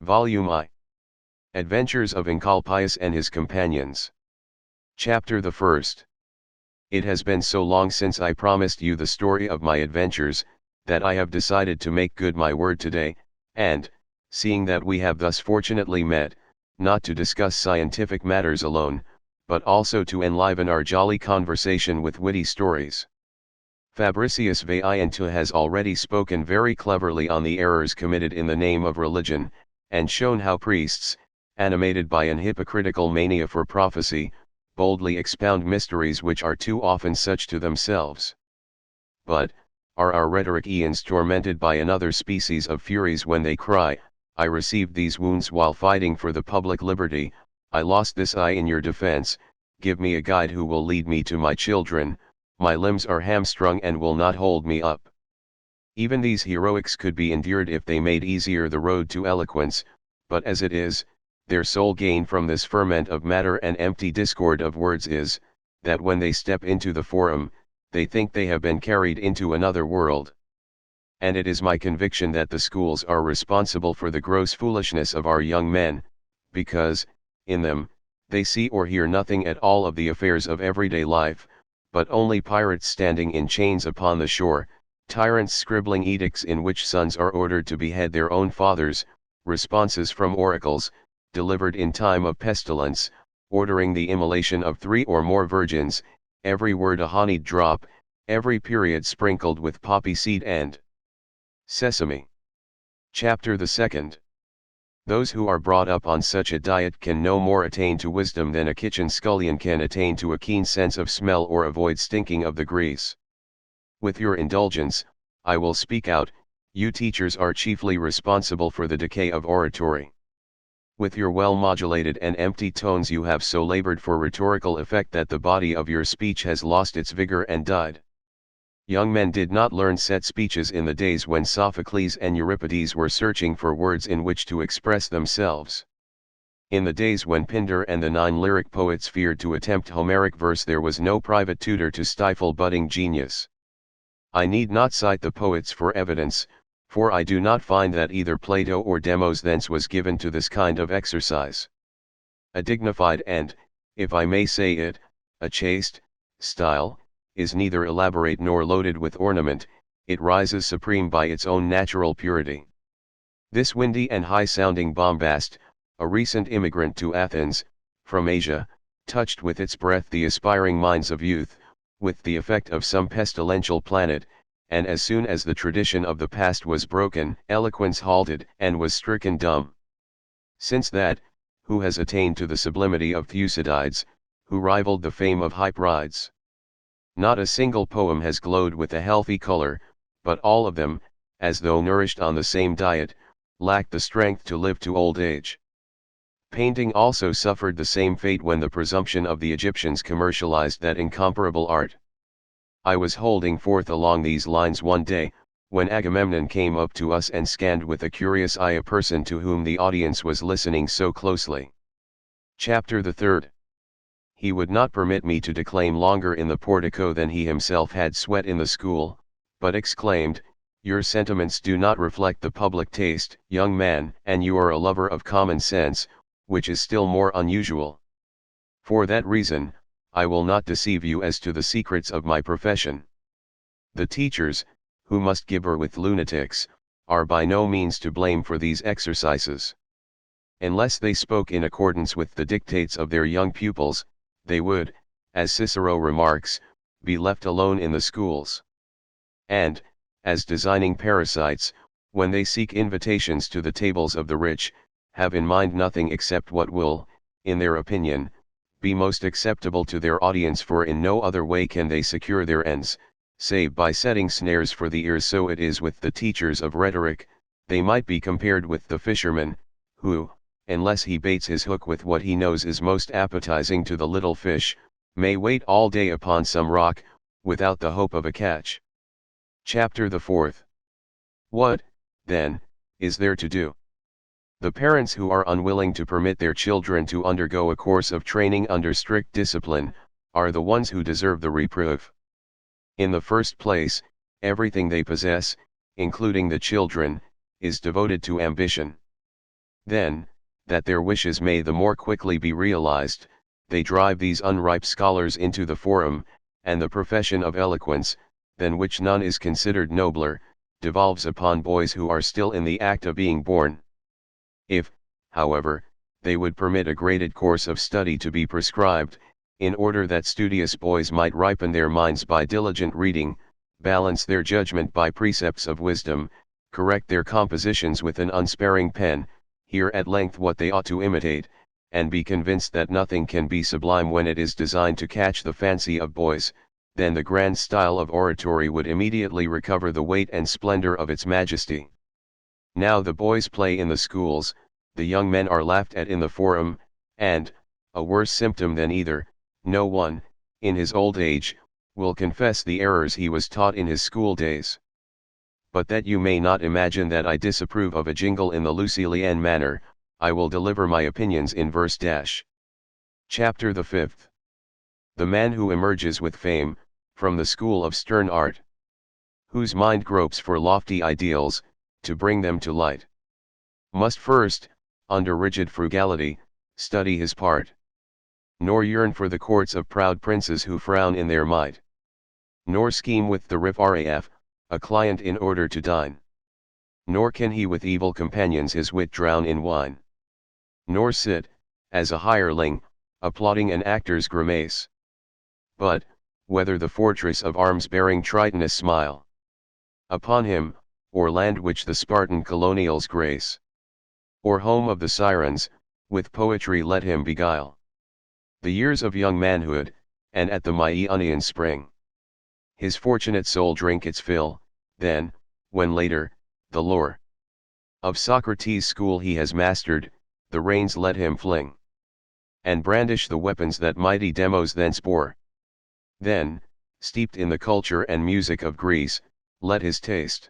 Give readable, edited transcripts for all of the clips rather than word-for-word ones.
Volume I. Adventures of Encolpius and his companions. Chapter the First. It has been so long since I promised you the story of my adventures, that I have decided to make good my word today, and, seeing that we have thus fortunately met, not to discuss scientific matters alone, but also to enliven our jolly conversation with witty stories. Fabricius Veientu has already spoken very cleverly on the errors committed in the name of religion, and shown how priests, animated by an hypocritical mania for prophecy, boldly expound mysteries which are too often such to themselves. But, are our rhetoricians tormented by another species of furies when they cry, I received these wounds while fighting for the public liberty, I lost this eye in your defense, give me a guide who will lead me to my children, my limbs are hamstrung and will not hold me up. Even these heroics could be endured if they made easier the road to eloquence, but as it is, their sole gain from this ferment of matter and empty discord of words is, that when they step into the forum, they think they have been carried into another world. And it is my conviction that the schools are responsible for the gross foolishness of our young men, because, in them, they see or hear nothing at all of the affairs of everyday life, but only pirates standing in chains upon the shore, tyrants scribbling edicts in which sons are ordered to behead their own fathers, responses from oracles, delivered in time of pestilence, ordering the immolation of 3 or more virgins, every word a honeyed drop, every period sprinkled with poppy seed and sesame. Chapter the Second. Those who are brought up on such a diet can no more attain to wisdom than a kitchen scullion can attain to a keen sense of smell or avoid stinking of the grease. With your indulgence, I will speak out. You teachers are chiefly responsible for the decay of oratory. With your well-modulated and empty tones you have so labored for rhetorical effect that the body of your speech has lost its vigor and died. Young men did not learn set speeches in the days when Sophocles and Euripides were searching for words in which to express themselves. In the days when Pindar and the 9 lyric poets feared to attempt Homeric verse there was no private tutor to stifle budding genius. I need not cite the poets for evidence, for I do not find that either Plato or Demos thence was given to this kind of exercise. A dignified and, if I may say it, a chaste style is neither elaborate nor loaded with ornament, it rises supreme by its own natural purity. This windy and high-sounding bombast, a recent immigrant to Athens, from Asia, touched with its breath the aspiring minds of youth, with the effect of some pestilential planet, and as soon as the tradition of the past was broken, eloquence halted and was stricken dumb. Since that, who has attained to the sublimity of Thucydides, who rivaled the fame of Hyperides? Not a single poem has glowed with a healthy color, but all of them, as though nourished on the same diet, lacked the strength to live to old age. Painting also suffered the same fate when the presumption of the Egyptians commercialized that incomparable art. I was holding forth along these lines one day, when Agamemnon came up to us and scanned with a curious eye a person to whom the audience was listening so closely. Chapter the Third. He would not permit me to declaim longer in the portico than he himself had sweat in the school, but exclaimed, Your sentiments do not reflect the public taste, young man, and you are a lover of common sense, which is still more unusual. For that reason, I will not deceive you as to the secrets of my profession. The teachers, who must gibber with lunatics, are by no means to blame for these exercises. Unless they spoke in accordance with the dictates of their young pupils, they would, as Cicero remarks, be left alone in the schools. And, as designing parasites, when they seek invitations to the tables of the rich, have in mind nothing except what will, in their opinion, be most acceptable to their audience, for in no other way can they secure their ends, save by setting snares for the ears. So it is with the teachers of rhetoric, they might be compared with the fisherman, who, unless he baits his hook with what he knows is most appetizing to the little fish, may wait all day upon some rock, without the hope of a catch. Chapter the Fourth. What, then, is there to do? The parents who are unwilling to permit their children to undergo a course of training under strict discipline, are the ones who deserve the reproof. In the first place, everything they possess, including the children, is devoted to ambition. Then, that their wishes may the more quickly be realized, they drive these unripe scholars into the forum, and the profession of eloquence, than which none is considered nobler, devolves upon boys who are still in the act of being born. If, however, they would permit a graded course of study to be prescribed, in order that studious boys might ripen their minds by diligent reading, balance their judgment by precepts of wisdom, correct their compositions with an unsparing pen, hear at length what they ought to imitate, and be convinced that nothing can be sublime when it is designed to catch the fancy of boys, then the grand style of oratory would immediately recover the weight and splendor of its majesty. Now the boys play in the schools, the young men are laughed at in the forum, and, a worse symptom than either, no one, in his old age, will confess the errors he was taught in his school days. But that you may not imagine that I disapprove of a jingle in the Lucilian manner, I will deliver my opinions in verse. Chapter the 5th. The man who emerges with fame, from the school of stern art, whose mind gropes for lofty ideals, to bring them to light, must first, under rigid frugality, study his part, nor yearn for the courts of proud princes who frown in their might, nor scheme with the riff-raff, a client in order to dine, nor can he with evil companions his wit drown in wine, nor sit, as a hireling, applauding an actor's grimace, but, whether the fortress of arms bearing Tritonus smile upon him, or land which the Spartan colonials grace, or home of the Sirens, with poetry let him beguile the years of young manhood, and at the Maeonian spring, his fortunate soul drink its fill, then, when later, the lore of Socrates' school he has mastered, the reins let him fling, and brandish the weapons that mighty Demos thence bore. Then, steeped in the culture and music of Greece, let his taste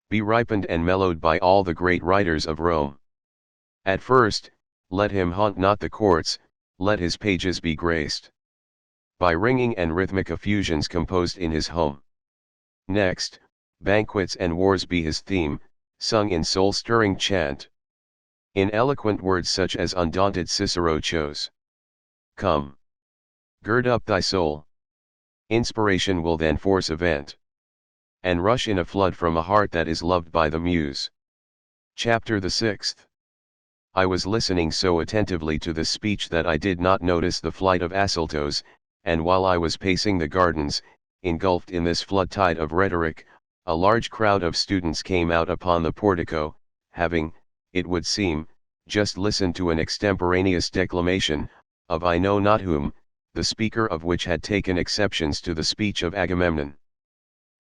be ripened and mellowed by all the great writers of Rome. At first, let him haunt not the courts, let his pages be graced by ringing and rhythmic effusions composed in his home. Next, banquets and wars be his theme, sung in soul-stirring chant, in eloquent words such as undaunted Cicero chose. Come, gird up thy soul. Inspiration will then force a vent, and rush in a flood from a heart that is loved by the muse. Chapter the 6th. I was listening so attentively to this speech that I did not notice the flight of Asyltos, and while I was pacing the gardens, engulfed in this flood tide of rhetoric, a large crowd of students came out upon the portico, having, it would seem, just listened to an extemporaneous declamation, of I know not whom, the speaker of which had taken exceptions to the speech of Agamemnon.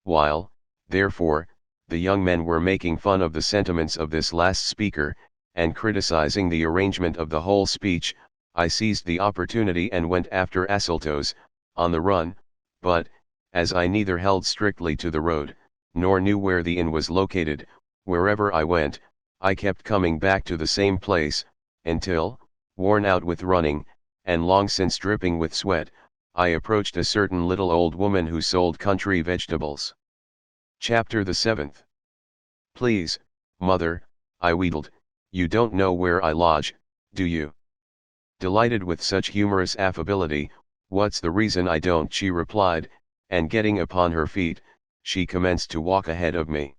While, therefore, the young men were making fun of the sentiments of this last speaker, and criticizing the arrangement of the whole speech, I seized the opportunity and went after Asyltos, on the run, but, as I neither held strictly to the road, nor knew where the inn was located, wherever I went, I kept coming back to the same place, until, worn out with running, and long since dripping with sweat, I approached a certain little old woman who sold country vegetables. Chapter the 7th. Please, mother, I wheedled, you don't know where I lodge, do you? Delighted with such humorous affability, what's the reason I don't? She replied, and getting upon her feet, she commenced to walk ahead of me.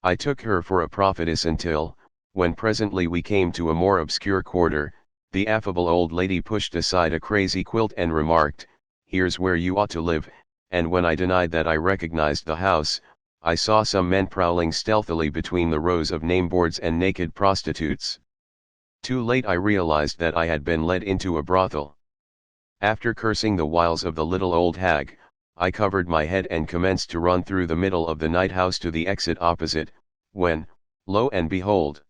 I took her for a prophetess until, when presently we came to a more obscure quarter, the affable old lady pushed aside a crazy quilt and remarked, here's where you ought to live, and when I denied that I recognized the house, I saw some men prowling stealthily between the rows of nameboards and naked prostitutes. Too late I realized that I had been led into a brothel. After cursing the wiles of the little old hag, I covered my head and commenced to run through the middle of the night house to the exit opposite, when, lo and behold!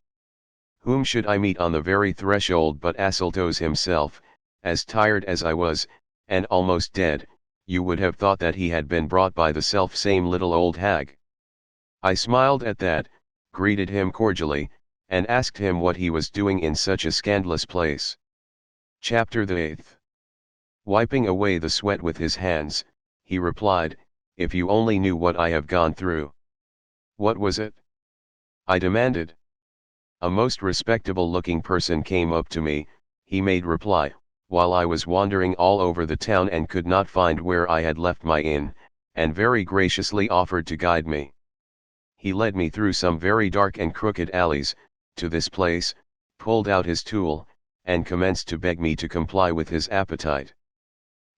Whom should I meet on the very threshold but Asyltos himself, as tired as I was, and almost dead, you would have thought that he had been brought by the self-same little old hag. I smiled at that, greeted him cordially, and asked him what he was doing in such a scandalous place. Chapter the 8th. Wiping away the sweat with his hands, he replied, if you only knew what I have gone through. What was it? I demanded. A most respectable-looking person came up to me. He made reply, while I was wandering all over the town and could not find where I had left my inn, and very graciously offered to guide me. He led me through some very dark and crooked alleys, to this place, pulled out his tool, and commenced to beg me to comply with his appetite.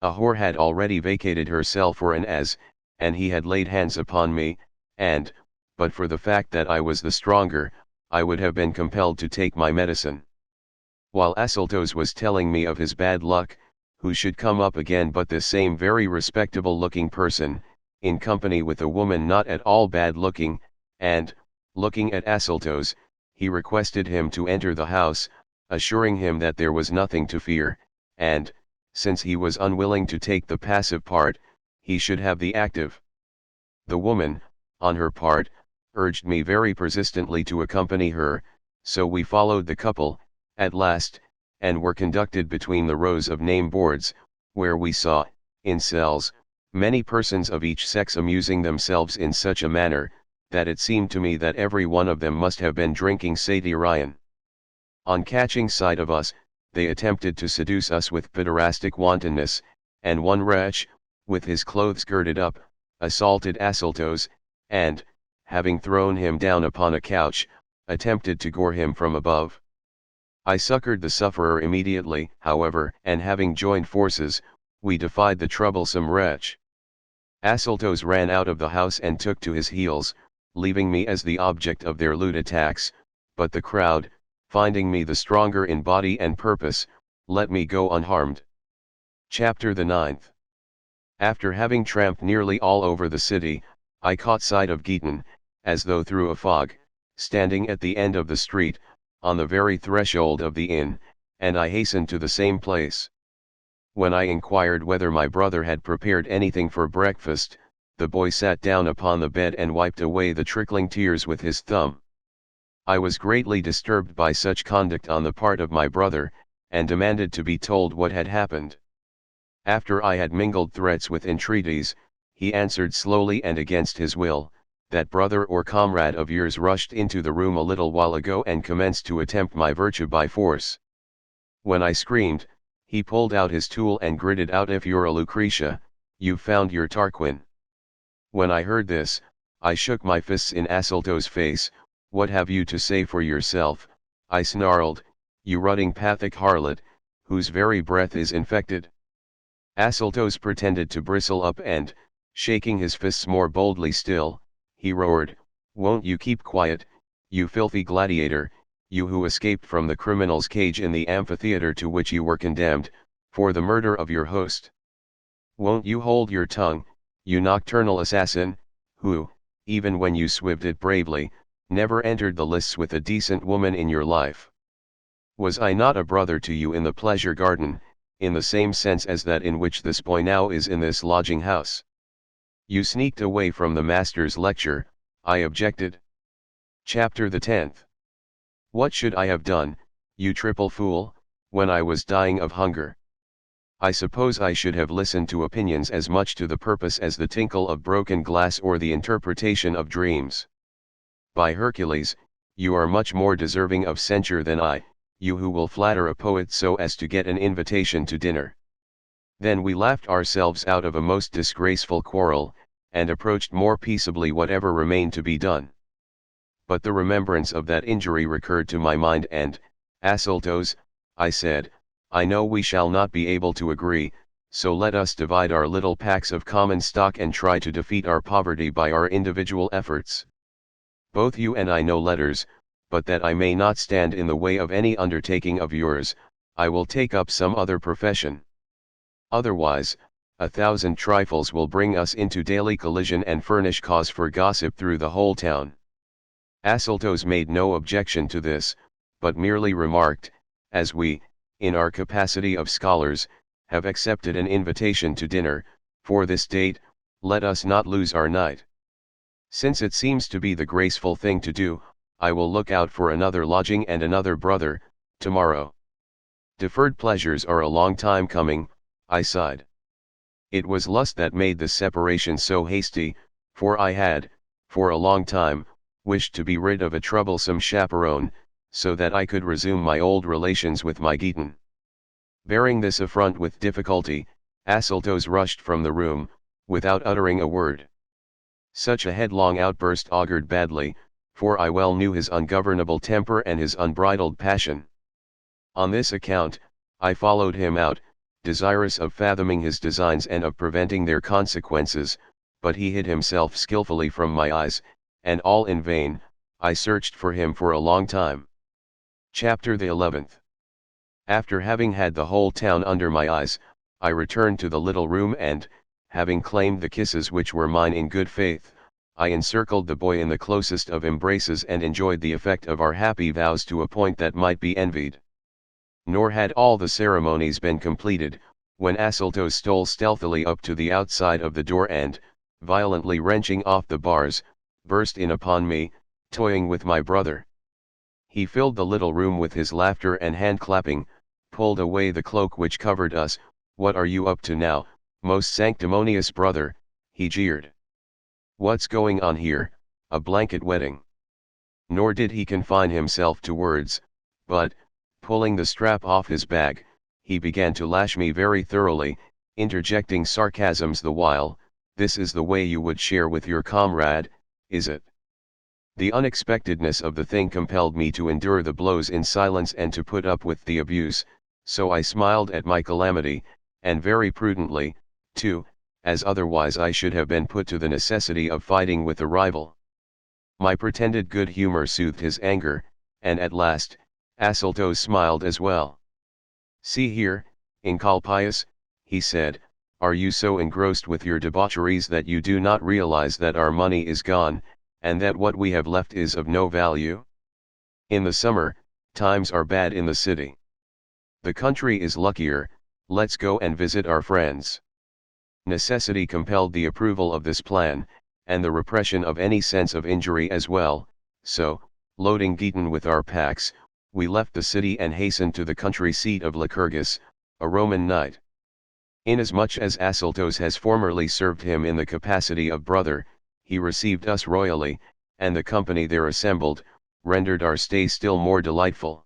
A whore had already vacated her cell for an as, and he had laid hands upon me, and, but for the fact that I was the stronger, I would have been compelled to take my medicine. While Asyltos was telling me of his bad luck, who should come up again but this same very respectable-looking person, in company with a woman not at all bad-looking, and, looking at Asyltos, he requested him to enter the house, assuring him that there was nothing to fear, and, since he was unwilling to take the passive part, he should have the active. The woman, on her part, urged me very persistently to accompany her, so we followed the couple, at last, and were conducted between the rows of name boards, where we saw, in cells, many persons of each sex amusing themselves in such a manner, that it seemed to me that every one of them must have been drinking Satyricon. On catching sight of us, they attempted to seduce us with pederastic wantonness, and one wretch, with his clothes girded up, assaulted Asyltos, and, having thrown him down upon a couch, attempted to gore him from above. I succored the sufferer immediately, however, and having joined forces, we defied the troublesome wretch. Asyltos ran out of the house and took to his heels, leaving me as the object of their lewd attacks, but the crowd, finding me the stronger in body and purpose, let me go unharmed. Chapter the 9th. After having tramped nearly all over the city, I caught sight of Giton, as though through a fog, standing at the end of the street, on the very threshold of the inn, and I hastened to the same place. When I inquired whether my brother had prepared anything for breakfast, the boy sat down upon the bed and wiped away the trickling tears with his thumb. I was greatly disturbed by such conduct on the part of my brother, and demanded to be told what had happened. After I had mingled threats with entreaties, he answered slowly and against his will, that brother or comrade of yours rushed into the room a little while ago and commenced to attempt my virtue by force. When I screamed, he pulled out his tool and gritted out, "If you're a Lucretia, you've found your Tarquin." When I heard this, I shook my fists in Asyltos' face. "What have you to say for yourself?" I snarled, "you rutting pathic harlot, whose very breath is infected." Asyltos pretended to bristle up and, shaking his fists more boldly still, he roared, "Won't you keep quiet, you filthy gladiator, you who escaped from the criminal's cage in the amphitheater to which you were condemned, for the murder of your host? Won't you hold your tongue, you nocturnal assassin, who, even when you swibbed it bravely, never entered the lists with a decent woman in your life? Was I not a brother to you in the pleasure garden, in the same sense as that in which this boy now is in this lodging house? You sneaked away from the master's lecture," I objected. Chapter the 10th. What should I have done, you triple fool, when I was dying of hunger? I suppose I should have listened to opinions as much to the purpose as the tinkle of broken glass or the interpretation of dreams. By Hercules, you are much more deserving of censure than I, you who will flatter a poet so as to get an invitation to dinner. Then we laughed ourselves out of a most disgraceful quarrel, and approached more peaceably whatever remained to be done. But the remembrance of that injury recurred to my mind, and, "Asyltos," I said, "I know we shall not be able to agree, so let us divide our little packs of common stock and try to defeat our poverty by our individual efforts. Both you and I know letters, but that I may not stand in the way of any undertaking of yours, I will take up some other profession. Otherwise, 1,000 trifles will bring us into daily collision and furnish cause for gossip through the whole town." Asyltos made no objection to this, but merely remarked, "As we, in our capacity of scholars, have accepted an invitation to dinner, for this date, let us not lose our night. Since it seems to be the graceful thing to do, I will look out for another lodging and another brother, tomorrow." Deferred pleasures are a long time coming, I sighed. It was lust that made the separation so hasty, for I had, for a long time, wished to be rid of a troublesome chaperone, so that I could resume my old relations with my Giton. Bearing this affront with difficulty, Asyltos rushed from the room, without uttering a word. Such a headlong outburst augured badly, for I well knew his ungovernable temper and his unbridled passion. On this account, I followed him out, desirous of fathoming his designs and of preventing their consequences, but he hid himself skillfully from my eyes, and all in vain. I searched for him for a long time. Chapter the 11th. After having had the whole town under my eyes, I returned to the little room and, having claimed the kisses which were mine in good faith, I encircled the boy in the closest of embraces and enjoyed the effect of our happy vows to a point that might be envied. Nor had all the ceremonies been completed, when Asyltos stole stealthily up to the outside of the door and, violently wrenching off the bars, burst in upon me, toying with my brother. He filled the little room with his laughter and hand-clapping, pulled away the cloak which covered us. "What are you up to now, most sanctimonious brother?" he jeered. "What's going on here, a blanket wedding?" Nor did he confine himself to words, but, pulling the strap off his bag, he began to lash me very thoroughly, interjecting sarcasms the while. "This is the way you would share with your comrade, is it?" The unexpectedness of the thing compelled me to endure the blows in silence and to put up with the abuse, so I smiled at my calamity, and very prudently, too, as otherwise I should have been put to the necessity of fighting with a rival. My pretended good humor soothed his anger, and at last, Asyltos smiled as well. "See here, Encolpius," he said, "are you so engrossed with your debaucheries that you do not realize that our money is gone, and that what we have left is of no value? In the summer, times are bad in the city. The country is luckier. Let's go and visit our friends." Necessity compelled the approval of this plan, and the repression of any sense of injury as well, so, loading Giton with our packs, we left the city and hastened to the country seat of Lycurgus, a Roman knight. Inasmuch as Asyltos has formerly served him in the capacity of brother, he received us royally, and the company there assembled, rendered our stay still more delightful.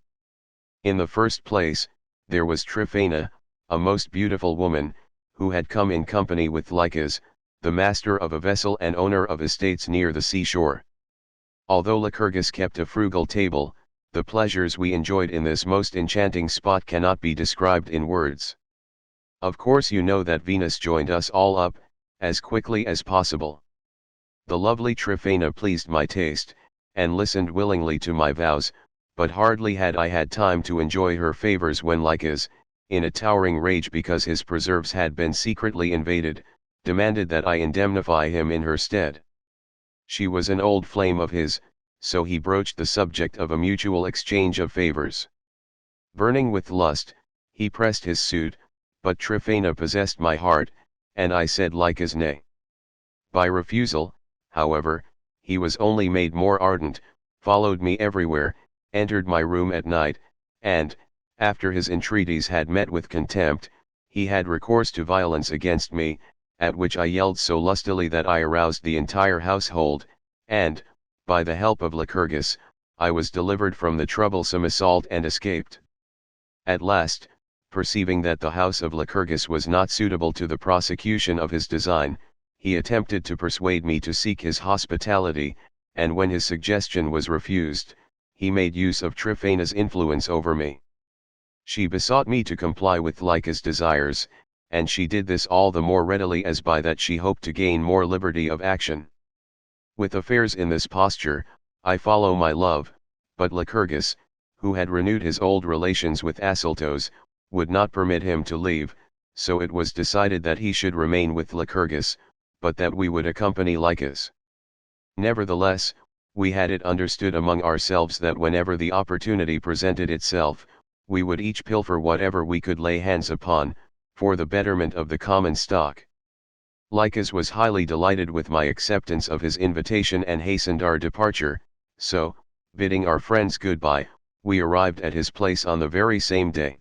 In the first place, there was Tryphena, a most beautiful woman, who had come in company with Lycus, the master of a vessel and owner of estates near the seashore. Although Lycurgus kept a frugal table, the pleasures we enjoyed in this most enchanting spot cannot be described in words. Of course you know that Venus joined us all up, as quickly as possible. The lovely Tryphena pleased my taste, and listened willingly to my vows, but hardly had I had time to enjoy her favors when Lycus, in a towering rage because his preserves had been secretly invaded, demanded that I indemnify him in her stead. She was an old flame of his, so he broached the subject of a mutual exchange of favors. Burning with lust, he pressed his suit, but Tryphena possessed my heart, and I said Lycus nay. By refusal, however, he was only made more ardent, followed me everywhere, entered my room at night, and, after his entreaties had met with contempt, he had recourse to violence against me, at which I yelled so lustily that I aroused the entire household, and, by the help of Lycurgus, I was delivered from the troublesome assault and escaped. At last, perceiving that the house of Lycurgus was not suitable to the prosecution of his design, he attempted to persuade me to seek his hospitality, and when his suggestion was refused, he made use of Tryphena's influence over me. She besought me to comply with Lycus' desires, and she did this all the more readily as by that she hoped to gain more liberty of action. With affairs in this posture, I follow my love, but Lycurgus, who had renewed his old relations with Asyltos, would not permit him to leave, so it was decided that he should remain with Lycurgus, but that we would accompany Lycus. Nevertheless, we had it understood among ourselves that whenever the opportunity presented itself, we would each pilfer whatever we could lay hands upon, for the betterment of the common stock. Lycus was highly delighted with my acceptance of his invitation and hastened our departure, so, bidding our friends goodbye, we arrived at his place on the very same day.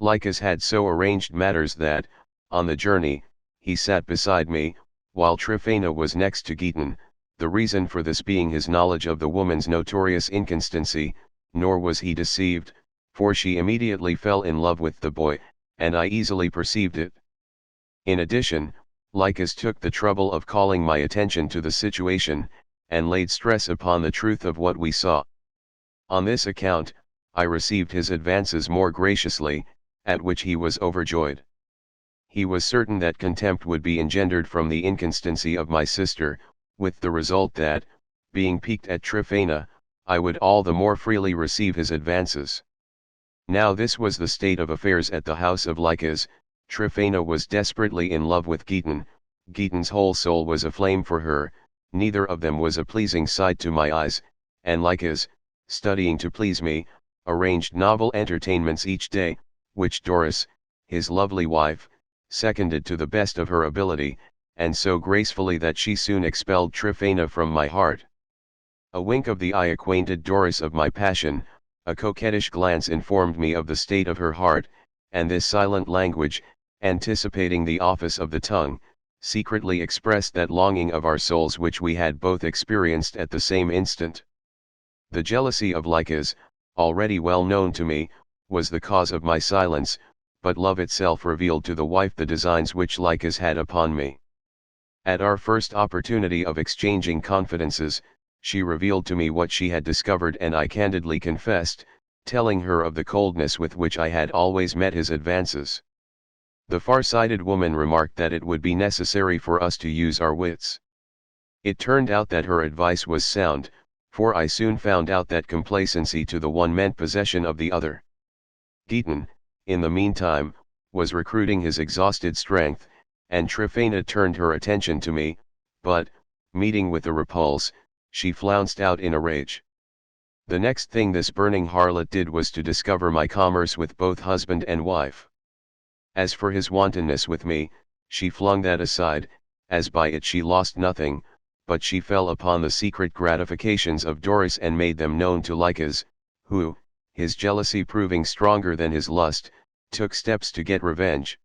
Lycus had so arranged matters that, on the journey, he sat beside me, while Tryphena was next to Giton, the reason for this being his knowledge of the woman's notorious inconstancy, nor was he deceived, for she immediately fell in love with the boy, and I easily perceived it. In addition, Lycus took the trouble of calling my attention to the situation, and laid stress upon the truth of what we saw. On this account, I received his advances more graciously, at which he was overjoyed. He was certain that contempt would be engendered from the inconstancy of my sister, with the result that, being piqued at Tryphena, I would all the more freely receive his advances. Now this was the state of affairs at the house of Lycus. Tryphena was desperately in love with Giton, Giton's whole soul was aflame for her, neither of them was a pleasing sight to my eyes, and Lycus, studying to please me, arranged novel entertainments each day, which Doris, his lovely wife, seconded to the best of her ability, and so gracefully that she soon expelled Tryphena from my heart. A wink of the eye acquainted Doris of my passion, a coquettish glance informed me of the state of her heart, and this silent language, anticipating the office of the tongue, secretly expressed that longing of our souls which we had both experienced at the same instant. The jealousy of Lycus, already well known to me, was the cause of my silence, but love itself revealed to the wife the designs which Lycus had upon me. At our first opportunity of exchanging confidences, she revealed to me what she had discovered, and I candidly confessed, telling her of the coldness with which I had always met his advances. The far-sighted woman remarked that it would be necessary for us to use our wits. It turned out that her advice was sound, for I soon found out that complacency to the one meant possession of the other. Giton, in the meantime, was recruiting his exhausted strength, and Tryphena turned her attention to me, but, meeting with a repulse, she flounced out in a rage. The next thing this burning harlot did was to discover my commerce with both husband and wife. As for his wantonness with me, she flung that aside, as by it she lost nothing, but she fell upon the secret gratifications of Doris and made them known to Lycus, who, his jealousy proving stronger than his lust, took steps to get revenge.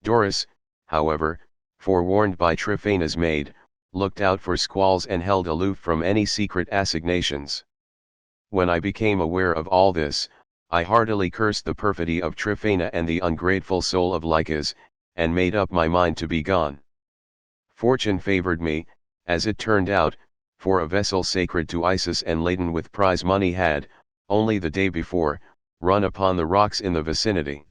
Doris, however, forewarned by Tryphena's maid, looked out for squalls and held aloof from any secret assignations. When I became aware of all this, I heartily cursed the perfidy of Tryphena and the ungrateful soul of Lycus, and made up my mind to be gone. Fortune favored me, as it turned out, for a vessel sacred to Isis and laden with prize money had, only the day before, run upon the rocks in the vicinity.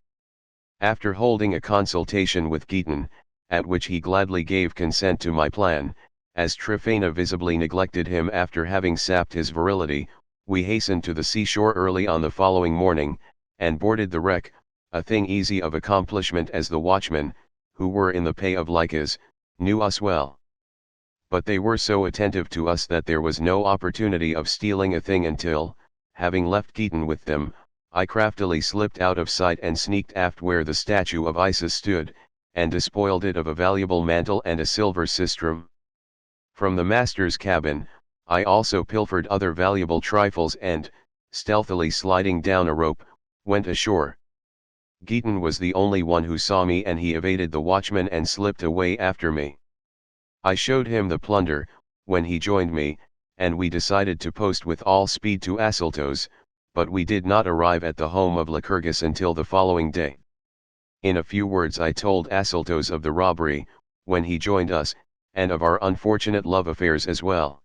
After holding a consultation with Giton, at which he gladly gave consent to my plan, as Tryphena visibly neglected him after having sapped his virility, we hastened to the seashore early on the following morning, and boarded the wreck, a thing easy of accomplishment as the watchmen, who were in the pay of Lycus, knew us well. But they were so attentive to us that there was no opportunity of stealing a thing until, having left Giton with them, I craftily slipped out of sight and sneaked aft where the statue of Isis stood, and despoiled it of a valuable mantle and a silver sistrum. From the master's cabin, I also pilfered other valuable trifles and, stealthily sliding down a rope, went ashore. Giton was the only one who saw me, and he evaded the watchman and slipped away after me. I showed him the plunder, when he joined me, and we decided to post with all speed to Asyltos, but we did not arrive at the home of Lycurgus until the following day. In a few words I told Asyltos of the robbery, when he joined us, and of our unfortunate love affairs as well.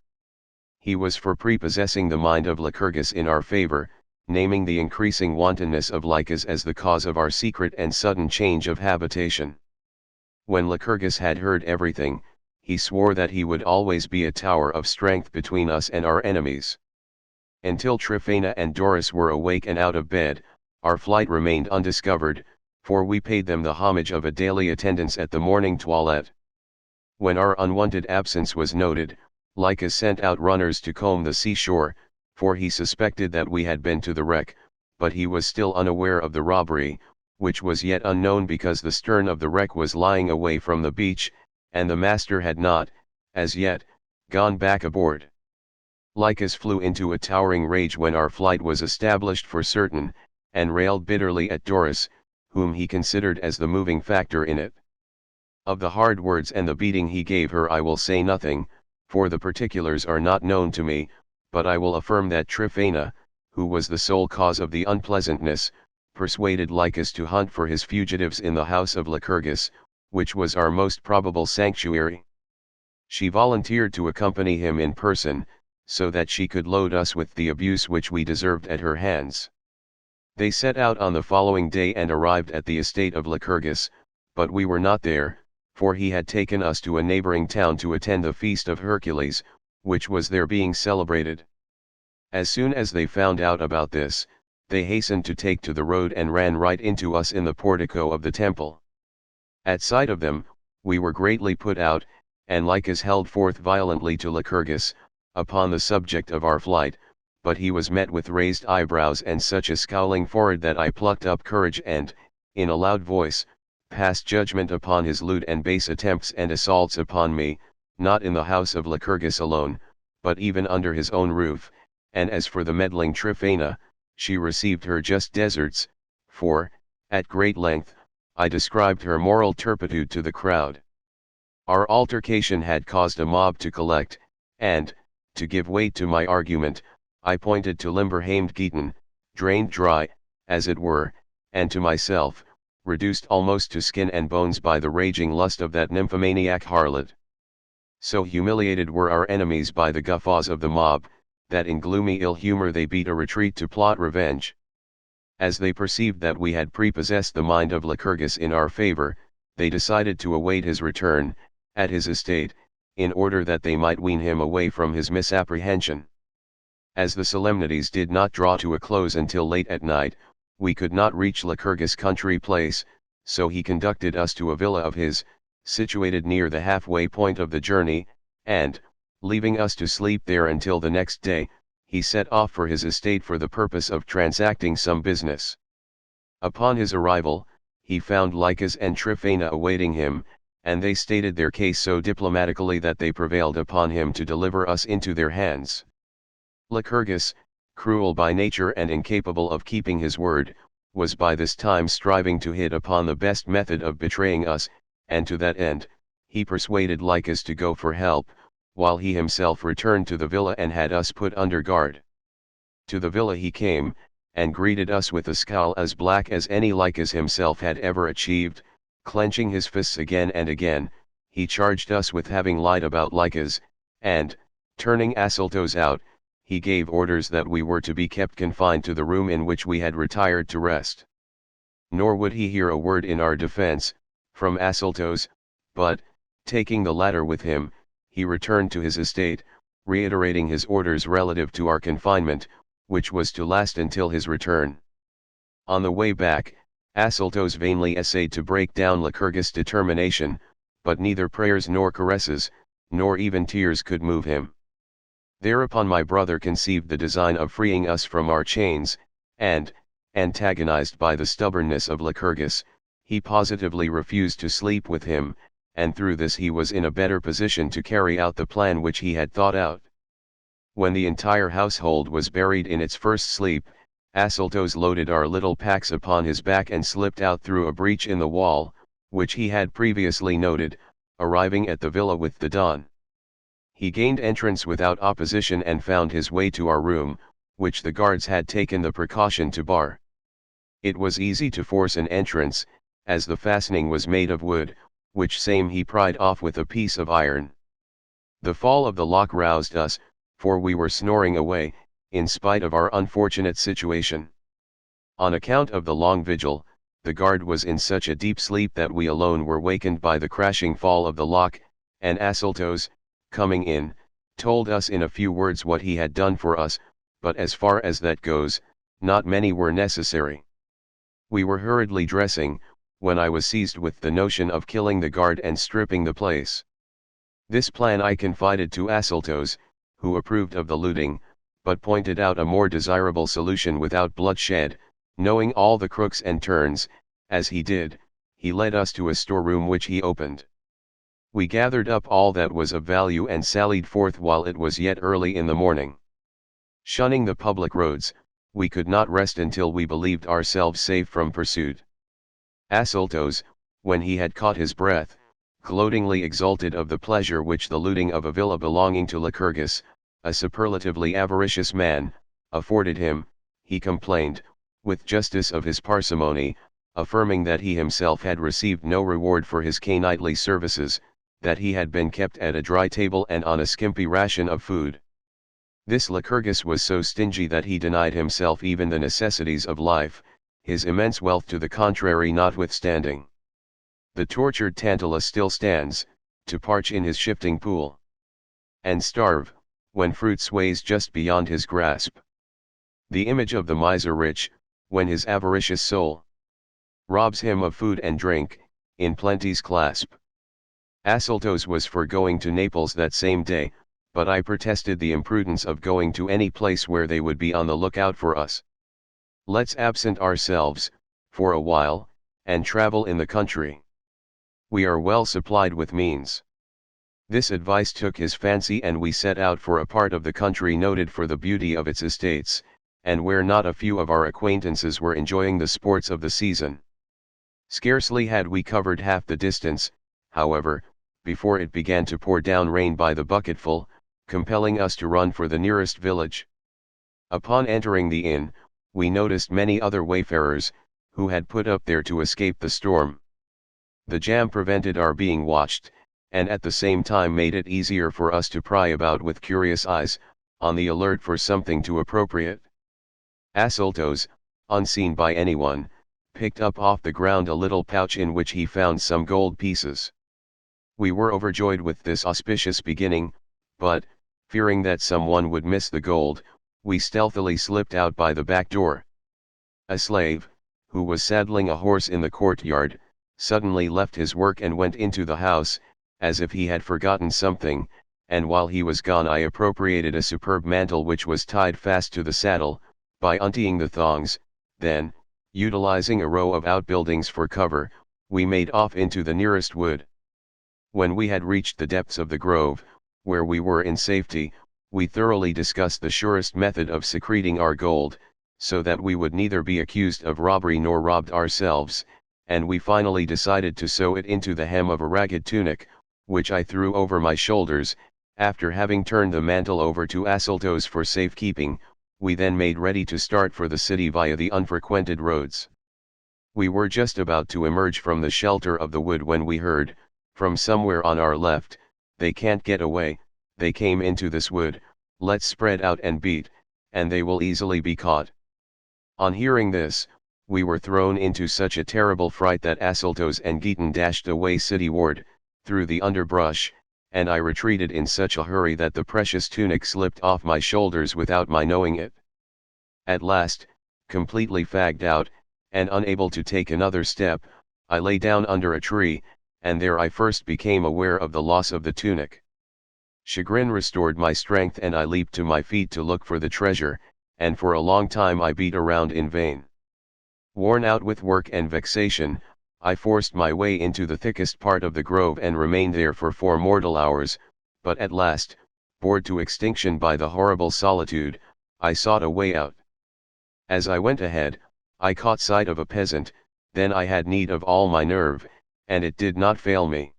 He was for prepossessing the mind of Lycurgus in our favor, naming the increasing wantonness of Lycus as the cause of our secret and sudden change of habitation. When Lycurgus had heard everything, he swore that he would always be a tower of strength between us and our enemies. Until Tryphena and Doris were awake and out of bed, our flight remained undiscovered, for we paid them the homage of a daily attendance at the morning toilette. When our unwonted absence was noted, Lycus sent out runners to comb the seashore, for he suspected that we had been to the wreck, but he was still unaware of the robbery, which was yet unknown because the stern of the wreck was lying away from the beach, and the master had not, as yet, gone back aboard. Lycus flew into a towering rage when our flight was established for certain, and railed bitterly at Doris, whom he considered as the moving factor in it. Of the hard words and the beating he gave her I will say nothing, for the particulars are not known to me, but I will affirm that Tryphena, who was the sole cause of the unpleasantness, persuaded Lycus to hunt for his fugitives in the house of Lycurgus, which was our most probable sanctuary. She volunteered to accompany him in person, so that she could load us with the abuse which we deserved at her hands. They set out on the following day and arrived at the estate of Lycurgus, but we were not there, for he had taken us to a neighboring town to attend the feast of Hercules, which was there being celebrated. As soon as they found out about this, they hastened to take to the road and ran right into us in the portico of the temple. At sight of them, we were greatly put out, and Lycus held forth violently to Lycurgus, upon the subject of our flight, but he was met with raised eyebrows and such a scowling forehead that I plucked up courage and, in a loud voice, passed judgment upon his lewd and base attempts and assaults upon me, not in the house of Lycurgus alone, but even under his own roof, and as for the meddling Tryphena, she received her just deserts, for, at great length, I described her moral turpitude to the crowd. Our altercation had caused a mob to collect, and, to give weight to my argument, I pointed to limber-hamed Geton, drained dry, as it were, and to myself, reduced almost to skin and bones by the raging lust of that nymphomaniac harlot. So humiliated were our enemies by the guffaws of the mob, that in gloomy ill humor they beat a retreat to plot revenge. As they perceived that we had prepossessed the mind of Lycurgus in our favor, they decided to await his return, at his estate, in order that they might wean him away from his misapprehension. As the solemnities did not draw to a close until late at night, we could not reach Lycurgus' country place, so he conducted us to a villa of his, situated near the halfway point of the journey, and, leaving us to sleep there until the next day, he set off for his estate for the purpose of transacting some business. Upon his arrival, he found Lycus and Tryphena awaiting him, and they stated their case so diplomatically that they prevailed upon him to deliver us into their hands. Lycurgus, cruel by nature and incapable of keeping his word, was by this time striving to hit upon the best method of betraying us, and to that end, he persuaded Lycus to go for help, while he himself returned to the villa and had us put under guard. To the villa he came, and greeted us with a scowl as black as any Lycus himself had ever achieved. Clenching his fists again and again, he charged us with having lied about Lycus, and, turning Asyltos out, he gave orders that we were to be kept confined to the room in which we had retired to rest. Nor would he hear a word in our defense, from Asyltos, but, taking the latter with him, he returned to his estate, reiterating his orders relative to our confinement, which was to last until his return. On the way back, Asyltos vainly essayed to break down Lycurgus' determination, but neither prayers nor caresses, nor even tears could move him. Thereupon my brother conceived the design of freeing us from our chains, and, antagonized by the stubbornness of Lycurgus, he positively refused to sleep with him, and through this he was in a better position to carry out the plan which he had thought out. When the entire household was buried in its first sleep, Asyltos loaded our little packs upon his back and slipped out through a breach in the wall, which he had previously noted, arriving at the villa with the dawn. He gained entrance without opposition and found his way to our room, which the guards had taken the precaution to bar. It was easy to force an entrance, as the fastening was made of wood, which same he pried off with a piece of iron. The fall of the lock roused us, for we were snoring away, in spite of our unfortunate situation. On account of the long vigil, the guard was in such a deep sleep that we alone were wakened by the crashing fall of the lock, and Asyltos, coming in, told us in a few words what he had done for us, but as far as that goes, not many were necessary. We were hurriedly dressing, when I was seized with the notion of killing the guard and stripping the place. This plan I confided to Asyltos, who approved of the looting, but pointed out a more desirable solution without bloodshed. Knowing all the crooks and turns, as he did, he led us to a storeroom which he opened. We gathered up all that was of value and sallied forth while it was yet early in the morning. Shunning the public roads, we could not rest until we believed ourselves safe from pursuit. Asyltos, when he had caught his breath, gloatingly exulted of the pleasure which the looting of a villa belonging to Lycurgus, a superlatively avaricious man, afforded him, he complained, with justice of his parsimony, affirming that he himself had received no reward for his knightly services, that he had been kept at a dry table and on a skimpy ration of food. This Lycurgus was so stingy that he denied himself even the necessities of life, his immense wealth to the contrary notwithstanding. The tortured Tantalus still stands, to parch in his shifting pool, and starve, when fruit sways just beyond his grasp. The image of the miser rich, when his avaricious soul robs him of food and drink, in plenty's clasp. Asyltos was for going to Naples that same day, but I protested the imprudence of going to any place where they would be on the lookout for us. Let's absent ourselves, for a while, and travel in the country. We are well supplied with means. This advice took his fancy, and we set out for a part of the country noted for the beauty of its estates, and where not a few of our acquaintances were enjoying the sports of the season. Scarcely had we covered half the distance, however, before it began to pour down rain by the bucketful, compelling us to run for the nearest village. Upon entering the inn, we noticed many other wayfarers, who had put up there to escape the storm. The jam prevented our being watched, and at the same time made it easier for us to pry about with curious eyes, on the alert for something to appropriate. Asyltos, unseen by anyone, picked up off the ground a little pouch in which he found some gold pieces. We were overjoyed with this auspicious beginning, but, fearing that someone would miss the gold, we stealthily slipped out by the back door. A slave, who was saddling a horse in the courtyard, suddenly left his work and went into the house, as if he had forgotten something, and while he was gone I appropriated a superb mantle which was tied fast to the saddle, by untying the thongs. Then, utilizing a row of outbuildings for cover, we made off into the nearest wood. When we had reached the depths of the grove, where we were in safety, we thoroughly discussed the surest method of secreting our gold, so that we would neither be accused of robbery nor robbed ourselves, and we finally decided to sew it into the hem of a ragged tunic, which I threw over my shoulders. After having turned the mantle over to Asyltos for safekeeping, we then made ready to start for the city via the unfrequented roads. We were just about to emerge from the shelter of the wood when we heard, from somewhere on our left, "They can't get away, they came into this wood, let's spread out and beat, and they will easily be caught." On hearing this, we were thrown into such a terrible fright that Asyltos and Giton dashed away cityward, through the underbrush, and I retreated in such a hurry that the precious tunic slipped off my shoulders without my knowing it. At last, completely fagged out, and unable to take another step, I lay down under a tree, and there I first became aware of the loss of the tunic. Chagrin restored my strength and I leaped to my feet to look for the treasure, and for a long time I beat around in vain. Worn out with work and vexation, I forced my way into the thickest part of the grove and remained there for 4 mortal hours, but at last, bored to extinction by the horrible solitude, I sought a way out. As I went ahead, I caught sight of a peasant, then I had need of all my nerve, and it did not fail me.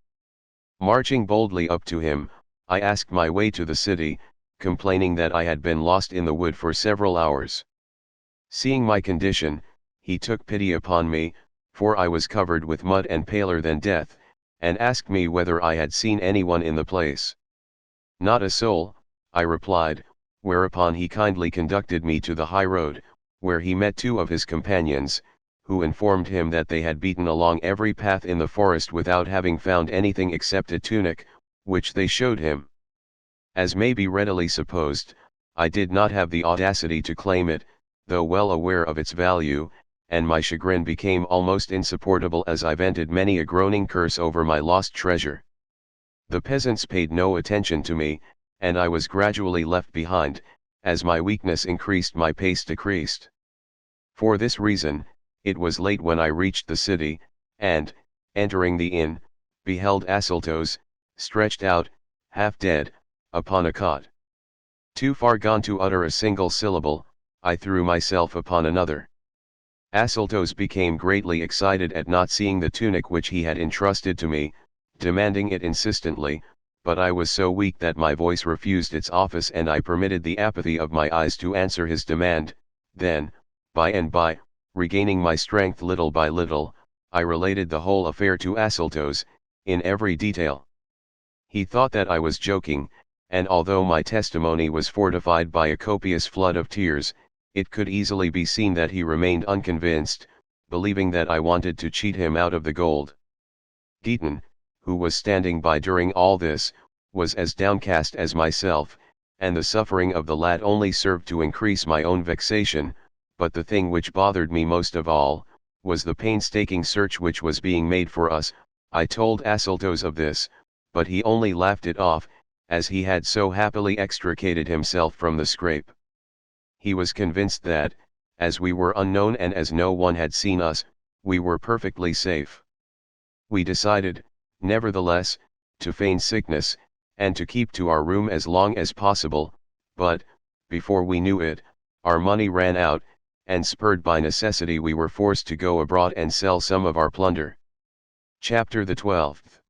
Marching boldly up to him, I asked my way to the city, complaining that I had been lost in the wood for several hours. Seeing my condition, he took pity upon me, for I was covered with mud and paler than death, and asked me whether I had seen anyone in the place. "Not a soul," I replied, whereupon he kindly conducted me to the high road, where he met 2 of his companions, who informed him that they had beaten along every path in the forest without having found anything except a tunic, which they showed him. As may be readily supposed, I did not have the audacity to claim it, though well aware of its value, and my chagrin became almost insupportable as I vented many a groaning curse over my lost treasure. The peasants paid no attention to me, and I was gradually left behind. As my weakness increased my pace decreased. For this reason, it was late when I reached the city, and, entering the inn, beheld Asyltos, stretched out, half dead, upon a cot. Too far gone to utter a single syllable, I threw myself upon another. Asyltos became greatly excited at not seeing the tunic which he had entrusted to me, demanding it insistently, but I was so weak that my voice refused its office and I permitted the apathy of my eyes to answer his demand. Then, by and by, regaining my strength little by little, I related the whole affair to Asyltos, in every detail. He thought that I was joking, and although my testimony was fortified by a copious flood of tears, it could easily be seen that he remained unconvinced, believing that I wanted to cheat him out of the gold. Giton, who was standing by during all this, was as downcast as myself, and the suffering of the lad only served to increase my own vexation, but the thing which bothered me most of all, was the painstaking search which was being made for us. I told Asyltos of this, but he only laughed it off, as he had so happily extricated himself from the scrape. He was convinced that, as we were unknown and as no one had seen us, we were perfectly safe. We decided, nevertheless, to feign sickness, and to keep to our room as long as possible, but, before we knew it, our money ran out, and spurred by necessity we were forced to go abroad and sell some of our plunder. Chapter the 12th.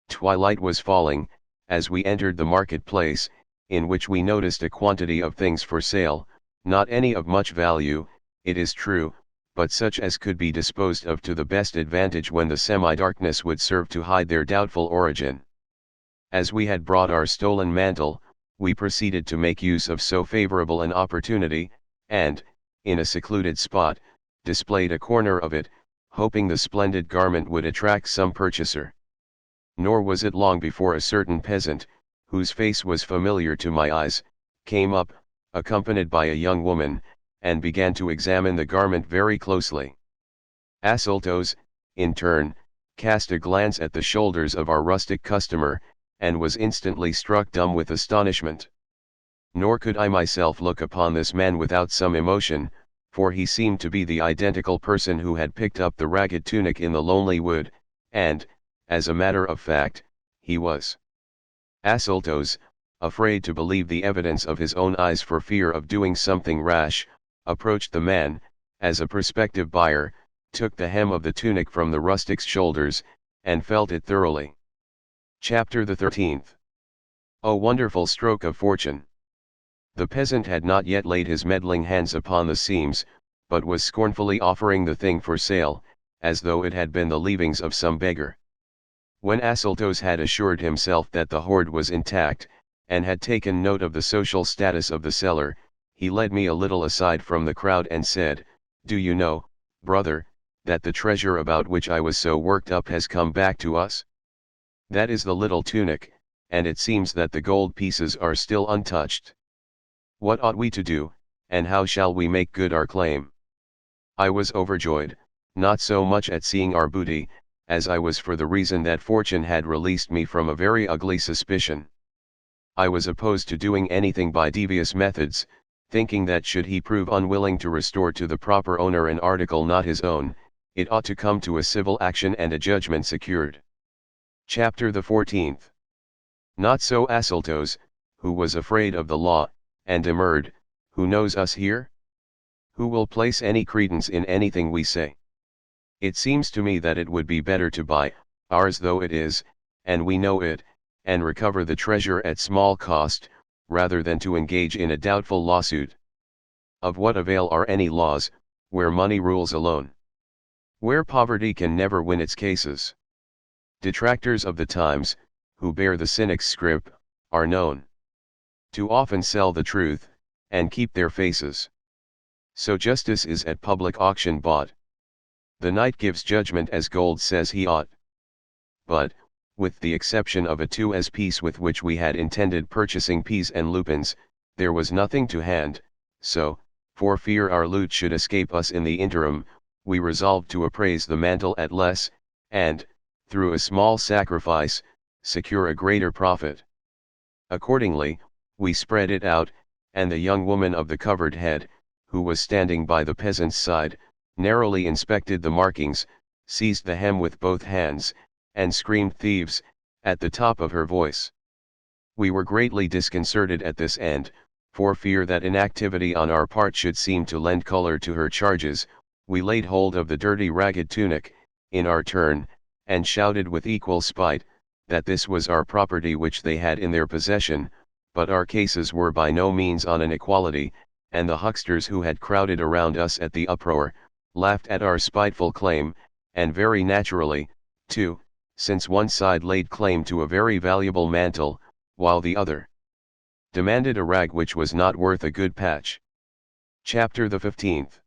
Twilight was falling, as we entered the marketplace, in which we noticed a quantity of things for sale, not any of much value, it is true, but such as could be disposed of to the best advantage when the semi-darkness would serve to hide their doubtful origin. As we had brought our stolen mantle, we proceeded to make use of so favorable an opportunity, and, in a secluded spot, displayed a corner of it, hoping the splendid garment would attract some purchaser. Nor was it long before a certain peasant, whose face was familiar to my eyes, came up, accompanied by a young woman, and began to examine the garment very closely. Asyltos, in turn, cast a glance at the shoulders of our rustic customer, and was instantly struck dumb with astonishment. Nor could I myself look upon this man without some emotion, for he seemed to be the identical person who had picked up the ragged tunic in the lonely wood, and, as a matter of fact, he was. Asyltos, afraid to believe the evidence of his own eyes for fear of doing something rash, approached the man, as a prospective buyer, took the hem of the tunic from the rustic's shoulders, and felt it thoroughly. Chapter the 13th. O wonderful stroke of fortune! The peasant had not yet laid his meddling hands upon the seams, but was scornfully offering the thing for sale, as though it had been the leavings of some beggar. When Asyltos had assured himself that the hoard was intact, and had taken note of the social status of the seller, he led me a little aside from the crowd and said, "Do you know, brother, that the treasure about which I was so worked up has come back to us? That is the little tunic, and it seems that the gold pieces are still untouched. What ought we to do, and how shall we make good our claim?" I was overjoyed, not so much at seeing our booty, as I was for the reason that fortune had released me from a very ugly suspicion. I was opposed to doing anything by devious methods, thinking that should he prove unwilling to restore to the proper owner an article not his own, it ought to come to a civil action and a judgment secured. Chapter the 14th. Not so Asyltos, who was afraid of the law, and demurred, "Who knows us here? Who will place any credence in anything we say? It seems to me that it would be better to buy, ours though it is, and we know it, and recover the treasure at small cost, rather than to engage in a doubtful lawsuit. Of what avail are any laws, where money rules alone? Where poverty can never win its cases? Detractors of the times, who bear the cynic's scrip, are known to often sell the truth, and keep their faces. So justice is at public auction bought. The knight gives judgment as gold says he ought. But, with the exception of a 2s piece with which we had intended purchasing peas and lupins, there was nothing to hand, so, for fear our loot should escape us in the interim, we resolved to appraise the mantle at less, and, through a small sacrifice, secure a greater profit. Accordingly, we spread it out, and the young woman of the covered head, who was standing by the peasant's side, narrowly inspected the markings, seized the hem with both hands, and screamed "Thieves!" at the top of her voice. We were greatly disconcerted at this end, for fear that inactivity on our part should seem to lend color to her charges. We laid hold of the dirty ragged tunic, in our turn, and shouted with equal spite, that this was our property which they had in their possession, but our cases were by no means on an equality, and the hucksters who had crowded around us at the uproar, laughed at our spiteful claim, and very naturally, too, since one side laid claim to a very valuable mantle, while the other demanded a rag which was not worth a good patch. Chapter the 15th.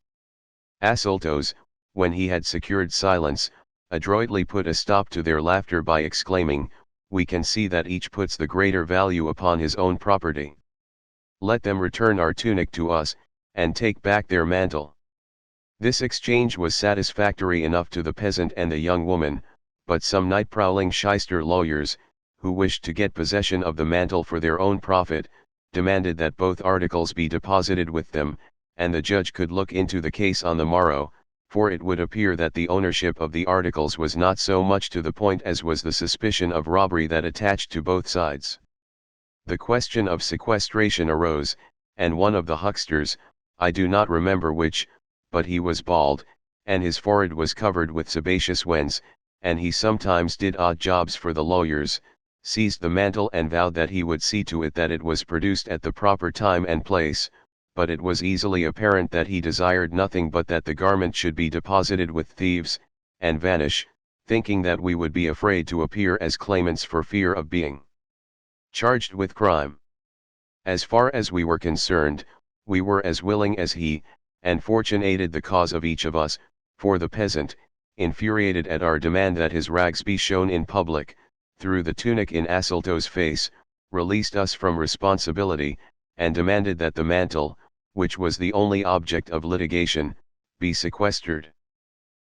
Asyltos, when he had secured silence, adroitly put a stop to their laughter by exclaiming, "We can see that each puts the greater value upon his own property. Let them return our tunic to us, and take back their mantle." This exchange was satisfactory enough to the peasant and the young woman, but some night-prowling shyster lawyers, who wished to get possession of the mantle for their own profit, demanded that both articles be deposited with them, and the judge could look into the case on the morrow, for it would appear that the ownership of the articles was not so much to the point as was the suspicion of robbery that attached to both sides. The question of sequestration arose, and one of the hucksters, I do not remember which, but he was bald, and his forehead was covered with sebaceous wens, and he sometimes did odd jobs for the lawyers, seized the mantle and vowed that he would see to it that it was produced at the proper time and place, but it was easily apparent that he desired nothing but that the garment should be deposited with thieves, and vanish, thinking that we would be afraid to appear as claimants for fear of being charged with crime. As far as we were concerned, we were as willing as he, and fortune aided the cause of each of us, for the peasant, infuriated at our demand that his rags be shown in public, threw the tunic in Asyltos' face, released us from responsibility, and demanded that the mantle, which was the only object of litigation, be sequestered.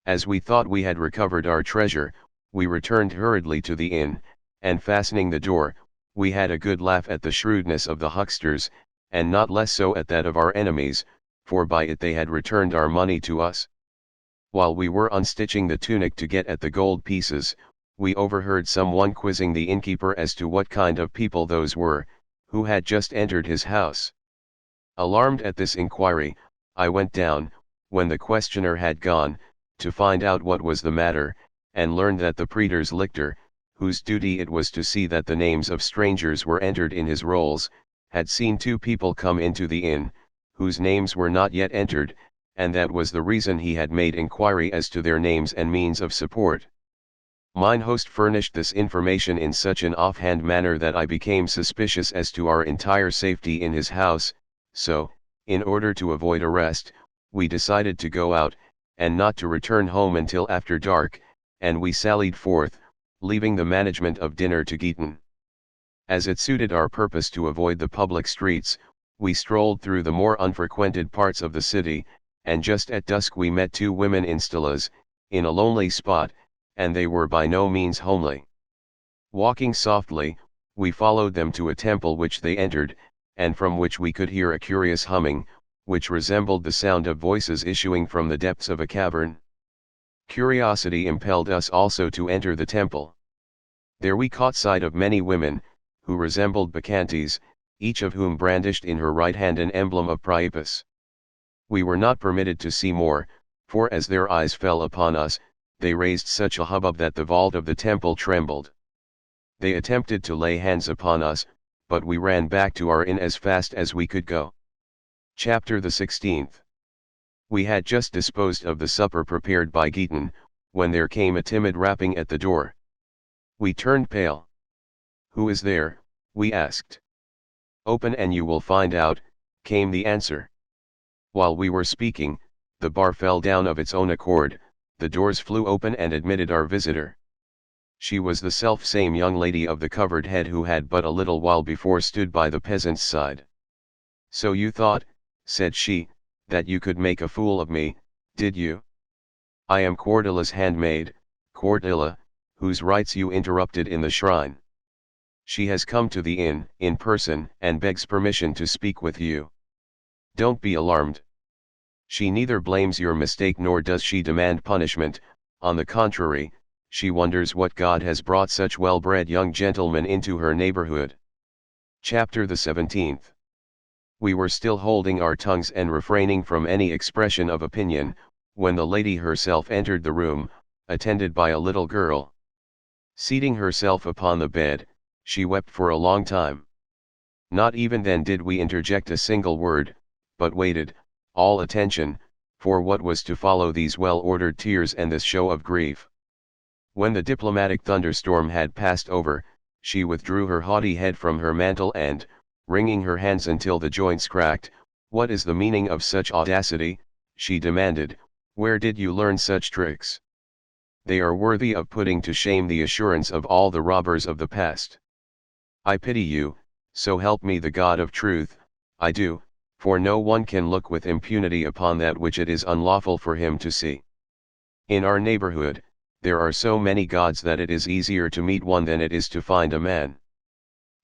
As we thought we had recovered our treasure, we returned hurriedly to the inn, and fastening the door, we had a good laugh at the shrewdness of the hucksters, and not less so at that of our enemies, for by it they had returned our money to us. While we were unstitching the tunic to get at the gold pieces, we overheard someone quizzing the innkeeper as to what kind of people those were, who had just entered his house. Alarmed at this inquiry, I went down, when the questioner had gone, to find out what was the matter, and learned that the praetor's lictor, whose duty it was to see that the names of strangers were entered in his rolls, had seen two people come into the inn, whose names were not yet entered, and that was the reason he had made inquiry as to their names and means of support. Mine host furnished this information in such an offhand manner that I became suspicious as to our entire safety in his house, so, in order to avoid arrest, we decided to go out, and not to return home until after dark, and we sallied forth, leaving the management of dinner to Giton. As it suited our purpose to avoid the public streets, we strolled through the more unfrequented parts of the city, and just at dusk we met two women in stillas, in a lonely spot, and they were by no means homely. Walking softly, we followed them to a temple which they entered, and from which we could hear a curious humming, which resembled the sound of voices issuing from the depths of a cavern. Curiosity impelled us also to enter the temple. There we caught sight of many women, who resembled bacchantes, each of whom brandished in her right hand an emblem of Priapus. We were not permitted to see more, for as their eyes fell upon us, they raised such a hubbub that the vault of the temple trembled. They attempted to lay hands upon us, but we ran back to our inn as fast as we could go. Chapter the 16th. We had just disposed of the supper prepared by Giton, when there came a timid rapping at the door. We turned pale. "Who is there?" we asked. "Open and you will find out," came the answer. While we were speaking, the bar fell down of its own accord, the doors flew open and admitted our visitor. She was the self-same young lady of the covered head who had but a little while before stood by the peasant's side. "So you thought," said she, "that you could make a fool of me, did you? I am Cordella's handmaid, Cordella, whose rites you interrupted in the shrine. She has come to the inn, in person, and begs permission to speak with you. Don't be alarmed. She neither blames your mistake nor does she demand punishment, on the contrary, she wonders what God has brought such well-bred young gentlemen into her neighborhood." Chapter the 17th. We were still holding our tongues and refraining from any expression of opinion, when the lady herself entered the room, attended by a little girl. Seating herself upon the bed, she wept for a long time. Not even then did we interject a single word, but waited, all attention, for what was to follow these well-ordered tears and this show of grief. When the diplomatic thunderstorm had passed over, she withdrew her haughty head from her mantle and, wringing her hands until the joints cracked, "What is the meaning of such audacity?" she demanded. "Where did you learn such tricks? They are worthy of putting to shame the assurance of all the robbers of the past. I pity you, so help me the God of truth, I do, for no one can look with impunity upon that which it is unlawful for him to see. In our neighborhood, there are so many gods that it is easier to meet one than it is to find a man.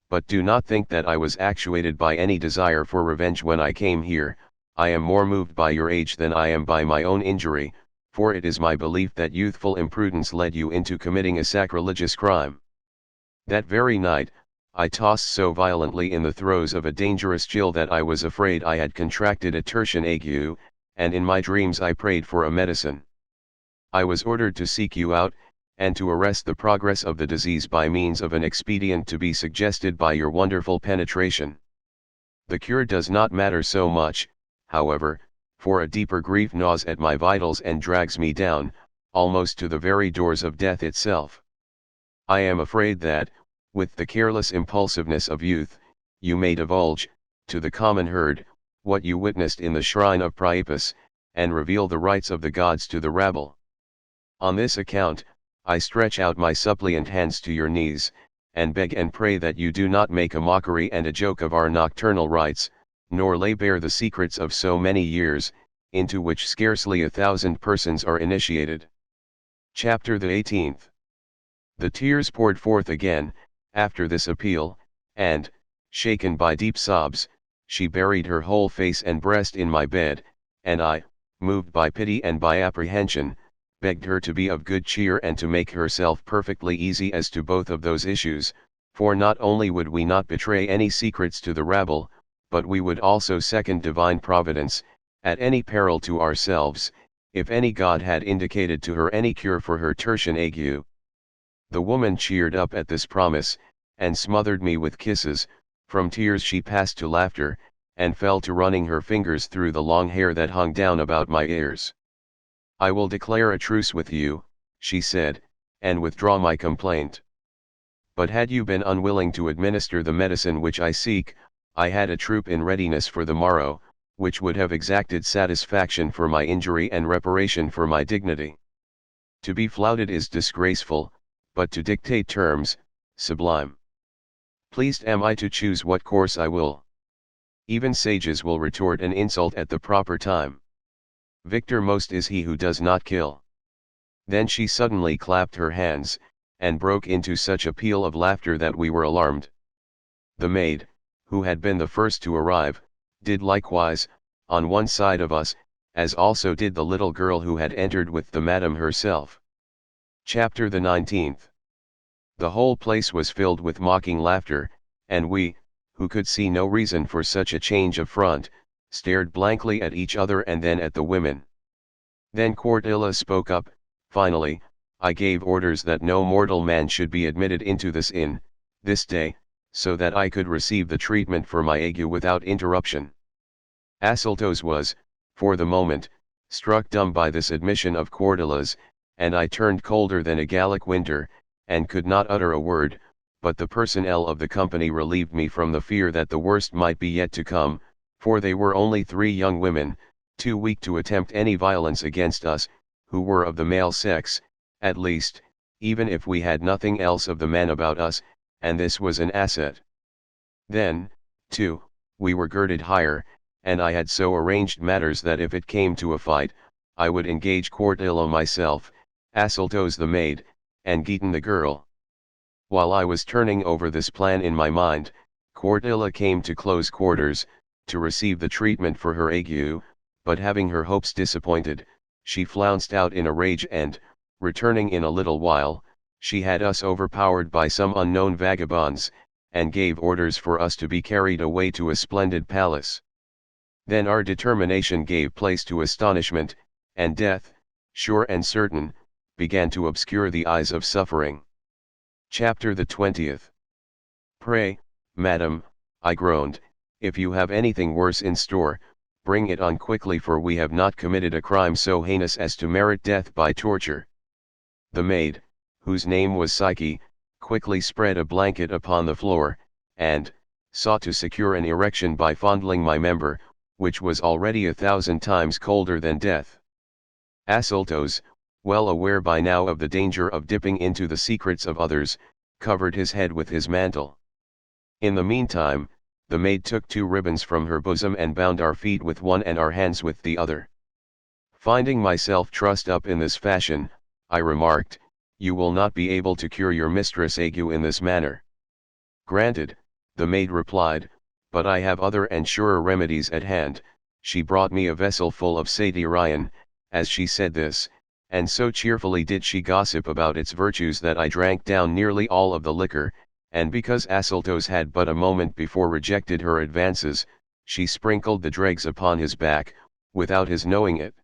But do not think that I was actuated by any desire for revenge when I came here. I am more moved by your age than I am by my own injury, for it is my belief that youthful imprudence led you into committing a sacrilegious crime. That very night, I tossed so violently in the throes of a dangerous chill that I was afraid I had contracted a tertian ague, and in my dreams I prayed for a medicine. I was ordered to seek you out, and to arrest the progress of the disease by means of an expedient to be suggested by your wonderful penetration. The cure does not matter so much, however, for a deeper grief gnaws at my vitals and drags me down, almost to the very doors of death itself. I am afraid that, with the careless impulsiveness of youth, you may divulge, to the common herd, what you witnessed in the shrine of Priapus, and reveal the rites of the gods to the rabble. On this account, I stretch out my suppliant hands to your knees, and beg and pray that you do not make a mockery and a joke of our nocturnal rites, nor lay bare the secrets of so many years, into which scarcely 1,000 persons are initiated. Chapter the 18th. The tears poured forth again, after this appeal, and, shaken by deep sobs, she buried her whole face and breast in my bed, and I, moved by pity and by apprehension, begged her to be of good cheer and to make herself perfectly easy as to both of those issues, for not only would we not betray any secrets to the rabble, but we would also second divine providence, at any peril to ourselves, if any god had indicated to her any cure for her tertian ague. The woman cheered up at this promise, and smothered me with kisses. From tears she passed to laughter, and fell to running her fingers through the long hair that hung down about my ears. "I will declare a truce with you," she said, "and withdraw my complaint. But had you been unwilling to administer the medicine which I seek, I had a troop in readiness for the morrow, which would have exacted satisfaction for my injury and reparation for my dignity. To be flouted is disgraceful, but to dictate terms, sublime. Pleased am I to choose what course I will. Even sages will retort an insult at the proper time. Victor most is he who does not kill." Then she suddenly clapped her hands, and broke into such a peal of laughter that we were alarmed. The maid, who had been the first to arrive, did likewise, on one side of us, as also did the little girl who had entered with the madam herself. Chapter the 19th. The whole place was filled with mocking laughter, and we, who could see no reason for such a change of front, stared blankly at each other and then at the women. Then Cortilla spoke up. "Finally, I gave orders that no mortal man should be admitted into this inn, this day, so that I could receive the treatment for my ague without interruption." Asyltos was, for the moment, struck dumb by this admission of Cortilla's, and I turned colder than a Gallic winter, and could not utter a word, but the personnel of the company relieved me from the fear that the worst might be yet to come, for they were only 3 young women, too weak to attempt any violence against us, who were of the male sex, at least, even if we had nothing else of the man about us, and this was an asset. Then, too, we were girded higher, and I had so arranged matters that if it came to a fight, I would engage Cortilla myself, Asyltos the maid, and Geeton the girl. While I was turning over this plan in my mind, Cortilla came to close quarters, to receive the treatment for her ague, but having her hopes disappointed, she flounced out in a rage and, returning in a little while, she had us overpowered by some unknown vagabonds, and gave orders for us to be carried away to a splendid palace. Then our determination gave place to astonishment, and death, sure and certain, began to obscure the eyes of suffering. Chapter the 20th. "Pray, madam," I groaned, "if you have anything worse in store, bring it on quickly, for we have not committed a crime so heinous as to merit death by torture. The maid, whose name was Psyche, quickly spread a blanket upon the floor, and sought to secure an erection by fondling my member, which was already 1,000 times colder than death. Asyltos, well aware by now of the danger of dipping into the secrets of others, covered his head with his mantle. In the meantime, the maid took 2 ribbons from her bosom and bound our feet with one and our hands with the other. Finding myself trussed up in this fashion, I remarked, "You will not be able to cure your mistress ague in this manner." "Granted," the maid replied, "but I have other and surer remedies at hand." She brought me a vessel full of Satyricon, as she said this, and so cheerfully did she gossip about its virtues that I drank down nearly all of the liquor, and because Asyltos had but a moment before rejected her advances, she sprinkled the dregs upon his back, without his knowing it.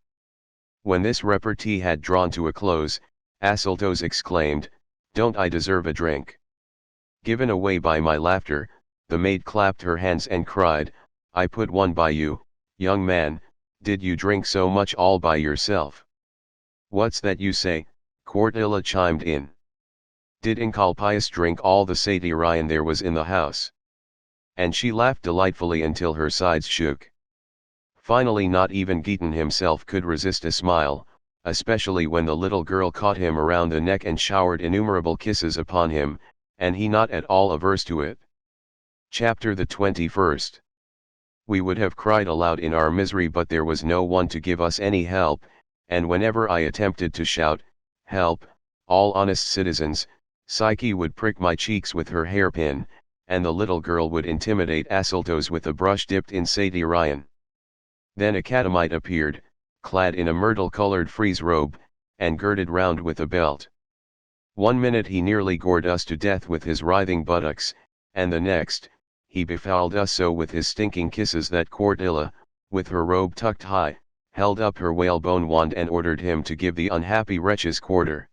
When this repartee had drawn to a close, Asyltos exclaimed, "Don't I deserve a drink?" Given away by my laughter, the maid clapped her hands and cried, "I put one by you, young man. Did you drink so much all by yourself?" "What's that you say?" Cortilla chimed in. "Did Encolpius drink all the Satyricon there was in the house?" And she laughed delightfully until her sides shook. Finally not even Giton himself could resist a smile, especially when the little girl caught him around the neck and showered innumerable kisses upon him, and he not at all averse to it. Chapter the 21st. We would have cried aloud in our misery, but there was no one to give us any help, and whenever I attempted to shout, "Help, all honest citizens," Psyche would prick my cheeks with her hairpin, and the little girl would intimidate Asyltos with a brush dipped in Satyricon. Then a catamite appeared, clad in a myrtle-colored frieze robe, and girded round with a belt. One minute he nearly gored us to death with his writhing buttocks, and the next, he befouled us so with his stinking kisses that Cortilla, with her robe tucked high, held up her whalebone wand and ordered him to give the unhappy wretches quarter.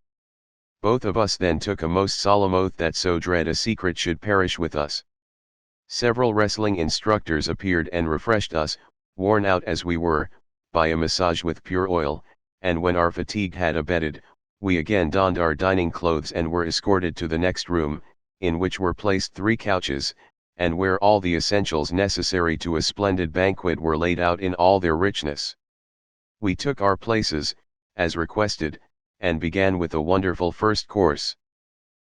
Both of us then took a most solemn oath that so dread a secret should perish with us. Several wrestling instructors appeared and refreshed us, worn out as we were, by a massage with pure oil, and when our fatigue had abated, we again donned our dining clothes and were escorted to the next room, in which were placed 3 couches, and where all the essentials necessary to a splendid banquet were laid out in all their richness. We took our places, as requested, and began with a wonderful first course.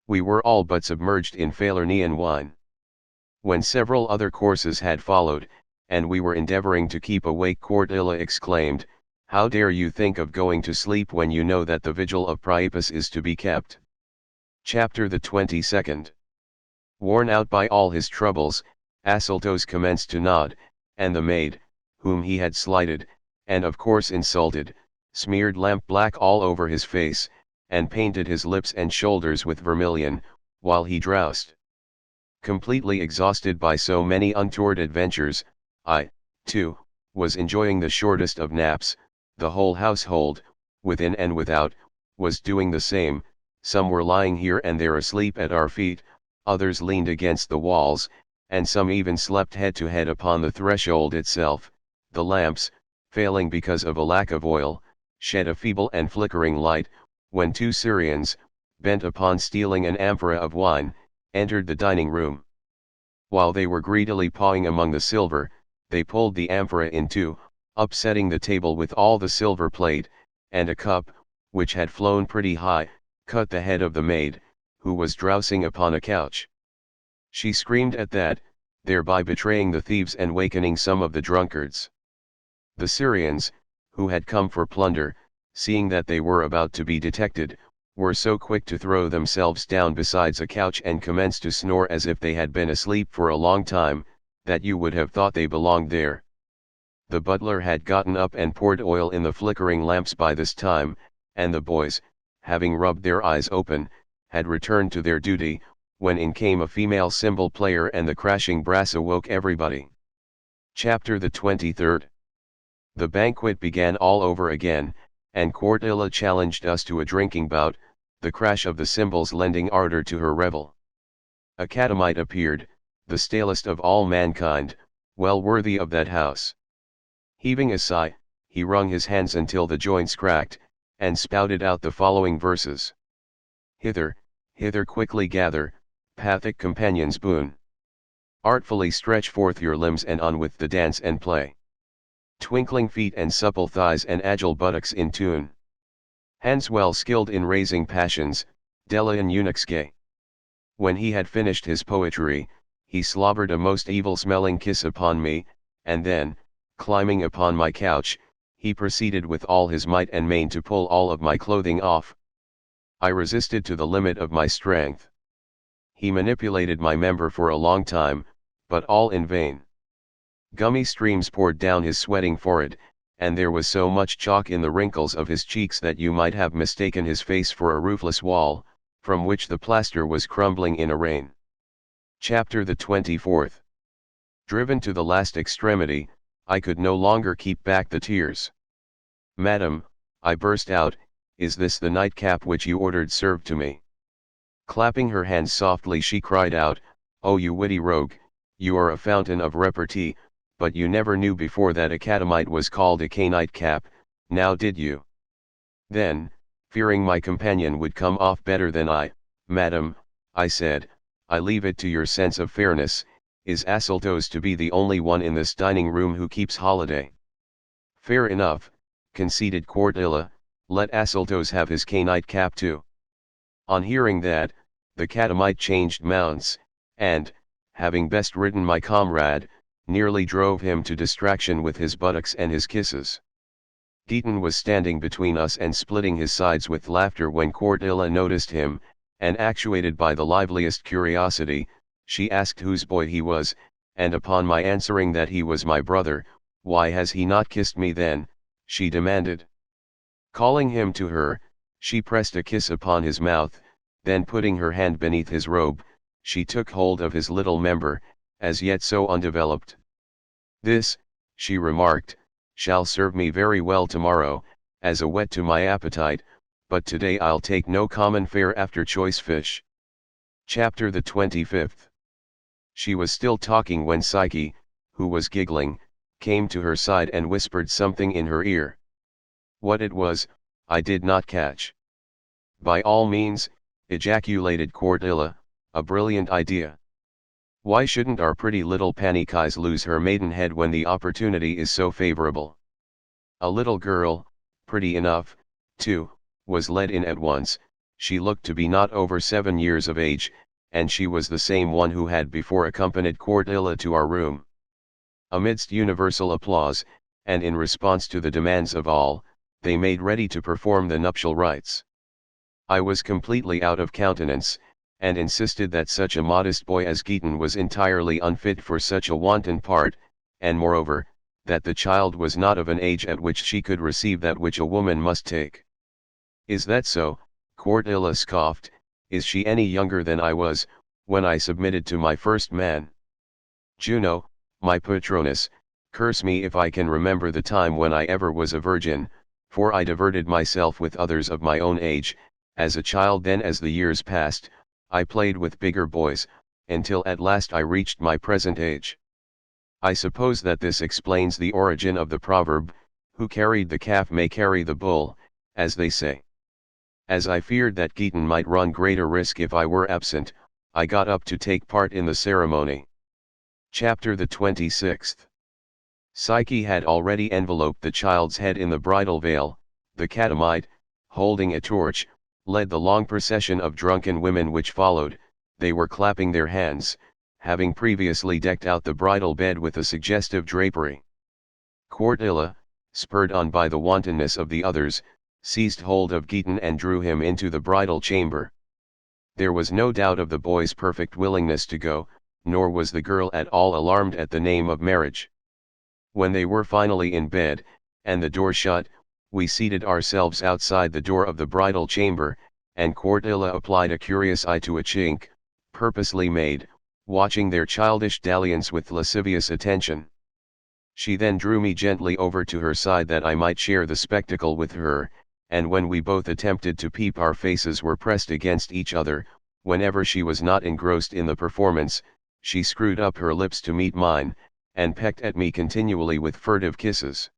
We were all but submerged in Falernian wine. When several other courses had followed, and we were endeavoring to keep awake, Cortilla exclaimed, "How dare you think of going to sleep when you know that the vigil of Priapus is to be kept?" Chapter the 22nd. Worn out by all his troubles, Asyltos commenced to nod, and the maid, whom he had slighted, and of course insulted, smeared lamp-black all over his face, and painted his lips and shoulders with vermilion, while he drowsed. Completely exhausted by so many untoward adventures, I, too, was enjoying the shortest of naps. The whole household, within and without, was doing the same. Some were lying here and there asleep at our feet, others leaned against the walls, and some even slept head to head upon the threshold itself. The lamps, failing because of a lack of oil, shed a feeble and flickering light, when 2 Syrians, bent upon stealing an amphora of wine, entered the dining room. While they were greedily pawing among the silver, they pulled the amphora in 2, upsetting the table with all the silver plate, and a cup, which had flown pretty high, cut the head of the maid, who was drowsing upon a couch. She screamed at that, thereby betraying the thieves and wakening some of the drunkards. The Syrians, who had come for plunder, seeing that they were about to be detected, were so quick to throw themselves down besides a couch and commence to snore as if they had been asleep for a long time, that you would have thought they belonged there. The butler had gotten up and poured oil in the flickering lamps by this time, and the boys, having rubbed their eyes open, had returned to their duty, when in came a female cymbal player and the crashing brass awoke everybody. Chapter the 23rd. The banquet began all over again, and Cortilla challenged us to a drinking bout, the crash of the cymbals lending ardor to her revel. A catamite appeared, the stalest of all mankind, well worthy of that house. Heaving a sigh, he wrung his hands until the joints cracked, and spouted out the following verses. Hither, hither quickly gather, pathic companions boon. Artfully stretch forth your limbs and on with the dance and play. Twinkling feet and supple thighs and agile buttocks in tune. Hands well skilled in raising passions, Delian eunuchs gay. When he had finished his poetry, he slobbered a most evil-smelling kiss upon me, and then, climbing upon my couch, he proceeded with all his might and main to pull all of my clothing off. I resisted to the limit of my strength. He manipulated my member for a long time, but all in vain. Gummy streams poured down his sweating forehead, and there was so much chalk in the wrinkles of his cheeks that you might have mistaken his face for a roofless wall, from which the plaster was crumbling in a rain. Chapter the 24th. Driven to the last extremity, I could no longer keep back the tears. Madam, I burst out, is this the nightcap which you ordered served to me? Clapping her hands softly she cried out, Oh you witty rogue, you are a fountain of repartee, but you never knew before that a catamite was called a nightcap, now did you? Then, fearing my companion would come off better than I, Madam, I said, I leave it to your sense of fairness, is Asseltos to be the only one in this dining room who keeps holiday? Fair enough, conceded Cordelia, let Asseltos have his nightcap too. On hearing that, the catamite changed mounts, and, having best ridden my comrade, nearly drove him to distraction with his buttocks and his kisses. Deaton was standing between us and splitting his sides with laughter when Cordelia noticed him, and actuated by the liveliest curiosity, she asked whose boy he was, and upon my answering that he was my brother, why has he not kissed me then, she demanded. Calling him to her, she pressed a kiss upon his mouth, then putting her hand beneath his robe, she took hold of his little member, as yet so undeveloped. This, she remarked, shall serve me very well tomorrow, as a whet to my appetite, but today I'll take no common fare after choice fish. Chapter the 25th. She was still talking when Psyche, who was giggling, came to her side and whispered something in her ear. What it was, I did not catch. By all means, ejaculated Cordelia, a brilliant idea. Why shouldn't our pretty little Panikais lose her maidenhead when the opportunity is so favorable? A little girl, pretty enough, too, was led in at once. She looked to be not over 7 years of age, and she was the same one who had before accompanied Cordelia to our room. Amidst universal applause, and in response to the demands of all, they made ready to perform the nuptial rites. I was completely out of countenance, and insisted that such a modest boy as Geaton was entirely unfit for such a wanton part, and moreover, that the child was not of an age at which she could receive that which a woman must take. Is that so? Cordelia scoffed. Is she any younger than I was, when I submitted to my first man? Juno, my Petronius, curse me if I can remember the time when I ever was a virgin, for I diverted myself with others of my own age, as a child. Then as the years passed, I played with bigger boys, until at last I reached my present age. I suppose that this explains the origin of the proverb, who carried the calf may carry the bull, as they say. As I feared that Geaton might run greater risk if I were absent, I got up to take part in the ceremony. Chapter the 26th. Psyche had already enveloped the child's head in the bridal veil. The catamite, holding a torch, led the long procession of drunken women which followed. They were clapping their hands, having previously decked out the bridal bed with a suggestive drapery. Cordelia, spurred on by the wantonness of the others, seized hold of Geaton and drew him into the bridal chamber. There was no doubt of the boy's perfect willingness to go, nor was the girl at all alarmed at the name of marriage. When they were finally in bed, and the door shut, we seated ourselves outside the door of the bridal chamber, and Cordelia applied a curious eye to a chink, purposely made, watching their childish dalliance with lascivious attention. She then drew me gently over to her side that I might share the spectacle with her, and when we both attempted to peep our faces were pressed against each other. Whenever she was not engrossed in the performance, she screwed up her lips to meet mine, and pecked at me continually with furtive kisses.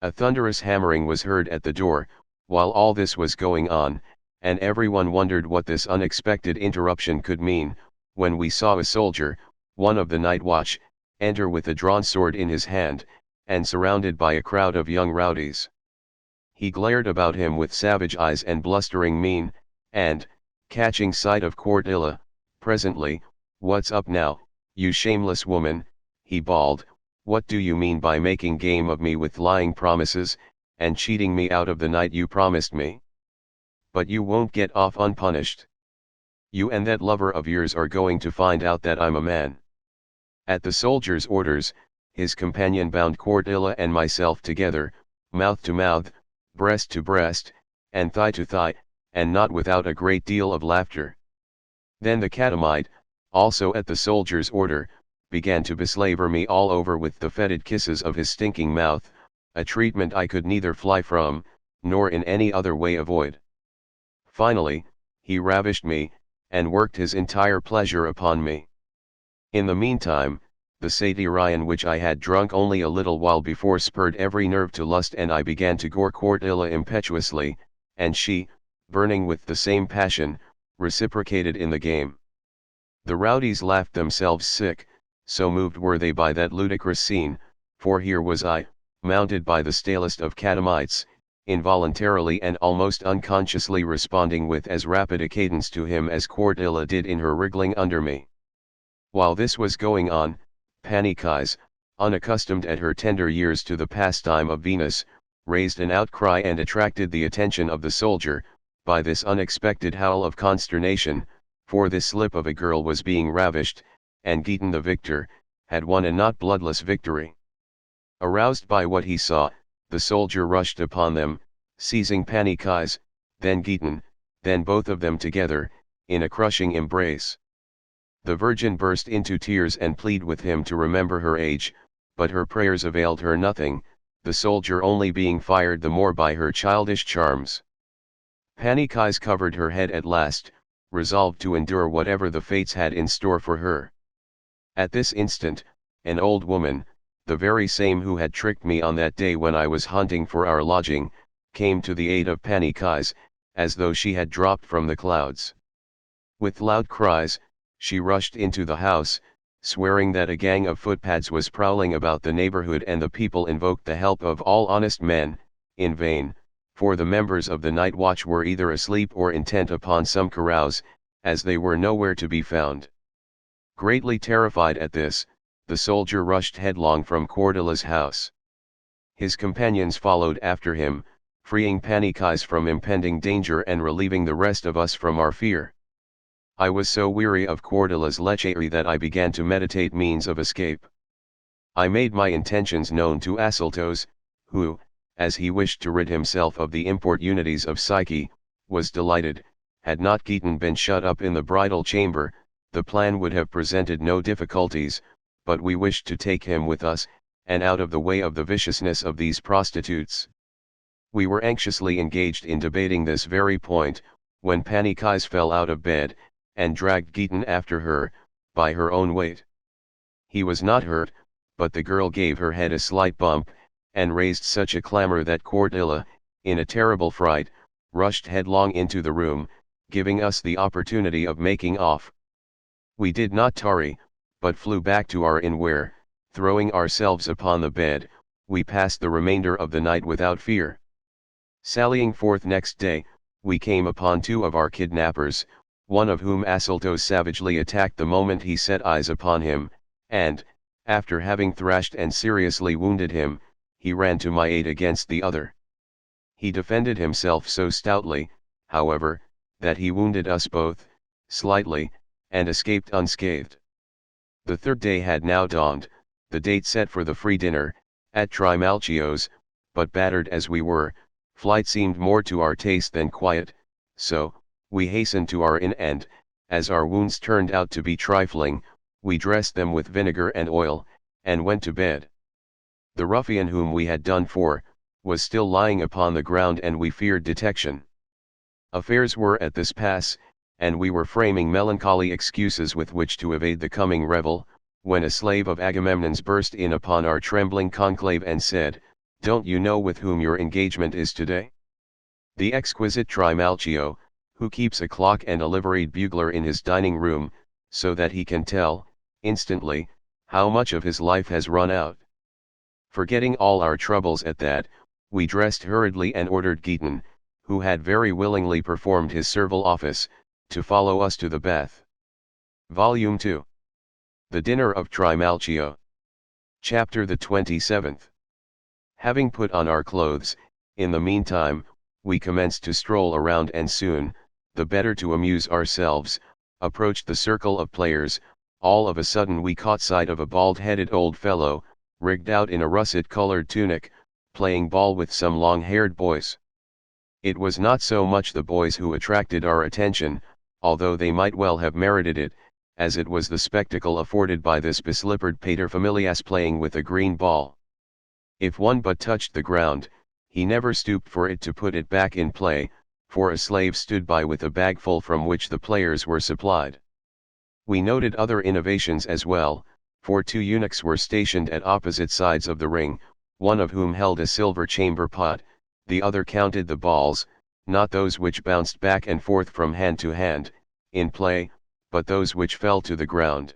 A thunderous hammering was heard at the door, while all this was going on, and everyone wondered what this unexpected interruption could mean, when we saw a soldier, one of the night watch, enter with a drawn sword in his hand, and surrounded by a crowd of young rowdies. He glared about him with savage eyes and blustering mien, and, catching sight of Cordelia, presently, "What's up now, you shameless woman?" he bawled. "What do you mean by making game of me with lying promises, and cheating me out of the night you promised me? But you won't get off unpunished. You and that lover of yours are going to find out that I'm a man." At the soldier's orders, his companion bound Cordelia and myself together, mouth to mouth, breast to breast, and thigh to thigh, and not without a great deal of laughter. Then the catamite, also at the soldier's order, began to beslaver me all over with the fetid kisses of his stinking mouth, a treatment I could neither fly from, nor in any other way avoid. Finally, he ravished me, and worked his entire pleasure upon me. In the meantime, the Satyricon which I had drunk only a little while before spurred every nerve to lust, and I began to gore Cordelia impetuously, and she, burning with the same passion, reciprocated in the game. The rowdies laughed themselves sick, so moved were they by that ludicrous scene, for here was I, mounted by the stalest of catamites, involuntarily and almost unconsciously responding with as rapid a cadence to him as Cordelia did in her wriggling under me. While this was going on, Panikais, unaccustomed at her tender years to the pastime of Venus, raised an outcry and attracted the attention of the soldier, by this unexpected howl of consternation, for this slip of a girl was being ravished, and Giton the victor, had won a not bloodless victory. Aroused by what he saw, the soldier rushed upon them, seizing Panikais, then Giton, then both of them together, in a crushing embrace. The virgin burst into tears and pleaded with him to remember her age, but her prayers availed her nothing, the soldier only being fired the more by her childish charms. Panikais covered her head at last, resolved to endure whatever the fates had in store for her. At this instant, an old woman, the very same who had tricked me on that day when I was hunting for our lodging, came to the aid of Panikais, as though she had dropped from the clouds. With loud cries, she rushed into the house, swearing that a gang of footpads was prowling about the neighborhood, and the people invoked the help of all honest men, in vain, for the members of the night watch were either asleep or intent upon some carouse, as they were nowhere to be found. Greatly terrified at this, the soldier rushed headlong from Cordelia's house. His companions followed after him, freeing Panikais from impending danger and relieving the rest of us from our fear. I was so weary of Cordelia's lechery that I began to meditate means of escape. I made my intentions known to Asyltos, who, as he wished to rid himself of the importunities of Psyche, was delighted. Had not Giton been shut up in the bridal chamber, the plan would have presented no difficulties, but we wished to take him with us, and out of the way of the viciousness of these prostitutes. We were anxiously engaged in debating this very point, when Panikais fell out of bed, and dragged Giton after her, by her own weight. He was not hurt, but the girl gave her head a slight bump, and raised such a clamor that Cordelia, in a terrible fright, rushed headlong into the room, giving us the opportunity of making off. We did not tarry, but flew back to our inn where, throwing ourselves upon the bed, we passed the remainder of the night without fear. Sallying forth next day, we came upon two of our kidnappers, one of whom Asyltos savagely attacked the moment he set eyes upon him, and, after having thrashed and seriously wounded him, he ran to my aid against the other. He defended himself so stoutly, however, that he wounded us both, slightly, and escaped unscathed. The third day had now dawned, the date set for the free dinner, at Trimalchio's, but battered as we were, flight seemed more to our taste than quiet, so, we hastened to our inn and, as our wounds turned out to be trifling, we dressed them with vinegar and oil, and went to bed. The ruffian whom we had done for, was still lying upon the ground, and we feared detection. Affairs were at this pass, and we were framing melancholy excuses with which to evade the coming revel, when a slave of Agamemnon's burst in upon our trembling conclave and said, "Don't you know with whom your engagement is today? The exquisite Trimalchio, who keeps a clock and a liveried bugler in his dining room, so that he can tell, instantly, how much of his life has run out." Forgetting all our troubles at that, we dressed hurriedly and ordered Giton, who had very willingly performed his servile office, to follow us to the bath. Volume 2. The Dinner of Trimalchio. Chapter the 27th. Having put on our clothes, in the meantime, we commenced to stroll around and soon, the better to amuse ourselves, approached the circle of players. All of a sudden we caught sight of a bald-headed old fellow, rigged out in a russet-colored tunic, playing ball with some long-haired boys. It was not so much the boys who attracted our attention, although they might well have merited it, as it was the spectacle afforded by this beslippered paterfamilias playing with a green ball. If one but touched the ground, he never stooped for it to put it back in play, for a slave stood by with a bagful from which the players were supplied. We noted other innovations as well, for 2 eunuchs were stationed at opposite sides of the ring, one of whom held a silver chamber pot, the other counted the balls, not those which bounced back and forth from hand to hand, in play, but those which fell to the ground.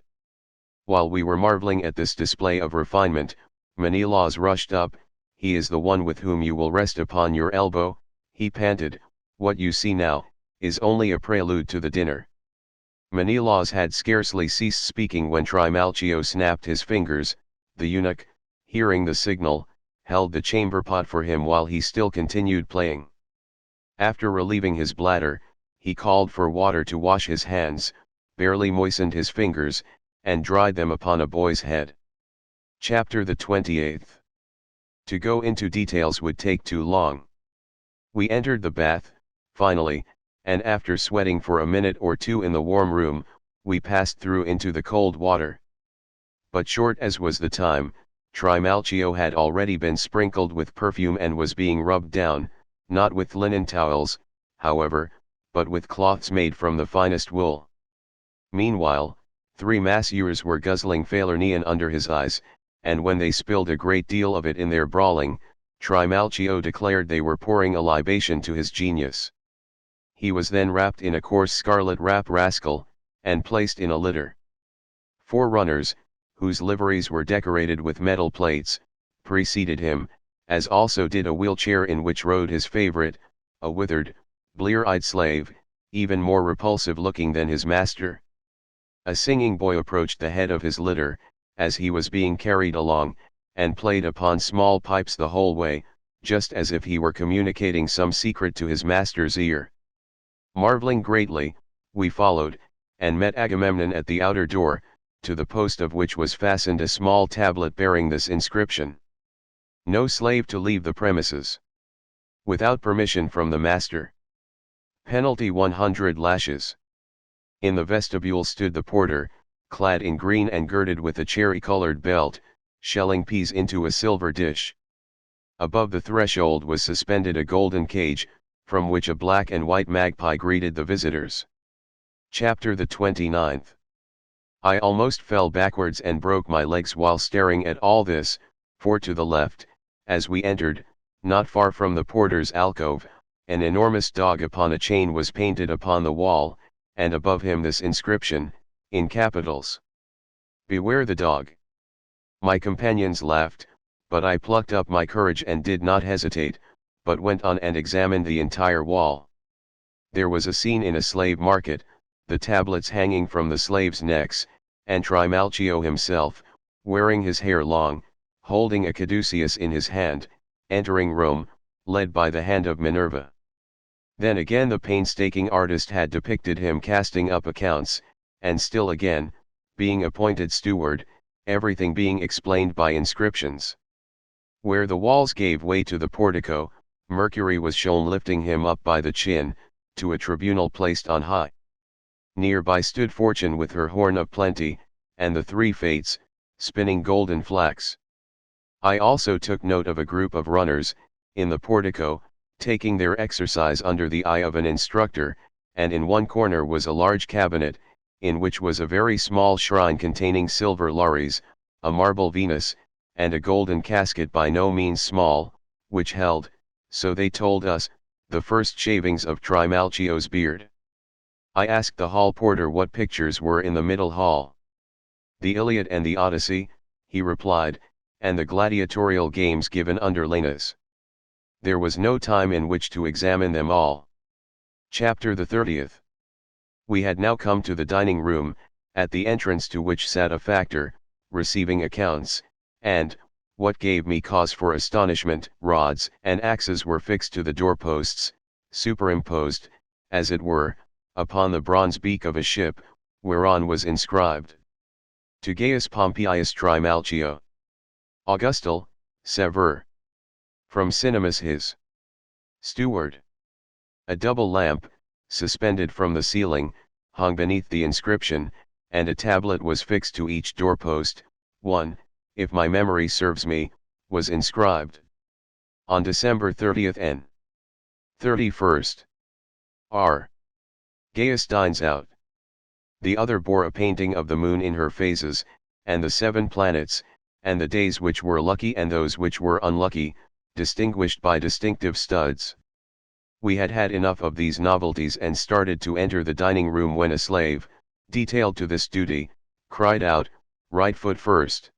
While we were marveling at this display of refinement, Menelaus rushed up. "He is the one with whom you will rest upon your elbow," he panted. "What you see now, is only a prelude to the dinner." Menelaus had scarcely ceased speaking when Trimalchio snapped his fingers. The eunuch, hearing the signal, held the chamber pot for him while he still continued playing. After relieving his bladder, he called for water to wash his hands, barely moistened his fingers, and dried them upon a boy's head. Chapter the 28th. To go into details would take too long. We entered the bath, finally, and after sweating for a minute or two in the warm room, we passed through into the cold water. But short as was the time, Trimalchio had already been sprinkled with perfume and was being rubbed down, not with linen towels, however, but with cloths made from the finest wool. Meanwhile, 3 masseurs were guzzling Falernian under his eyes, and when they spilled a great deal of it in their brawling, Trimalchio declared they were pouring a libation to his genius. He was then wrapped in a coarse scarlet wrap rascal, and placed in a litter. 4 runners, whose liveries were decorated with metal plates, preceded him, as also did a wheelchair in which rode his favorite, a withered, blear-eyed slave, even more repulsive looking than his master. A singing boy approached the head of his litter, as he was being carried along, and played upon small pipes the whole way, just as if he were communicating some secret to his master's ear. Marveling greatly, we followed, and met Agamemnon at the outer door, to the post of which was fastened a small tablet bearing this inscription: "No slave to leave the premises without permission from the master. Penalty 100 lashes. In the vestibule stood the porter, clad in green and girded with a cherry-colored belt, shelling peas into a silver dish. Above the threshold was suspended a golden cage, from which a black and white magpie greeted the visitors. Chapter the 29th. I almost fell backwards and broke my legs while staring at all this, for to the left, as we entered, not far from the porter's alcove, an enormous dog upon a chain was painted upon the wall, and above him this inscription, in capitals: "Beware the dog." My companions laughed, but I plucked up my courage and did not hesitate, but went on and examined the entire wall. There was a scene in a slave market, the tablets hanging from the slaves' necks, and Trimalchio himself, wearing his hair long, holding a caduceus in his hand, entering Rome, led by the hand of Minerva. Then again the painstaking artist had depicted him casting up accounts, and still again, being appointed steward, everything being explained by inscriptions. Where the walls gave way to the portico, Mercury was shown lifting him up by the chin, to a tribunal placed on high. Near by stood Fortune with her horn of plenty, and the 3 Fates, spinning golden flax. I also took note of a group of runners, in the portico, taking their exercise under the eye of an instructor, and in one corner was a large cabinet, in which was a very small shrine containing silver lares, a marble Venus, and a golden casket by no means small, which held, so they told us, the first shavings of Trimalchio's beard. I asked the hall porter what pictures were in the middle hall. The Iliad and the Odyssey, he replied, and the gladiatorial games given under Laenas. There was no time in which to examine them all. Chapter the 30th. We had now come to the dining room, at the entrance to which sat a factor, receiving accounts, and, what gave me cause for astonishment, rods and axes were fixed to the doorposts, superimposed, as it were, upon the bronze beak of a ship, whereon was inscribed: To Gaius Pompeius Trimalchio. Augustul, Sever. From Cinemus his steward. A double lamp, suspended from the ceiling, hung beneath the inscription, and a tablet was fixed to each doorpost. 1, if my memory serves me, was inscribed: On December 30th n. 31st. R. Gaius dines out. The other bore a painting of the moon in her phases, and the 7 planets, and the days which were lucky and those which were unlucky, distinguished by distinctive studs. We had had enough of these novelties and started to enter the dining room when a slave, detailed to this duty, cried out, "Right foot first."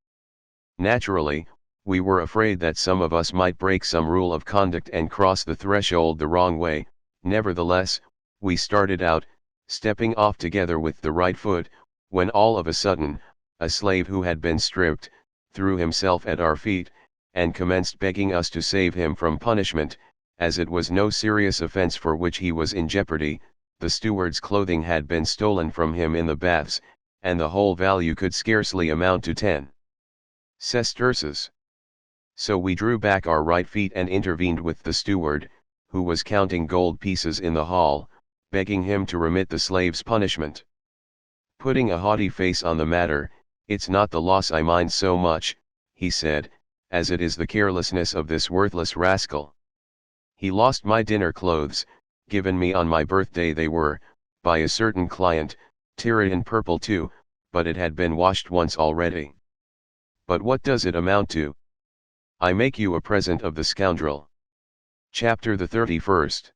Naturally, we were afraid that some of us might break some rule of conduct and cross the threshold the wrong way. Nevertheless, we started out, stepping off together with the right foot, when all of a sudden, a slave who had been stripped, threw himself at our feet, and commenced begging us to save him from punishment, as it was no serious offense for which he was in jeopardy. The steward's clothing had been stolen from him in the baths, and the whole value could scarcely amount to 10 sesterces. So we drew back our right feet and intervened with the steward, who was counting gold pieces in the hall, begging him to remit the slave's punishment. Putting a haughty face on the matter, "It's not the loss I mind so much," he said, "as it is the carelessness of this worthless rascal. He lost my dinner clothes, given me on my birthday they were, by a certain client, Tyrian purple too, but it had been washed once already. But what does it amount to? I make you a present of the scoundrel." Chapter the 31st.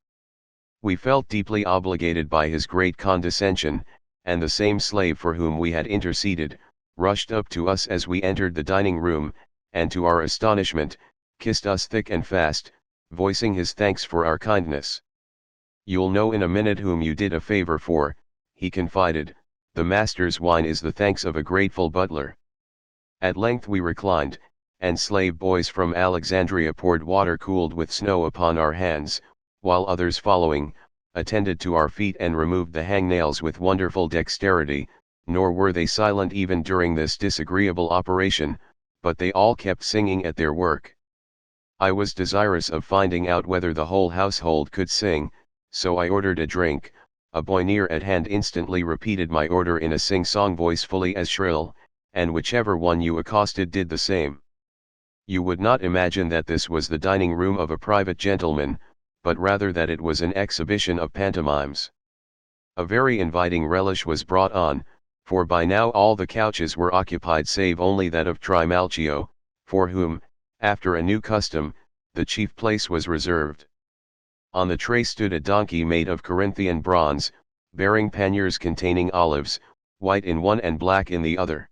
We felt deeply obligated by his great condescension, and the same slave for whom we had interceded, rushed up to us as we entered the dining room, and to our astonishment, kissed us thick and fast, voicing his thanks for our kindness. "You'll know in a minute whom you did a favor for," he confided, "the master's wine is the thanks of a grateful butler." At length we reclined, and slave boys from Alexandria poured water cooled with snow upon our hands, while others following, attended to our feet and removed the hangnails with wonderful dexterity. Nor were they silent even during this disagreeable operation, but they all kept singing at their work. I was desirous of finding out whether the whole household could sing, so I ordered a drink. A boy near at hand instantly repeated my order in a sing-song voice fully as shrill, and whichever one you accosted did the same. You would not imagine that this was the dining room of a private gentleman, but rather that it was an exhibition of pantomimes. A very inviting relish was brought on, for by now all the couches were occupied save only that of Trimalchio, for whom, after a new custom, the chief place was reserved. On the tray stood a donkey made of Corinthian bronze, bearing panniers containing olives, white in one and black in the other.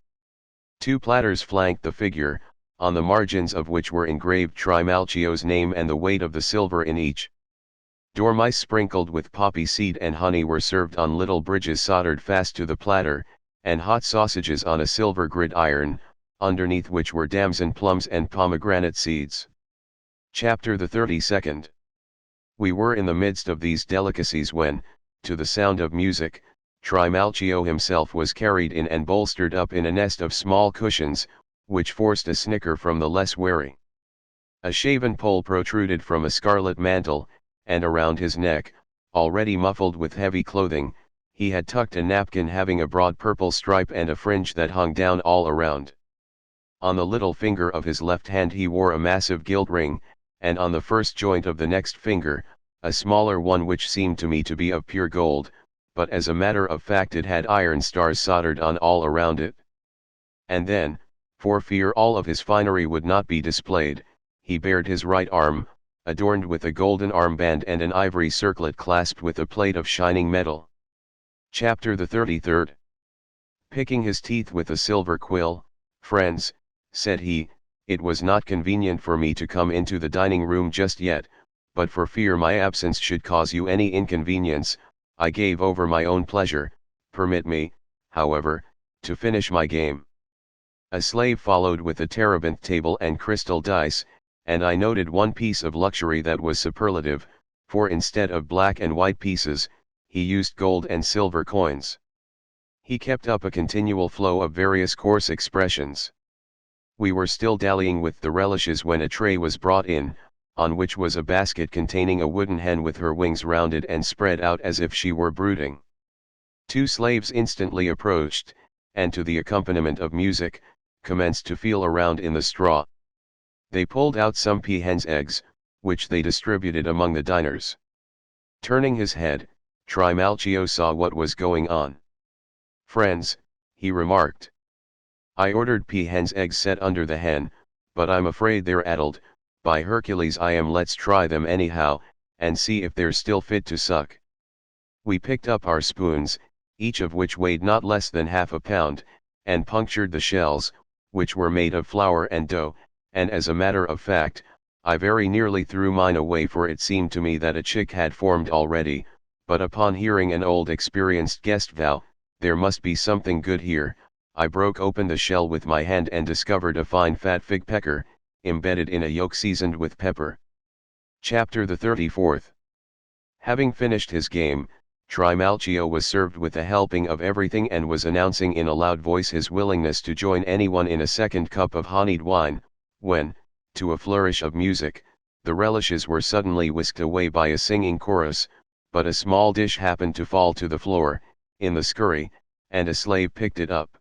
2 platters flanked the figure, on the margins of which were engraved Trimalchio's name and the weight of the silver in each. Dormice sprinkled with poppy seed and honey were served on little bridges soldered fast to the platter, and hot sausages on a silver gridiron, underneath which were damson plums and pomegranate seeds. Chapter the 32nd. We were in the midst of these delicacies when, to the sound of music, Trimalchio himself was carried in and bolstered up in a nest of small cushions, which forced a snicker from the less wary. A shaven pole protruded from a scarlet mantle, and around his neck, already muffled with heavy clothing, he had tucked a napkin having a broad purple stripe and a fringe that hung down all around. On the little finger of his left hand he wore a massive gilt ring, and on the first joint of the next finger, a smaller one which seemed to me to be of pure gold, but as a matter of fact it had iron stars soldered on all around it. And then, for fear all of his finery would not be displayed, he bared his right arm, adorned with a golden armband and an ivory circlet clasped with a plate of shining metal. Chapter the 33rd. Picking his teeth with a silver quill, "Friends," said he, "it was not convenient for me to come into the dining room just yet, but for fear my absence should cause you any inconvenience, I gave over my own pleasure. Permit me, however, to finish my game." A slave followed with a terebinth table and crystal dice, and I noted one piece of luxury that was superlative, for instead of black and white pieces, he used gold and silver coins. He kept up a continual flow of various coarse expressions. We were still dallying with the relishes when a tray was brought in, on which was a basket containing a wooden hen with her wings rounded and spread out as if she were brooding. Two slaves instantly approached, and to the accompaniment of music, commenced to feel around in the straw. They pulled out some peahen's eggs, which they distributed among the diners. Turning his head, Trimalchio saw what was going on. "Friends," he remarked, "I ordered peahen's eggs set under the hen, but I'm afraid they're addled. By Hercules I am. Let's try them anyhow, and see if they're still fit to suck." We picked up our spoons, each of which weighed not less than half a pound, and punctured the shells, which were made of flour and dough, and as a matter of fact, I very nearly threw mine away, for it seemed to me that a chick had formed already, but upon hearing an old experienced guest vow, "There must be something good here," I broke open the shell with my hand and discovered a fine fat fig pecker, embedded in a yolk seasoned with pepper. Chapter the 34th. Having finished his game, Trimalchio was served with a helping of everything and was announcing in a loud voice his willingness to join anyone in a second cup of honeyed wine, when, to a flourish of music, the relishes were suddenly whisked away by a singing chorus, but a small dish happened to fall to the floor, in the scurry, and a slave picked it up.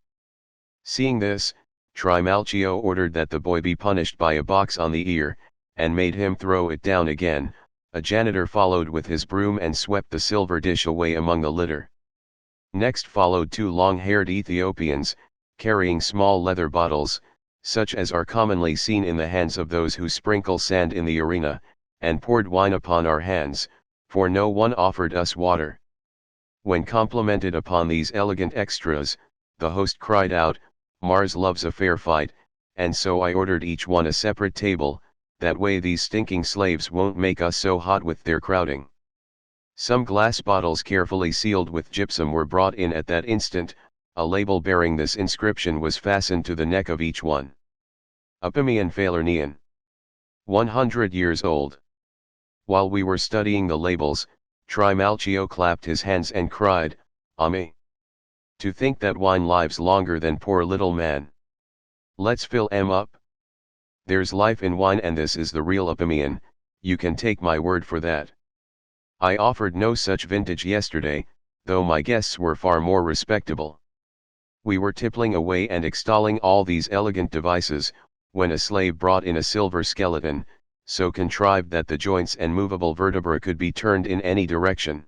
Seeing this, Trimalchio ordered that the boy be punished by a box on the ear, and made him throw it down again. A janitor followed with his broom and swept the silver dish away among the litter. Next followed two long-haired Ethiopians, carrying small leather bottles, such as are commonly seen in the hands of those who sprinkle sand in the arena, and poured wine upon our hands, for no one offered us water. When complimented upon these elegant extras, the host cried out, "Mars loves a fair fight," and so I ordered each one a separate table, that way these stinking slaves won't make us so hot with their crowding. Some glass bottles carefully sealed with gypsum were brought in at that instant. A label bearing this inscription was fastened to the neck of each one. Epimean Falernian. 100 years old. While we were studying the labels, Trimalchio clapped his hands and cried, "Ami! To think that wine lives longer than poor little man. Let's fill 'em up. There's life in wine, and this is the real Epimean, you can take my word for that. I offered no such vintage yesterday, though my guests were far more respectable." We were tippling away and extolling all these elegant devices, when a slave brought in a silver skeleton, so contrived that the joints and movable vertebrae could be turned in any direction.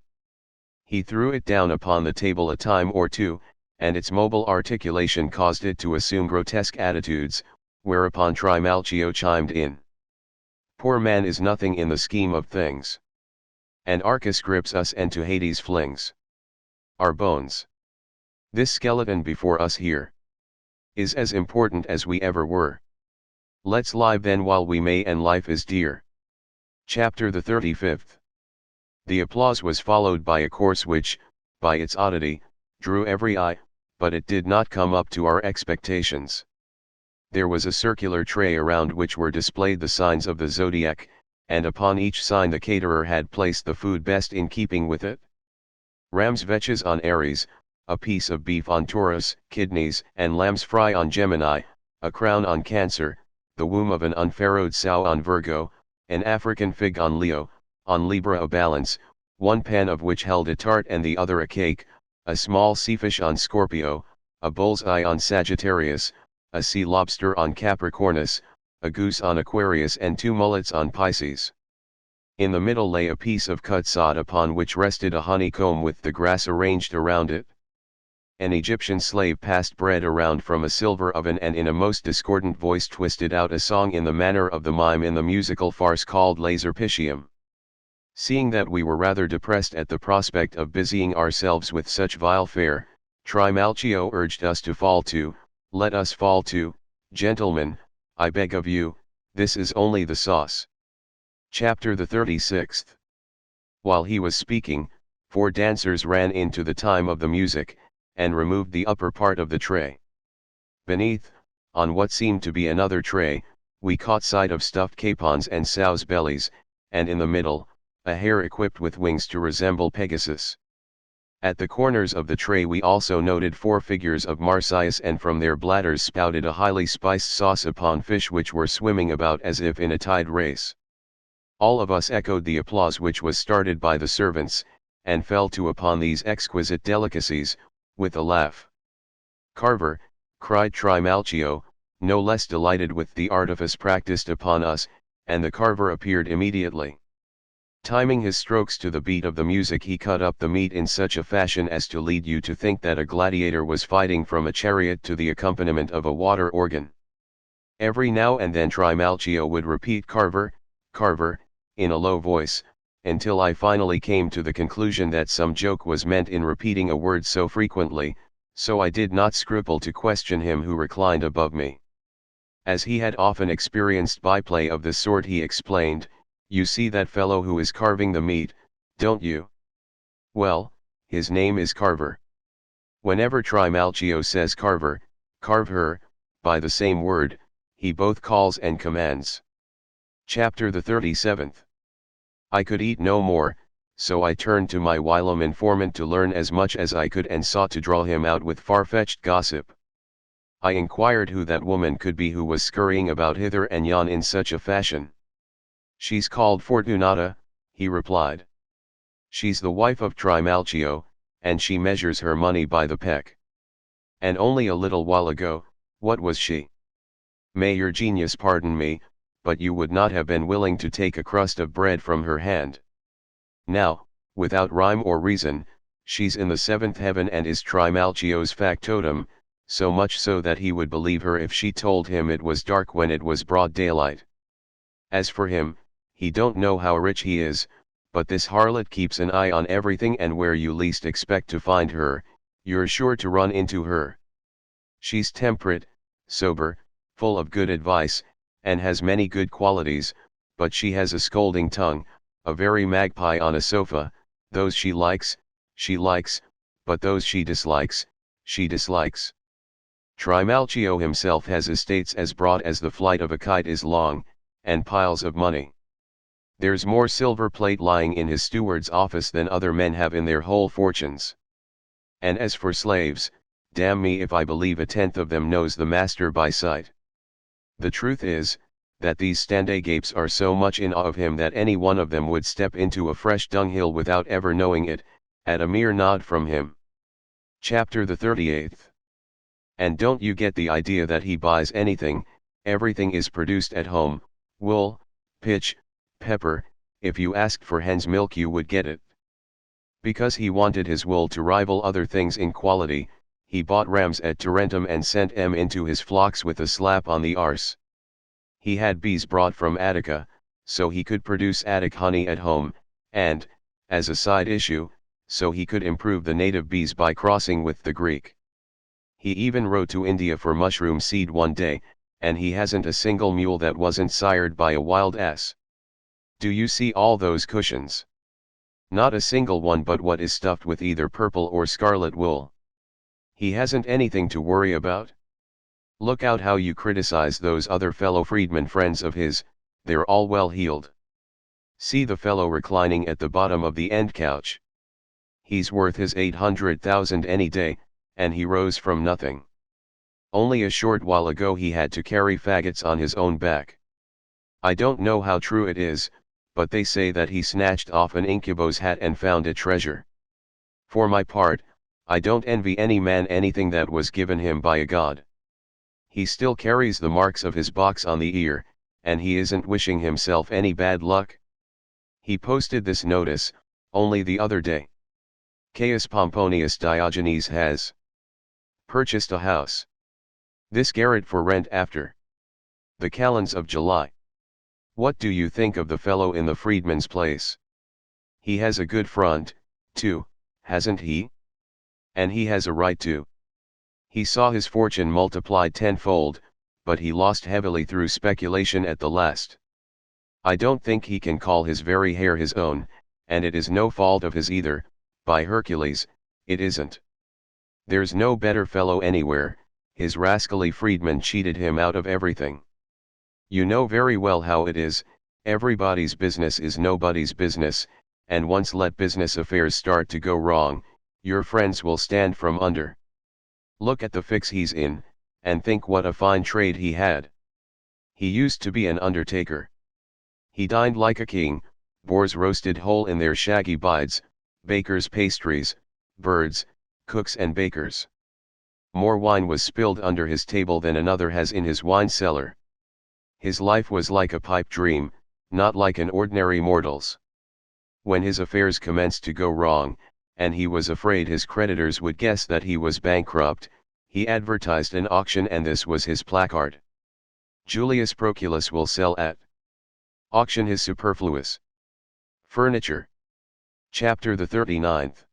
He threw it down upon the table a time or two, and its mobile articulation caused it to assume grotesque attitudes, whereupon Trimalchio chimed in. "Poor man is nothing in the scheme of things. And Arcus grips us and to Hades flings our bones. This skeleton before us here is as important as we ever were. Let's live then while we may, and life is dear." Chapter the 35th. The applause was followed by a chorus which, by its oddity, drew every eye, but it did not come up to our expectations. There was a circular tray around which were displayed the signs of the zodiac, and upon each sign the caterer had placed the food best in keeping with it. Ram's vetches on Aries, a piece of beef on Taurus, kidneys and lamb's fry on Gemini, a crown on Cancer, the womb of an unfurrowed sow on Virgo, an African fig on Leo, on Libra a balance, one pan of which held a tart and the other a cake, a small sea fish on Scorpio, a bull's eye on Sagittarius, a sea lobster on Capricornus, a goose on Aquarius, and two mullets on Pisces. In the middle lay a piece of cut sod upon which rested a honeycomb with the grass arranged around it. An Egyptian slave passed bread around from a silver oven and in a most discordant voice twisted out a song in the manner of the mime in the musical farce called Laserpitium. Seeing that we were rather depressed at the prospect of busying ourselves with such vile fare, Trimalchio urged us to fall to. Let us fall to, gentlemen, I beg of you, this is only the sauce. Chapter the 36th. While he was speaking, 4 dancers ran into the time of the music, and removed the upper part of the tray. Beneath, on what seemed to be another tray, we caught sight of stuffed capons and sows' bellies, and in the middle, a hare equipped with wings to resemble Pegasus. At the corners of the tray we also noted 4 figures of Marsyas, and from their bladders spouted a highly spiced sauce upon fish which were swimming about as if in a tide race. All of us echoed the applause which was started by the servants, and fell to upon these exquisite delicacies, with a laugh. "Carver," cried Trimalchio, no less delighted with the artifice practiced upon us, and the carver appeared immediately. Timing his strokes to the beat of the music, he cut up the meat in such a fashion as to lead you to think that a gladiator was fighting from a chariot to the accompaniment of a water organ. Every now and then Trimalchio would repeat "Carver, Carver," in a low voice, until I finally came to the conclusion that some joke was meant in repeating a word so frequently, so I did not scruple to question him who reclined above me. As he had often experienced byplay of this sort, he explained, "You see that fellow who is carving the meat, don't you? Well, his name is Carver. Whenever Trimalchio says Carver, carve her, by the same word, he both calls and commands." Chapter the 37th. I could eat no more, so I turned to my whilom informant to learn as much as I could and sought to draw him out with far-fetched gossip. I inquired who that woman could be who was scurrying about hither and yon in such a fashion. "She's called Fortunata," he replied. "She's the wife of Trimalchio, and she measures her money by the peck. And only a little while ago, what was she? May your genius pardon me, but you would not have been willing to take a crust of bread from her hand. Now, without rhyme or reason, she's in the 7th heaven and is Trimalchio's factotum, so much so that he would believe her if she told him it was dark when it was broad daylight. As for him, he don't know how rich he is, but this harlot keeps an eye on everything, and where you least expect to find her, you're sure to run into her. She's temperate, sober, full of good advice, and has many good qualities, but she has a scolding tongue, a very magpie on a sofa. Those she likes, but those she dislikes, she dislikes. Trimalchio himself has estates as broad as the flight of a kite is long, and piles of money. There's more silver plate lying in his steward's office than other men have in their whole fortunes. And as for slaves, damn me if I believe a tenth of them knows the master by sight. The truth is, that these standagapes are so much in awe of him that any one of them would step into a fresh dunghill without ever knowing it, at a mere nod from him. Chapter the 38th. And don't you get the idea that he buys anything, everything is produced at home, wool, pitch, pepper. If you asked for hen's milk you would get it. Because he wanted his wool to rival other things in quality, he bought rams at Tarentum and sent them into his flocks with a slap on the arse. He had bees brought from Attica, so he could produce Attic honey at home, and, as a side issue, so he could improve the native bees by crossing with the Greek. He even rode to India for mushroom seed one day, and he hasn't a single mule that wasn't sired by a wild ass. Do you see all those cushions? Not a single one but what is stuffed with either purple or scarlet wool. He hasn't anything to worry about. Look out how you criticize those other fellow freedmen friends of his, they're all well heeled. See the fellow reclining at the bottom of the end couch. He's worth his 800,000 any day, and he rose from nothing. Only a short while ago he had to carry faggots on his own back. I don't know how true it is, but they say that he snatched off an incubo's hat and found a treasure. For my part, I don't envy any man anything that was given him by a god. He still carries the marks of his box on the ear, and he isn't wishing himself any bad luck. He posted this notice, only the other day. Caius Pomponius Diogenes has purchased a house. This garret for rent after the calends of July. What do you think of the fellow in the freedman's place? He has a good front, too, hasn't he? And he has a right to. He saw his fortune multiplied tenfold, but he lost heavily through speculation at the last. I don't think he can call his very hair his own, and it is no fault of his either, by Hercules, it isn't. There's no better fellow anywhere, his rascally freedman cheated him out of everything. You know very well how it is, everybody's business is nobody's business, and once let business affairs start to go wrong, your friends will stand from under. Look at the fix he's in, and think what a fine trade he had. He used to be an undertaker. He dined like a king, boars roasted whole in their shaggy bides, bakers' pastries, birds, cooks and bakers. More wine was spilled under his table than another has in his wine cellar. His life was like a pipe dream, not like an ordinary mortal's. When his affairs commenced to go wrong, and he was afraid his creditors would guess that he was bankrupt, he advertised an auction, and this was his placard: Julius Proculus will sell at auction his superfluous furniture. Chapter the 39th.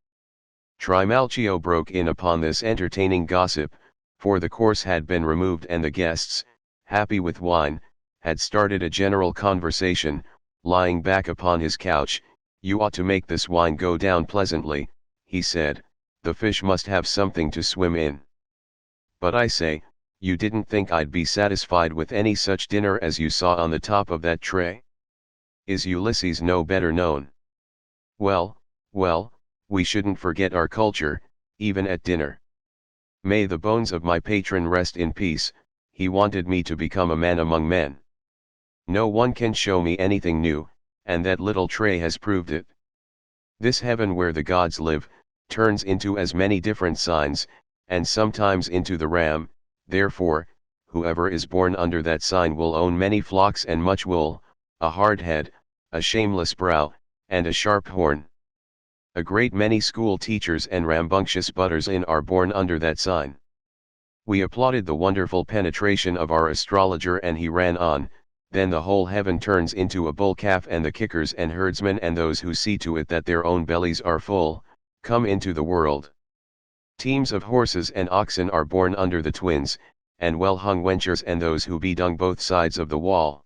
Trimalchio broke in upon this entertaining gossip, for the course had been removed and the guests, happy with wine, had started a general conversation. Lying back upon his couch, "You ought to make this wine go down pleasantly," he said, "the fish must have something to swim in. But I say, you didn't think I'd be satisfied with any such dinner as you saw on the top of that tray? Is Ulysses no better known? Well, well, we shouldn't forget our culture, even at dinner. May the bones of my patron rest in peace, he wanted me to become a man among men. No one can show me anything new, and that little tray has proved it. This heaven where the gods live, turns into as many different signs, and sometimes into the ram, therefore, whoever is born under that sign will own many flocks and much wool, a hard head, a shameless brow, and a sharp horn. A great many school teachers and rambunctious butters in are born under that sign." We applauded the wonderful penetration of our astrologer, and he ran on, "Then the whole heaven turns into a bull calf, and the kickers and herdsmen and those who see to it that their own bellies are full, come into the world. Teams of horses and oxen are born under the twins, and well-hung wenchers and those who be dung both sides of the wall.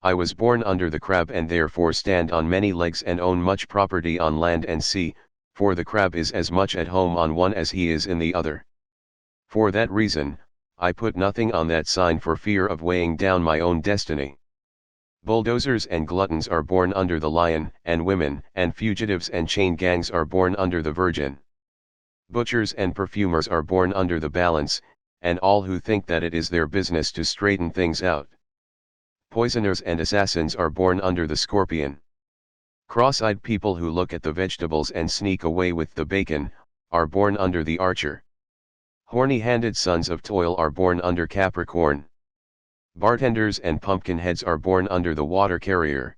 I was born under the crab, and therefore stand on many legs and own much property on land and sea, for the crab is as much at home on one as he is in the other. For that reason, I put nothing on that sign for fear of weighing down my own destiny. Bulldozers and gluttons are born under the lion, and women and fugitives and chain gangs are born under the virgin. Butchers and perfumers are born under the balance, and all who think that it is their business to straighten things out. Poisoners and assassins are born under the scorpion. Cross-eyed people who look at the vegetables and sneak away with the bacon, are born under the archer. Horny-handed sons of toil are born under Capricorn. Bartenders and pumpkin-heads are born under the water carrier.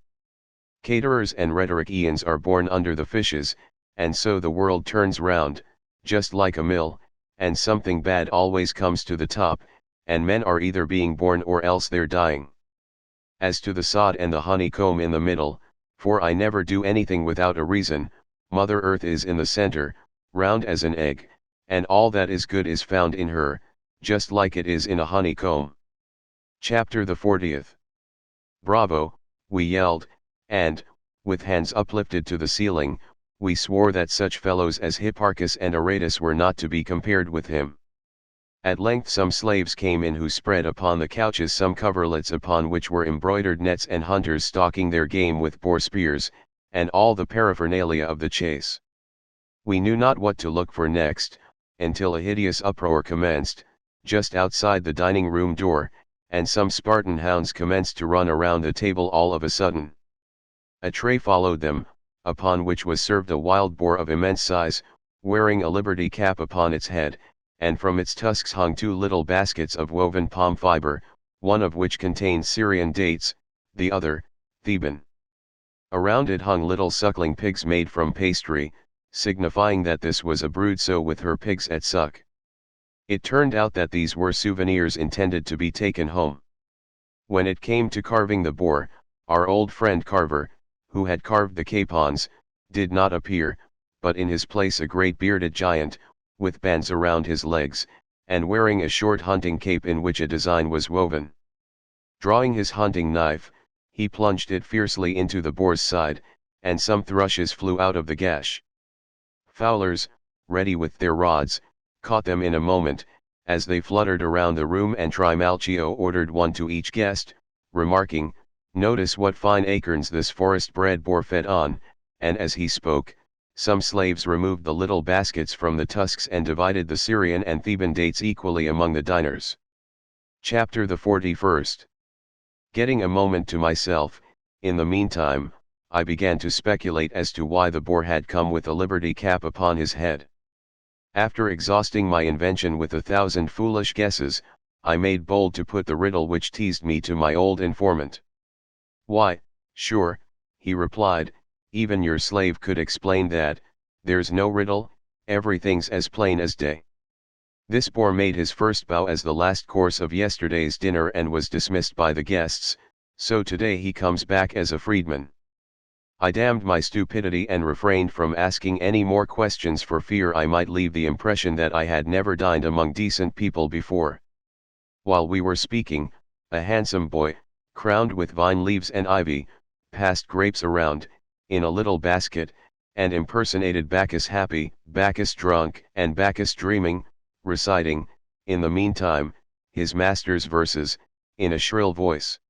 Caterers and rhetoricians are born under the fishes, and so the world turns round, just like a mill, and something bad always comes to the top, and men are either being born or else they're dying. As to the sod and the honeycomb in the middle, for I never do anything without a reason, Mother Earth is in the center, round as an egg, and all that is good is found in her, just like it is in a honeycomb." Chapter the 40th. "Bravo," we yelled, and, with hands uplifted to the ceiling, we swore that such fellows as Hipparchus and Aratus were not to be compared with him. At length some slaves came in who spread upon the couches some coverlets upon which were embroidered nets and hunters stalking their game with boar spears, and all the paraphernalia of the chase. We knew not what to look for next, until a hideous uproar commenced, just outside the dining room door, and some Spartan hounds commenced to run around the table all of a sudden. A tray followed them, upon which was served a wild boar of immense size, wearing a liberty cap upon its head, and from its tusks hung two little baskets of woven palm fiber, one of which contained Syrian dates, the other, Theban. Around it hung little suckling pigs made from pastry, signifying that this was a brood sow with her pigs at suck. It turned out that these were souvenirs intended to be taken home. When it came to carving the boar, our old friend Carver, who had carved the capons, did not appear, but in his place a great bearded giant, with bands around his legs, and wearing a short hunting cape in which a design was woven. Drawing his hunting knife, he plunged it fiercely into the boar's side, and some thrushes flew out of the gash. Fowlers, ready with their rods, caught them in a moment, as they fluttered around the room, and Trimalchio ordered one to each guest, remarking, "Notice what fine acorns this forest-bred boar fed on," and as he spoke, some slaves removed the little baskets from the tusks and divided the Syrian and Theban dates equally among the diners. Chapter the 41st. Getting a moment to myself, in the meantime, I began to speculate as to why the boar had come with a liberty cap upon his head. After exhausting my invention with 1,000 foolish guesses, I made bold to put the riddle which teased me to my old informant. "Why, sure," he replied, "even your slave could explain that. There's no riddle, everything's as plain as day." This boar made his first bow as the last course of yesterday's dinner and was dismissed by the guests, so today he comes back as a freedman. I damned my stupidity and refrained from asking any more questions for fear I might leave the impression that I had never dined among decent people before. While we were speaking, a handsome boy, crowned with vine leaves and ivy, passed grapes around, in a little basket, and impersonated Bacchus happy, Bacchus drunk, and Bacchus dreaming, reciting, in the meantime, his master's verses, in a shrill voice.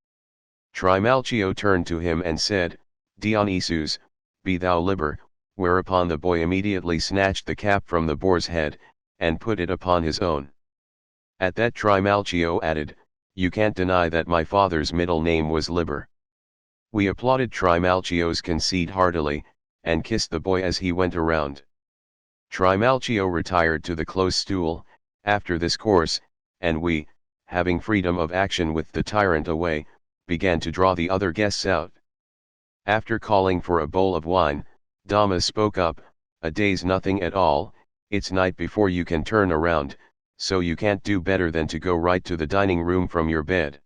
Trimalchio turned to him and said, "Dionysus, be thou liber," whereupon the boy immediately snatched the cap from the boar's head, and put it upon his own. At that Trimalchio added, "You can't deny that my father's middle name was Liber." We applauded Trimalchio's conceit heartily, and kissed the boy as he went around. Trimalchio retired to the close stool, after this course, and we, having freedom of action with the tyrant away, began to draw the other guests out. After calling for a bowl of wine, Damas spoke up, "A day's nothing at all, it's night before you can turn around, so you can't do better than to go right to the dining room from your bed.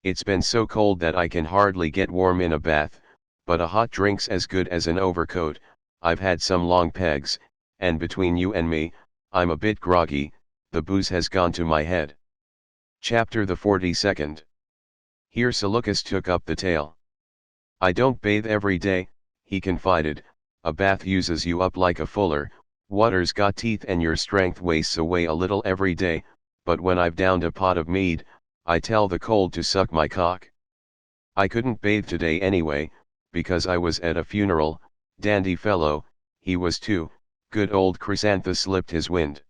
It's been so cold that I can hardly get warm in a bath, but a hot drink's as good as an overcoat. I've had some long pegs, and between you and me, I'm a bit groggy, the booze has gone to my head." Chapter the 42nd. Here Seleucus took up the tale. "I don't bathe every day," he confided, "a bath uses you up like a fuller, water's got teeth and your strength wastes away a little every day, but when I've downed a pot of mead, I tell the cold to suck my cock. I couldn't bathe today anyway, because I was at a funeral, dandy fellow, he was too, good old Chrysanthus slipped his wind.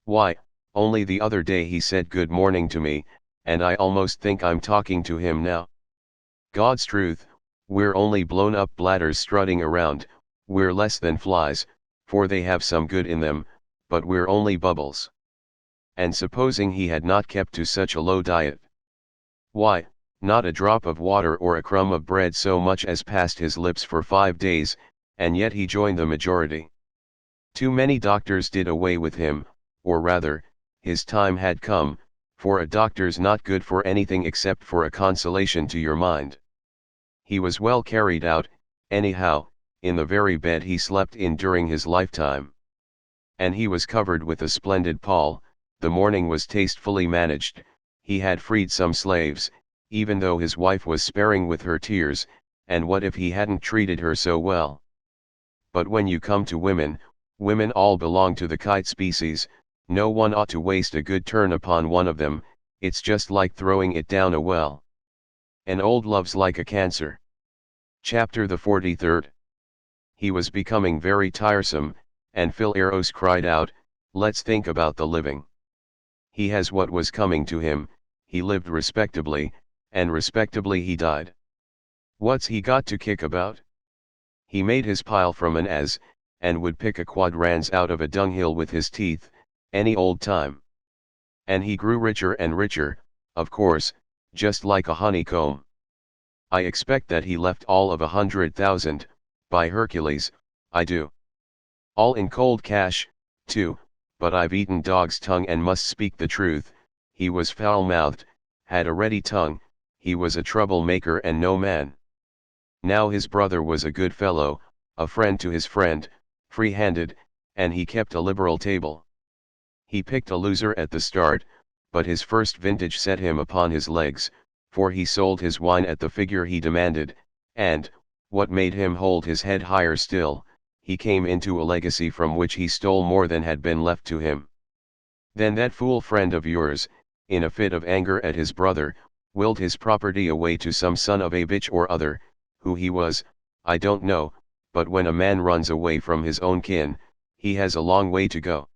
Why, only the other day he said good morning to me, and I almost think I'm talking to him now. God's truth, we're only blown up bladders strutting around, we're less than flies, for they have some good in them, but we're only bubbles. And supposing he had not kept to such a low diet? Why, not a drop of water or a crumb of bread so much as passed his lips for 5 days, and yet he joined the majority. Too many doctors did away with him, or rather, his time had come, for a doctor's not good for anything except for a consolation to your mind. He was well carried out, anyhow, in the very bed he slept in during his lifetime. And he was covered with a splendid pall, the morning was tastefully managed, he had freed some slaves, even though his wife was sparing with her tears, and what if he hadn't treated her so well? But when you come to women, women all belong to the kite species, no one ought to waste a good turn upon one of them, it's just like throwing it down a well. An old love's like a cancer. Chapter the 43rd. He was becoming very tiresome, and Phileros cried out, "Let's think about the living." He has what was coming to him, he lived respectably, and respectably he died. What's he got to kick about? He made his pile from an as, and would pick a quadrans out of a dunghill with his teeth, any old time. And he grew richer and richer, of course, just like a honeycomb. I expect that he left all of 100,000, by Hercules, I do. All in cold cash, too, but I've eaten dog's tongue and must speak the truth. He was foul-mouthed, had a ready tongue, he was a trouble-maker and no man. Now his brother was a good fellow, a friend to his friend, free-handed, and he kept a liberal table. He picked a loser at the start, but his first vintage set him upon his legs, for he sold his wine at the figure he demanded, and, what made him hold his head higher still, he came into a legacy from which he stole more than had been left to him. Then that fool friend of yours, in a fit of anger at his brother, willed his property away to some son of a bitch or other, who he was, I don't know, but when a man runs away from his own kin, he has a long way to go.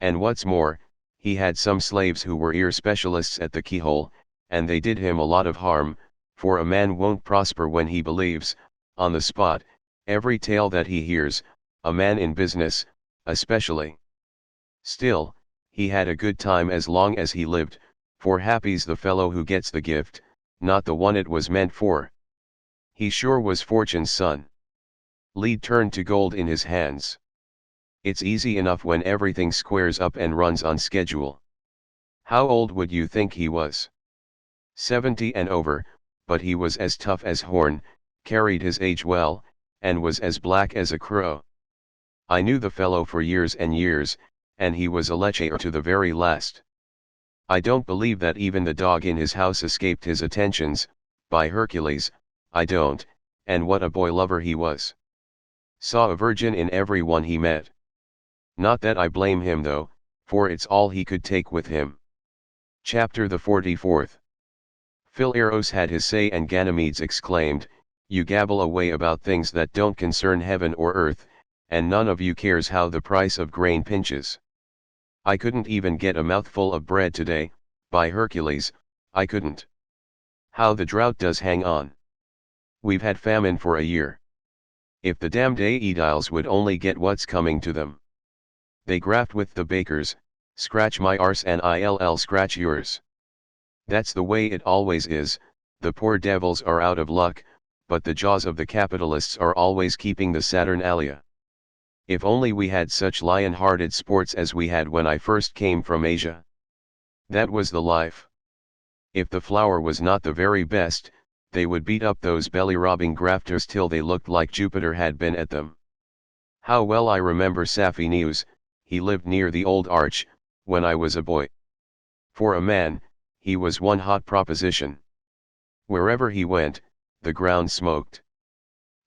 And what's more, he had some slaves who were ear specialists at the keyhole, and they did him a lot of harm, for a man won't prosper when he believes, on the spot, every tale that he hears, a man in business, especially. Still, he had a good time as long as he lived, for happy's the fellow who gets the gift, not the one it was meant for. He sure was fortune's son. Lead turned to gold in his hands. It's easy enough when everything squares up and runs on schedule. How old would you think he was? 70 and over, but he was as tough as horn, carried his age well, and was as black as a crow. I knew the fellow for years and years, and he was a lecher to the very last. I don't believe that even the dog in his house escaped his attentions, by Hercules, I don't, and what a boy lover he was. Saw a virgin in every one he met. Not that I blame him though, for it's all he could take with him. Chapter the 44th. Phileros had his say and Ganymedes exclaimed, You gabble away about things that don't concern heaven or earth, and none of you cares how the price of grain pinches. I couldn't even get a mouthful of bread today, by Hercules, I couldn't. How the drought does hang on. We've had famine for a year. If the damned Aediles would only get what's coming to them. They graft with the bakers, scratch my arse and I'll scratch yours. That's the way it always is, the poor devils are out of luck, but the jaws of the capitalists are always keeping the Saturnalia. If only we had such lion-hearted sports as we had when I first came from Asia. That was the life. If the flour was not the very best, they would beat up those belly-robbing grafters till they looked like Jupiter had been at them. How well I remember Sapphinius, he lived near the old arch, when I was a boy. For a man, he was one hot proposition. Wherever he went, the ground smoked.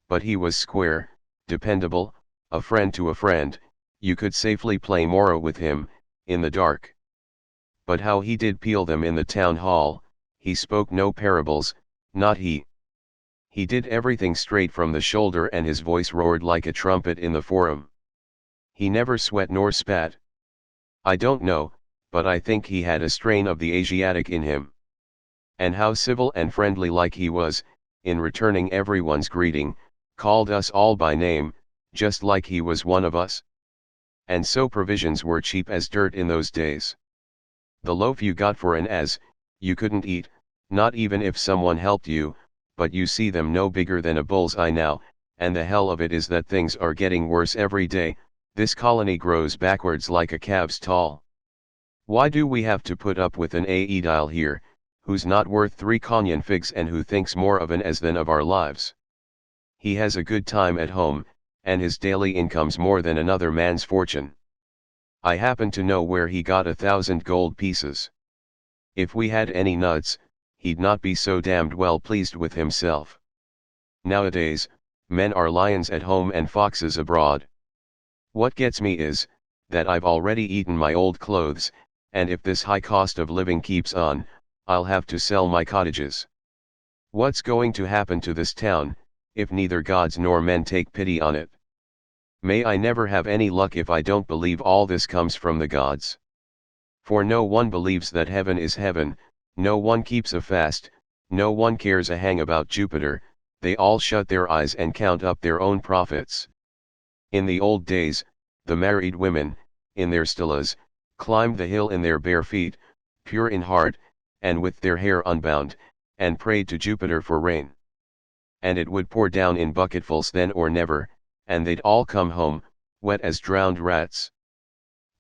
But he was square, dependable, a friend to a friend, you could safely play Moro with him, in the dark. But how he did peel them in the town hall, he spoke no parables, not he. He did everything straight from the shoulder and his voice roared like a trumpet in the forum. He never sweat nor spat. I don't know, but I think he had a strain of the Asiatic in him. And how civil and friendly like he was, in returning everyone's greeting, called us all by name, just like he was one of us. And so provisions were cheap as dirt in those days. The loaf you got for an as, you couldn't eat, not even if someone helped you, but you see them no bigger than a bull's eye now, and the hell of it is that things are getting worse every day, this colony grows backwards like a calf's tall. Why do we have to put up with an Aedile here, who's not worth 3 Conyan figs and who thinks more of an as than of our lives? He has a good time at home, and his daily income's more than another man's fortune. I happen to know where he got 1,000 gold pieces. If we had any nuts, he'd not be so damned well pleased with himself. Nowadays, men are lions at home and foxes abroad. What gets me is, that I've already eaten my old clothes, and if this high cost of living keeps on, I'll have to sell my cottages. What's going to happen to this town, if neither gods nor men take pity on it? May I never have any luck if I don't believe all this comes from the gods. For no one believes that heaven is heaven, no one keeps a fast, no one cares a hang about Jupiter, they all shut their eyes and count up their own profits. In the old days, the married women, in their stillas, climbed the hill in their bare feet, pure in heart, and with their hair unbound, and prayed to Jupiter for rain. and it would pour down in bucketfuls then or never, and they'd all come home, wet as drowned rats.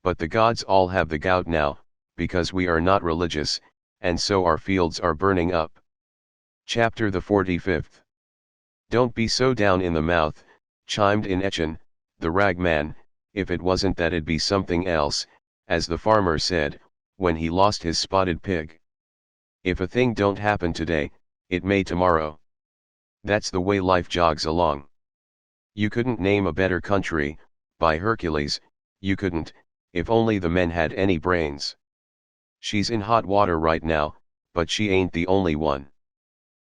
But the gods all have the gout now, because we are not religious, and so our fields are burning up. Chapter the 45th. Don't be so down in the mouth, chimed in Etchen, the ragman, if it wasn't that it'd be something else, as the farmer said, when he lost his spotted pig. If a thing don't happen today, it may tomorrow. That's the way life jogs along. You couldn't name a better country, by Hercules, you couldn't, if only the men had any brains. She's in hot water right now, but she ain't the only one.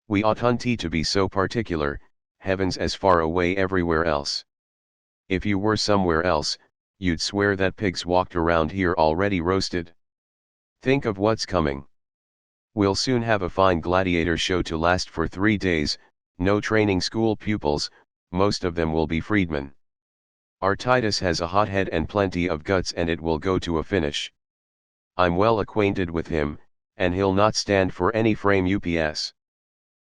We oughtn't to be so particular, heaven's as far away everywhere else. If you were somewhere else, you'd swear that pigs walked around here already roasted. Think of what's coming. We'll soon have a fine gladiator show to last for 3 days, no training school pupils, most of them will be freedmen. Our Titus has a hot head and plenty of guts, and it will go to a finish. I'm well acquainted with him, and he'll not stand for any frame UPS.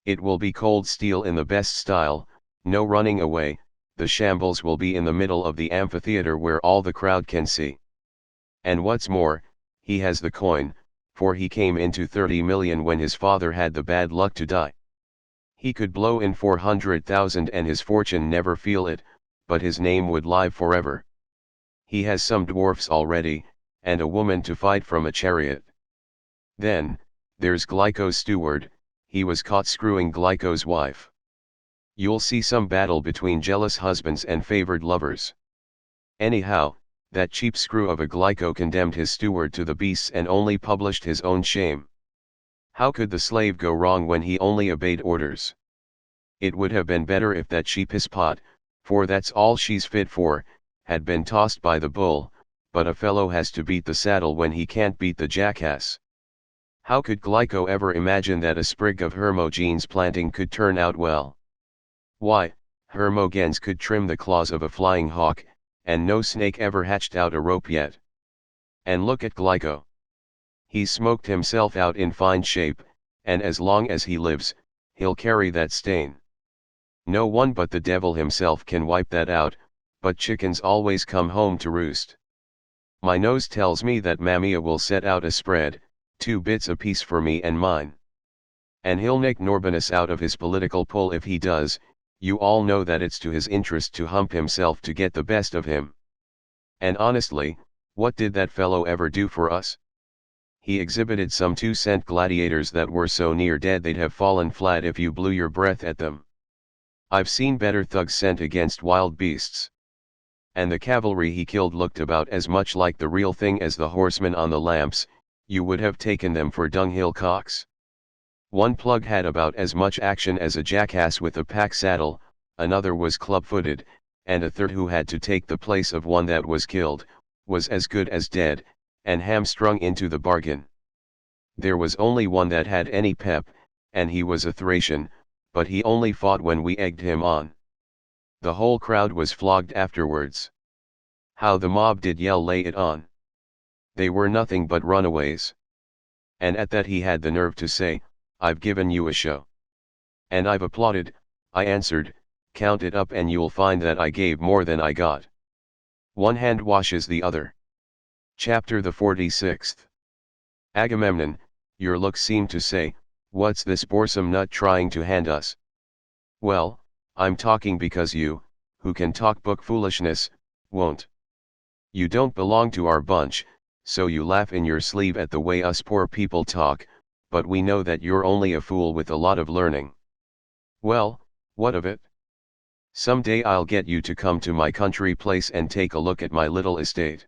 It will be cold steel in the best style, no running away, the shambles will be in the middle of the amphitheater where all the crowd can see. And what's more, he has the coin, for he came into 30 million when his father had the bad luck to die. He could blow in 400,000 and his fortune never feel it, but his name would live forever. He has some dwarfs already, and a woman to fight from a chariot. Then, there's Glyco's steward, he was caught screwing Glyco's wife. You'll see some battle between jealous husbands and favored lovers. Anyhow, that cheap screw of a Glyco condemned his steward to the beasts and only published his own shame. How could the slave go wrong when he only obeyed orders? It would have been better if that she pisspot, for that's all she's fit for, had been tossed by the bull, but a fellow has to beat the saddle when he can't beat the jackass. How could Glyco ever imagine that a sprig of Hermogenes planting could turn out well? Why, Hermogenes could trim the claws of a flying hawk, and no snake ever hatched out a rope yet. And look at Glyco. He's smoked himself out in fine shape, and as long as he lives, he'll carry that stain. No one but the devil himself can wipe that out, but chickens always come home to roost. My nose tells me that Mamiya will set out a spread, 2 bits apiece for me and mine. And he'll nick Norbanus out of his political pull if he does. You all know that it's to his interest to hump himself to get the best of him. And honestly, what did that fellow ever do for us? He exhibited some 2-cent gladiators that were so near dead they'd have fallen flat if you blew your breath at them. I've seen better thugs sent against wild beasts. And the cavalry he killed looked about as much like the real thing as the horsemen on the lamps. You would have taken them for dunghill cocks. One plug had about as much action as a jackass with a pack saddle, another was club-footed, and a third, who had to take the place of one that was killed, was as good as dead, and hamstrung into the bargain. There was only one that had any pep, and he was a Thracian, but he only fought when we egged him on. The whole crowd was flogged afterwards. How the mob did yell lay it on. They were nothing but runaways. And at that he had the nerve to say, "I've given you a show." And I've applauded. I answered, "Count it up and you'll find that I gave more than I got." One hand washes the other. Chapter the 46th. Agamemnon, your looks seem to say, "What's this boresome nut trying to hand us?" Well, I'm talking because you, who can talk book foolishness, won't. You don't belong to our bunch, so you laugh in your sleeve at the way us poor people talk, but we know that you're only a fool with a lot of learning. Well, what of it? Some day I'll get you to come to my country place and take a look at my little estate.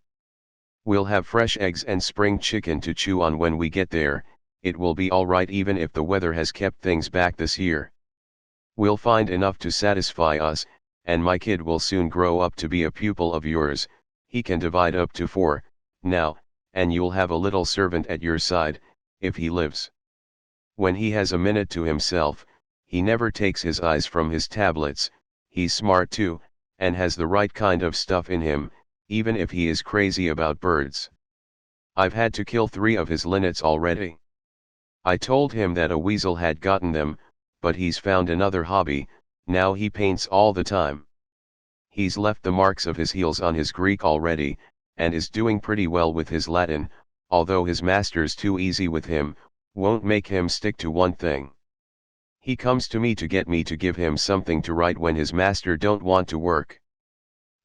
We'll have fresh eggs and spring chicken to chew on when we get there. It will be all right even if the weather has kept things back this year. We'll find enough to satisfy us, and my kid will soon grow up to be a pupil of yours. He can divide up to 4, now, and you'll have a little servant at your side, if he lives. When he has a minute to himself, he never takes his eyes from his tablets. He's smart too, and has the right kind of stuff in him, even if he is crazy about birds. I've had to kill 3 of his linnets already. I told him that a weasel had gotten them, but he's found another hobby, Now he paints all the time. He's left the marks of his heels on his Greek already, and is doing pretty well with his Latin, although his master's too easy with him, won't make him stick to one thing. He comes to me to get me to give him something to write when his master don't want to work.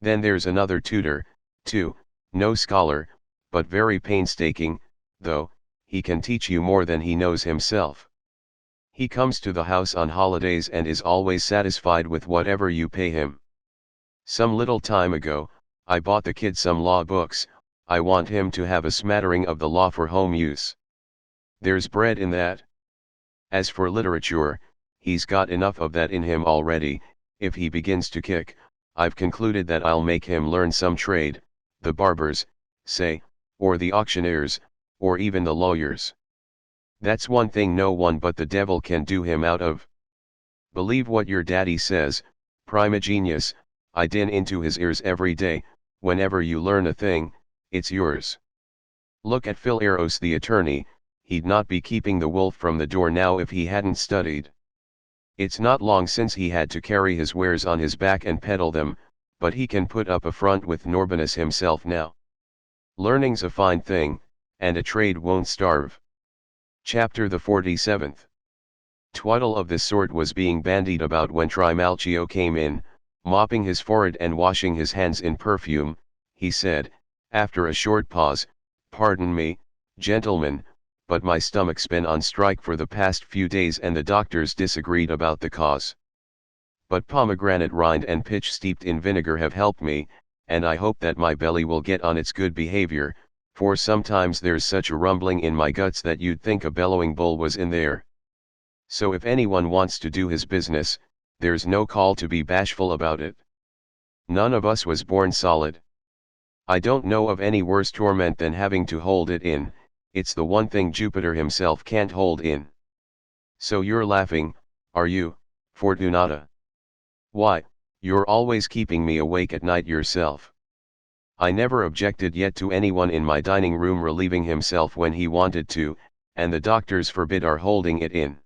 Then there's another tutor, too, no scholar, but very painstaking, though, he can teach you more than he knows himself. He comes to the house on holidays and is always satisfied with whatever you pay him. Some little time ago, I bought the kid some law books. I want him to have a smattering of the law for home use. There's bread in that. As for literature, he's got enough of that in him already. If he begins to kick, I've concluded that I'll make him learn some trade, the barbers, say, or the auctioneers, or even the lawyers. That's one thing no one but the devil can do him out of. Believe what your daddy says, Primigenius, I din into his ears every day, whenever you learn a thing, it's yours. Look at Phileros the attorney, he'd not be keeping the wolf from the door now if he hadn't studied. It's not long since he had to carry his wares on his back and peddle them, but he can put up a front with Norbanus himself now. Learning's a fine thing, and a trade won't starve. Chapter the 47th. Twaddle of this sort was being bandied about when Trimalchio came in, mopping his forehead and washing his hands in perfume. He said, after a short pause, "Pardon me, gentlemen, but my stomach's been on strike for the past few days and the doctors disagreed about the cause. But pomegranate rind and pitch steeped in vinegar have helped me, and I hope that my belly will get on its good behavior, for sometimes there's such a rumbling in my guts that you'd think a bellowing bull was in there. So if anyone wants to do his business, there's no call to be bashful about it. None of us was born solid. I don't know of any worse torment than having to hold it in. It's the one thing Jupiter himself can't hold in. So you're laughing, are you, Fortunata? Why, you're always keeping me awake at night yourself. I never objected yet to anyone in my dining room relieving himself when he wanted to, and the doctors forbid our holding it in.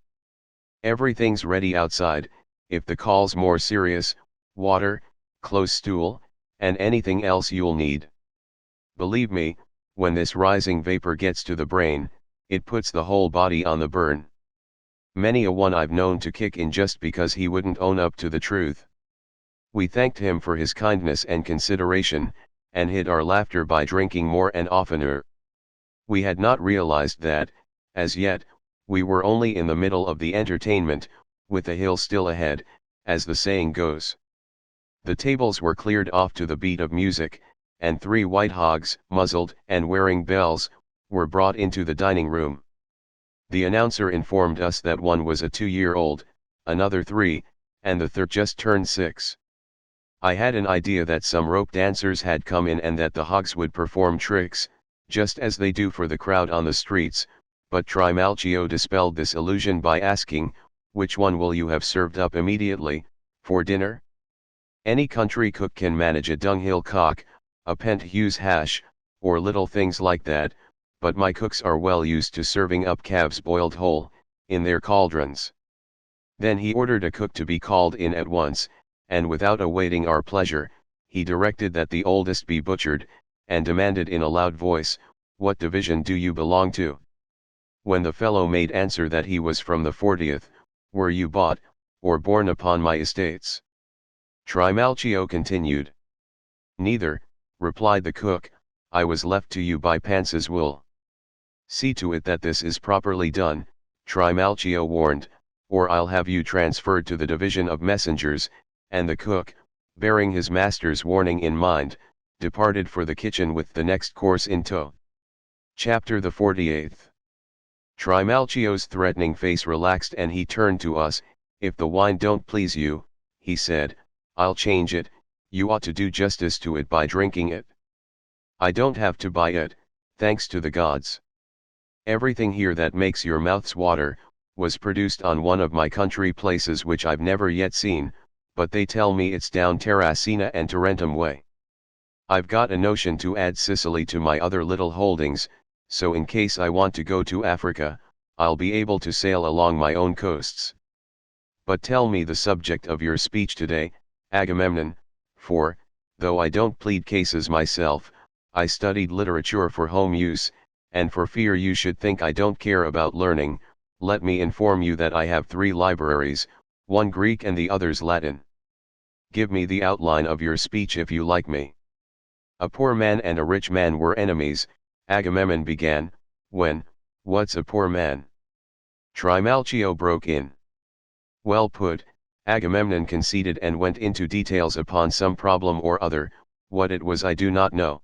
Everything's ready outside, if the call's more serious, water, close stool, and anything else you'll need. Believe me, when this rising vapor gets to the brain, it puts the whole body on the burn. Many a one I've known to kick in just because he wouldn't own up to the truth. We thanked him for his kindness and consideration, and hid our laughter by drinking more and oftener. We had not realized that, as yet, we were only in the middle of the entertainment, with the hill still ahead, as the saying goes. The tables were cleared off to the beat of music, and 3 white hogs, muzzled and wearing bells, were brought into the dining room. The announcer informed us that one was a 2-year-old, another 3, and the third just turned 6. I had an idea that some rope dancers had come in and that the hogs would perform tricks, just as they do for the crowd on the streets, but Trimalchio dispelled this illusion by asking, "Which one will you have served up immediately, for dinner?" Any country cook can manage a dunghill cock, a Pentheus hash, or little things like that, but my cooks are well used to serving up calves boiled whole, in their cauldrons. Then he ordered a cook to be called in at once, and without awaiting our pleasure, he directed that the oldest be butchered, and demanded in a loud voice, "What division do you belong to?" When the fellow made answer that he was from the 40th, "Were you bought, or born upon my estates?" Trimalchio continued. "Neither," replied the cook, "I was left to you by Pansa's wool." "See to it that this is properly done," Trimalchio warned, "or I'll have you transferred to the division of messengers," and the cook, bearing his master's warning in mind, departed for the kitchen with the next course in tow. Chapter the 48th. Trimalchio's threatening face relaxed and he turned to us. "If the wine don't please you," he said, "I'll change it. You ought to do justice to it by drinking it. I don't have to buy it, thanks to the gods. Everything here that makes your mouths water, was produced on one of my country places which I've never yet seen, but they tell me it's down Terracina and Tarentum way. I've got a notion to add Sicily to my other little holdings, so in case I want to go to Africa, I'll be able to sail along my own coasts. But tell me the subject of your speech today, Agamemnon, for, though I don't plead cases myself, I studied literature for home use, and for fear you should think I don't care about learning, let me inform you that I have 3 libraries, one Greek and the others Latin. Give me the outline of your speech if you like me. A poor man and a rich man were enemies, Agamemnon began, when, what's a poor man? Trimalchio broke in. Well put, Agamemnon conceded and went into details upon some problem or other, what it was I do not know.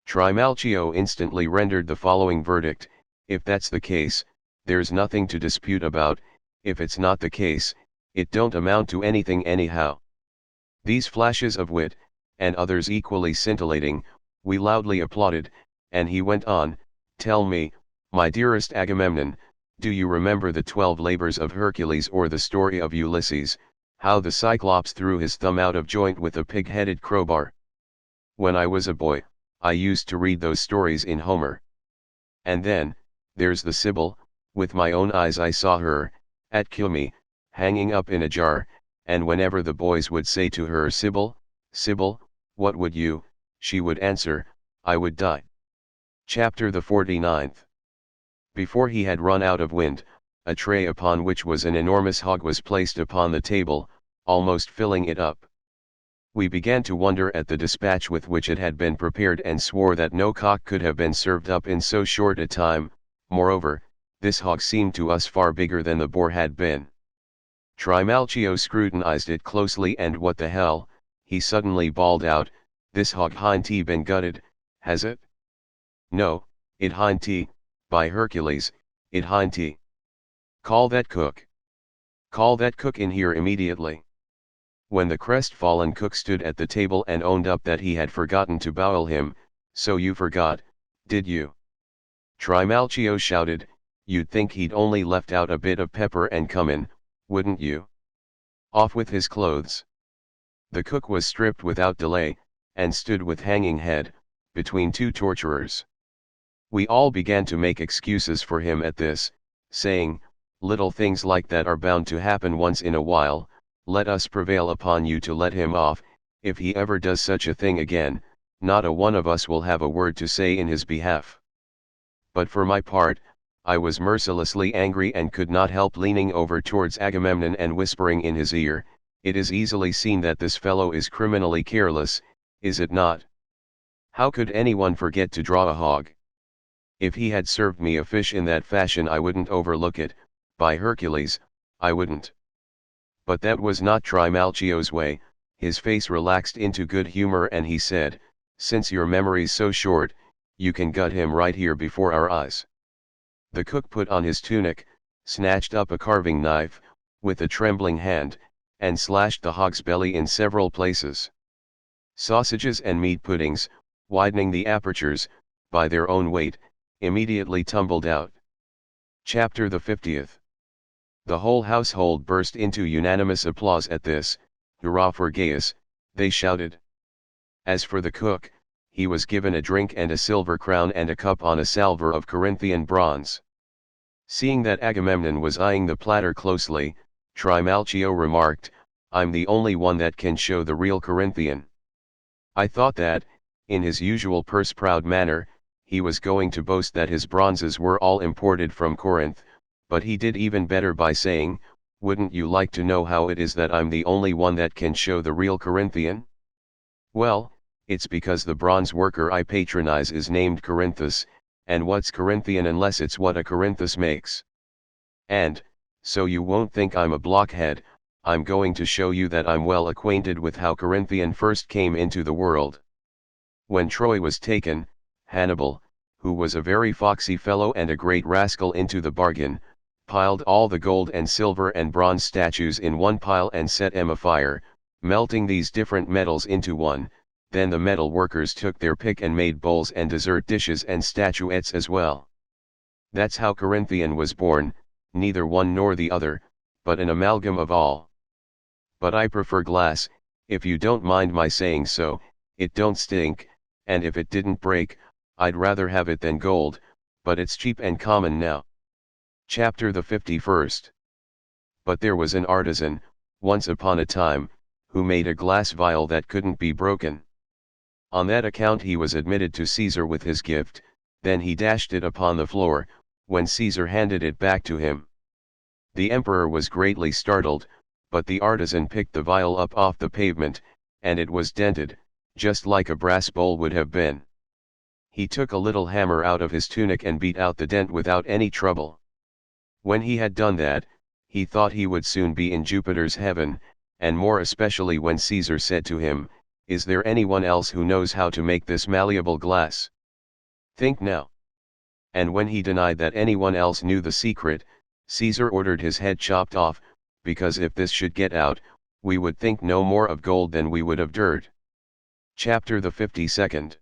Trimalchio instantly rendered the following verdict: if that's the case, there's nothing to dispute about, if it's not the case, it don't amount to anything anyhow. These flashes of wit, and others equally scintillating, we loudly applauded, and he went on, tell me, my dearest Agamemnon, do you remember the 12 labors of Hercules or the story of Ulysses, how the Cyclops threw his thumb out of joint with a pig-headed crowbar? When I was a boy, I used to read those stories in Homer. And then, there's the Sibyl, with my own eyes I saw her, at Cumae, hanging up in a jar, and whenever the boys would say to her, Sibyl, Sibyl, what would you, she would answer, I would die. Chapter the 49th. Before he had run out of wind, a tray upon which was an enormous hog was placed upon the table, almost filling it up. We began to wonder at the dispatch with which it had been prepared and swore that no cock could have been served up in so short a time. Moreover, this hog seemed to us far bigger than the boar had been. Trimalchio scrutinized it closely and what the hell, he suddenly bawled out, this hog hind been gutted, has it? No, it hind by Hercules, it hind Call that cook. Call that cook in here immediately. When the crestfallen cook stood at the table and owned up that he had forgotten to bowl him, so you forgot, did you? Trimalchio shouted, you'd think he'd only left out a bit of pepper and cumin, wouldn't you? Off with his clothes. The cook was stripped without delay, and stood with hanging head, between 2 torturers. We all began to make excuses for him at this, saying, little things like that are bound to happen once in a while, let us prevail upon you to let him off, if he ever does such a thing again, not a one of us will have a word to say in his behalf. But for my part, I was mercilessly angry and could not help leaning over towards Agamemnon and whispering in his ear, it is easily seen that this fellow is criminally careless, is it not? How could anyone forget to draw a hog? If he had served me a fish in that fashion I wouldn't overlook it, by Hercules, I wouldn't. But that was not Trimalchio's way, his face relaxed into good humor and he said, since your memory's so short, you can gut him right here before our eyes. The cook put on his tunic, snatched up a carving knife, with a trembling hand, and slashed the hog's belly in several places. Sausages and meat puddings, widening the apertures, by their own weight, immediately tumbled out. Chapter the 50th. The whole household burst into unanimous applause at this, hurrah for Gaius, they shouted. As for the cook, he was given a drink and a silver crown and a cup on a salver of Corinthian bronze. Seeing that Agamemnon was eyeing the platter closely, Trimalchio remarked, I'm the only one that can show the real Corinthian. I thought that, in his usual purse-proud manner, he was going to boast that his bronzes were all imported from Corinth, but he did even better by saying, wouldn't you like to know how it is that I'm the only one that can show the real Corinthian? Well, it's because the bronze worker I patronize is named Corinthus, and what's Corinthian unless it's what a Corinthus makes? And, so you won't think I'm a blockhead, I'm going to show you that I'm well acquainted with how Corinthian first came into the world. When Troy was taken, Hannibal, who was a very foxy fellow and a great rascal into the bargain, piled all the gold and silver and bronze statues in one pile and set them afire, melting these different metals into one. Then the metal workers took their pick and made bowls and dessert dishes and statuettes as well. That's how Corinthian was born, neither one nor the other, but an amalgam of all. But I prefer glass, if you don't mind my saying so, it don't stink, and if it didn't break, I'd rather have it than gold, but it's cheap and common now. Chapter the 51st. But there was an artisan, once upon a time, who made a glass vial that couldn't be broken. On that account he was admitted to Caesar with his gift, then he dashed it upon the floor, when Caesar handed it back to him. The emperor was greatly startled, but the artisan picked the vial up off the pavement, and it was dented, just like a brass bowl would have been. He took a little hammer out of his tunic and beat out the dent without any trouble. When he had done that, he thought he would soon be in Jupiter's heaven, and more especially when Caesar said to him, "Is there anyone else who knows how to make this malleable glass? Think now." And when he denied that anyone else knew the secret, Caesar ordered his head chopped off, because if this should get out, we would think no more of gold than we would of dirt. Chapter the 52nd.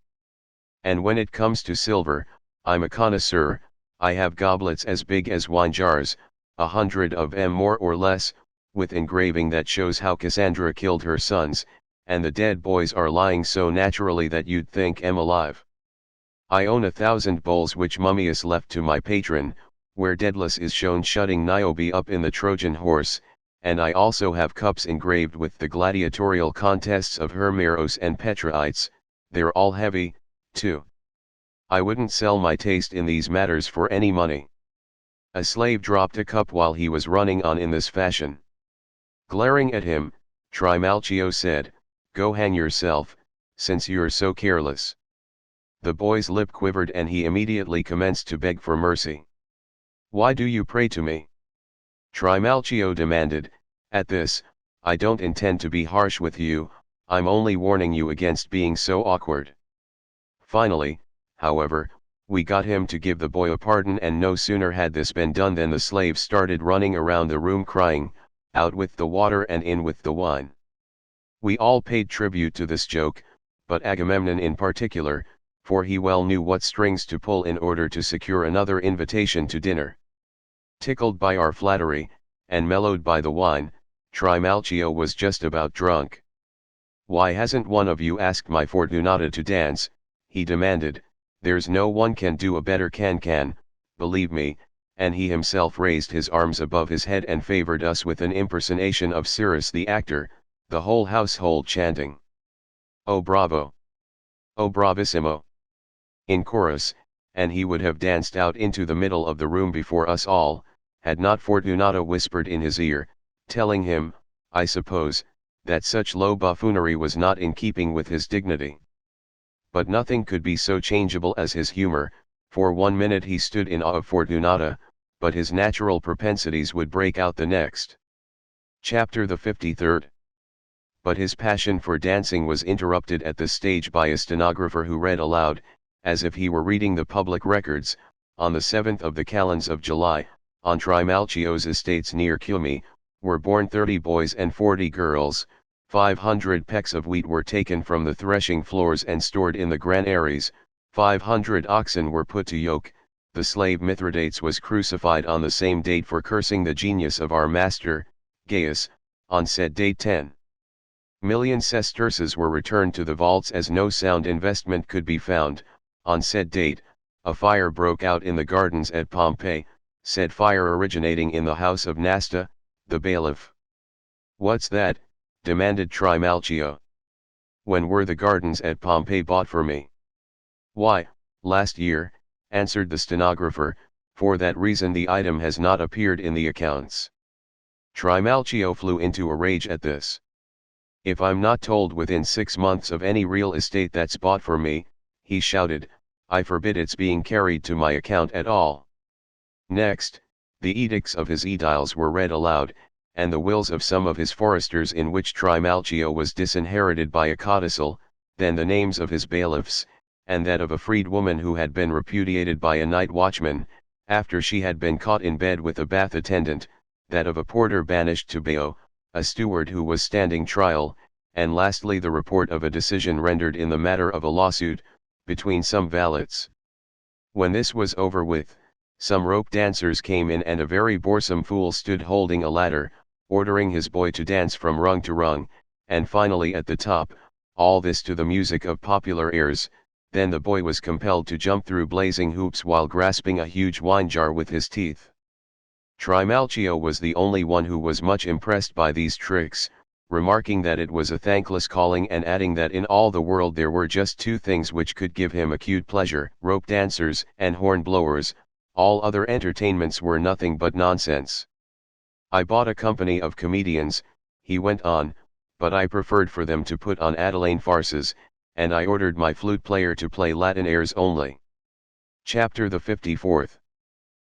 And when it comes to silver, I'm a connoisseur. I have goblets as big as wine jars, 100 of them more or less, with engraving that shows how Cassandra killed her sons, and the dead boys are lying so naturally that you'd think 'em alive. I own 1,000 bowls which Mummius left to my patron, where Daedalus is shown shutting Niobe up in the Trojan horse, and I also have cups engraved with the gladiatorial contests of Hermeros and Petronius. They're all heavy, too. I wouldn't sell my taste in these matters for any money. A slave dropped a cup while he was running on in this fashion. Glaring at him, Trimalchio said, "Go hang yourself, since you're so careless." The boy's lip quivered and he immediately commenced to beg for mercy. "Why do you pray to me?" Trimalchio demanded. At this, "I don't intend to be harsh with you, I'm only warning you against being so awkward." Finally, however, we got him to give the boy a pardon, and no sooner had this been done than the slave started running around the room crying, "Out with the water and in with the wine." We all paid tribute to this joke, but Agamemnon in particular, for he well knew what strings to pull in order to secure another invitation to dinner. Tickled by our flattery, and mellowed by the wine, Trimalchio was just about drunk. "Why hasn't one of you asked my Fortunata to dance?" he demanded. "There's no one can do a better can, believe me," and he himself raised his arms above his head and favored us with an impersonation of Cyrus the actor, the whole household chanting, "Oh bravo! Oh bravissimo!" in chorus, and he would have danced out into the middle of the room before us all, had not Fortunata whispered in his ear, telling him, I suppose, that such low buffoonery was not in keeping with his dignity. But nothing could be so changeable as his humor. For 1 minute he stood in awe of Fortunata, but his natural propensities would break out the next. Chapter the 53rd. But his passion for dancing was interrupted at this stage by a stenographer who read aloud, as if he were reading the public records, on the 7th of the calends of July, on Trimalchio's estates near Cumae, were born 30 boys and 40 girls, 500 pecks of wheat were taken from the threshing floors and stored in the granaries, 500 oxen were put to yoke, the slave Mithridates was crucified on the same date for cursing the genius of our master, Gaius, on said date 10 million sesterces were returned to the vaults as no sound investment could be found, on said date, a fire broke out in the gardens at Pompeii, said fire originating in the house of Nasta, the bailiff. What's that? Demanded Trimalchio. When were the gardens at Pompeii bought for me? Why, last year, answered the stenographer, for that reason the item has not appeared in the accounts. Trimalchio flew into a rage at this. If I'm not told within 6 months of any real estate that's bought for me, he shouted, I forbid its being carried to my account at all. Next, the edicts of his aediles were read aloud, and the wills of some of his foresters in which Trimalchio was disinherited by a codicil, then the names of his bailiffs, and that of a freed woman who had been repudiated by a night watchman, after she had been caught in bed with a bath attendant, that of a porter banished to Bao, a steward who was standing trial, and lastly the report of a decision rendered in the matter of a lawsuit, between some valets. When this was over with, some rope dancers came in and a very boresome fool stood holding a ladder, ordering his boy to dance from rung to rung, and finally at the top, all this to the music of popular airs. Then the boy was compelled to jump through blazing hoops while grasping a huge wine jar with his teeth. Trimalchio was the only one who was much impressed by these tricks, remarking that it was a thankless calling and adding that in all the world there were just two things which could give him acute pleasure: rope dancers and horn blowers. All other entertainments were nothing but nonsense. I bought a company of comedians, he went on, but I preferred for them to put on Adelane farces, and I ordered my flute player to play Latin airs only. Chapter the 54th.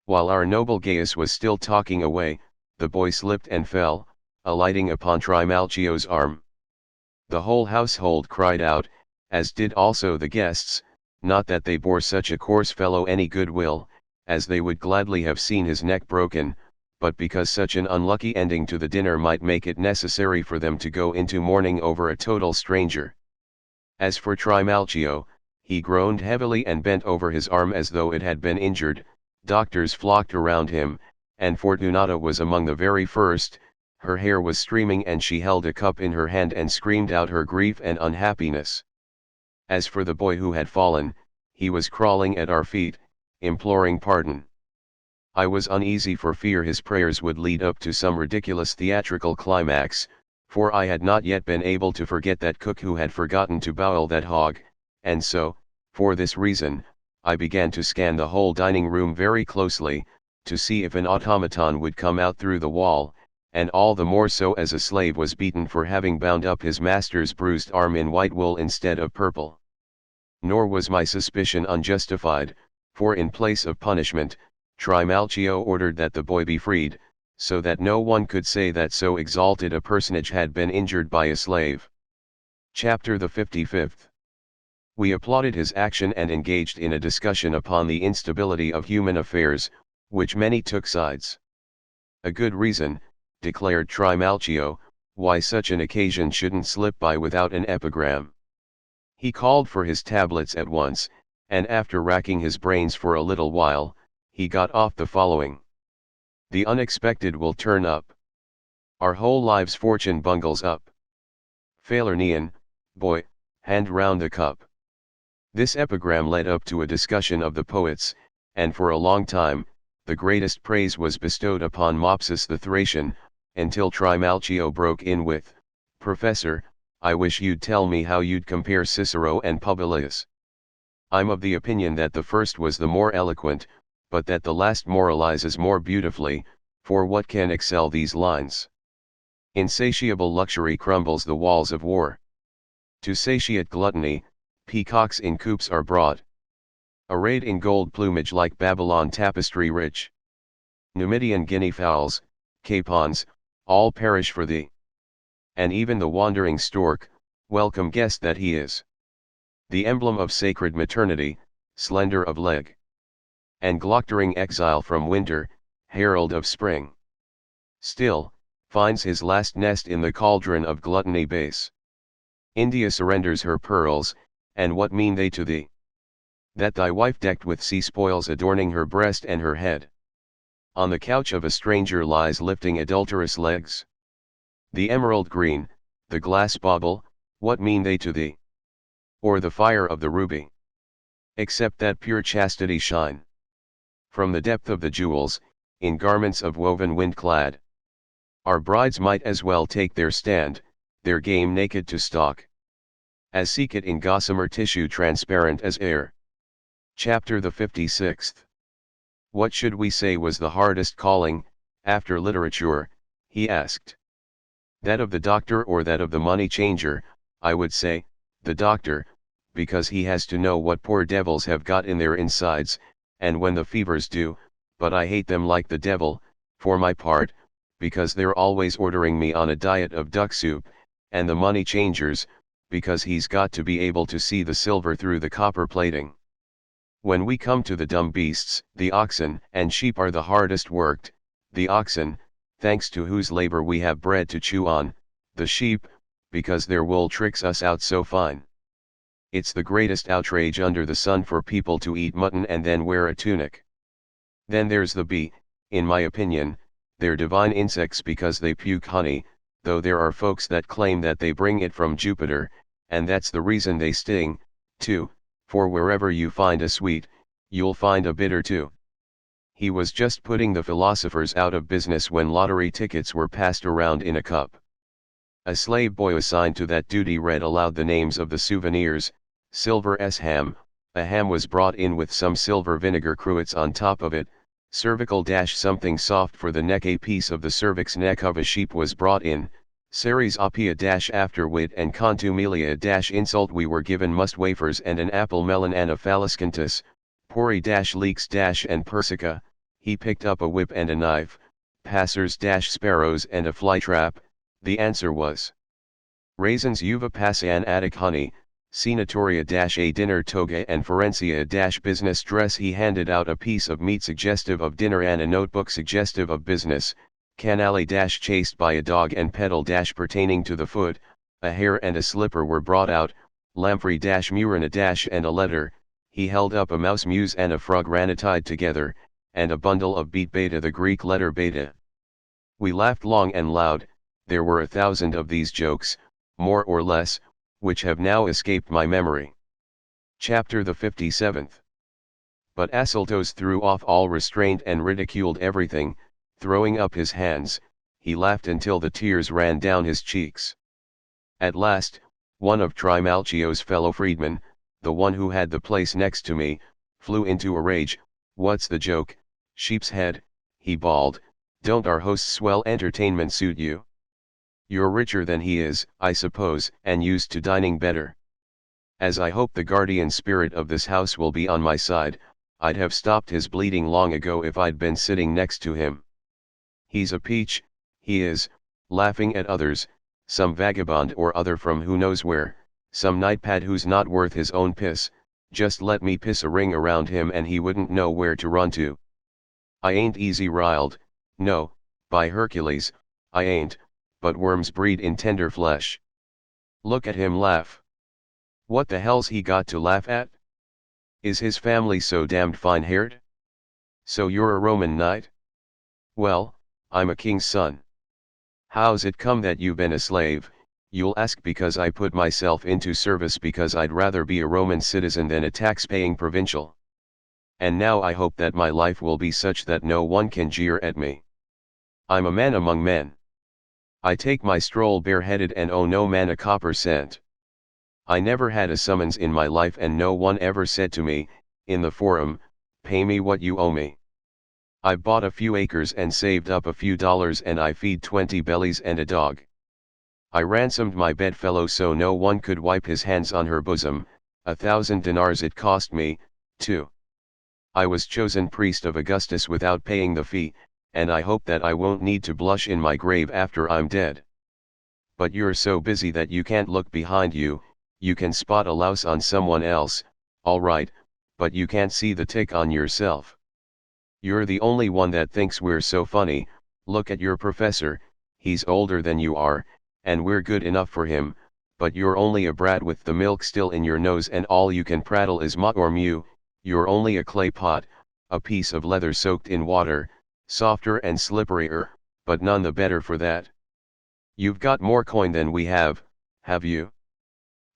While our noble Gaius was still talking away, the boy slipped and fell, alighting upon Trimalchio's arm. The whole household cried out, as did also the guests, not that they bore such a coarse fellow any goodwill, as they would gladly have seen his neck broken, but because such an unlucky ending to the dinner might make it necessary for them to go into mourning over a total stranger. As for Trimalchio, he groaned heavily and bent over his arm as though it had been injured. Doctors flocked around him, and Fortunata was among the very first. Her hair was streaming and she held a cup in her hand and screamed out her grief and unhappiness. As for the boy who had fallen, he was crawling at our feet, imploring pardon. I was uneasy for fear his prayers would lead up to some ridiculous theatrical climax, for I had not yet been able to forget that cook who had forgotten to boil that hog, and so, for this reason, I began to scan the whole dining room very closely, to see if an automaton would come out through the wall, and all the more so as a slave was beaten for having bound up his master's bruised arm in white wool instead of purple. Nor was my suspicion unjustified, for in place of punishment, Trimalchio ordered that the boy be freed, so that no one could say that so exalted a personage had been injured by a slave. Chapter the 55th. We applauded his action and engaged in a discussion upon the instability of human affairs, which many took sides. A good reason, declared Trimalchio, why such an occasion shouldn't slip by without an epigram. He called for his tablets at once, and after racking his brains for a little while, he got off the following. The unexpected will turn up. Our whole lives' fortune bungles up. Falernian, boy, hand round the cup. This epigram led up to a discussion of the poets, and for a long time, the greatest praise was bestowed upon Mopsus the Thracian, until Trimalchio broke in with, "Professor, I wish you'd tell me how you'd compare Cicero and Publilius. I'm of the opinion that the first was the more eloquent, but that the last moralizes more beautifully, for what can excel these lines? Insatiable luxury crumbles the walls of war. To satiate gluttony, peacocks in coops are brought, arrayed in gold plumage like Babylon tapestry rich. Numidian guinea fowls, capons, all perish for thee. And even the wandering stork, welcome guest that he is. The emblem of sacred maternity, slender of leg. And glocktering exile from winter, herald of spring. Still, finds his last nest in the cauldron of gluttony base. India surrenders her pearls, and what mean they to thee? That thy wife decked with sea spoils adorning her breast and her head. On the couch of a stranger lies lifting adulterous legs. The emerald green, the glass bauble, what mean they to thee? Or the fire of the ruby? Except that pure chastity shine from the depth of the jewels, in garments of woven wind clad. Our brides might as well take their stand, their game naked to stalk, as seek it in gossamer tissue transparent as air. Chapter the 56th. What should we say was the hardest calling, after literature, he asked. That of the doctor or that of the money changer? I would say, the doctor, because he has to know what poor devils have got in their insides, and when the fevers do, but I hate them like the devil, for my part, because they're always ordering me on a diet of duck soup, and the money changers, because he's got to be able to see the silver through the copper plating. When we come to the dumb beasts, the oxen and sheep are the hardest worked, the oxen, thanks to whose labor we have bread to chew on, the sheep, because their wool tricks us out so fine. It's the greatest outrage under the sun for people to eat mutton and then wear a tunic. Then there's the bee, in my opinion, they're divine insects because they puke honey, though there are folks that claim that they bring it from Jupiter, and that's the reason they sting, too, for wherever you find a sweet, you'll find a bitter too. He was just putting the philosophers out of business when lottery tickets were passed around in a cup. A slave boy assigned to that duty read aloud the names of the souvenirs. Silver ham, a ham was brought in with some silver vinegar cruets on top of it. Cervical something soft for the neck, a piece of the cervix neck of a sheep was brought in. Ceres apia after wit and contumelia insult, we were given must wafers and an apple melon and a phalloscantus. Pori leeks and persica. He picked up a whip and a knife. Passers sparrows and a fly trap. The answer was raisins, uva passa and attic honey. Senatoria a dinner toga and Ferencia business dress. He handed out a piece of meat suggestive of dinner and a notebook suggestive of business. Canale chased by a dog and pedal pertaining to the foot. A hare and a slipper were brought out. Lamprey murina and a letter. He held up a mouse muse and a frog rana tied together, and a bundle of beat beta, the Greek letter beta. We laughed long and loud. There were 1,000 of these jokes, more or less, which have now escaped my memory. Chapter the 57th. But Asyltos threw off all restraint and ridiculed everything. Throwing up his hands, he laughed until the tears ran down his cheeks. At last, one of Trimalchio's fellow freedmen, the one who had the place next to me, flew into a rage. "What's the joke, sheep's head?" he bawled. "Don't our host's swell entertainment suit you? You're richer than he is, I suppose, and used to dining better. As I hope the guardian spirit of this house will be on my side, I'd have stopped his bleeding long ago if I'd been sitting next to him. He's a peach, he is, laughing at others, some vagabond or other from who knows where, some nightpad who's not worth his own piss. Just let me piss a ring around him and he wouldn't know where to run to. I ain't easy riled, no, by Hercules, I ain't, but worms breed in tender flesh. Look at him laugh. What the hell's he got to laugh at? Is his family so damned fine-haired? So you're a Roman knight? Well, I'm a king's son. How's it come that you've been a slave? You'll ask. Because I put myself into service, because I'd rather be a Roman citizen than a tax-paying provincial. And now I hope that my life will be such that no one can jeer at me. I'm a man among men. I take my stroll bareheaded and owe no man a copper cent. I never had a summons in my life, and no one ever said to me, in the forum, pay me what you owe me. I've bought a few acres and saved up a few dollars, and I feed 20 bellies and a dog. I ransomed my bedfellow so no one could wipe his hands on her bosom. 1,000 dinars it cost me, too. I was chosen priest of Augustus without paying the fee, and I hope that I won't need to blush in my grave after I'm dead. But you're so busy that you can't look behind you. You can spot a louse on someone else, all right, but you can't see the tick on yourself. You're the only one that thinks we're so funny. Look at your professor, he's older than you are, and we're good enough for him, but you're only a brat with the milk still in your nose, and all you can prattle is ma or mew. You're only a clay pot, a piece of leather soaked in water, softer and slipperier, but none the better for that. You've got more coin than we have you?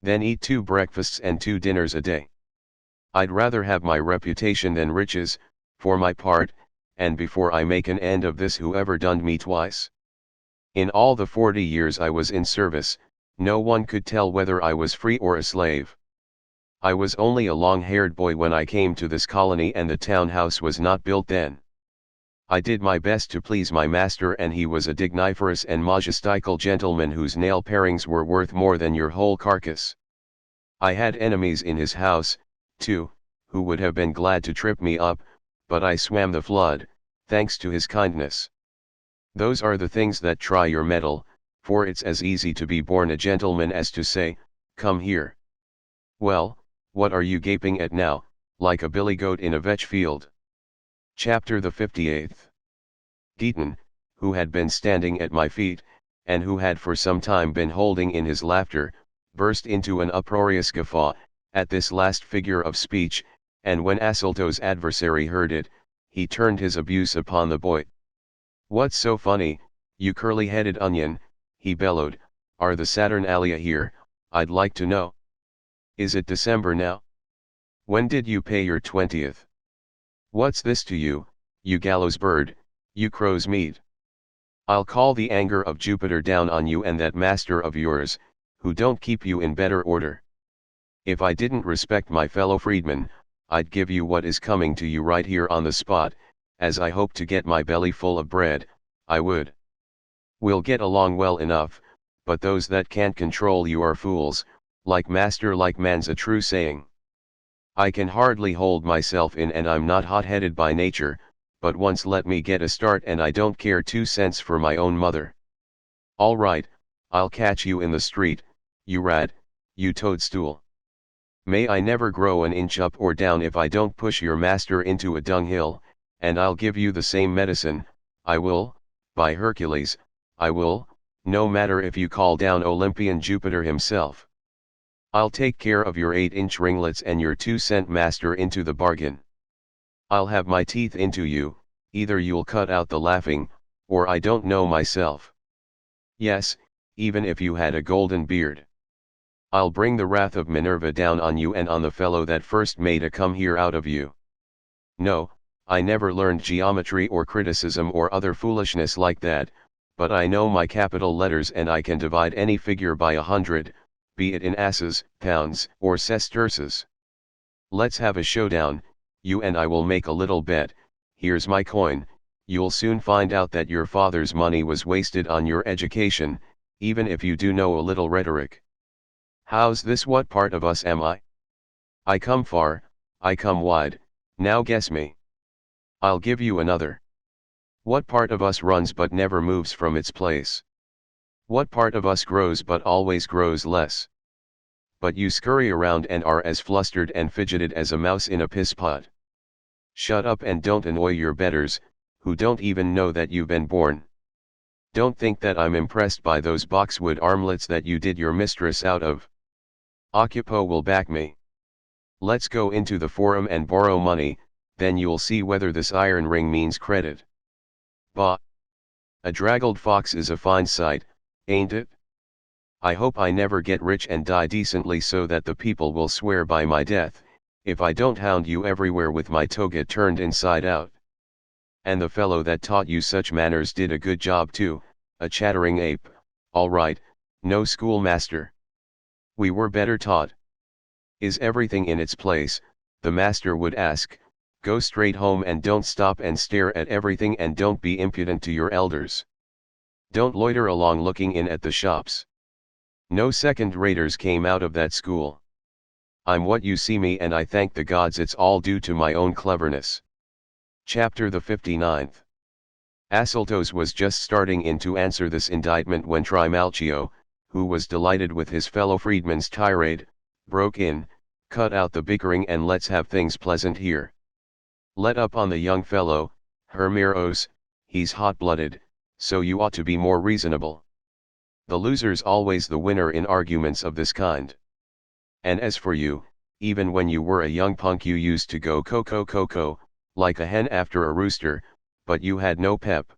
Then eat 2 breakfasts and 2 dinners a day. I'd rather have my reputation than riches, for my part, and before I make an end of this, whoever dunned me twice? In all the 40 years I was in service, no one could tell whether I was free or a slave. I was only a long-haired boy when I came to this colony, and the town house was not built then. I did my best to please my master, and he was a digniferous and majestical gentleman whose nail parings were worth more than your whole carcass. I had enemies in his house, too, who would have been glad to trip me up, but I swam the flood, thanks to his kindness. Those are the things that try your mettle, for it's as easy to be born a gentleman as to say, "Come here." Well, what are you gaping at now, like a billy goat in a vetch field? Chapter the 58th. Deaton, who had been standing at my feet, and who had for some time been holding in his laughter, burst into an uproarious guffaw at this last figure of speech, and when Asyltos' adversary heard it, he turned his abuse upon the boy. "What's so funny, you curly-headed onion?" he bellowed. "Are the Saturnalia here, I'd like to know? Is it December now? When did you pay your 20th? What's this to you, you gallows bird, you crow's meat. I'll call the anger of Jupiter down on you and that master of yours, who don't keep you in better order. If I didn't respect my fellow freedmen, I'd give you what is coming to you right here on the spot, as I hope to get my belly full of bread, I would. We'll get along well enough, but those that can't control you are fools, like master like man's a true saying. I can hardly hold myself in and I'm not hot-headed by nature, but once let me get a start and I don't care 2 cents for my own mother. All right, I'll catch you in the street, you rat, you toadstool. May I never grow an inch up or down if I don't push your master into a dunghill, and I'll give you the same medicine, I will, by Hercules, I will, no matter if you call down Olympian Jupiter himself. I'll take care of your 8-inch ringlets and your 2-cent master into the bargain. I'll have my teeth into you, either you'll cut out the laughing, or I don't know myself. Yes, even if you had a golden beard. I'll bring the wrath of Minerva down on you and on the fellow that first made a come here out of you. No, I never learned geometry or criticism or other foolishness like that, but I know my capital letters and I can divide any figure by 100, be it in asses, pounds, or sesterces. Let's have a showdown, you and I will make a little bet, here's my coin, you'll soon find out that your father's money was wasted on your education, even if you do know a little rhetoric. How's this? What part of us am I? I come far, I come wide, now guess me. I'll give you another. What part of us runs but never moves from its place? What part of us grows but always grows less? But you scurry around and are as flustered and fidgeted as a mouse in a piss-pot. Shut up and don't annoy your betters, who don't even know that you've been born. Don't think that I'm impressed by those boxwood armlets that you did your mistress out of. Occupo will back me. Let's go into the forum and borrow money, then you'll see whether this iron ring means credit. Bah! A draggled fox is a fine sight, ain't it? I hope I never get rich and die decently so that the people will swear by my death, if I don't hound you everywhere with my toga turned inside out. And the fellow that taught you such manners did a good job too, a chattering ape, all right, no schoolmaster. We were better taught. Is everything in its place? The master would ask. Go straight home and don't stop and stare at everything and don't be impudent to your elders. Don't loiter along looking in at the shops. No second-raters came out of that school. I'm what you see me and I thank the gods it's all due to my own cleverness. Chapter the 59th. Asyltos was just starting in to answer this indictment when Trimalchio, who was delighted with his fellow freedman's tirade, broke in, cut out the bickering and let's have things pleasant here. Let up on the young fellow, Hermeros, he's hot-blooded, so you ought to be more reasonable. The loser's always the winner in arguments of this kind. And as for you, even when you were a young punk you used to go co-co-co-co, like a hen after a rooster, but you had no pep.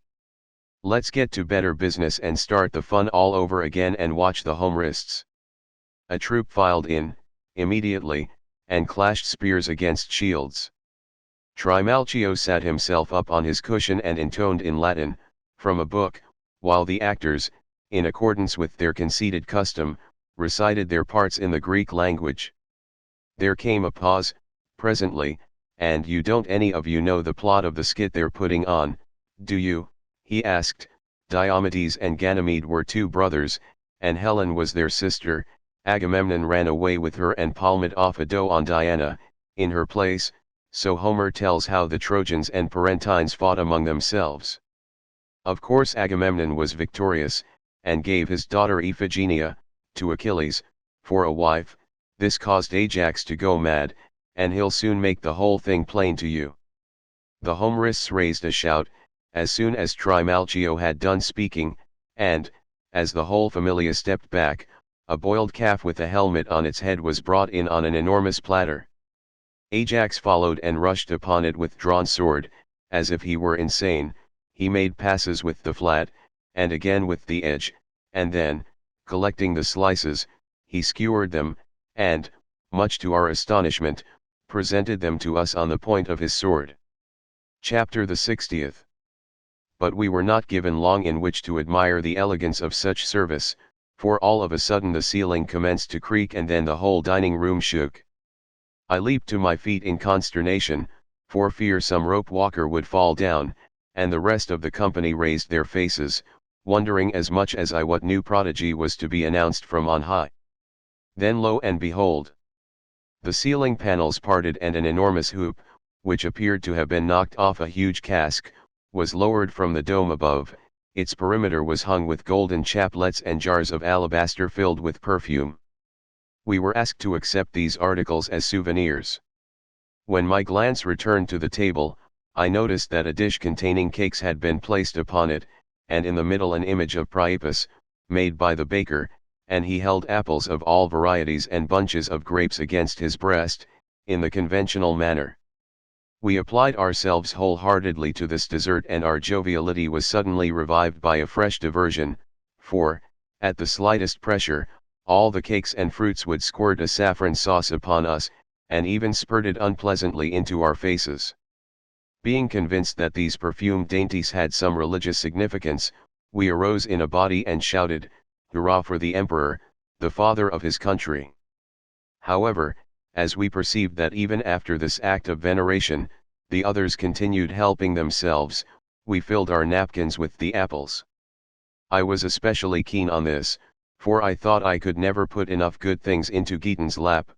Let's get to better business and start the fun all over again and watch the homerists. A troop filed in, immediately, and clashed spears against shields. Trimalchio sat himself up on his cushion and intoned in Latin, from a book, while the actors, in accordance with their conceded custom, recited their parts in the Greek language. There came a pause, presently, and you don't any of you know the plot of the skit they're putting on, do you? He asked. Diomedes and Ganymede were 2 brothers, and Helen was their sister. Agamemnon ran away with her and palmed off a doe on Diana, in her place, so Homer tells how the Trojans and Parentines fought among themselves. Of course Agamemnon was victorious, and gave his daughter Iphigenia, to Achilles, for a wife. This caused Ajax to go mad, and he'll soon make the whole thing plain to you. The Homerists raised a shout, as soon as Trimalchio had done speaking, and, as the whole familia stepped back, a boiled calf with a helmet on its head was brought in on an enormous platter. Ajax followed and rushed upon it with drawn sword, as if he were insane. He made passes with the flat, and again with the edge, and then, collecting the slices, he skewered them, and, much to our astonishment, presented them to us on the point of his sword. Chapter the 60th. But we were not given long in which to admire the elegance of such service, for all of a sudden the ceiling commenced to creak and then the whole dining room shook. I leaped to my feet in consternation, for fear some rope walker would fall down, and the rest of the company raised their faces, wondering as much as I what new prodigy was to be announced from on high. Then lo and behold! The ceiling panels parted and an enormous hoop, which appeared to have been knocked off a huge cask, was lowered from the dome above. Its perimeter was hung with golden chaplets and jars of alabaster filled with perfume. We were asked to accept these articles as souvenirs. When my glance returned to the table, I noticed that a dish containing cakes had been placed upon it, and in the middle an image of Priapus, made by the baker, and he held apples of all varieties and bunches of grapes against his breast, in the conventional manner. We applied ourselves wholeheartedly to this dessert, and our joviality was suddenly revived by a fresh diversion, for, at the slightest pressure, all the cakes and fruits would squirt a saffron sauce upon us, and even spurted unpleasantly into our faces. Being convinced that these perfumed dainties had some religious significance, we arose in a body and shouted, "Hurrah for the Emperor, the father of his country!" However, as we perceived that even after this act of veneration, the others continued helping themselves, we filled our napkins with the apples. I was especially keen on this, for I thought I could never put enough good things into Giton's lap.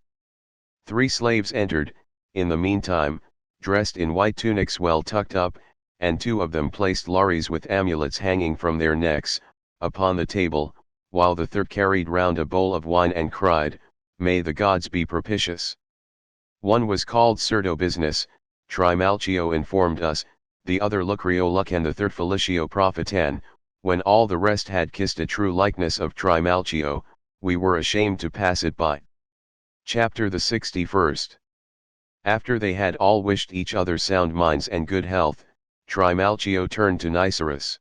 3 slaves entered, in the meantime, dressed in white tunics well tucked up, and 2 of them placed lares with amulets hanging from their necks, upon the table, while the third carried round a bowl of wine and cried, "May the gods be propitious." One was called Certo Business, Trimalchio informed us, the other Lucrio Luck, and the third Felicio Profitan. When all the rest had kissed a true likeness of Trimalchio, we were ashamed to pass it by. Chapter the 61st. After they had all wished each other sound minds and good health, Trimalchio turned to Nicerus.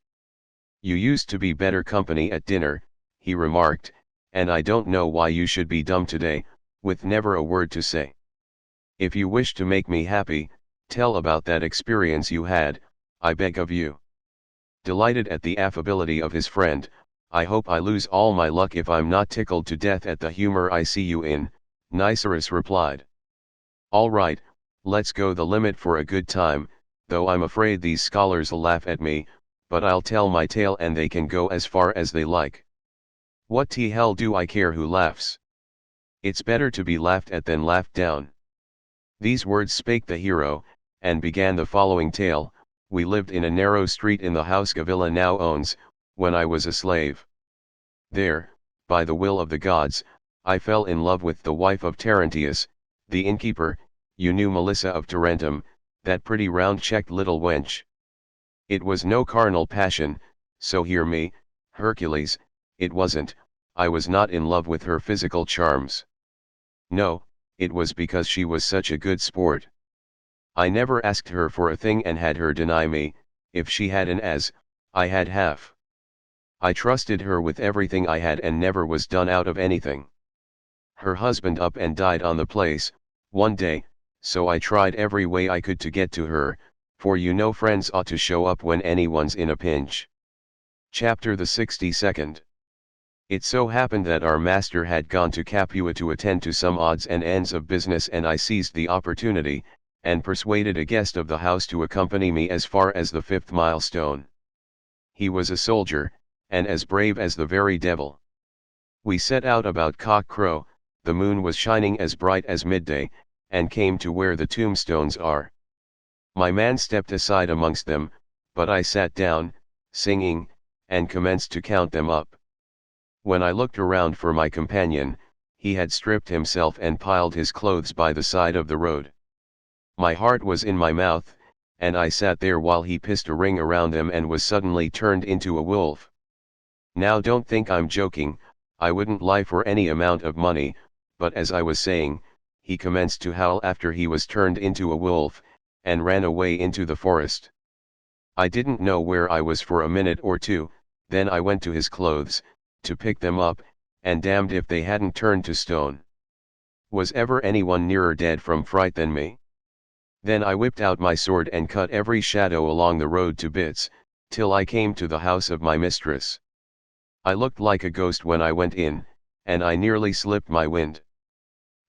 "You used to be better company at dinner," he remarked, "and I don't know why you should be dumb today, with never a word to say. If you wish to make me happy, tell about that experience you had, I beg of you." Delighted at the affability of his friend, "I hope I lose all my luck if I'm not tickled to death at the humor I see you in," Nicerus replied. "All right, let's go the limit for a good time, though I'm afraid these scholars'll laugh at me, but I'll tell my tale and they can go as far as they like. What the hell do I care who laughs? It's better to be laughed at than laughed down." These words spake the hero, and began the following tale. "We lived in a narrow street in the house Gavilla now owns, when I was a slave. There, by the will of the gods, I fell in love with the wife of Terentius, the innkeeper. You knew Melissa of Tarentum, that pretty round-checked little wench. It was no carnal passion, so hear me, Hercules, it wasn't. I was not in love with her physical charms. No, it was because she was such a good sport. I never asked her for a thing and had her deny me. If she had an as, I had half. I trusted her with everything I had and never was done out of anything. Her husband up and died on the place, one day, so I tried every way I could to get to her, for you know friends ought to show up when anyone's in a pinch." Chapter the 62nd. It so happened that our master had gone to Capua to attend to some odds and ends of business, and I seized the opportunity, and persuaded a guest of the house to accompany me as far as the 5th milestone. He was a soldier, and as brave as the very devil. We set out about cock-crow, the moon was shining as bright as midday, and came to where the tombstones are. My man stepped aside amongst them, but I sat down, singing, and commenced to count them up. When I looked around for my companion, he had stripped himself and piled his clothes by the side of the road. My heart was in my mouth, and I sat there while he pissed a ring around them and was suddenly turned into a wolf. Now don't think I'm joking, I wouldn't lie for any amount of money, but as I was saying, he commenced to howl after he was turned into a wolf, and ran away into the forest. I didn't know where I was for a minute or two, then I went to his clothes, to pick them up, and damned if they hadn't turned to stone. Was ever anyone nearer dead from fright than me? Then I whipped out my sword and cut every shadow along the road to bits, till I came to the house of my mistress. I looked like a ghost when I went in, and I nearly slipped my wind.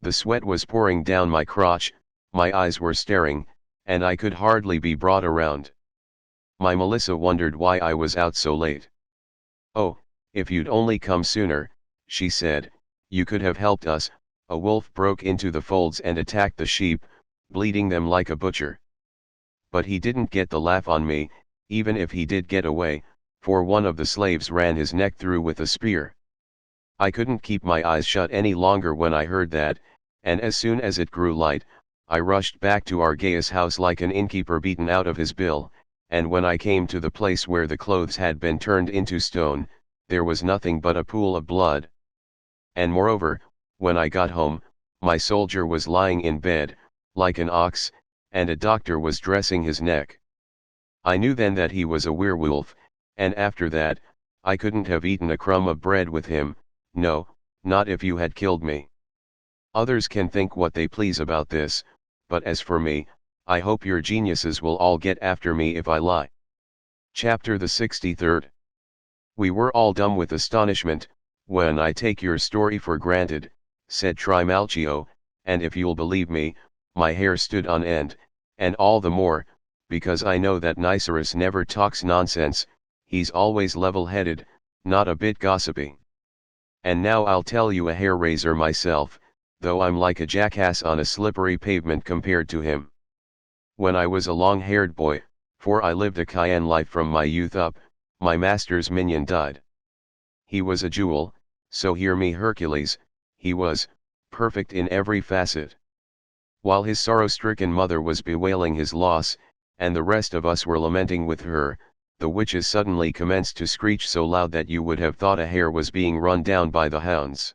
The sweat was pouring down my crotch, my eyes were staring, and I could hardly be brought around. My Melissa wondered why I was out so late. "Oh, if you'd only come sooner," she said, "you could have helped us." A wolf broke into the folds and attacked the sheep, bleeding them like a butcher. But he didn't get the laugh on me, even if he did get away, for one of the slaves ran his neck through with a spear. I couldn't keep my eyes shut any longer when I heard that, and as soon as it grew light, I rushed back to Argaeus' house like an innkeeper beaten out of his bill, and when I came to the place where the clothes had been turned into stone, there was nothing but a pool of blood. And moreover, when I got home, my soldier was lying in bed, like an ox, and a doctor was dressing his neck. I knew then that he was a werewolf, and after that, I couldn't have eaten a crumb of bread with him, no, not if you had killed me. Others can think what they please about this, but as for me, I hope your geniuses will all get after me if I lie. Chapter the 63rd. We were all dumb with astonishment, when I take your story for granted, said Trimalchio, and if you'll believe me, my hair stood on end, and all the more, because I know that Nicerus never talks nonsense, he's always level-headed, not a bit gossipy. And now I'll tell you a hair-raiser myself, though I'm like a jackass on a slippery pavement compared to him. When I was a long-haired boy, for I lived a Chian life from my youth up, my master's minion died. He was a jewel, so hear me Hercules, he was, perfect in every facet. While his sorrow-stricken mother was bewailing his loss, and the rest of us were lamenting with her, the witches suddenly commenced to screech so loud that you would have thought a hare was being run down by the hounds.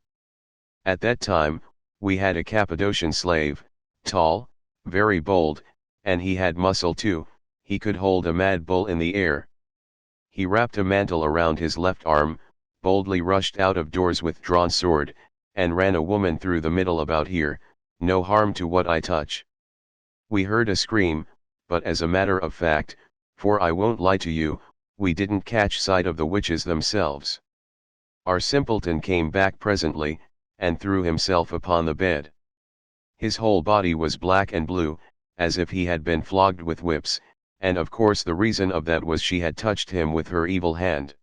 At that time, we had a Cappadocian slave, tall, very bold, and he had muscle too, he could hold a mad bull in the air. He wrapped a mantle around his left arm, boldly rushed out of doors with drawn sword, and ran a woman through the middle about here, no harm to what I touch. We heard a scream, but as a matter of fact, for I won't lie to you, we didn't catch sight of the witches themselves. Our simpleton came back presently, and threw himself upon the bed. His whole body was black and blue, as if he had been flogged with whips, and of course the reason of that was she had touched him with her evil hand.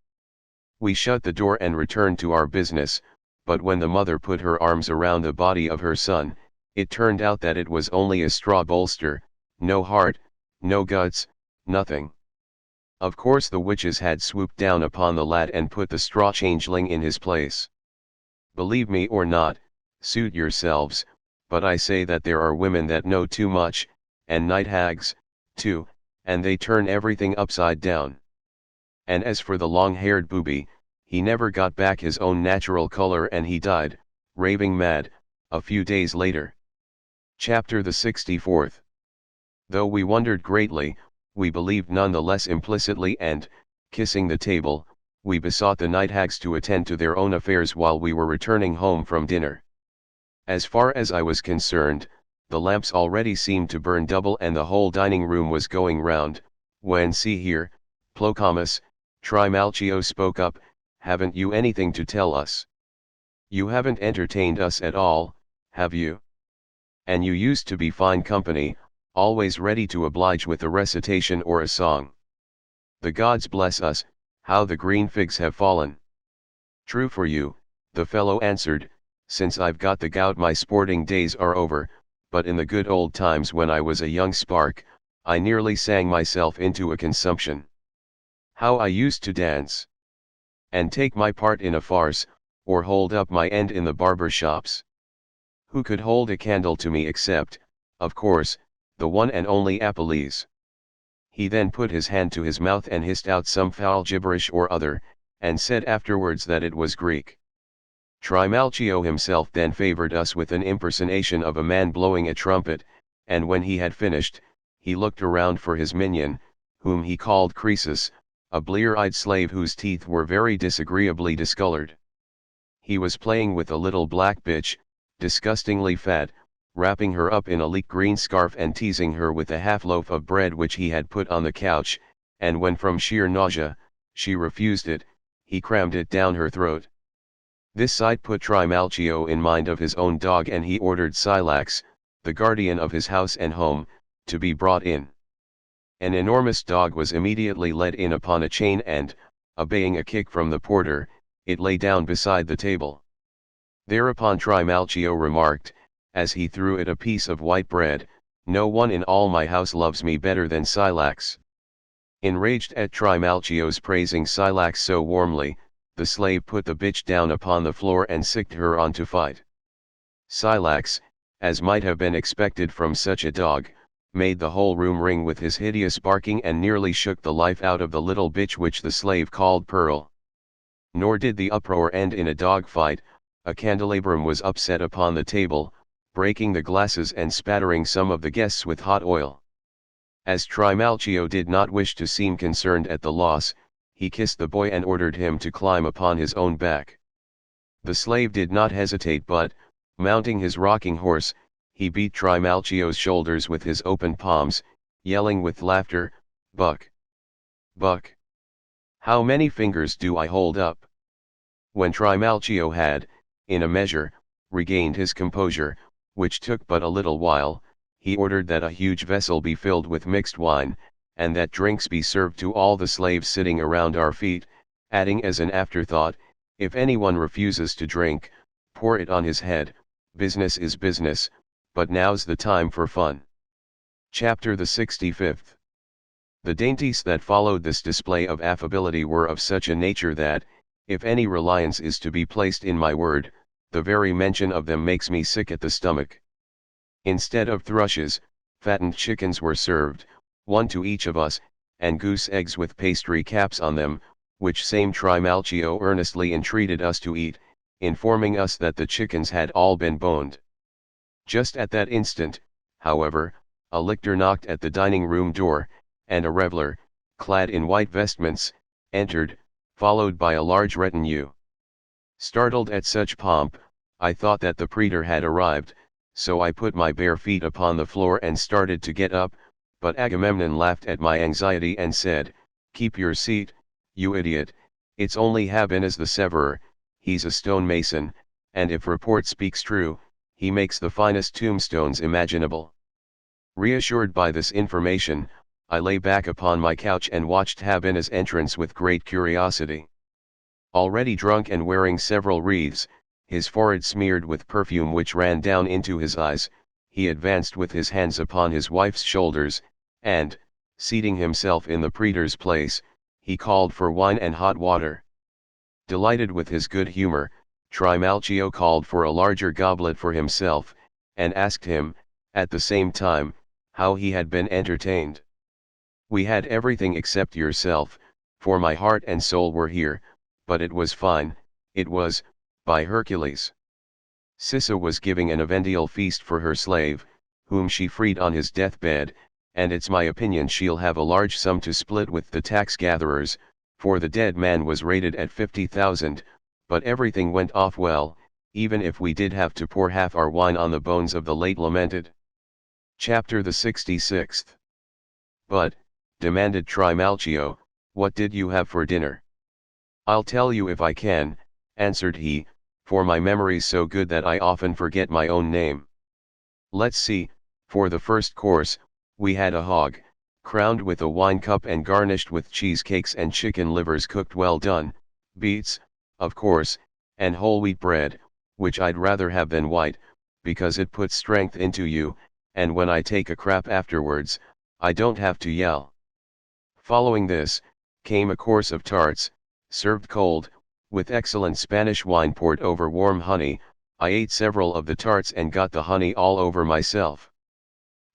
We shut the door and returned to our business, but when the mother put her arms around the body of her son, it turned out that it was only a straw bolster, no heart, no guts, nothing. Of course the witches had swooped down upon the lad and put the straw changeling in his place. Believe me or not, suit yourselves, but I say that there are women that know too much, and night hags, too, and they turn everything upside down. And as for the long-haired booby, he never got back his own natural color and he died, raving mad, a few days later. Chapter the 64th. Though we wondered greatly, we believed none the less implicitly and, kissing the table, we besought the night hags to attend to their own affairs while we were returning home from dinner. As far as I was concerned, the lamps already seemed to burn double and the whole dining room was going round, when see here, Plocamus, Trimalchio spoke up, haven't you anything to tell us? You haven't entertained us at all, have you? And you used to be fine company, always ready to oblige with a recitation or a song. The gods bless us, how the green figs have fallen. True for you, the fellow answered, since I've got the gout my sporting days are over, but in the good old times when I was a young spark, I nearly sang myself into a consumption. How I used to dance! And take my part in a farce, or hold up my end in the barber shops. Who could hold a candle to me except, of course, the one and only Apelles? He then put his hand to his mouth and hissed out some foul gibberish or other, and said afterwards that it was Greek. Trimalchio himself then favored us with an impersonation of a man blowing a trumpet, and when he had finished, he looked around for his minion, whom he called Croesus, a blear-eyed slave whose teeth were very disagreeably discolored. He was playing with a little black bitch, disgustingly fat, wrapping her up in a leek green scarf and teasing her with a half loaf of bread which he had put on the couch, and when from sheer nausea, she refused it, he crammed it down her throat. This sight put Trimalchio in mind of his own dog, and he ordered Scylax, the guardian of his house and home, to be brought in. An enormous dog was immediately led in upon a chain and, obeying a kick from the porter, it lay down beside the table. Thereupon Trimalchio remarked, as he threw it a piece of white bread, "No one in all my house loves me better than Scylax." Enraged at Trimalchio's praising Scylax so warmly, the slave put the bitch down upon the floor and sicked her on to fight. Scylax, as might have been expected from such a dog, made the whole room ring with his hideous barking and nearly shook the life out of the little bitch which the slave called Pearl. Nor did the uproar end in a dog fight. A candelabrum was upset upon the table, breaking the glasses and spattering some of the guests with hot oil. As Trimalchio did not wish to seem concerned at the loss, he kissed the boy and ordered him to climb upon his own back. The slave did not hesitate but, mounting his rocking horse, he beat Trimalchio's shoulders with his open palms, yelling with laughter, "Buck! Buck! How many fingers do I hold up?" When Trimalchio had, in a measure, regained his composure, which took but a little while, he ordered that a huge vessel be filled with mixed wine, and that drinks be served to all the slaves sitting around our feet, adding as an afterthought, "If anyone refuses to drink, pour it on his head. Business is business, but now's the time for fun." Chapter the 65th. The dainties that followed this display of affability were of such a nature that, if any reliance is to be placed in my word, the very mention of them makes me sick at the stomach. Instead of thrushes, fattened chickens were served, one to each of us, and goose eggs with pastry caps on them, which same Trimalchio earnestly entreated us to eat, informing us that the chickens had all been boned. Just at that instant, however, a lictor knocked at the dining room door, and a reveller, clad in white vestments, entered, followed by a large retinue. Startled at such pomp, I thought that the praetor had arrived, so I put my bare feet upon the floor and started to get up, but Agamemnon laughed at my anxiety and said, "Keep your seat, you idiot, it's only Habinnas the Severer, he's a stonemason, and if report speaks true, he makes the finest tombstones imaginable." Reassured by this information, I lay back upon my couch and watched Habinnas' entrance with great curiosity. Already drunk and wearing several wreaths, his forehead smeared with perfume which ran down into his eyes, he advanced with his hands upon his wife's shoulders, and, seating himself in the praetor's place, he called for wine and hot water. Delighted with his good humor, Trimalchio called for a larger goblet for himself, and asked him, at the same time, how he had been entertained. "We had everything except yourself, for my heart and soul were here, but it was fine, it was, by Hercules." Sissa was giving an Avendial feast for her slave, whom she freed on his deathbed, and it's my opinion she'll have a large sum to split with the tax gatherers, for the dead man was rated at 50,000, but everything went off well, even if we did have to pour half our wine on the bones of the late lamented. Chapter the 66th. "But," demanded Trimalchio, "what did you have for dinner?" "I'll tell you if I can," answered he, "for my memory's so good that I often forget my own name. Let's see, for the first course, we had a hog, crowned with a wine cup and garnished with cheesecakes and chicken livers cooked well done, beets, of course, and whole wheat bread, which I'd rather have than white, because it puts strength into you, and when I take a crap afterwards, I don't have to yell. Following this, came a course of tarts, served cold, with excellent Spanish wine poured over warm honey. I ate several of the tarts and got the honey all over myself.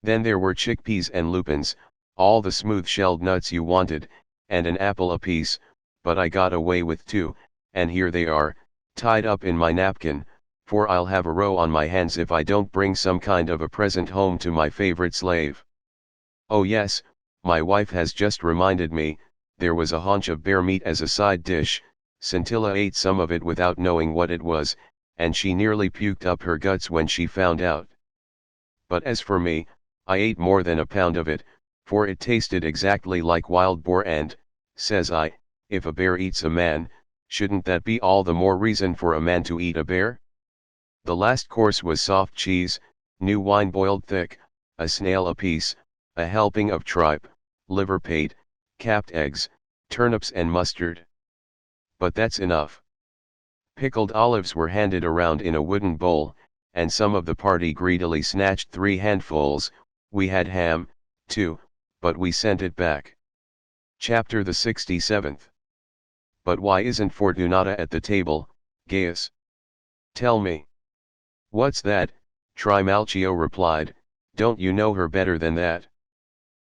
Then there were chickpeas and lupins, all the smooth-shelled nuts you wanted, and an apple apiece, but I got away with 2, and here they are, tied up in my napkin, for I'll have a row on my hands if I don't bring some kind of a present home to my favorite slave. Oh yes, my wife has just reminded me, there was a haunch of bear meat as a side dish. Scintilla ate some of it without knowing what it was, and she nearly puked up her guts when she found out. But as for me, I ate more than a pound of it, for it tasted exactly like wild boar and, says I, if a bear eats a man, shouldn't that be all the more reason for a man to eat a bear? The last course was soft cheese, new wine boiled thick, a snail apiece, a helping of tripe, liver pate, capped eggs, turnips and mustard. But that's enough. Pickled olives were handed around in a wooden bowl, and some of the party greedily snatched 3 handfuls. We had ham, too, but we sent it back. Chapter the 67th. But why isn't Fortunata at the table, Gaius? Tell me. What's that? Trimalchio replied, don't you know her better than that?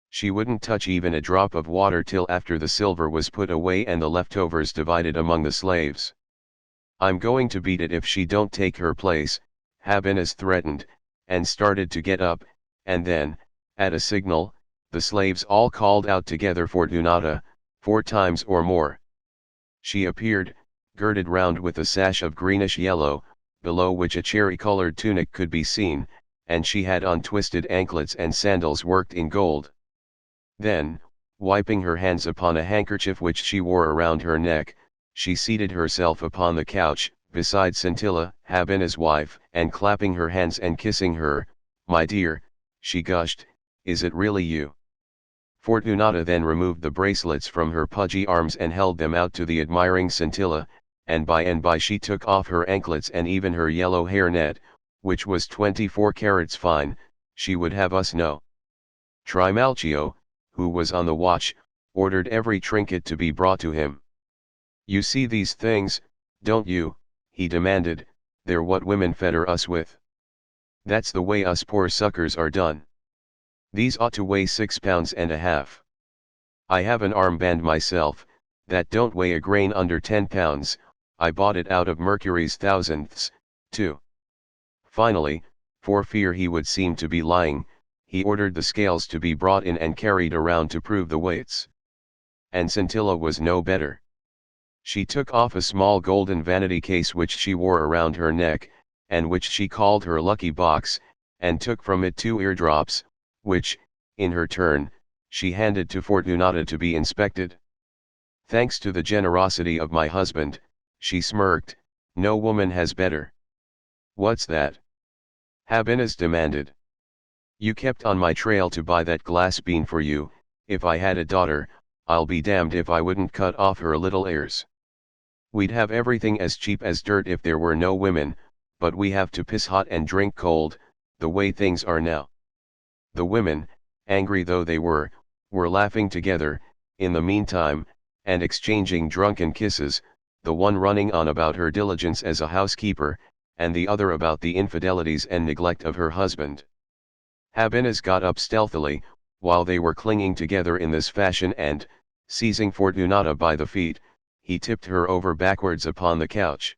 She wouldn't touch even a drop of water till after the silver was put away and the leftovers divided among the slaves. I'm going to beat it if she don't take her place, Habinnas threatened, and started to get up, and then, at a signal, the slaves all called out together Fortunata, 4 times or more. She appeared, girded round with a sash of greenish yellow, below which a cherry-colored tunic could be seen, and she had on twisted anklets and sandals worked in gold. Then, wiping her hands upon a handkerchief which she wore around her neck, she seated herself upon the couch, beside Scintilla, Habinna's wife, and clapping her hands and kissing her, my dear, she gushed, is it really you? Fortunata then removed the bracelets from her pudgy arms and held them out to the admiring Scintilla, and by she took off her anklets and even her yellow hairnet, which was 24 carats fine, she would have us know. Trimalchio, who was on the watch, ordered every trinket to be brought to him. You see these things, don't you? He demanded, they're what women fetter us with. That's the way us poor suckers are done. These ought to weigh 6 pounds and a half. I have an armband myself, that don't weigh a grain under 10 pounds, I bought it out of Mercury's thousandths, too. Finally, for fear he would seem to be lying, he ordered the scales to be brought in and carried around to prove the weights. And Scintilla was no better. She took off a small golden vanity case which she wore around her neck, and which she called her lucky box, and took from it 2 eardrops, which, in her turn, she handed to Fortunata to be inspected. Thanks to the generosity of my husband, she smirked, no woman has better. What's that? Habinnas demanded. You kept on my trail to buy that glass bean for you, if I had a daughter, I'll be damned if I wouldn't cut off her little ears. We'd have everything as cheap as dirt if there were no women, but we have to piss hot and drink cold, the way things are now. The women, angry though they were laughing together, in the meantime, and exchanging drunken kisses, the one running on about her diligence as a housekeeper, and the other about the infidelities and neglect of her husband. Habinnas got up stealthily, while they were clinging together in this fashion and, seizing Fortunata by the feet, he tipped her over backwards upon the couch.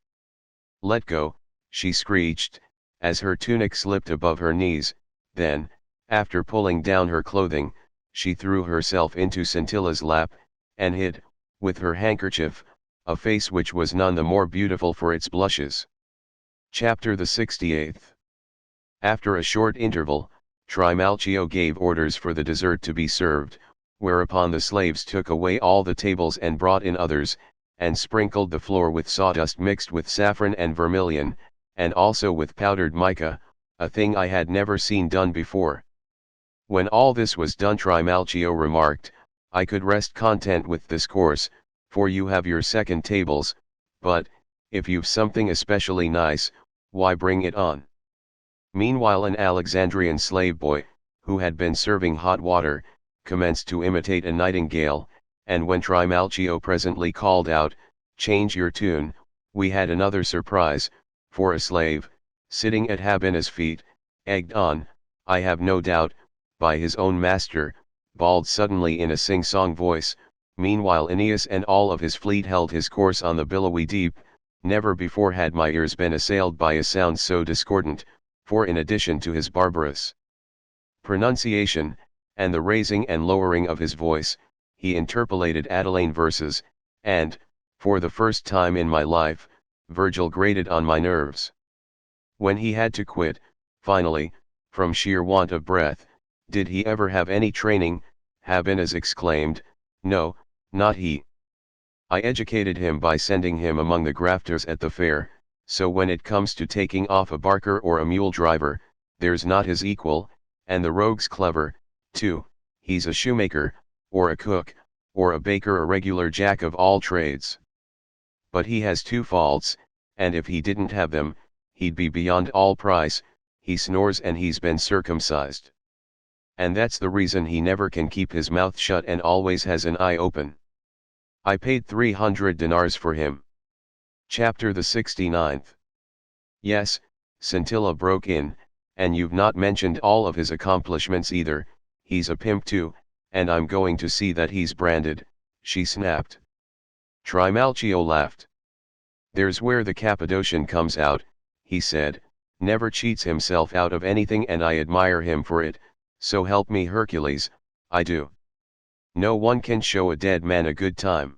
Let go, she screeched, as her tunic slipped above her knees, then, after pulling down her clothing, she threw herself into Scintilla's lap, and hid, with her handkerchief, a face which was none the more beautiful for its blushes. Chapter the 68th. After a short interval, Trimalchio gave orders for the dessert to be served, whereupon the slaves took away all the tables and brought in others, and sprinkled the floor with sawdust mixed with saffron and vermilion, and also with powdered mica, a thing I had never seen done before. When all this was done, Trimalchio remarked, I could rest content with this course, for you have your second tables, but, if you've something especially nice, why bring it on. Meanwhile an Alexandrian slave boy, who had been serving hot water, commenced to imitate a nightingale, and when Trimalchio presently called out, change your tune, we had another surprise, for a slave, sitting at Habinna's feet, egged on, I have no doubt, by his own master, bawled suddenly in a sing-song voice, meanwhile Aeneas and all of his fleet held his course on the billowy deep. Never before had my ears been assailed by a sound so discordant, for in addition to his barbarous pronunciation, and the raising and lowering of his voice, he interpolated Atellane verses, and, for the first time in my life, Virgil grated on my nerves. When he had to quit, finally, from sheer want of breath. Did he ever have any training? Habenas exclaimed. No, not he. I educated him by sending him among the grafters at the fair, so when it comes to taking off a barker or a mule driver, there's not his equal, and the rogue's clever, too. He's a shoemaker, or a cook, or a baker, a regular jack of all trades. But he has two faults, and if he didn't have them, he'd be beyond all price. He snores and he's been circumcised. And that's the reason he never can keep his mouth shut and always has an eye open. I paid 300 dinars for him. Chapter the 69th. Yes, Scintilla broke in, and you've not mentioned all of his accomplishments either. He's a pimp too, and I'm going to see that he's branded, she snapped. Trimalchio laughed. There's where the Cappadocian comes out, he said, never cheats himself out of anything and I admire him for it, so help me Hercules, I do. No one can show a dead man a good time.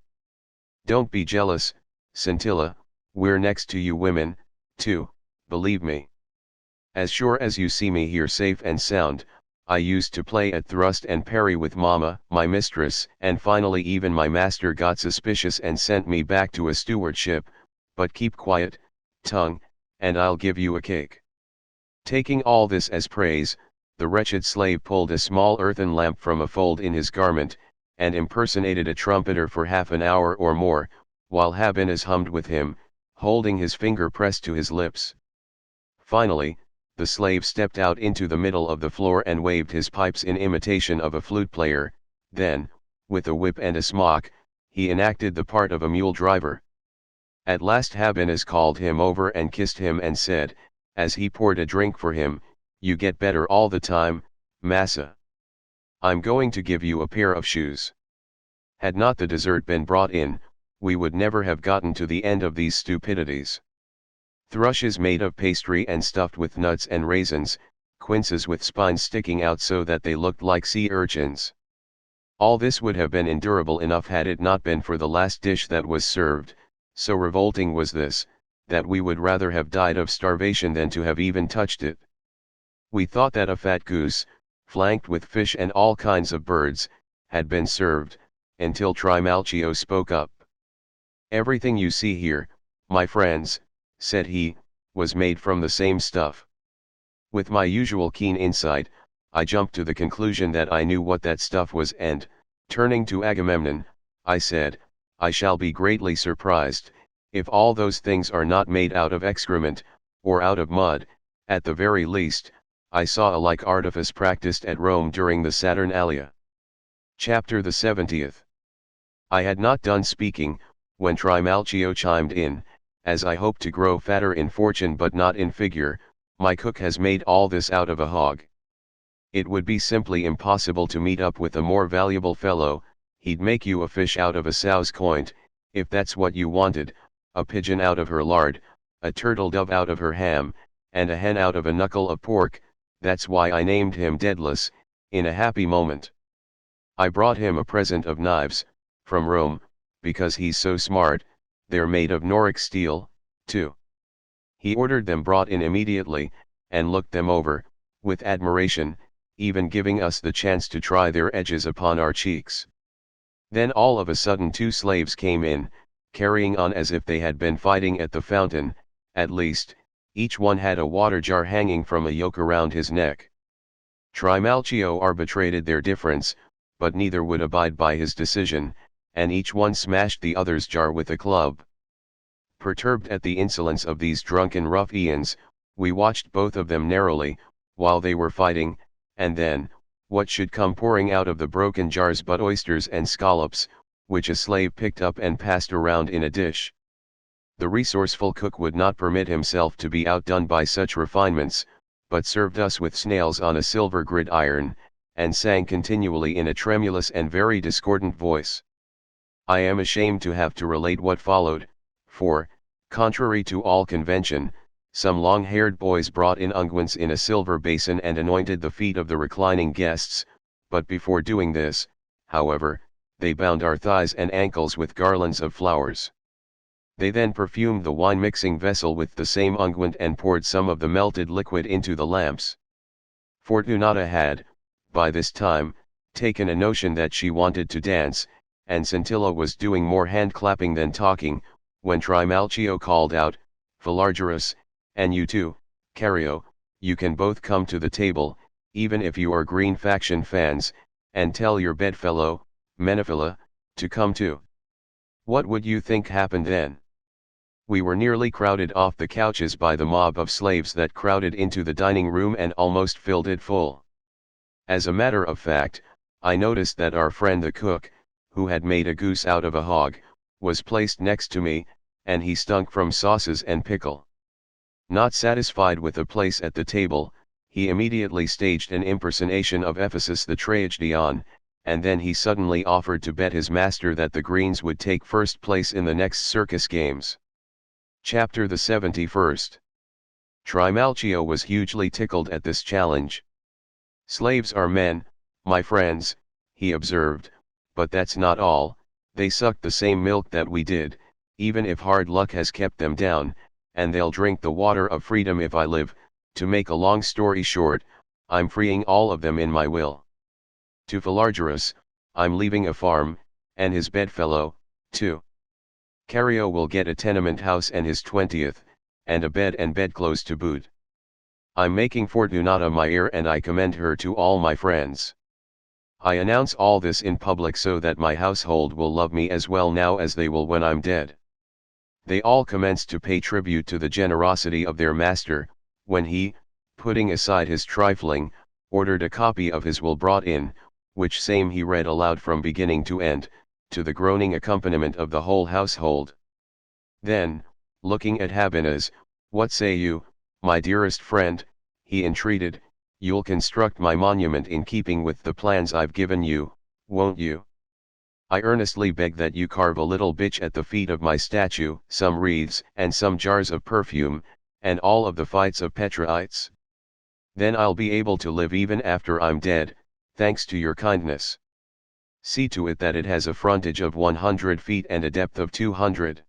Don't be jealous, Scintilla, we're next to you women, too, believe me. As sure as you see me here safe and sound, I used to play at thrust and parry with Mama, my mistress, and finally even my master got suspicious and sent me back to a stewardship, but keep quiet, tongue, and I'll give you a cake. Taking all this as praise, the wretched slave pulled a small earthen lamp from a fold in his garment, and impersonated a trumpeter for half an hour or more, while Habenas hummed with him, holding his finger pressed to his lips. Finally, the slave stepped out into the middle of the floor and waved his pipes in imitation of a flute player, then, with a whip and a smock, he enacted the part of a mule driver. At last Habenas called him over and kissed him and said, as he poured a drink for him, you get better all the time, massa. I'm going to give you a pair of shoes. Had not the dessert been brought in, we would never have gotten to the end of these stupidities. Thrushes made of pastry and stuffed with nuts and raisins, quinces with spines sticking out so that they looked like sea urchins. All this would have been endurable enough had it not been for the last dish that was served, so revolting was this, that we would rather have died of starvation than to have even touched it. We thought that a fat goose, flanked with fish and all kinds of birds, had been served, until Trimalchio spoke up. Everything you see here, my friends, said he, was made from the same stuff. With my usual keen insight, I jumped to the conclusion that I knew what that stuff was and, turning to Agamemnon, I said, I shall be greatly surprised, if all those things are not made out of excrement, or out of mud. At the very least, I saw a like artifice practiced at Rome during the Saturnalia. Chapter the 70th. I had not done speaking, when Trimalchio chimed in, as I hope to grow fatter in fortune but not in figure, my cook has made all this out of a hog. It would be simply impossible to meet up with a more valuable fellow. He'd make you a fish out of a sow's coint, if that's what you wanted, a pigeon out of her lard, a turtle dove out of her ham, and a hen out of a knuckle of pork. That's why I named him Daedalus, in a happy moment. I brought him a present of knives, from Rome, because he's so smart. They're made of Noric steel, too. He ordered them brought in immediately, and looked them over, with admiration, even giving us the chance to try their edges upon our cheeks. Then all of a sudden 2 slaves came in, carrying on as if they had been fighting at the fountain. At least, each one had a water jar hanging from a yoke around his neck. Trimalchio arbitrated their difference, but neither would abide by his decision, and each one smashed the other's jar with a club. Perturbed at the insolence of these drunken ruffians, we watched both of them narrowly, while they were fighting, and then, what should come pouring out of the broken jars but oysters and scallops, which a slave picked up and passed around in a dish. The resourceful cook would not permit himself to be outdone by such refinements, but served us with snails on a silver gridiron, and sang continually in a tremulous and very discordant voice. I am ashamed to have to relate what followed, for, contrary to all convention, some long-haired boys brought in unguents in a silver basin and anointed the feet of the reclining guests, but before doing this, however, they bound our thighs and ankles with garlands of flowers. They then perfumed the wine-mixing vessel with the same unguent and poured some of the melted liquid into the lamps. Fortunata had, by this time, taken a notion that she wanted to dance, and Scintilla was doing more hand-clapping than talking, when Trimalchio called out, "Philargyrus, and you too, Cario, you can both come to the table, even if you are Green Faction fans, and tell your bedfellow, Menophyla, to come too." What would you think happened then? We were nearly crowded off the couches by the mob of slaves that crowded into the dining room and almost filled it full. As a matter of fact, I noticed that our friend the cook, who had made a goose out of a hog, was placed next to me, and he stunk from sauces and pickle. Not satisfied with a place at the table, he immediately staged an impersonation of Ephesus the tragedian, and then he suddenly offered to bet his master that the Greens would take first place in the next circus games. Chapter the 71st. Trimalchio was hugely tickled at this challenge. "Slaves are men, my friends," he observed, "but that's not all, they suck the same milk that we did, even if hard luck has kept them down, and they'll drink the water of freedom if I live. To make a long story short, I'm freeing all of them in my will. To Philargyrus, I'm leaving a farm, and his bedfellow, too. Cario will get a tenement house and his 20th, and a bed and bedclothes to boot. I'm making Fortunata my heir and I commend her to all my friends. I announce all this in public so that my household will love me as well now as they will when I'm dead." They all commenced to pay tribute to the generosity of their master, when he, putting aside his trifling, ordered a copy of his will brought in, which same he read aloud from beginning to end, to the groaning accompaniment of the whole household. Then, looking at Habinez, "What say you, my dearest friend," he entreated, "you'll construct my monument in keeping with the plans I've given you, won't you? I earnestly beg that you carve a little bitch at the feet of my statue, some wreaths and some jars of perfume, and all of the fights of Petronites. Then I'll be able to live even after I'm dead, thanks to your kindness. See to it that it has a frontage of 100 feet and a depth of 200.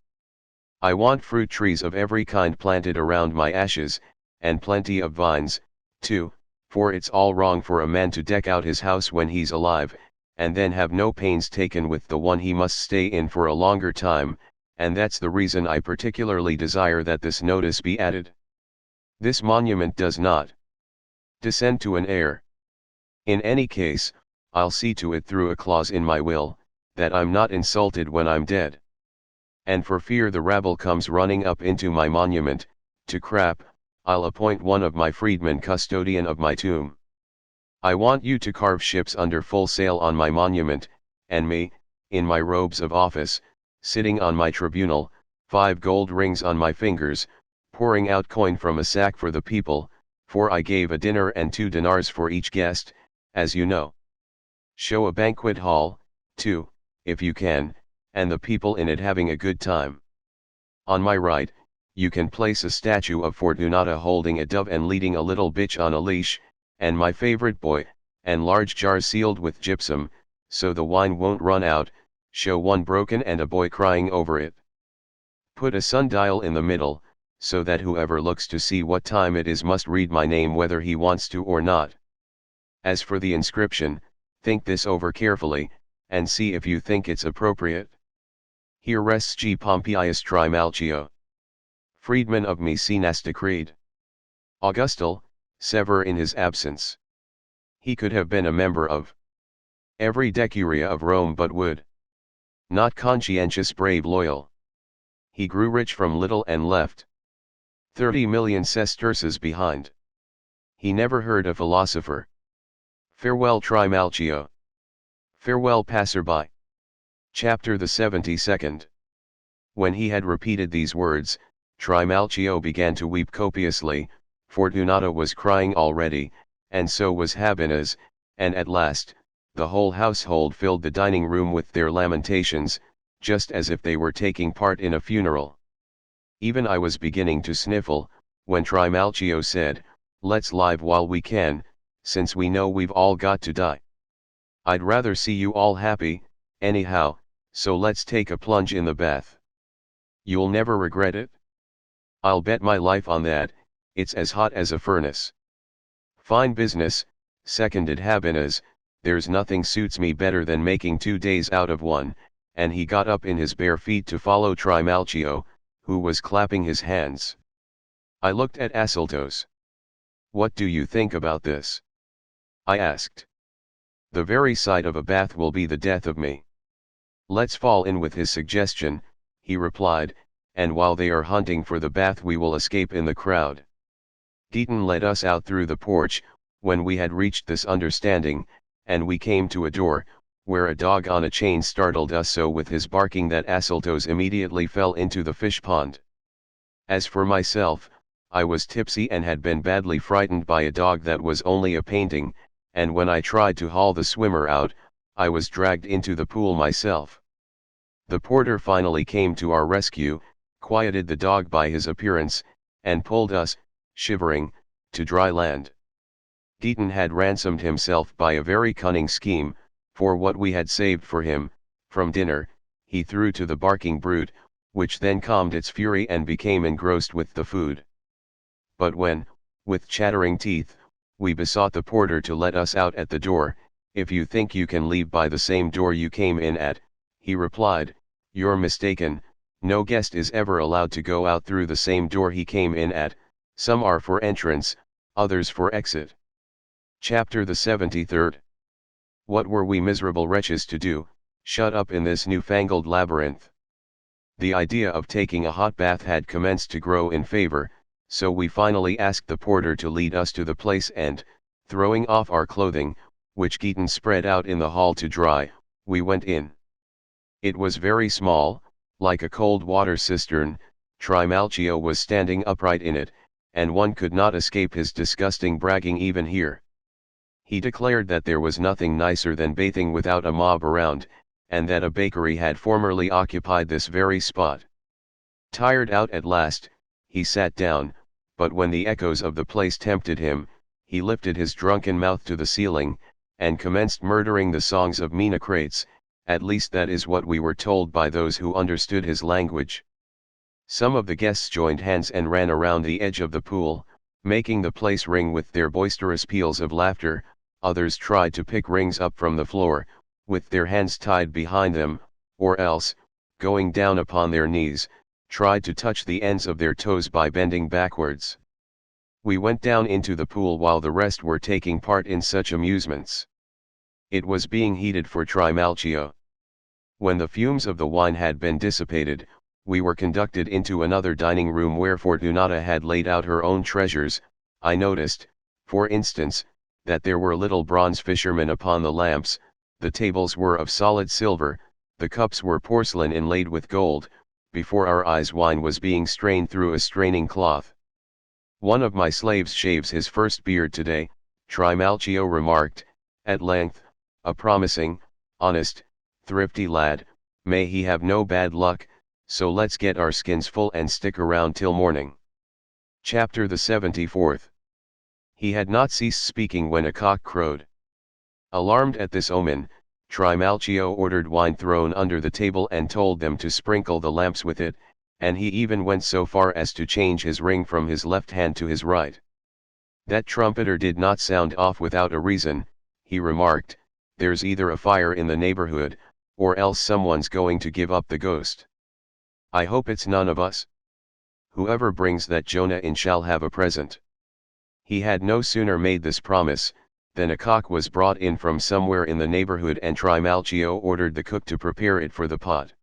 I want fruit trees of every kind planted around my ashes, and plenty of vines, too, for it's all wrong for a man to deck out his house when he's alive, and then have no pains taken with the one he must stay in for a longer time, and that's the reason I particularly desire that this notice be added. This monument does not descend to an heir. In any case, I'll see to it through a clause in my will, that I'm not insulted when I'm dead. And for fear the rabble comes running up into my monument, to crap, I'll appoint one of my freedmen custodian of my tomb. I want you to carve ships under full sail on my monument, and me, in my robes of office, sitting on my tribunal, 5 gold rings on my fingers, pouring out coin from a sack for the people, for I gave a dinner and 2 dinars for each guest, as you know. Show a banquet hall, too, if you can, and the people in it having a good time. On my right, you can place a statue of Fortunata holding a dove and leading a little bitch on a leash, and my favorite boy, and large jars sealed with gypsum, so the wine won't run out. Show one broken and a boy crying over it. Put a sundial in the middle, so that whoever looks to see what time it is must read my name whether he wants to or not. As for the inscription, think this over carefully, and see if you think it's appropriate. Here rests G. Pompeius Trimalchio, freedman of Maecenas decreed. Augustul, sever in his absence. He could have been a member of every decuria of Rome but would not conscientious brave loyal. He grew rich from little and left 30 million sesterces behind. He never heard a philosopher. Farewell Trimalchio. Farewell passerby. Chapter the 72nd. When he had repeated these words, Trimalchio began to weep copiously. Fortunata was crying already, and so was Habinez, and at last, the whole household filled the dining room with their lamentations, just as if they were taking part in a funeral. Even I was beginning to sniffle, when Trimalchio said, "Let's live while we can, since we know we've all got to die. I'd rather see you all happy, anyhow, so let's take a plunge in the bath. You'll never regret it. I'll bet my life on that, it's as hot as a furnace." Fine business, seconded Habenas, there's nothing suits me better than making 2 days out of one, and he got up in his bare feet to follow Trimalchio, who was clapping his hands. I looked at Asyltos. What do you think about this? I asked. The very sight of a bath will be the death of me. Let's fall in with his suggestion, he replied, and while they are hunting for the bath we will escape in the crowd. Deaton led us out through the porch, when we had reached this understanding, and we came to a door, where a dog on a chain startled us so with his barking that Asyltos immediately fell into the fish pond. As for myself, I was tipsy and had been badly frightened by a dog that was only a painting, and when I tried to haul the swimmer out, I was dragged into the pool myself. The porter finally came to our rescue, quieted the dog by his appearance, and pulled us, shivering, to dry land. Deaton had ransomed himself by a very cunning scheme, for what we had saved for him, from dinner, he threw to the barking brute, which then calmed its fury and became engrossed with the food. But when, with chattering teeth, we besought the porter to let us out at the door, if you think you can leave by the same door you came in at, he replied, you're mistaken, no guest is ever allowed to go out through the same door he came in at, some are for entrance, others for exit. Chapter the 73rd. What were we miserable wretches to do, shut up in this newfangled labyrinth? The idea of taking a hot bath had commenced to grow in favor, so we finally asked the porter to lead us to the place and, throwing off our clothing, which Deaton spread out in the hall to dry, we went in. It was very small, like a cold water cistern. Trimalchio was standing upright in it, and one could not escape his disgusting bragging even here. He declared that there was nothing nicer than bathing without a mob around, and that a bakery had formerly occupied this very spot. Tired out at last, he sat down, but when the echoes of the place tempted him, he lifted his drunken mouth to the ceiling, and commenced murdering the songs of Menocrates, at least that is what we were told by those who understood his language. Some of the guests joined hands and ran around the edge of the pool, making the place ring with their boisterous peals of laughter. Others tried to pick rings up from the floor, with their hands tied behind them, or else, going down upon their knees, tried to touch the ends of their toes by bending backwards. We went down into the pool while the rest were taking part in such amusements. It was being heated for Trimalchio. When the fumes of the wine had been dissipated, we were conducted into another dining room where Fortunata had laid out her own treasures. I noticed, for instance, that there were little bronze fishermen upon the lamps, the tables were of solid silver, the cups were porcelain inlaid with gold. Before our eyes wine was being strained through a straining cloth. One of my slaves shaves his first beard today, Trimalchio remarked, at length, a promising, honest, thrifty lad, may he have no bad luck, so let's get our skins full and stick around till morning. Chapter the 74th. He had not ceased speaking when a cock crowed. Alarmed at this omen, Trimalchio ordered wine thrown under the table and told them to sprinkle the lamps with it, and he even went so far as to change his ring from his left hand to his right. That trumpeter did not sound off without a reason, he remarked, there's either a fire in the neighborhood, or else someone's going to give up the ghost. I hope it's none of us. Whoever brings that Jonah in shall have a present. He had no sooner made this promise, than a cock was brought in from somewhere in the neighborhood and Trimalchio ordered the cook to prepare it for the pot.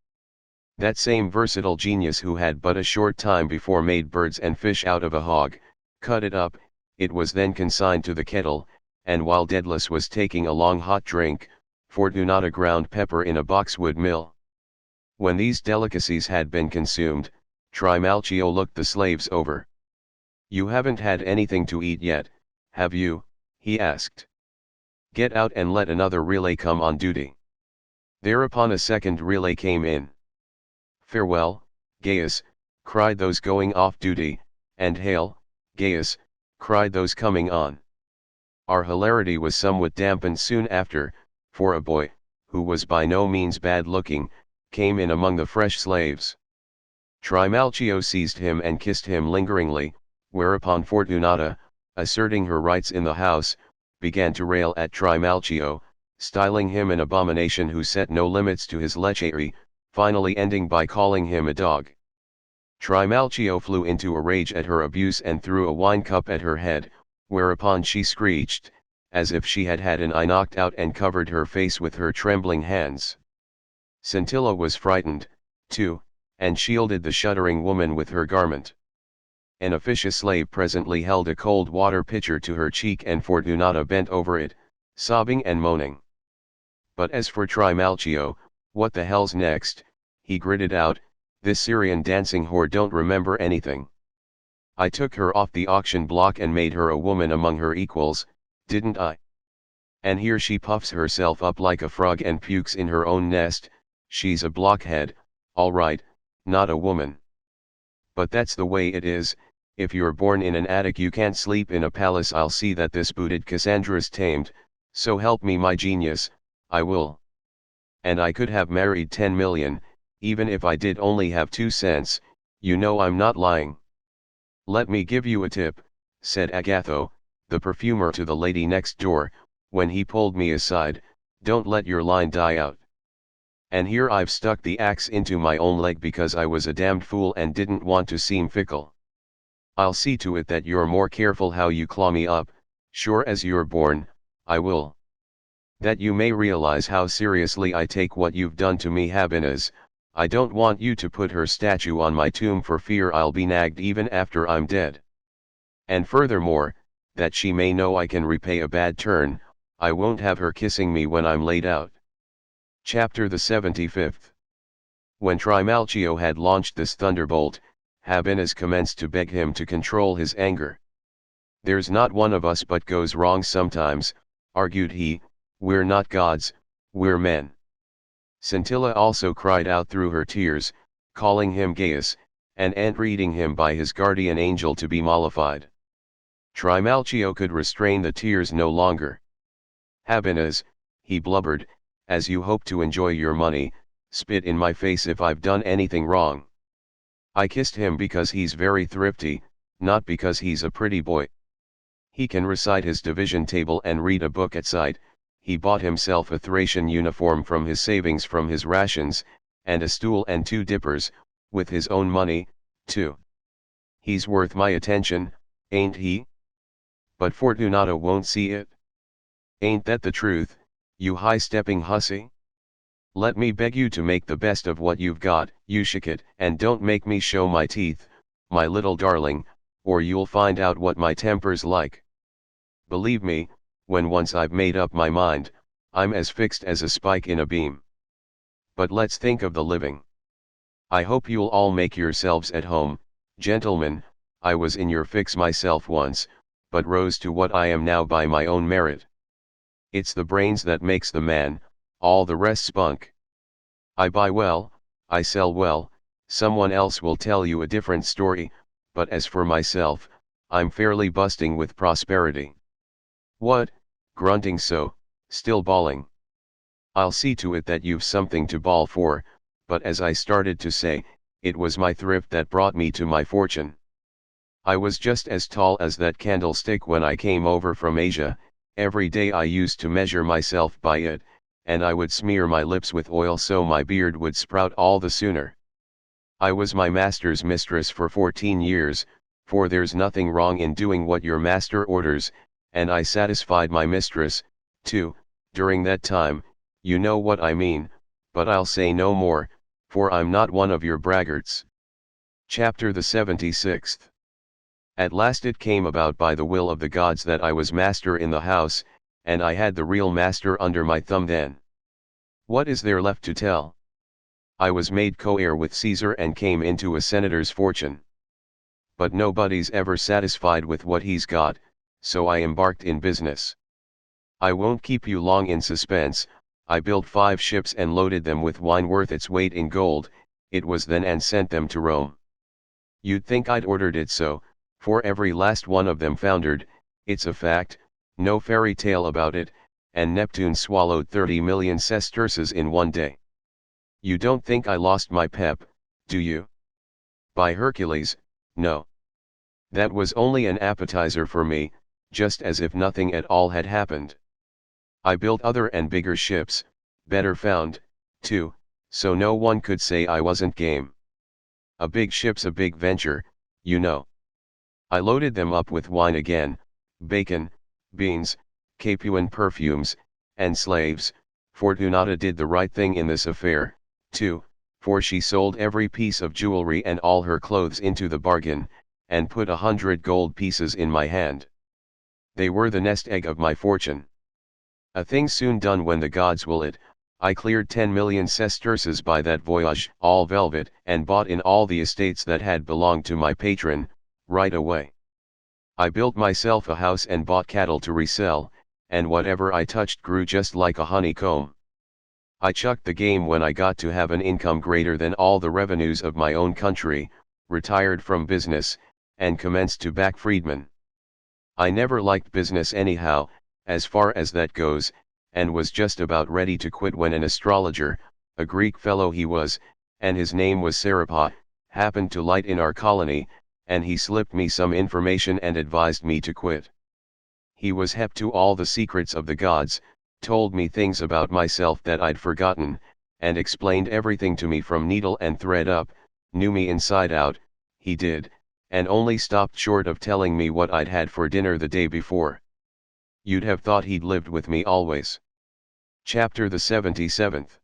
That same versatile genius who had but a short time before made birds and fish out of a hog, cut it up, it was then consigned to the kettle, and while Daedalus was taking a long hot drink, Fortunata ground pepper in a boxwood mill. When these delicacies had been consumed, Trimalchio looked the slaves over. You haven't had anything to eat yet, have you? He asked. Get out and let another relay come on duty. Thereupon a second relay came in. Farewell, Gaius, cried those going off duty, and hail, Gaius, cried those coming on. Our hilarity was somewhat dampened soon after, for a boy, who was by no means bad looking, came in among the fresh slaves. Trimalchio seized him and kissed him lingeringly, whereupon Fortunata, asserting her rights in the house, began to rail at Trimalchio, styling him an abomination who set no limits to his lechery, finally ending by calling him a dog. Trimalchio flew into a rage at her abuse and threw a wine cup at her head, whereupon she screeched, as if she had had an eye knocked out, and covered her face with her trembling hands. Scintilla was frightened, too, and shielded the shuddering woman with her garment. An officious slave presently held a cold water pitcher to her cheek, and Fortunata bent over it, sobbing and moaning. But as for Trimalchio, what the hell's next, he gritted out, this Syrian dancing whore don't remember anything. I took her off the auction block and made her a woman among her equals, didn't I? And here she puffs herself up like a frog and pukes in her own nest. She's a blockhead, all right, not a woman. But that's the way it is. If you're born in an attic you can't sleep in a palace. I'll see that this booted Cassandra's tamed, so help me my genius, I will. And I could have married 10 million, even if I did only have 2 cents, you know I'm not lying. Let me give you a tip, said Agatho, the perfumer, to the lady next door, when he pulled me aside, don't let your line die out. And here I've stuck the axe into my own leg because I was a damned fool and didn't want to seem fickle. I'll see to it that you're more careful how you claw me up, sure as you're born, I will. That you may realize how seriously I take what you've done to me, Habenas, I don't want you to put her statue on my tomb for fear I'll be nagged even after I'm dead. And furthermore, that she may know I can repay a bad turn, I won't have her kissing me when I'm laid out. Chapter the 75th. When Trimalchio had launched this thunderbolt, Habenas commenced to beg him to control his anger. There's not one of us but goes wrong sometimes, argued he, we're not gods, we're men. Scintilla also cried out through her tears, calling him Gaius, and entreating him by his guardian angel to be mollified. Trimalchio could restrain the tears no longer. Habenas, he blubbered, as you hope to enjoy your money, spit in my face if I've done anything wrong. I kissed him because he's very thrifty, not because he's a pretty boy. He can recite his division table and read a book at sight. He bought himself a Thracian uniform from his savings from his rations, and a stool and 2 dippers, with his own money, too. He's worth my attention, ain't he? But Fortunata won't see it. Ain't that the truth, you high-stepping hussy? Let me beg you to make the best of what you've got, Eushikit, and don't make me show my teeth, my little darling, or you'll find out what my temper's like. Believe me, when once I've made up my mind, I'm as fixed as a spike in a beam. But let's think of the living. I hope you'll all make yourselves at home, gentlemen. I was in your fix myself once, but rose to what I am now by my own merit. It's the brains that makes the man, all the rest spunk. I buy well, I sell well, someone else will tell you a different story, but as for myself, I'm fairly busting with prosperity. What, grunting so, still bawling? I'll see to it that you've something to bawl for, but as I started to say, it was my thrift that brought me to my fortune. I was just as tall as that candlestick when I came over from Asia. Every day I used to measure myself by it, and I would smear my lips with oil so my beard would sprout all the sooner. I was my master's mistress for 14 years, for there's nothing wrong in doing what your master orders, and I satisfied my mistress, too, during that time, you know what I mean, but I'll say no more, for I'm not one of your braggarts. Chapter the 76th. At last it came about by the will of the gods that I was master in the house, and I had the real master under my thumb then. What is there left to tell? I was made co-heir with Caesar and came into a senator's fortune. But nobody's ever satisfied with what he's got, so I embarked in business. I won't keep you long in suspense. I built 5 ships and loaded them with wine worth its weight in gold, it was then, and sent them to Rome. You'd think I'd ordered it so, for every last one of them foundered, it's a fact, no fairy tale about it, and Neptune swallowed 30 million sesterces in one day. You don't think I lost my pep, do you? By Hercules, no. That was only an appetizer for me, just as if nothing at all had happened. I built other and bigger ships, better found, too, so no one could say I wasn't game. A big ship's a big venture, you know. I loaded them up with wine again, bacon, beans, Capuan perfumes, and slaves. Fortunata did the right thing in this affair, too, for she sold every piece of jewelry and all her clothes into the bargain, and put 100 gold pieces in my hand. They were the nest egg of my fortune. A thing soon done when the gods will it. I cleared 10 million sesterces by that voyage, all velvet, and bought in all the estates that had belonged to my patron, right away. I built myself a house and bought cattle to resell, and whatever I touched grew just like a honeycomb. I chucked the game when I got to have an income greater than all the revenues of my own country, retired from business, and commenced to back freedmen. I never liked business anyhow, as far as that goes, and was just about ready to quit when an astrologer, a Greek fellow he was, and his name was Serapis, happened to light in our colony, and he slipped me some information and advised me to quit. He was hep to all the secrets of the gods, told me things about myself that I'd forgotten, and explained everything to me from needle and thread up, knew me inside out, he did, and only stopped short of telling me what I'd had for dinner the day before. You'd have thought he'd lived with me always. Chapter the 77th.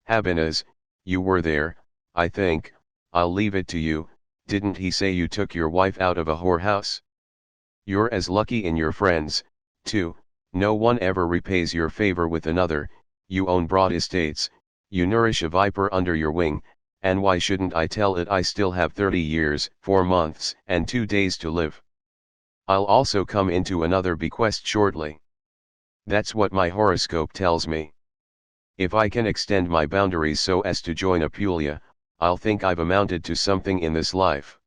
Habenas, you were there, I think. I'll leave it to you. Didn't he say you took your wife out of a whorehouse? You're as lucky in your friends, too. No one ever repays your favor with another. You own broad estates, you nourish a viper under your wing, and why shouldn't I tell it I still have 30 years, 4 months, and 2 days to live? I'll also come into another bequest shortly. That's what my horoscope tells me. If I can extend my boundaries so as to join Apulia, I'll think I've amounted to something in this life.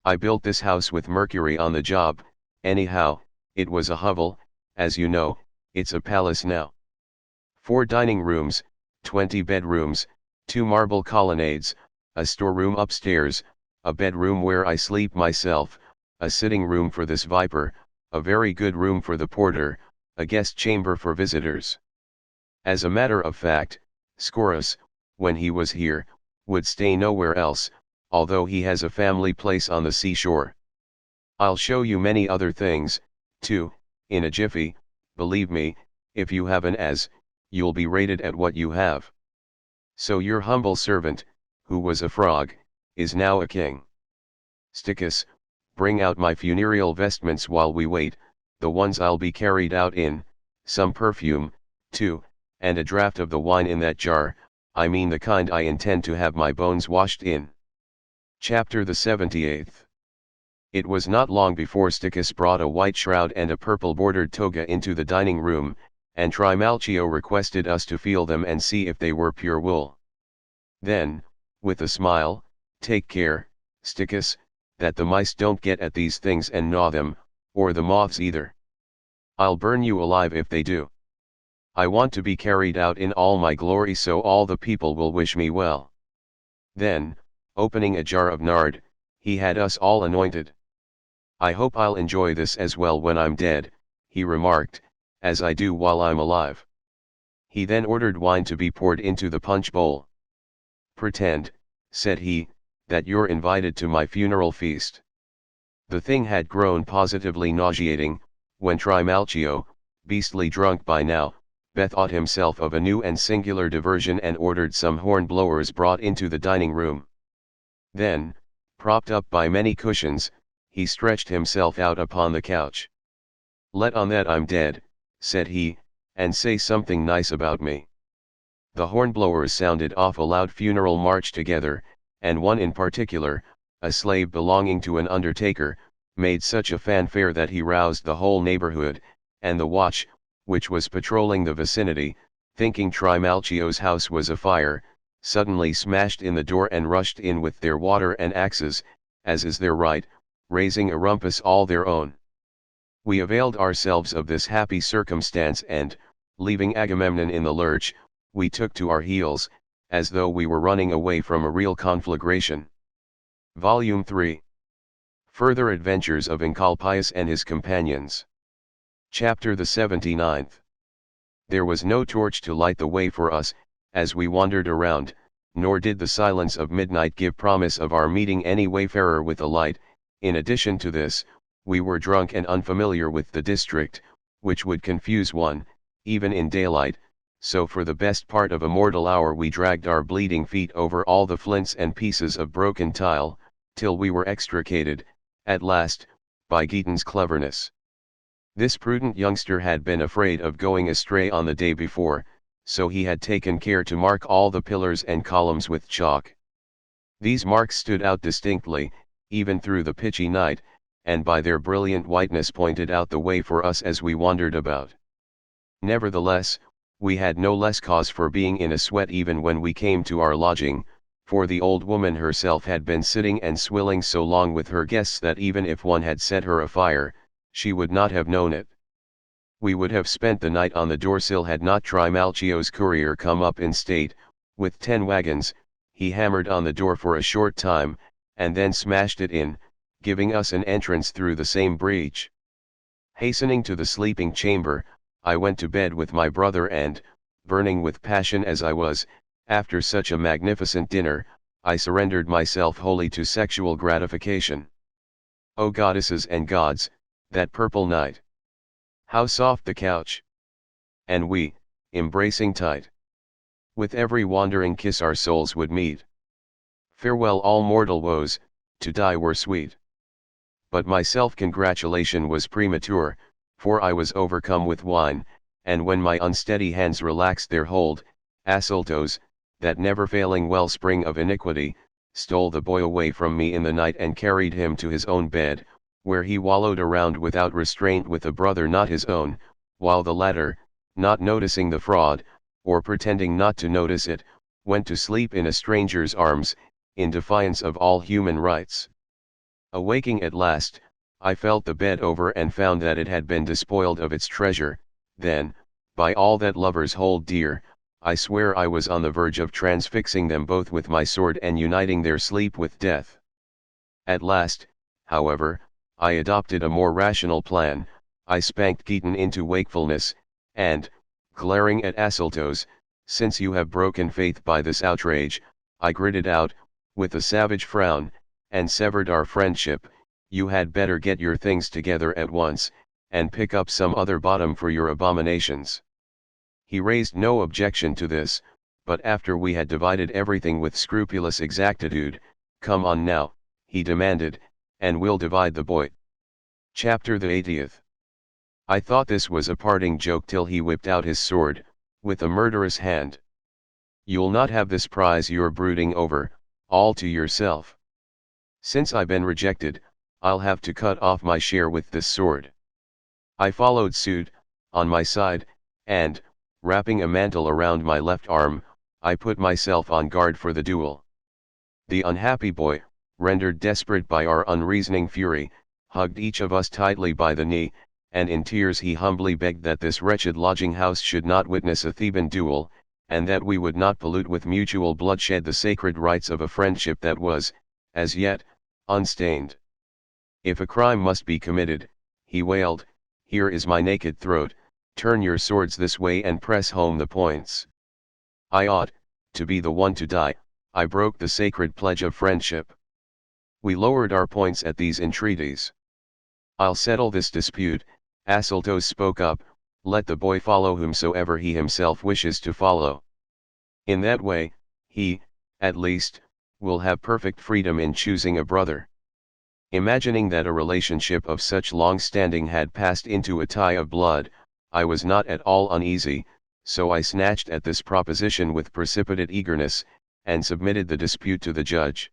I built this house with Mercury on the job. Anyhow, it was a hovel, as you know. It's a palace now. 4 dining rooms, 20 bedrooms, 2 marble colonnades, a storeroom upstairs, a bedroom where I sleep myself, a sitting room for this viper, a very good room for the porter, a guest chamber for visitors. As a matter of fact, Scoros, when he was here, would stay nowhere else, although he has a family place on the seashore. I'll show you many other things, too, in a jiffy. Believe me, if you haven't you'll be rated at what you have. So your humble servant, who was a frog, is now a king. Stichus, bring out my funereal vestments while we wait, the ones I'll be carried out in, some perfume, too, and a draught of the wine in that jar, I mean the kind I intend to have my bones washed in. Chapter the 78th. It was not long before Stichus brought a white shroud and a purple-bordered toga into the dining room, and Trimalchio requested us to feel them and see if they were pure wool. Then, with a smile, take care, Stichus, that the mice don't get at these things and gnaw them, or the moths either. I'll burn you alive if they do. I want to be carried out in all my glory so all the people will wish me well. Then, opening a jar of nard, he had us all anointed. I hope I'll enjoy this as well when I'm dead, he remarked, as I do while I'm alive. He then ordered wine to be poured into the punch bowl. Pretend, said he, that you're invited to my funeral feast. The thing had grown positively nauseating, when Trimalchio, beastly drunk by now, bethought himself of a new and singular diversion and ordered some horn-blowers brought into the dining room. Then, propped up by many cushions, he stretched himself out upon the couch. Let on that I'm dead, said he, and say something nice about me. The hornblowers sounded off a loud funeral march together, and one in particular, a slave belonging to an undertaker, made such a fanfare that he roused the whole neighborhood, and the watch, which was patrolling the vicinity, thinking Trimalchio's house was afire, suddenly smashed in the door and rushed in with their water and axes, as is their right, raising a rumpus all their own. We availed ourselves of this happy circumstance and, leaving Agamemnon in the lurch, we took to our heels, as though we were running away from a real conflagration. Volume 3. Further Adventures of Encolpius and his Companions. Chapter the 79th. There was no torch to light the way for us, as we wandered around, nor did the silence of midnight give promise of our meeting any wayfarer with a light. In addition to this, we were drunk and unfamiliar with the district, which would confuse one, even in daylight, so for the best part of a mortal hour we dragged our bleeding feet over all the flints and pieces of broken tile, till we were extricated, at last, by Giton's cleverness. This prudent youngster had been afraid of going astray on the day before, so he had taken care to mark all the pillars and columns with chalk. These marks stood out distinctly, even through the pitchy night, and by their brilliant whiteness pointed out the way for us as we wandered about. Nevertheless, we had no less cause for being in a sweat even when we came to our lodging, for the old woman herself had been sitting and swilling so long with her guests that even if one had set her afire, she would not have known it. We would have spent the night on the doorsill had not Trimalchio's courier come up in state, with 10 wagons. He hammered on the door for a short time, and then smashed it in, giving us an entrance through the same breach. Hastening to the sleeping chamber, I went to bed with my brother and, burning with passion as I was, after such a magnificent dinner, I surrendered myself wholly to sexual gratification. O goddesses and gods, that purple night! How soft the couch! And we, embracing tight. With every wandering kiss our souls would meet. Farewell all mortal woes, to die were sweet. But my self-congratulation was premature, for I was overcome with wine, and when my unsteady hands relaxed their hold, Asyltos, that never-failing wellspring of iniquity, stole the boy away from me in the night and carried him to his own bed, where he wallowed around without restraint with a brother not his own, while the latter, not noticing the fraud, or pretending not to notice it, went to sleep in a stranger's arms, in defiance of all human rights. Awaking at last, I felt the bed over and found that it had been despoiled of its treasure. Then, by all that lovers hold dear, I swear I was on the verge of transfixing them both with my sword and uniting their sleep with death. At last, however, I adopted a more rational plan. I spanked Giton into wakefulness, and, glaring at Asyltos, "Since you have broken faith by this outrage," I gritted out, with a savage frown, "and severed our friendship, you had better get your things together at once, and pick up some other bottom for your abominations." He raised no objection to this, but after we had divided everything with scrupulous exactitude, "Come on now," he demanded, "and we'll divide the boy." Chapter the 80th. I thought this was a parting joke till he whipped out his sword, with a murderous hand. "You'll not have this prize you're brooding over, all to yourself. Since I've been rejected, I'll have to cut off my share with this sword." I followed suit, on my side, and, wrapping a mantle around my left arm, I put myself on guard for the duel. The unhappy boy, rendered desperate by our unreasoning fury, hugged each of us tightly by the knee, and in tears he humbly begged that this wretched lodging-house should not witness a Theban duel, and that we would not pollute with mutual bloodshed the sacred rites of a friendship that was, as yet, unstained. "If a crime must be committed," he wailed, "here is my naked throat, turn your swords this way and press home the points. I ought, to be the one to die, I broke the sacred pledge of friendship." We lowered our points at these entreaties. "I'll settle this dispute," Asyltos spoke up, "let the boy follow whomsoever he himself wishes to follow. In that way, he, at least, will have perfect freedom in choosing a brother." Imagining that a relationship of such long standing had passed into a tie of blood, I was not at all uneasy, so I snatched at this proposition with precipitate eagerness, and submitted the dispute to the judge.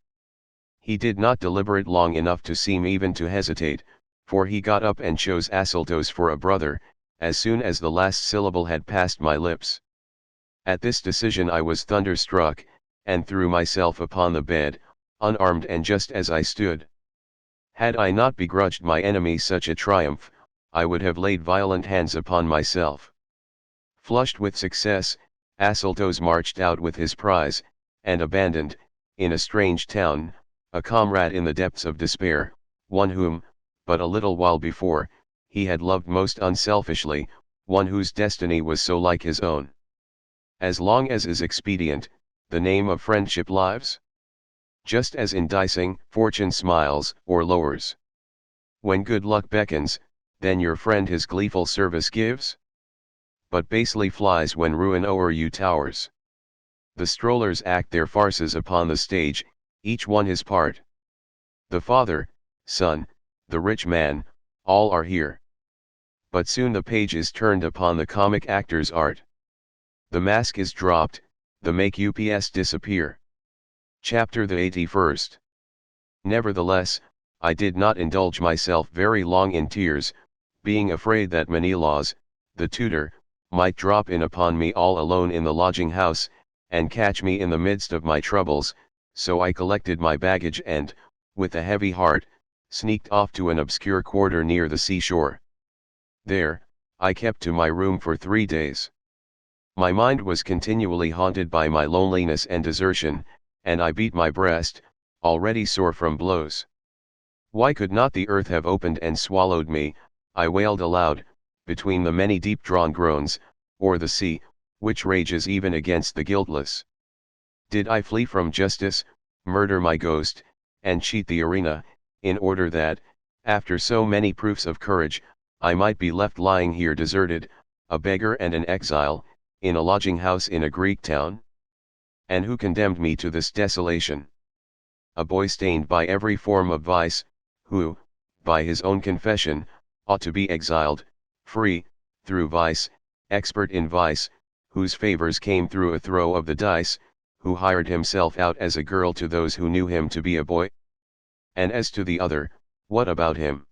He did not deliberate long enough to seem even to hesitate, for he got up and chose Asyltos for a brother, as soon as the last syllable had passed my lips. At this decision I was thunderstruck, and threw myself upon the bed, unarmed and just as I stood. Had I not begrudged my enemy such a triumph, I would have laid violent hands upon myself. Flushed with success, Asyltos marched out with his prize, and abandoned, in a strange town, a comrade in the depths of despair, one whom, but a little while before, he had loved most unselfishly, one whose destiny was so like his own. As long as is expedient, the name of friendship lives. Just as in dicing, fortune smiles, or lowers. When good luck beckons, then your friend his gleeful service gives? But basely flies when ruin o'er you towers. The strollers act their farces upon the stage, each one his part. The father, son, the rich man, all are here. But soon the page is turned upon the comic actor's art. The mask is dropped, the make-ups disappear. Chapter the 81st. Nevertheless, I did not indulge myself very long in tears, being afraid that Menelaus, the tutor, might drop in upon me all alone in the lodging house, and catch me in the midst of my troubles, so I collected my baggage and, with a heavy heart, sneaked off to an obscure quarter near the seashore. There, I kept to my room for 3 days. My mind was continually haunted by my loneliness and desertion, and I beat my breast, already sore from blows. Why could not the earth have opened and swallowed me, I wailed aloud, between the many deep-drawn groans, or the sea, which rages even against the guiltless? Did I flee from justice, murder my ghost, and cheat the arena, in order that, after so many proofs of courage, I might be left lying here deserted, a beggar and an exile, in a lodging house in a Greek town? And who condemned me to this desolation? A boy stained by every form of vice, who, by his own confession, ought to be exiled, free, through vice, expert in vice, whose favors came through a throw of the dice, who hired himself out as a girl to those who knew him to be a boy? And as to the other, what about him?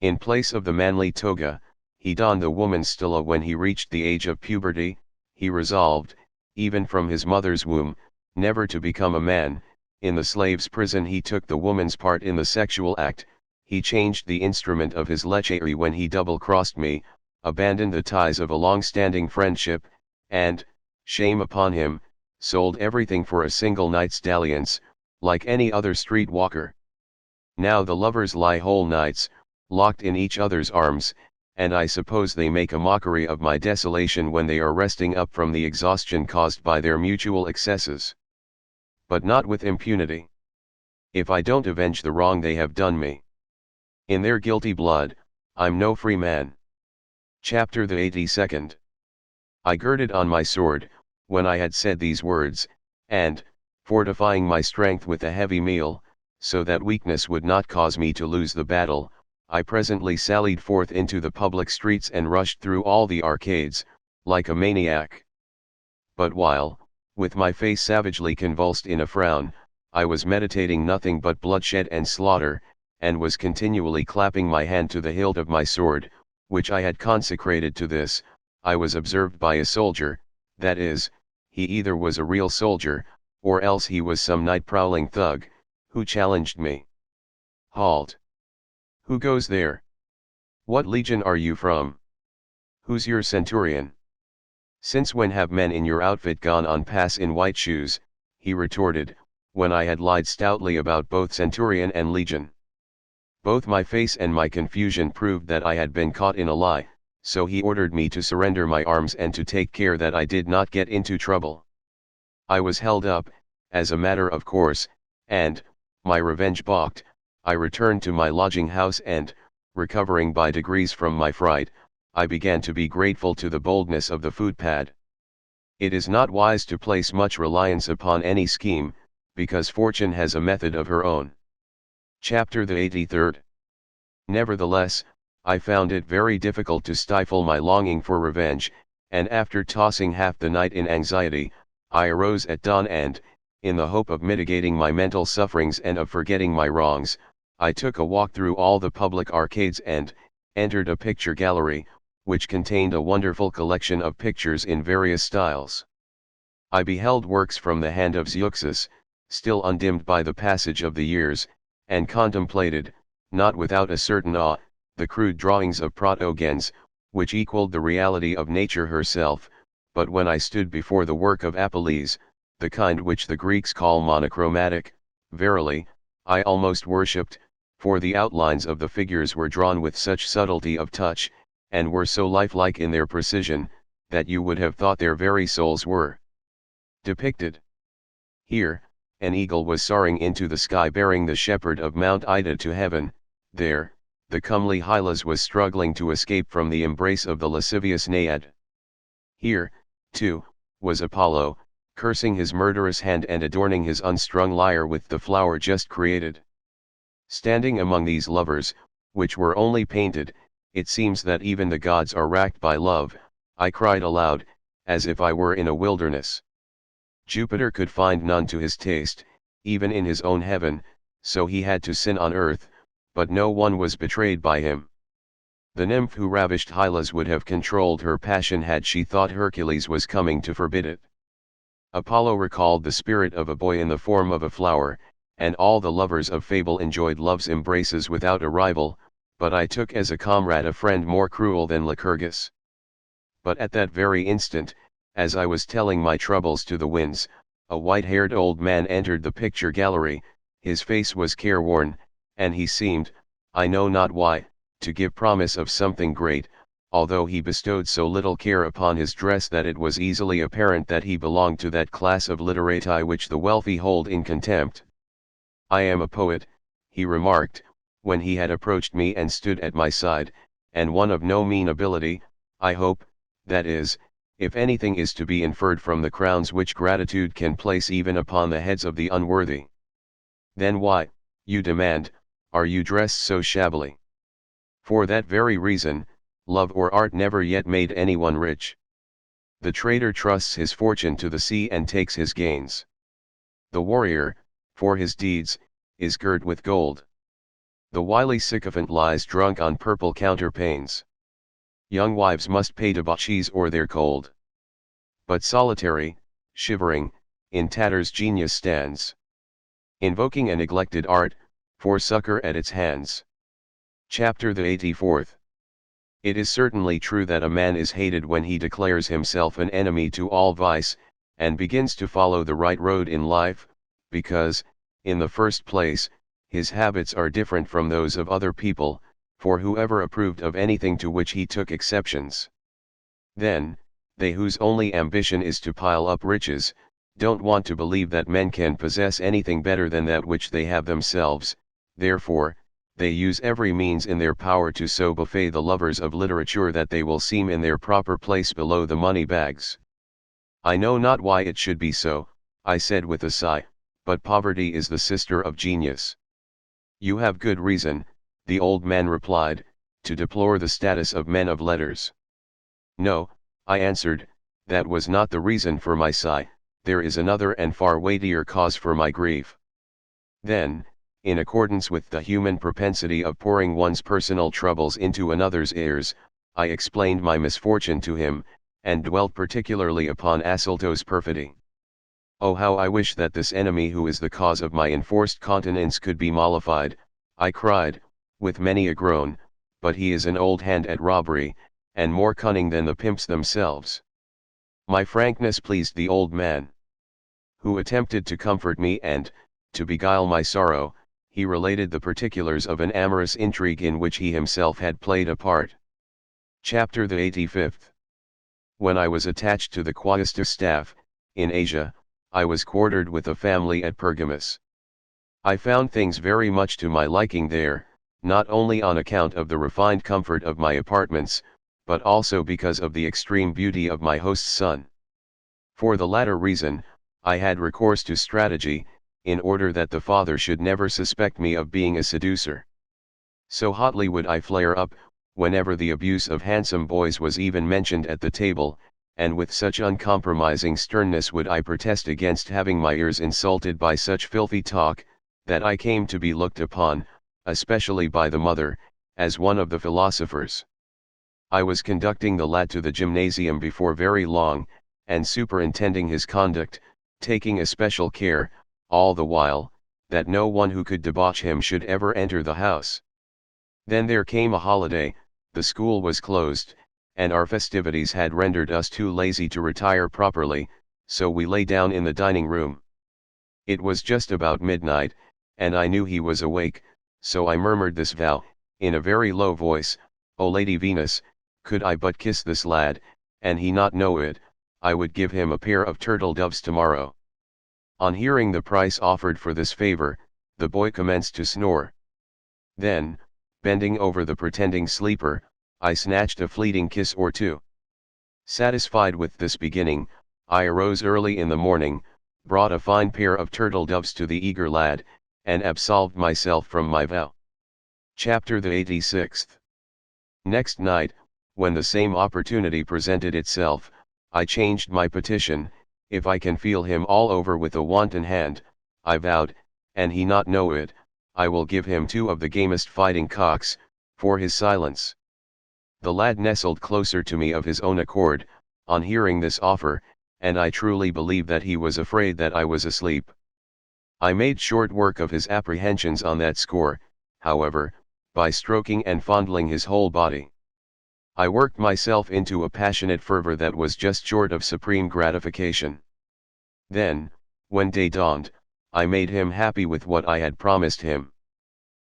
In place of the manly toga, he donned the woman's stilla when he reached the age of puberty. He resolved, even from his mother's womb, never to become a man. In the slave's prison he took the woman's part in the sexual act. He changed the instrument of his lechery when he double-crossed me, abandoned the ties of a long-standing friendship, and, shame upon him, sold everything for a single night's dalliance, like any other street walker. Now the lovers lie whole nights, locked in each other's arms, and I suppose they make a mockery of my desolation when they are resting up from the exhaustion caused by their mutual excesses. But not with impunity. If I don't avenge the wrong they have done me, in their guilty blood, I'm no free man. Chapter the 82nd. I girded on my sword, when I had said these words, and, fortifying my strength with a heavy meal, so that weakness would not cause me to lose the battle, I presently sallied forth into the public streets and rushed through all the arcades, like a maniac. But while, with my face savagely convulsed in a frown, I was meditating nothing but bloodshed and slaughter, and was continually clapping my hand to the hilt of my sword, which I had consecrated to this, I was observed by a soldier, that is, he either was a real soldier, or else he was some night-prowling thug, who challenged me. Halt! Who goes there? What legion are you from? Who's your centurion? Since when have men in your outfit gone on pass in white shoes? He retorted, when I had lied stoutly about both centurion and legion. Both my face and my confusion proved that I had been caught in a lie, so he ordered me to surrender my arms and to take care that I did not get into trouble. I was held up, as a matter of course, and, my revenge balked, I returned to my lodging house and, recovering by degrees from my fright, I began to be grateful to the boldness of the footpad. It is not wise to place much reliance upon any scheme, because fortune has a method of her own. Chapter the 83rd. Nevertheless, I found it very difficult to stifle my longing for revenge, and after tossing half the night in anxiety, I arose at dawn and, in the hope of mitigating my mental sufferings and of forgetting my wrongs, I took a walk through all the public arcades and, entered a picture gallery, which contained a wonderful collection of pictures in various styles. I beheld works from the hand of Zeuxis, still undimmed by the passage of the years, and contemplated, not without a certain awe, the crude drawings of Protogenes, which equaled the reality of nature herself. But when I stood before the work of Apelles, the kind which the Greeks call monochromatic, verily, I almost worshipped, for the outlines of the figures were drawn with such subtlety of touch, and were so lifelike in their precision, that you would have thought their very souls were depicted. Here, an eagle was soaring into the sky bearing the shepherd of Mount Ida to heaven. There, the comely Hylas was struggling to escape from the embrace of the lascivious Naiad. Here, too, was Apollo, cursing his murderous hand and adorning his unstrung lyre with the flower just created. Standing among these lovers, which were only painted, it seems that even the gods are racked by love, I cried aloud, as if I were in a wilderness. Jupiter could find none to his taste, even in his own heaven, so he had to sin on earth, but no one was betrayed by him. The nymph who ravished Hylas would have controlled her passion had she thought Hercules was coming to forbid it. Apollo recalled the spirit of a boy in the form of a flower, and all the lovers of fable enjoyed love's embraces without a rival, but I took as a comrade a friend more cruel than Lycurgus. But at that very instant, as I was telling my troubles to the winds, a white-haired old man entered the picture gallery. His face was careworn, and he seemed, I know not why, to give promise of something great, although he bestowed so little care upon his dress that it was easily apparent that he belonged to that class of literati which the wealthy hold in contempt. "I am a poet," he remarked, when he had approached me and stood at my side, "and one of no mean ability, I hope, that is, if anything is to be inferred from the crowns which gratitude can place even upon the heads of the unworthy." "Then why," you demand, "are you dressed so shabbily?" For that very reason, love or art never yet made anyone rich. The trader trusts his fortune to the sea and takes his gains. The warrior, for his deeds, is girt with gold. The wily sycophant lies drunk on purple counterpanes. Young wives must pay debauchees or they're cold. But solitary, shivering, in tatters genius stands, invoking a neglected art, for succor at its hands. Chapter the 84th. It is certainly true that a man is hated when he declares himself an enemy to all vice, and begins to follow the right road in life, because, in the first place, his habits are different from those of other people, for whoever approved of anything to which he took exceptions? Then, they whose only ambition is to pile up riches, don't want to believe that men can possess anything better than that which they have themselves. Therefore, they use every means in their power to so buffet the lovers of literature that they will seem in their proper place below the money bags. "I know not why it should be so," I said with a sigh, "but poverty is the sister of genius." "You have good reason," the old man replied, "to deplore the status of men of letters." "No," I answered, "that was not the reason for my sigh, there is another and far weightier cause for my grief." Then, in accordance with the human propensity of pouring one's personal troubles into another's ears, I explained my misfortune to him, and dwelt particularly upon Asylto's perfidy. "Oh, how I wish that this enemy who is the cause of my enforced continence could be mollified," I cried, with many a groan, "but he is an old hand at robbery, and more cunning than the pimps themselves." My frankness pleased the old man, who attempted to comfort me, and, to beguile my sorrow, he related the particulars of an amorous intrigue in which he himself had played a part. Chapter the 85th. When I was attached to the quaestor staff, in Asia, I was quartered with a family at Pergamus. I found things very much to my liking there, not only on account of the refined comfort of my apartments, but also because of the extreme beauty of my host's son. For the latter reason, I had recourse to strategy, in order that the father should never suspect me of being a seducer. So hotly would I flare up, whenever the abuse of handsome boys was even mentioned at the table, and with such uncompromising sternness would I protest against having my ears insulted by such filthy talk, that I came to be looked upon, especially by the mother, as one of the philosophers. I was conducting the lad to the gymnasium before very long, and superintending his conduct, taking especial care, all the while, that no one who could debauch him should ever enter the house. Then there came a holiday, the school was closed, and our festivities had rendered us too lazy to retire properly, so we lay down in the dining room. It was just about midnight, and I knew he was awake, So I murmured this vow, in a very low voice: "O Lady Venus, could I but kiss this lad, and he not know it, I would give him a pair of turtle doves tomorrow." On hearing the price offered for this favor, the boy commenced to snore. Then, bending over the pretending sleeper, I snatched a fleeting kiss or two. Satisfied with this beginning, I arose early in the morning, brought a fine pair of turtle doves to the eager lad, and absolved myself from my vow. Chapter the 86th. Next night, when the same opportunity presented itself, I changed my petition: "If I can feel him all over with a wanton hand," I vowed, "and he not know it, I will give him 2 of the gamest fighting cocks, for his silence." The lad nestled closer to me of his own accord, on hearing this offer, and I truly believe that he was afraid that I was asleep. I made short work of his apprehensions on that score, however, by stroking and fondling his whole body. I worked myself into a passionate fervor that was just short of supreme gratification. Then, when day dawned, I made him happy with what I had promised him.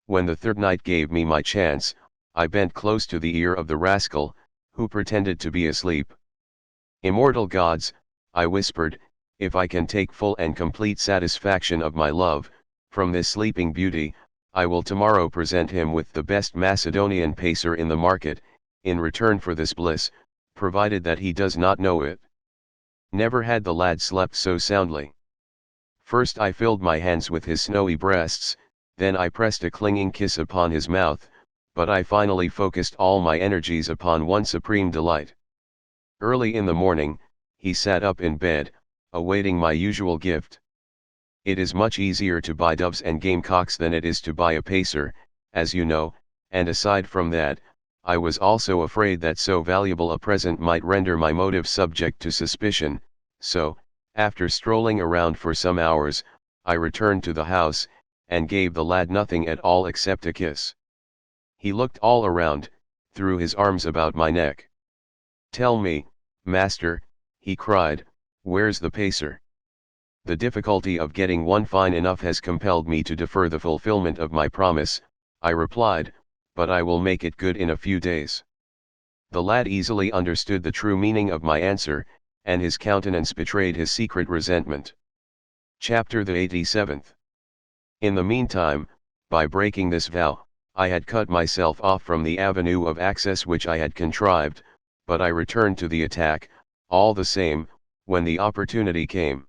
When the third night gave me my chance, I bent close to the ear of the rascal, who pretended to be asleep. "Immortal gods," I whispered, "if I can take full and complete satisfaction of my love, from this sleeping beauty, I will tomorrow present him with the best Macedonian pacer in the market, in return for this bliss, provided that he does not know it." Never had the lad slept so soundly. First I filled my hands with his snowy breasts, then I pressed a clinging kiss upon his mouth, but I finally focused all my energies upon one supreme delight. Early in the morning, he sat up in bed, awaiting my usual gift. It is much easier to buy doves and gamecocks than it is to buy a pacer, as you know, and aside from that, I was also afraid that so valuable a present might render my motive subject to suspicion, so, after strolling around for some hours, I returned to the house, and gave the lad nothing at all except a kiss. He looked all around, threw his arms about my neck. "Tell me, master," he cried, "where's the pacer?" "The difficulty of getting one fine enough has compelled me to defer the fulfillment of my promise," I replied, "but I will make it good in a few days." The lad easily understood the true meaning of my answer, and his countenance betrayed his secret resentment. Chapter the 87th. In the meantime, by breaking this vow, I had cut myself off from the avenue of access which I had contrived, but I returned to the attack, all the same, when the opportunity came.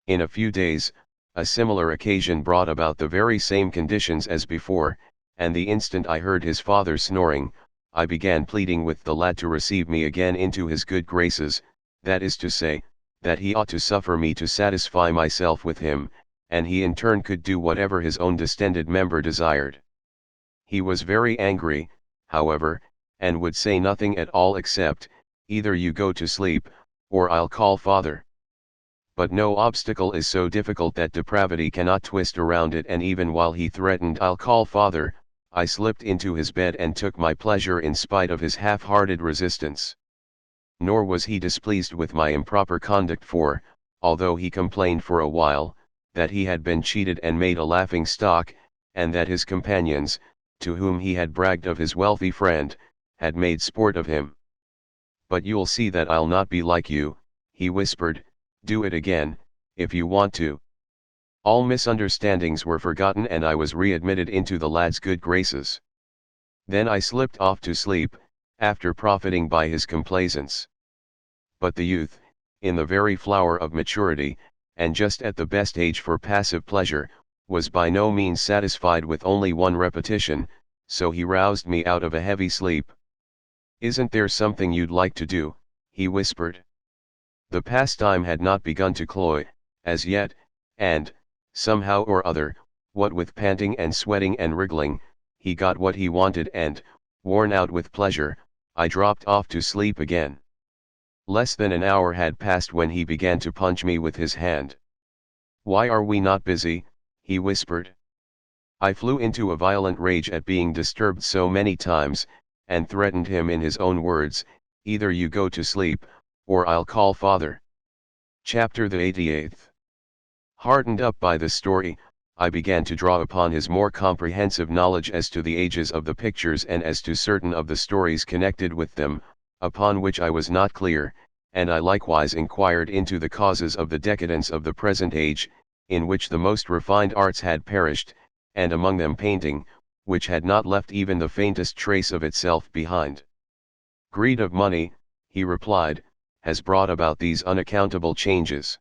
In a few days, a similar occasion brought about the very same conditions as before, and the instant I heard his father snoring, I began pleading with the lad to receive me again into his good graces, that is to say, that he ought to suffer me to satisfy myself with him, and he in turn could do whatever his own distended member desired. He was very angry, however, and would say nothing at all except, "Either you go to sleep, or I'll call father." But no obstacle is so difficult that depravity cannot twist around it, and even while he threatened "I'll call father," I slipped into his bed and took my pleasure in spite of his half-hearted resistance. Nor was he displeased with my improper conduct, for, although he complained for a while, that he had been cheated and made a laughing stock, and that his companions, to whom he had bragged of his wealthy friend, had made sport of him. "But you'll see that I'll not be like you," he whispered, "do it again, if you want to." All misunderstandings were forgotten and I was readmitted into the lad's good graces. Then I slipped off to sleep, after profiting by his complaisance. But the youth, in the very flower of maturity, and just at the best age for passive pleasure, was by no means satisfied with only one repetition, so he roused me out of a heavy sleep. "Isn't there something you'd like to do?" he whispered. The pastime had not begun to cloy, as yet, and, somehow or other, what with panting and sweating and wriggling, he got what he wanted and, worn out with pleasure, I dropped off to sleep again. Less than an hour had passed when he began to punch me with his hand. "Why are we not busy?" he whispered. I flew into a violent rage at being disturbed so many times, and threatened him in his own words, "Either you go to sleep, or I'll call father." Chapter the 88th. Heartened up by the story, I began to draw upon his more comprehensive knowledge as to the ages of the pictures and as to certain of the stories connected with them, upon which I was not clear, and I likewise inquired into the causes of the decadence of the present age, in which the most refined arts had perished, and among them painting, which had not left even the faintest trace of itself behind. Greed of money, he replied, has brought about these unaccountable changes.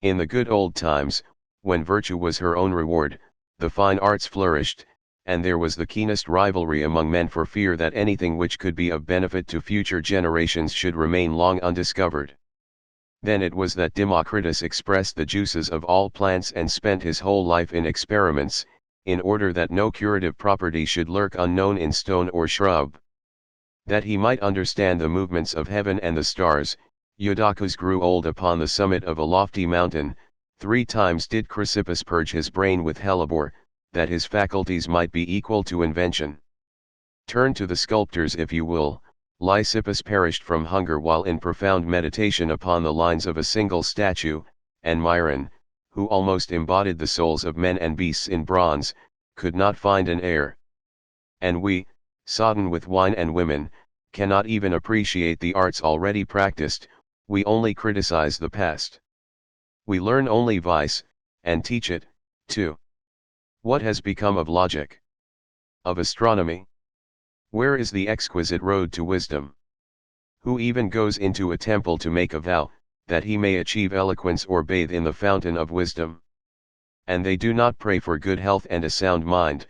In the good old times, when virtue was her own reward, the fine arts flourished, and there was the keenest rivalry among men for fear that anything which could be of benefit to future generations should remain long undiscovered. Then it was that Democritus expressed the juices of all plants and spent his whole life in experiments, in order that no curative property should lurk unknown in stone or shrub. That he might understand the movements of heaven and the stars, Eudoxus grew old upon the summit of a lofty mountain. 3 times did Chrysippus purge his brain with hellebore, that his faculties might be equal to invention. Turn to the sculptors if you will. Lysippus perished from hunger while in profound meditation upon the lines of a single statue, and Myron, who almost embodied the souls of men and beasts in bronze, could not find an heir. And we, sodden with wine and women, cannot even appreciate the arts already practiced, we only criticize the past. We learn only vice, and teach it, too. What has become of logic? Of astronomy? Where is the exquisite road to wisdom? Who even goes into a temple to make a vow, that he may achieve eloquence or bathe in the fountain of wisdom? And they do not pray for good health and a sound mind,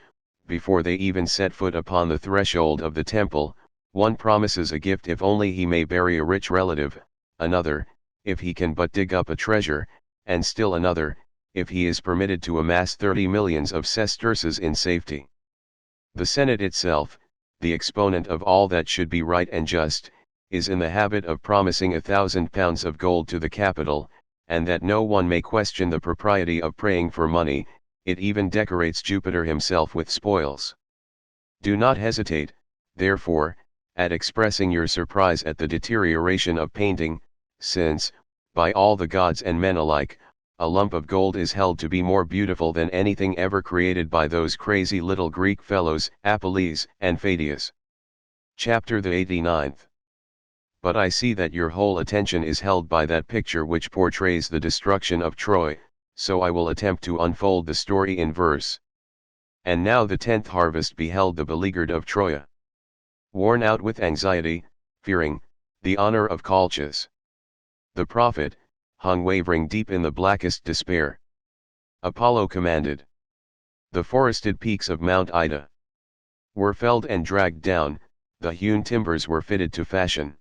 before they even set foot upon the threshold of the temple. One promises a gift if only he may bury a rich relative, another, if he can but dig up a treasure, and still another, if he is permitted to amass 30 millions of sesterces in safety. The Senate itself, the exponent of all that should be right and just, is in the habit of promising 1,000 pounds of gold to the capital, and that no one may question the propriety of praying for money, it even decorates Jupiter himself with spoils. Do not hesitate, therefore, at expressing your surprise at the deterioration of painting, since, by all the gods and men alike, a lump of gold is held to be more beautiful than anything ever created by those crazy little Greek fellows, Apelles and Pheidias. Chapter the 89th. But I see that your whole attention is held by that picture which portrays the destruction of Troy, so I will attempt to unfold the story in verse. And now the 10th harvest beheld the beleaguered of Troy. Worn out with anxiety, fearing, the honor of Colchis. The prophet, hung wavering deep in the blackest despair. Apollo commanded. The forested peaks of Mount Ida were felled and dragged down, the hewn timbers were fitted to fashion.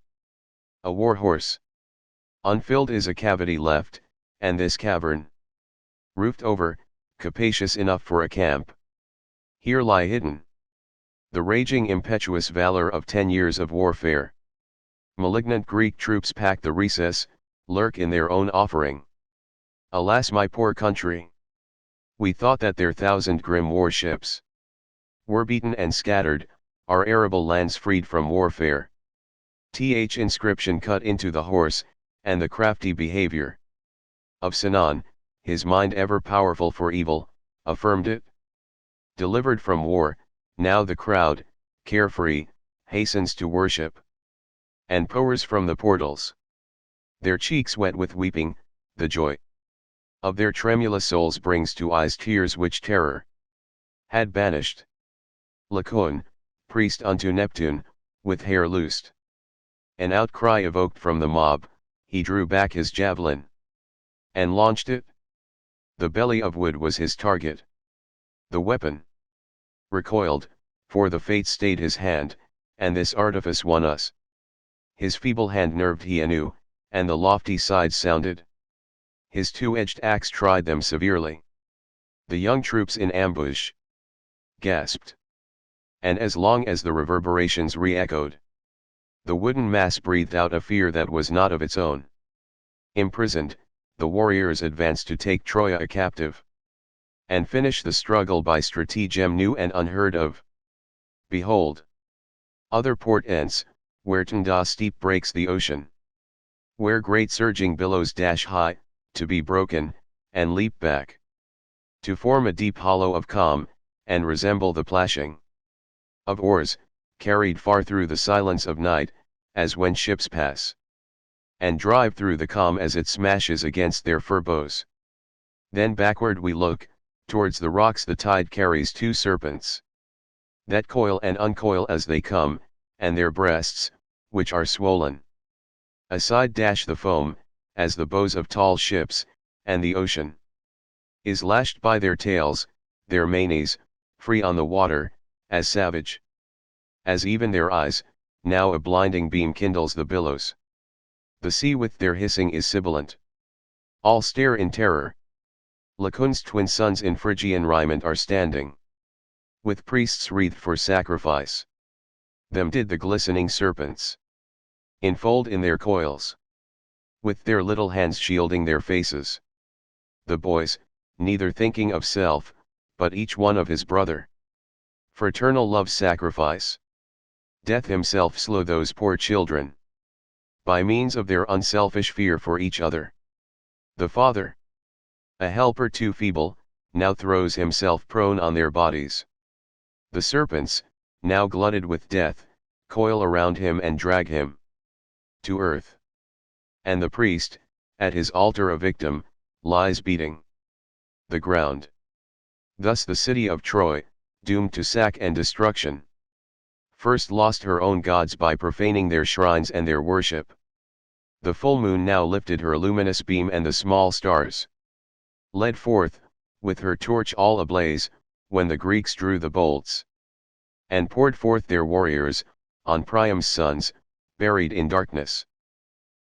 A war horse. Unfilled is a cavity left, and this cavern, roofed over, capacious enough for a camp. Here lie hidden the raging impetuous valor of 10 years of warfare. Malignant Greek troops pack the recess, lurk in their own offering. Alas, my poor country! We thought that their 1,000 grim warships were beaten and scattered, our arable lands freed from warfare. Inscription cut into the horse, and the crafty behavior of Sinon, his mind ever powerful for evil, affirmed it. Delivered from war, now the crowd, carefree, hastens to worship, and pours from the portals. Their cheeks wet with weeping, the joy of their tremulous souls brings to eyes tears which terror had banished. Lycaon, priest unto Neptune, with hair loosed. An outcry evoked from the mob, he drew back his javelin and launched it. The belly of wood was his target. The weapon recoiled, for the fate stayed his hand, and this artifice won us. His feeble hand nerved he anew, and the lofty sides sounded. His two-edged axe tried them severely. The young troops in ambush gasped. And as long as the reverberations re-echoed, the wooden mass breathed out a fear that was not of its own. Imprisoned, the warriors advanced to take Troy a captive, and finish the struggle by stratagem new and unheard of. Behold! Other portents, where Tunda steep breaks the ocean, where great surging billows dash high, to be broken, and leap back. to form a deep hollow of calm, and resemble the plashing of oars, carried far through the silence of night, as when ships pass, and drive through the calm as it smashes against their fir bows. Then backward we look, towards the rocks the tide carries two serpents, that coil and uncoil as they come, and their breasts, which are swollen, aside dash the foam, as the bows of tall ships, and the ocean is lashed by their tails, their manes, free on the water, as savage as even their eyes. Now a blinding beam kindles the billows. The sea with their hissing is sibilant. All stare in terror. Lacun's twin sons in Phrygian raiment are standing, with priests wreathed for sacrifice. Them did the glistening serpents enfold in their coils, with their little hands shielding their faces. The boys, neither thinking of self, but each one of his brother. Fraternal love sacrifice. Death himself slew those poor children, by means of their unselfish fear for each other. The father, a helper too feeble, now throws himself prone on their bodies. The serpents, now glutted with death, coil around him and drag him to earth. And the priest, at his altar a victim, lies beating the ground. Thus the city of Troy, doomed to sack and destruction, first lost her own gods by profaning their shrines and their worship. The full moon now lifted her luminous beam, and the small stars led forth, with her torch all ablaze, when the Greeks drew the bolts, and poured forth their warriors, on Priam's sons, buried in darkness,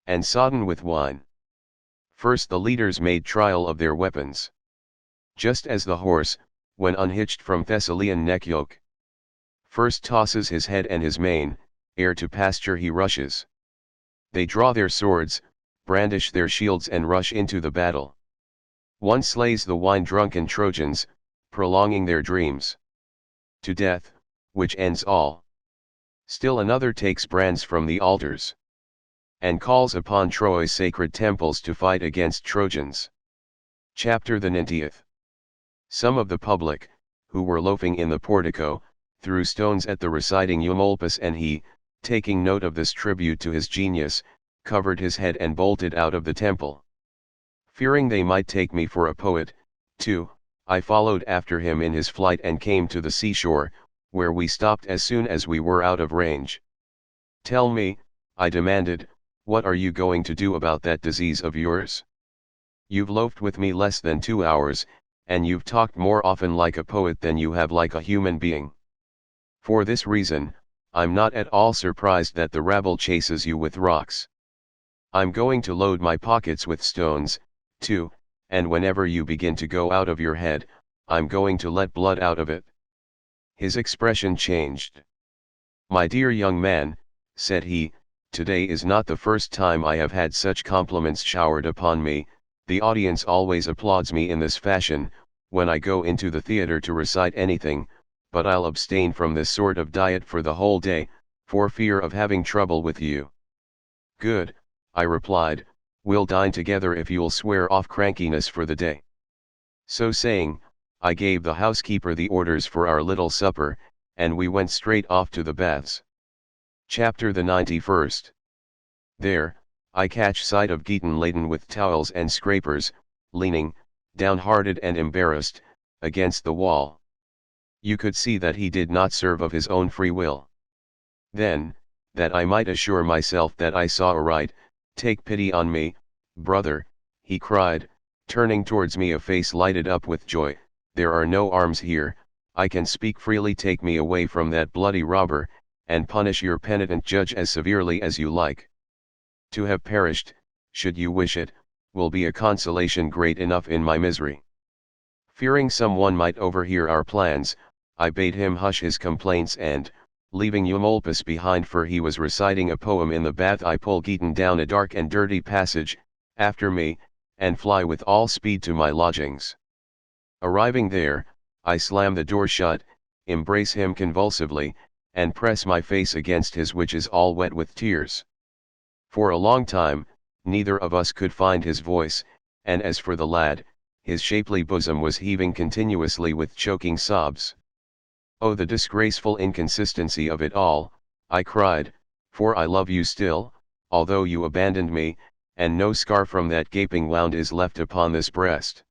and sodden with wine. First the leaders made trial of their weapons, just as the horse, when unhitched from Thessalian neck yoke, first tosses his head and his mane, ere to pasture he rushes. They draw their swords, brandish their shields, and rush into the battle. One slays the wine-drunken Trojans, prolonging their dreams to death, which ends all. Still another takes brands from the altars, and calls upon Troy's sacred temples to fight against Trojans. Chapter the 90th. Some of the public, who were loafing in the portico, threw stones at the reciting Eumolpus, and he, taking note of this tribute to his genius, covered his head and bolted out of the temple. Fearing they might take me for a poet, too, I followed after him in his flight and came to the seashore, where we stopped as soon as we were out of range. "Tell me," I demanded, "what are you going to do about that disease of yours? You've loafed with me less than 2 hours, and you've talked more often like a poet than you have like a human being. For this reason, I'm not at all surprised that the rabble chases you with rocks. I'm going to load my pockets with stones, too, and whenever you begin to go out of your head, I'm going to let blood out of it." His expression changed. "My dear young man," said he, "today is not the first time I have had such compliments showered upon me. The audience always applauds me in this fashion, when I go into the theater to recite anything, but I'll abstain from this sort of diet for the whole day, for fear of having trouble with you." "Good," I replied, "we'll dine together if you'll swear off crankiness for the day." So saying, I gave the housekeeper the orders for our little supper, and we went straight off to the baths. Chapter the 91st. There, I catch sight of Geaton laden with towels and scrapers, leaning, downhearted and embarrassed, against the wall. You could see that he did not serve of his own free will. Then, that I might assure myself that I saw aright, "Take pity on me, brother," he cried, turning towards me a face lighted up with joy. "There are no arms here, I can speak freely. Take me away from that bloody robber, and punish your penitent judge as severely as you like. To have perished, should you wish it, will be a consolation great enough in my misery." Fearing someone might overhear our plans, I bade him hush his complaints, and, leaving Eumolpus behind, for he was reciting a poem in the bath, I pull Geaton down a dark and dirty passage, after me, and fly with all speed to my lodgings. Arriving there, I slam the door shut, embrace him convulsively, and press my face against his, which is all wet with tears. For a long time, neither of us could find his voice, and as for the lad, his shapely bosom was heaving continuously with choking sobs. "Oh, the disgraceful inconsistency of it all," I cried, "for I love you still, although you abandoned me, and no scar from that gaping wound is left upon this breast.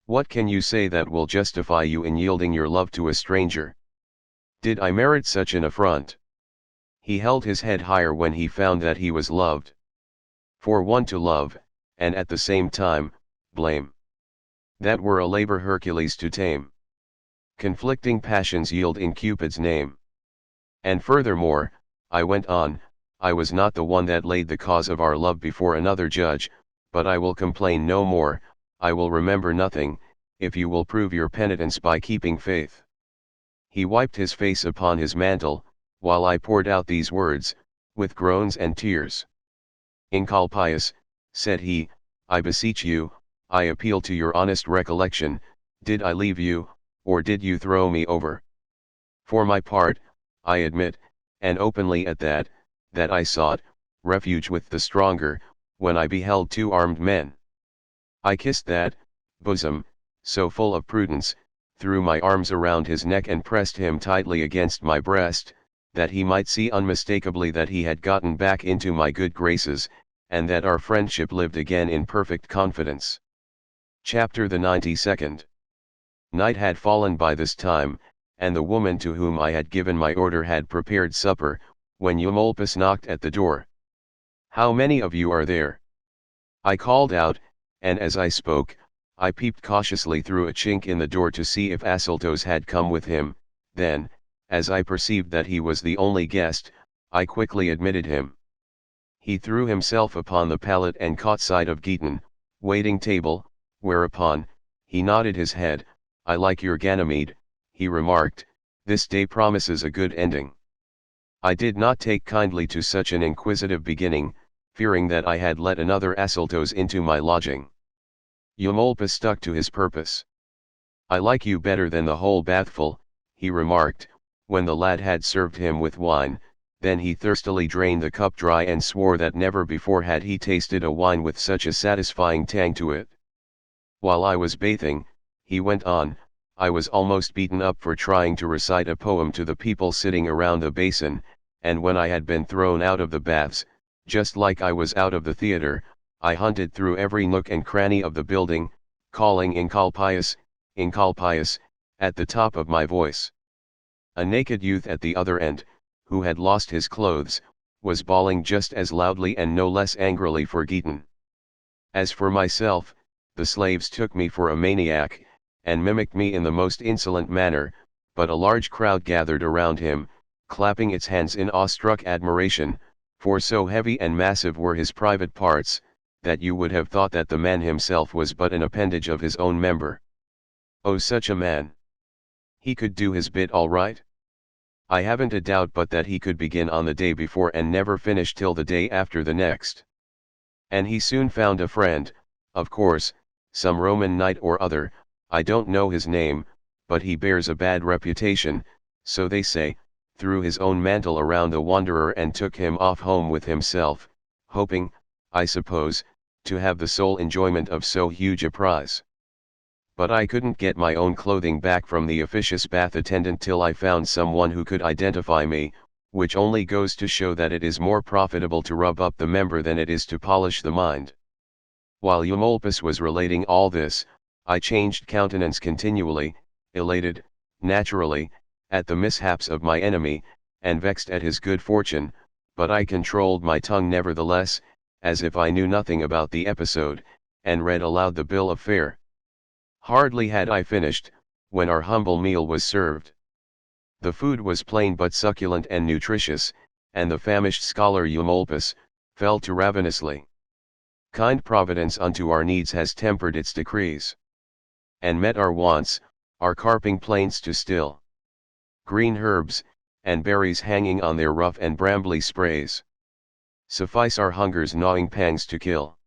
What can you say that will justify you in yielding your love to a stranger? Did I merit such an affront?" He held his head higher when he found that he was loved. For one to love, and at the same time, blame. That were a labor Hercules to tame. Conflicting passions yield in Cupid's name. "And furthermore," I went on, "I was not the one that laid the cause of our love before another judge, but I will complain no more, I will remember nothing, if you will prove your penitence by keeping faith." He wiped his face upon his mantle, while I poured out these words, with groans and tears. "Encolpius," said he, "I beseech you, I appeal to your honest recollection, did I leave you, or did you throw me over? For my part, I admit, and openly at that, that I sought refuge with the stronger, when I beheld two armed men. I kissed that bosom, so full of prudence, threw my arms around his neck and pressed him tightly against my breast, that he might see unmistakably that he had gotten back into my good graces, and that our friendship lived again in perfect confidence." Chapter the 92nd. Night had fallen by this time, and the woman to whom I had given my order had prepared supper, when Eumolpus knocked at the door. "How many of you are there?" I called out, and as I spoke, I peeped cautiously through a chink in the door to see if Asyltos had come with him. Then, as I perceived that he was the only guest, I quickly admitted him. He threw himself upon the pallet and caught sight of Giton, waiting table, whereupon, he nodded his head. "I like your Ganymede," he remarked, "this day promises a good ending." I did not take kindly to such an inquisitive beginning, fearing that I had let another Asyltos into my lodging. Eumolpus stuck to his purpose. "I like you better than the whole bathful," he remarked, when the lad had served him with wine. Then he thirstily drained the cup dry and swore that never before had he tasted a wine with such a satisfying tang to it. While I was bathing, he went on, I was almost beaten up for trying to recite a poem to the people sitting around the basin, and when I had been thrown out of the baths, just like I was out of the theater, I hunted through every nook and cranny of the building, calling Encolpius, Encolpius, at the top of my voice. A naked youth at the other end, who had lost his clothes, was bawling just as loudly and no less angrily for Giton. As for myself, the slaves took me for a maniac, and mimicked me in the most insolent manner, but a large crowd gathered around him, clapping its hands in awestruck admiration, for so heavy and massive were his private parts, that you would have thought that the man himself was but an appendage of his own member. Oh, such a man! He could do his bit all right. I haven't a doubt but that he could begin on the day before and never finish till the day after the next. And he soon found a friend, of course, some Roman knight or other, I don't know his name, but he bears a bad reputation, so they say, threw his own mantle around the wanderer and took him off home with himself, hoping, I suppose, to have the sole enjoyment of so huge a prize. But I couldn't get my own clothing back from the officious bath attendant till I found someone who could identify me, which only goes to show that it is more profitable to rub up the member than it is to polish the mind. While Eumolpus was relating all this, I changed countenance continually, elated, naturally, at the mishaps of my enemy, and vexed at his good fortune, but I controlled my tongue nevertheless, as if I knew nothing about the episode, and read aloud the bill of fare. Hardly had I finished, when our humble meal was served. The food was plain but succulent and nutritious, and the famished scholar Eumolpus fell to ravenously. Kind Providence unto our needs has tempered its decrees, and met our wants, our carping plaints to still. Green herbs, and berries hanging on their rough and brambly sprays, suffice our hunger's gnawing pangs to kill.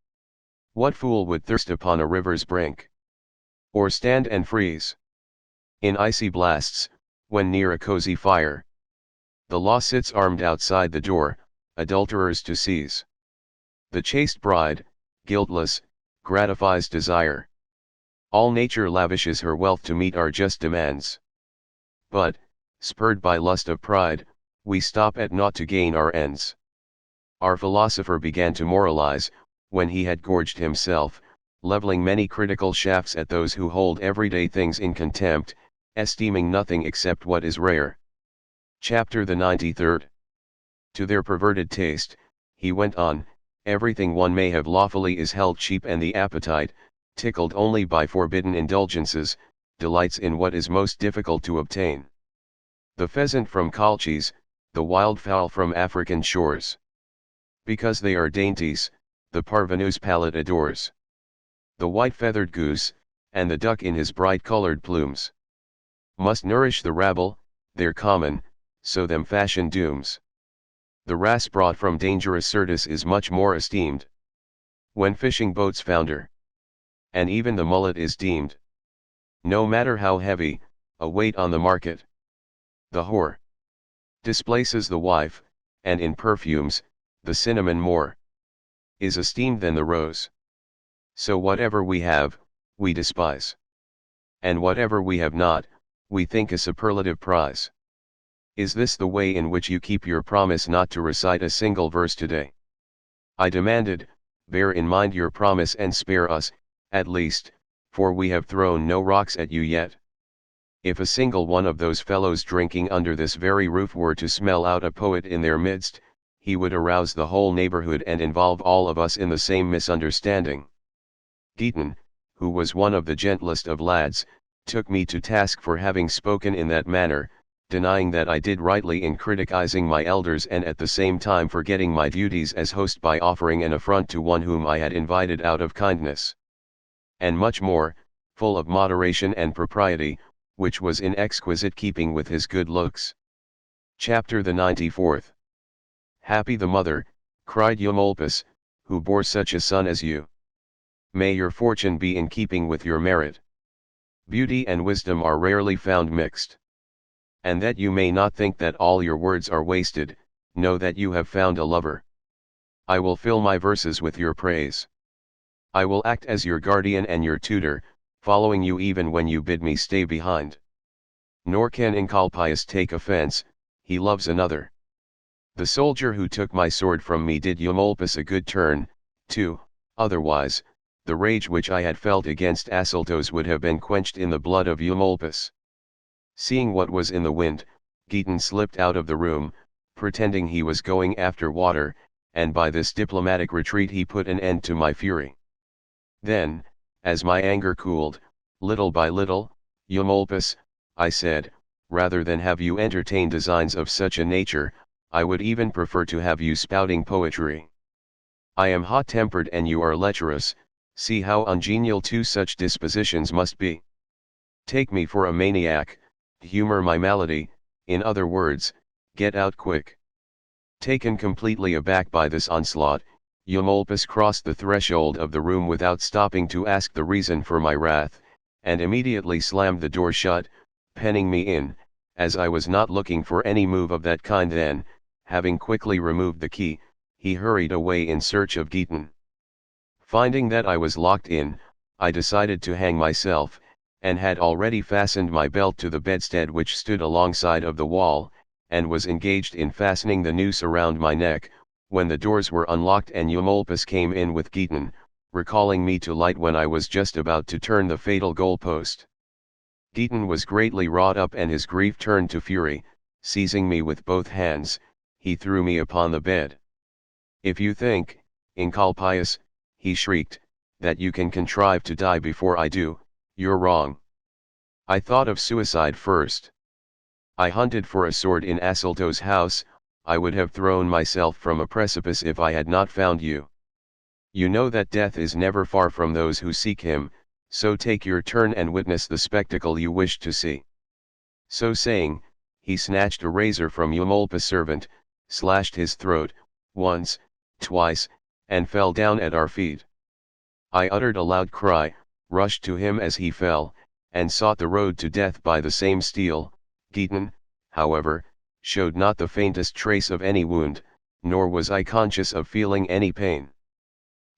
What fool would thirst upon a river's brink? Or stand and freeze in icy blasts, when near a cozy fire? The law sits armed outside the door, adulterers to seize. The chaste bride, guiltless, gratifies desire. All nature lavishes her wealth to meet our just demands. But, spurred by lust of pride, we stop at naught to gain our ends. Our philosopher began to moralize, when he had gorged himself, leveling many critical shafts at those who hold everyday things in contempt, esteeming nothing except what is rare. Chapter the 93rd. To their perverted taste, he went on, everything one may have lawfully is held cheap, and the appetite, tickled only by forbidden indulgences, delights in what is most difficult to obtain. The pheasant from Colchis, the wildfowl from African shores. Because they are dainties, the parvenu's palate adores. The white-feathered goose, and the duck in his bright-colored plumes, must nourish the rabble, they're common, so them fashion dooms. The wrasse brought from dangerous Syrtis is much more esteemed, when fishing boats founder. And even the mullet is deemed, no matter how heavy, a weight on the market. The whore displaces the wife, and in perfumes, the cinnamon more is esteemed than the rose. So whatever we have, we despise. And whatever we have not, we think a superlative prize. Is this the way in which you keep your promise not to recite a single verse today? I demanded, bear in mind your promise and spare us, at least, for we have thrown no rocks at you yet. If a single one of those fellows drinking under this very roof were to smell out a poet in their midst, he would arouse the whole neighborhood and involve all of us in the same misunderstanding. Deaton, who was one of the gentlest of lads, took me to task for having spoken in that manner, denying that I did rightly in criticizing my elders, and at the same time forgetting my duties as host by offering an affront to one whom I had invited out of kindness. And much more, full of moderation and propriety, which was in exquisite keeping with his good looks. Chapter the 94th. Happy the mother, cried Eumolpus, who bore such a son as you. May your fortune be in keeping with your merit. Beauty and wisdom are rarely found mixed. And that you may not think that all your words are wasted, know that you have found a lover. I will fill my verses with your praise. I will act as your guardian and your tutor, following you even when you bid me stay behind. Nor can Encolpius take offense, he loves another. The soldier who took my sword from me did Eumolpus a good turn, too, otherwise, the rage which I had felt against Asyltos would have been quenched in the blood of Eumolpus. Seeing what was in the wind, Deaton slipped out of the room, pretending he was going after water, and by this diplomatic retreat he put an end to my fury. Then, as my anger cooled, little by little, Eumolpus, I said, rather than have you entertain designs of such a nature, I would even prefer to have you spouting poetry. I am hot-tempered and you are lecherous, see how ungenial two such dispositions must be. Take me for a maniac, humor my malady, in other words, get out quick. Taken completely aback by this onslaught, Eumolpus crossed the threshold of the room without stopping to ask the reason for my wrath, and immediately slammed the door shut, penning me in, as I was not looking for any move of that kind then. Having quickly removed the key, he hurried away in search of Deaton. Finding that I was locked in, I decided to hang myself, and had already fastened my belt to the bedstead which stood alongside of the wall, and was engaged in fastening the noose around my neck, when the doors were unlocked and Eumolpus came in with Deaton, recalling me to light when I was just about to turn the fatal goalpost. Deaton was greatly wrought up and his grief turned to fury. Seizing me with both hands, he threw me upon the bed. If you think, Encolpius, he shrieked, that you can contrive to die before I do, you're wrong. I thought of suicide first. I hunted for a sword in Asyltos' house. I would have thrown myself from a precipice if I had not found you. You know that death is never far from those who seek him, so take your turn and witness the spectacle you wish to see. So saying, he snatched a razor from Eumolpus' servant, slashed his throat, once, twice, and fell down at our feet. I uttered a loud cry, rushed to him as he fell, and sought the road to death by the same steel. Deaton, however, showed not the faintest trace of any wound, nor was I conscious of feeling any pain.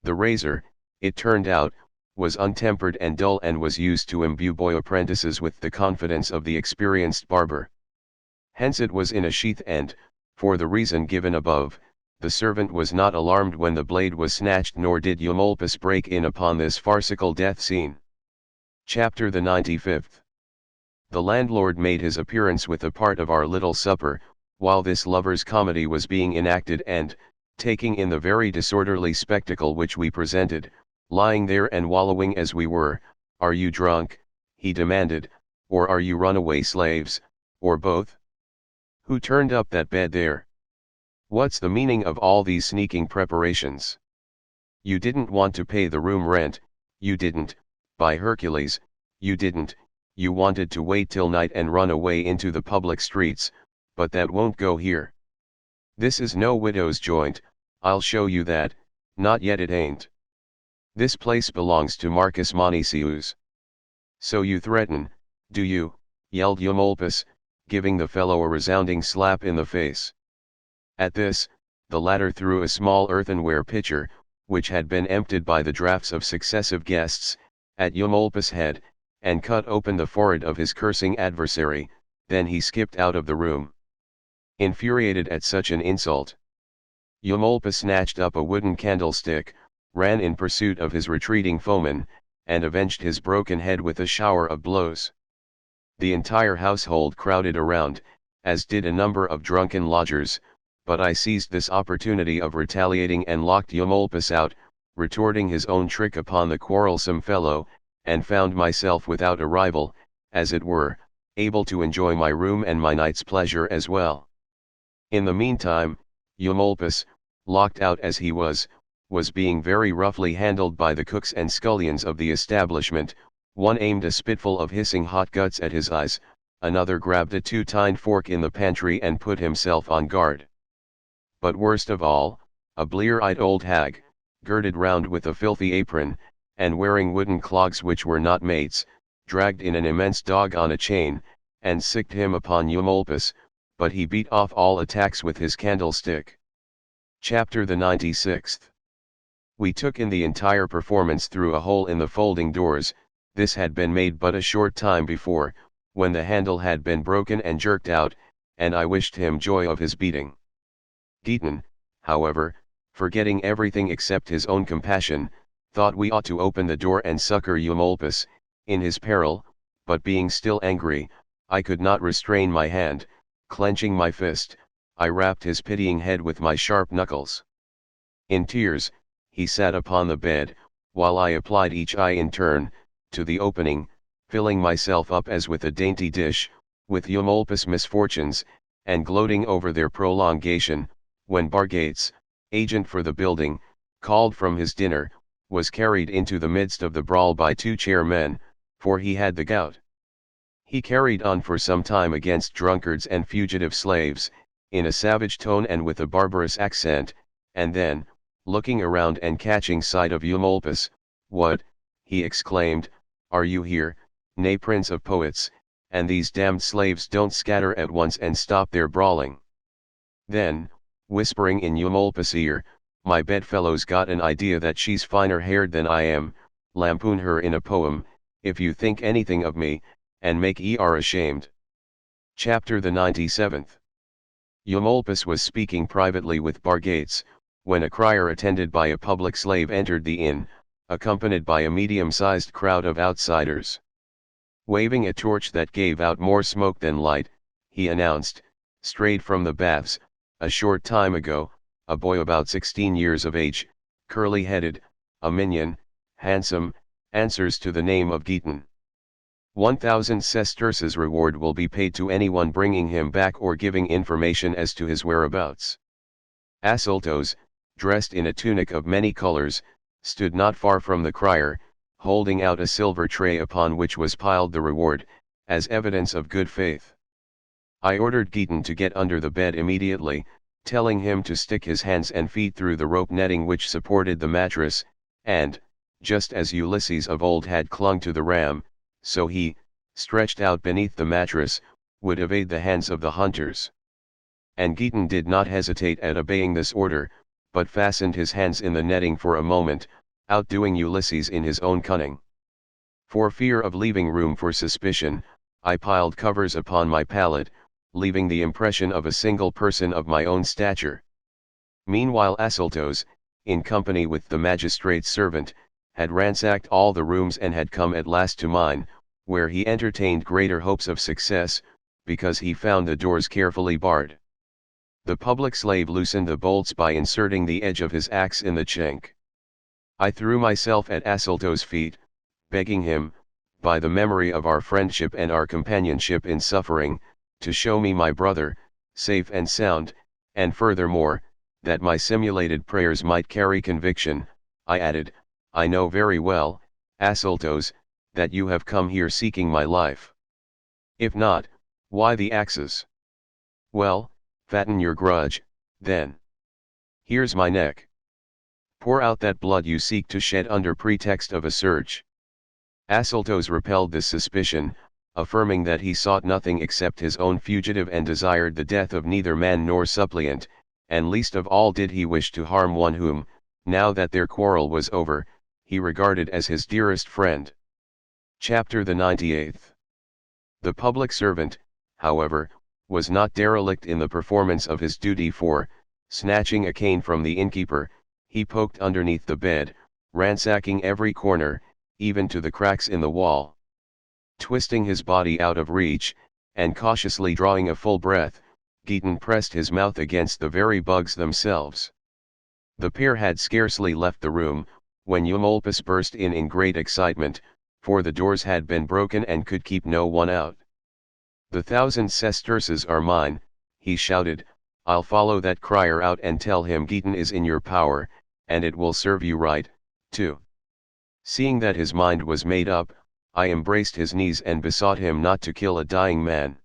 The razor, it turned out, was untempered and dull and was used to imbue boy apprentices with the confidence of the experienced barber. Hence it was in a sheath and, for the reason given above, the servant was not alarmed when the blade was snatched, nor did Eumolpus break in upon this farcical death scene. Chapter the 95th. The landlord made his appearance with a part of our little supper, while this lovers' comedy was being enacted, and, taking in the very disorderly spectacle which we presented, lying there and wallowing as we were, "Are you drunk?" he demanded, "or are you runaway slaves, or both? Who turned up that bed there? What's the meaning of all these sneaking preparations? You didn't want to pay the room rent, you didn't, by Hercules, you didn't, you wanted to wait till night and run away into the public streets, but that won't go here. This is no widow's joint, I'll show you that, not yet it ain't. This place belongs to Marcus Monicius. So you threaten, do you?" yelled Eumolpus, giving the fellow a resounding slap in the face. At this, the latter threw a small earthenware pitcher, which had been emptied by the draughts of successive guests, at Eumolpus' head, and cut open the forehead of his cursing adversary. Then he skipped out of the room. Infuriated at such an insult, Eumolpus snatched up a wooden candlestick, ran in pursuit of his retreating foeman, and avenged his broken head with a shower of blows. The entire household crowded around, as did a number of drunken lodgers, but I seized this opportunity of retaliating and locked Eumolpus out, retorting his own trick upon the quarrelsome fellow, and found myself without a rival, as it were, able to enjoy my room and my night's pleasure as well. In the meantime, Eumolpus, locked out as he was being very roughly handled by the cooks and scullions of the establishment. One aimed a spitful of hissing hot guts at his eyes, another grabbed a two-tined fork in the pantry and put himself on guard. But worst of all, a blear-eyed old hag, girded round with a filthy apron, and wearing wooden clogs which were not mates, dragged in an immense dog on a chain, and sicked him upon Eumolpus, but he beat off all attacks with his candlestick. Chapter the 96th. We took in the entire performance through a hole in the folding doors. This had been made but a short time before, when the handle had been broken and jerked out, and I wished him joy of his beating. Giton, however, forgetting everything except his own compassion, thought we ought to open the door and succor Eumolpus, in his peril, but being still angry, I could not restrain my hand. Clenching my fist, I rapped his pitying head with my sharp knuckles. In tears, he sat upon the bed, while I applied each eye in turn to the opening, filling myself up as with a dainty dish, with Eumolpus' misfortunes, and gloating over their prolongation, when Bargates, agent for the building, called from his dinner, was carried into the midst of the brawl by two chairmen, for he had the gout. He carried on for some time against drunkards and fugitive slaves, in a savage tone and with a barbarous accent, and then, looking around and catching sight of Eumolpus, "What," he exclaimed, "are you here, nay prince of poets, and these damned slaves don't scatter at once and stop their brawling?" Then, whispering in Eumolpus' ear, "My bedfellow's got an idea that she's finer haired than I am, lampoon her in a poem, if you think anything of me, and make er ashamed." Chapter the 97th. Eumolpus was speaking privately with Bargates, when a crier attended by a public slave entered the inn, accompanied by a medium-sized crowd of outsiders. Waving a torch that gave out more smoke than light, he announced, "Strayed from the baths, a short time ago, a boy about 16 years of age, curly-headed, a minion, handsome, answers to the name of Giton. 1,000 sesterces reward will be paid to anyone bringing him back or giving information as to his whereabouts." Asultos, dressed in a tunic of many colors, stood not far from the crier, holding out a silver tray upon which was piled the reward, as evidence of good faith. I ordered Giton to get under the bed immediately, telling him to stick his hands and feet through the rope netting which supported the mattress, and, just as Ulysses of old had clung to the ram, so he, stretched out beneath the mattress, would evade the hands of the hunters. And Giton did not hesitate at obeying this order, but fastened his hands in the netting for a moment, outdoing Ulysses in his own cunning. For fear of leaving room for suspicion, I piled covers upon my pallet, leaving the impression of a single person of my own stature. Meanwhile Asyltos, in company with the magistrate's servant, had ransacked all the rooms and had come at last to mine, where he entertained greater hopes of success, because he found the doors carefully barred. The public slave loosened the bolts by inserting the edge of his axe in the chink. I threw myself at Asyltos' feet, begging him, by the memory of our friendship and our companionship in suffering, to show me my brother, safe and sound, and furthermore, that my simulated prayers might carry conviction. I added, I know very well, Asyltos, that you have come here seeking my life. If not, why the axes? Well, fatten your grudge, then. Here's my neck. Pour out that blood you seek to shed under pretext of a search. Asyltos repelled this suspicion, affirming that he sought nothing except his own fugitive and desired the death of neither man nor suppliant, and least of all did he wish to harm one whom, now that their quarrel was over, he regarded as his dearest friend. Chapter the 98th. The public servant, however, was not derelict in the performance of his duty, for, snatching a cane from the innkeeper, he poked underneath the bed, ransacking every corner, even to the cracks in the wall. Twisting his body out of reach, and cautiously drawing a full breath, Giton pressed his mouth against the very bugs themselves. The pair had scarcely left the room, when Eumolpus burst in great excitement, for the doors had been broken and could keep no one out. The 1,000 sesterces are mine, he shouted. I'll follow that crier out and tell him Giton is in your power, and it will serve you right, too. Seeing that his mind was made up, I embraced his knees and besought him not to kill a dying man.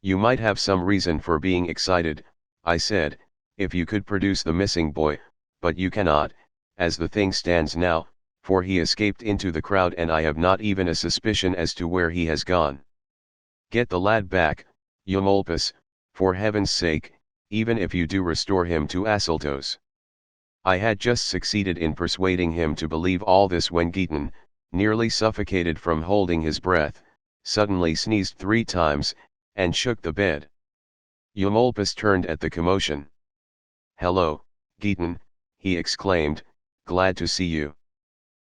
You might have some reason for being excited, I said, if you could produce the missing boy, but you cannot, as the thing stands now, for he escaped into the crowd and I have not even a suspicion as to where he has gone. Get the lad back, Eumolpus, for heaven's sake, even if you do restore him to Asyltos. I had just succeeded in persuading him to believe all this when Giton, nearly suffocated from holding his breath, suddenly sneezed 3 times, and shook the bed. Eumolpus turned at the commotion. Hello, Giton, he exclaimed, glad to see you.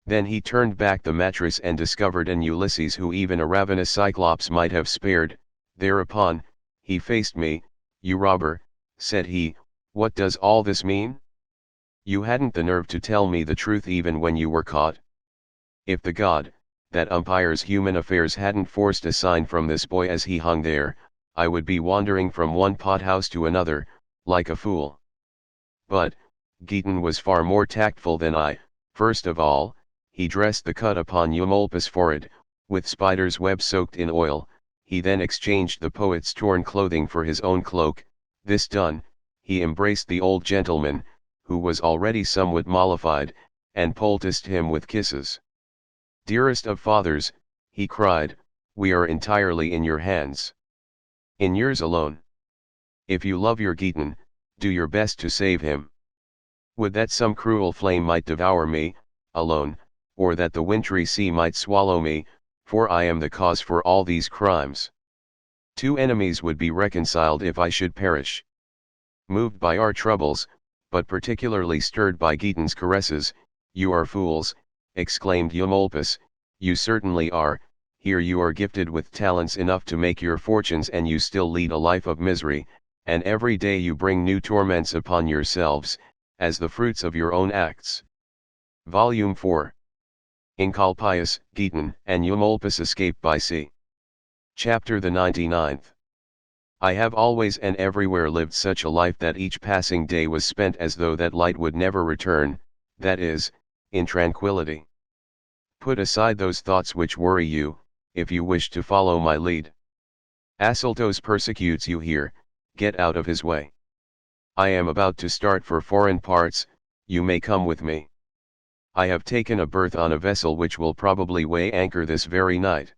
Then he turned back the mattress and discovered an Ulysses who even a ravenous Cyclops might have spared. Thereupon, he faced me. You robber, said he, what does all this mean? You hadn't the nerve to tell me the truth even when you were caught. If the god, that umpires human affairs hadn't forced a sign from this boy as he hung there, I would be wandering from one pothouse to another, like a fool. But, Giton was far more tactful than I. First of all, he dressed the cut upon Eumolpus' forehead, with spider's web soaked in oil. He then exchanged the poet's torn clothing for his own cloak. This done, he embraced the old gentleman, who was already somewhat mollified, and poulticed him with kisses. Dearest of fathers, he cried, we are entirely in your hands. In yours alone. If you love your Giton, do your best to save him. Would that some cruel flame might devour me, alone, or that the wintry sea might swallow me, for I am the cause for all these crimes. 2 enemies would be reconciled if I should perish. Moved by our troubles, but particularly stirred by Giton's caresses, you are fools, exclaimed Eumolpus, you certainly are. Here you are gifted with talents enough to make your fortunes and you still lead a life of misery, and every day you bring new torments upon yourselves, as the fruits of your own acts. Volume 4. Encolpius, Giton, and Eumolpus escape by sea. Chapter the 99th. I have always and everywhere lived such a life that each passing day was spent as though that light would never return, that is, in tranquility. Put aside those thoughts which worry you, if you wish to follow my lead. Asyltos persecutes you here, get out of his way. I am about to start for foreign parts, you may come with me. I have taken a berth on a vessel which will probably weigh anchor this very night.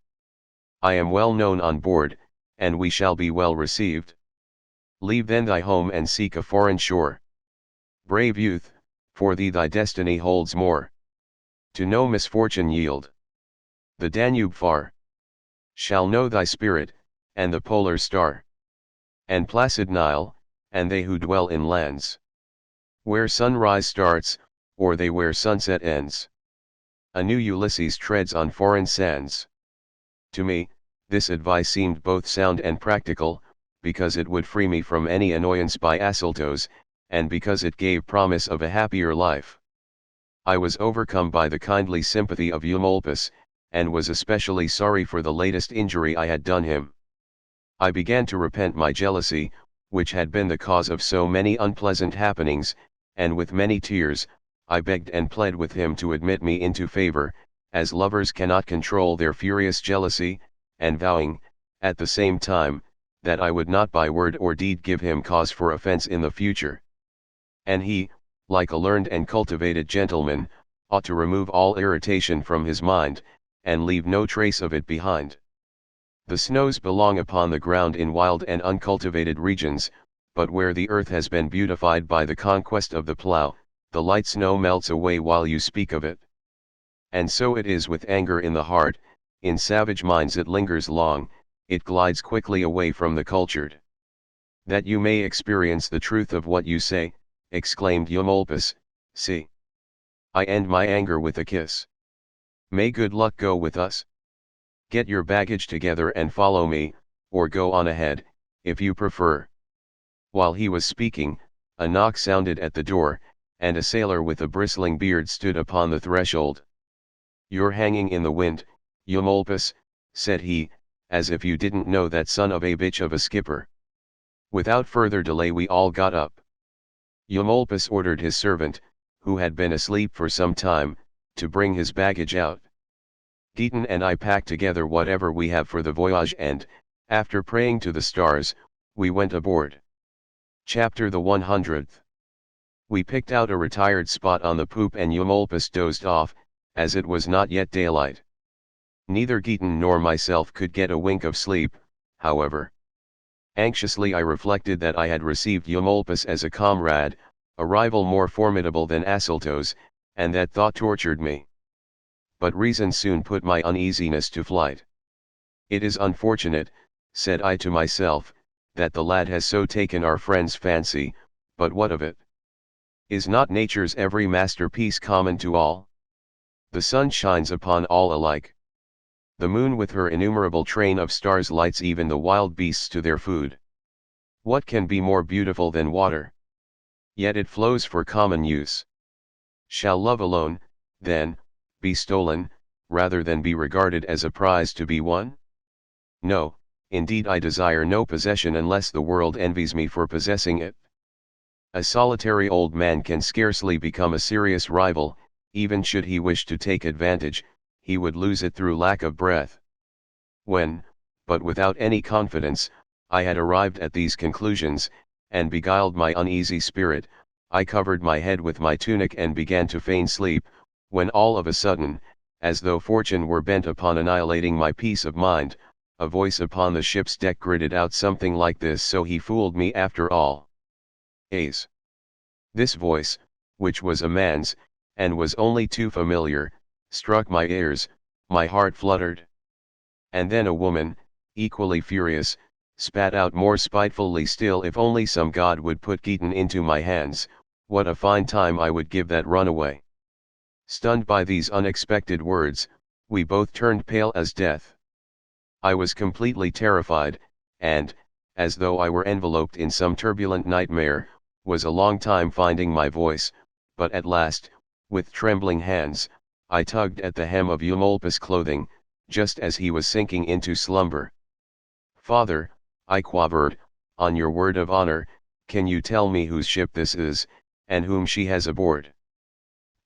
I am well known on board, and we shall be well received. Leave then thy home and seek a foreign shore. Brave youth, for thee thy destiny holds more. To no misfortune yield. The Danube far shall know thy spirit, and the polar star, and placid Nile, and they who dwell in lands where sunrise starts, or they where sunset ends. A new Ulysses treads on foreign sands. To me, this advice seemed both sound and practical, because it would free me from any annoyance by Asyltos, and because it gave promise of a happier life. I was overcome by the kindly sympathy of Eumolpus, and was especially sorry for the latest injury I had done him. I began to repent my jealousy, which had been the cause of so many unpleasant happenings, and with many tears, I begged and pled with him to admit me into favor, as lovers cannot control their furious jealousy, and vowing, at the same time, that I would not by word or deed give him cause for offense in the future. And he, like a learned and cultivated gentleman, ought to remove all irritation from his mind, and leave no trace of it behind. The snows belong upon the ground in wild and uncultivated regions, but where the earth has been beautified by the conquest of the plough, the light snow melts away while you speak of it. And so it is with anger in the heart, in savage minds it lingers long, it glides quickly away from the cultured. That you may experience the truth of what you say, exclaimed Eumolpus, see. I end my anger with a kiss. May good luck go with us. Get your baggage together and follow me, or go on ahead, if you prefer. While he was speaking, a knock sounded at the door, and a sailor with a bristling beard stood upon the threshold. You're hanging in the wind, Eumolpus, said he, as if you didn't know that son of a bitch of a skipper. Without further delay we all got up. Eumolpus ordered his servant, who had been asleep for some time, to bring his baggage out. Giton and I packed together whatever we have for the voyage and, after praying to the stars, we went aboard. Chapter the 100th. We picked out a retired spot on the poop and Eumolpus dozed off, as it was not yet daylight. Neither Giton nor myself could get a wink of sleep, however. Anxiously I reflected that I had received Eumolpus as a comrade, a rival more formidable than Asyltos, and that thought tortured me. But reason soon put my uneasiness to flight. It is unfortunate, said I to myself, that the lad has so taken our friend's fancy, but what of it? Is not nature's every masterpiece common to all? The sun shines upon all alike. The moon with her innumerable train of stars lights even the wild beasts to their food. What can be more beautiful than water? Yet it flows for common use. Shall love alone, then, be stolen, rather than be regarded as a prize to be won? No, indeed I desire no possession unless the world envies me for possessing it. A solitary old man can scarcely become a serious rival, even should he wish to take advantage, he would lose it through lack of breath. When, but without any confidence, I had arrived at these conclusions, and beguiled my uneasy spirit, I covered my head with my tunic and began to feign sleep, when all of a sudden, as though fortune were bent upon annihilating my peace of mind, a voice upon the ship's deck gritted out something like this: so he fooled me after all. A's. This voice, which was a man's, and was only too familiar, struck my ears, my heart fluttered. And then a woman, equally furious, spat out more spitefully still: if only some god would put Giton into my hands, what a fine time I would give that runaway. Stunned by these unexpected words, we both turned pale as death. I was completely terrified, and, as though I were enveloped in some turbulent nightmare, was a long time finding my voice, but at last, with trembling hands, I tugged at the hem of Eumolpus' clothing, just as he was sinking into slumber. Father, I quavered, on your word of honor, can you tell me whose ship this is, and whom she has aboard?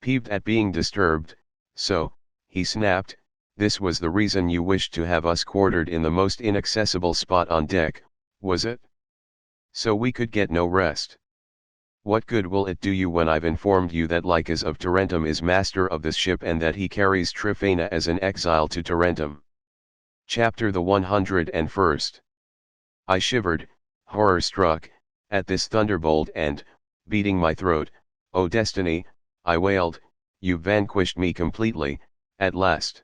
Peeved at being disturbed, so, he snapped, this was the reason you wished to have us quartered in the most inaccessible spot on deck, was it? So we could get no rest. What good will it do you when I've informed you that Lycus of Tarentum is master of this ship and that he carries Tryphena as an exile to Tarentum? Chapter the 101st. I shivered, horror-struck, at this thunderbolt and, beating my throat, O destiny, I wailed, you've vanquished me completely, at last.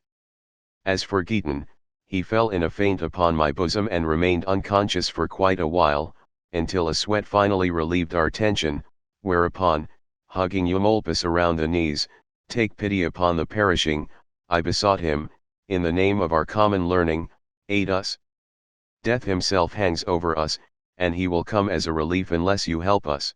As for Giton, he fell in a faint upon my bosom and remained unconscious for quite a while, until a sweat finally relieved our tension, whereupon, hugging Eumolpus around the knees, "Take pity upon the perishing," I besought him, "in the name of our common learning, aid us. Death himself hangs over us, and he will come as a relief unless you help us."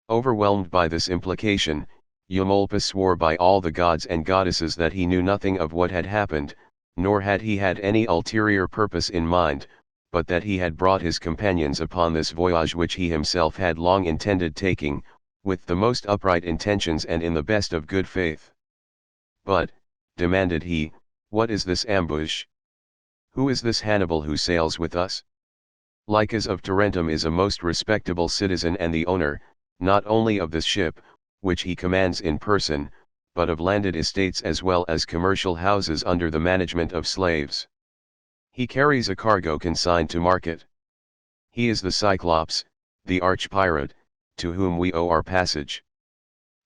Overwhelmed by this implication, Eumolpus swore by all the gods and goddesses that he knew nothing of what had happened, nor had he had any ulterior purpose in mind, but that he had brought his companions upon this voyage which he himself had long intended taking, with the most upright intentions and in the best of good faith. "But," demanded he, "what is this ambush? Who is this Hannibal who sails with us? Lycus of Tarentum is a most respectable citizen and the owner, not only of this ship, which he commands in person, but of landed estates as well as commercial houses under the management of slaves. He carries a cargo consigned to market. He is the Cyclops, the arch-pirate, to whom we owe our passage.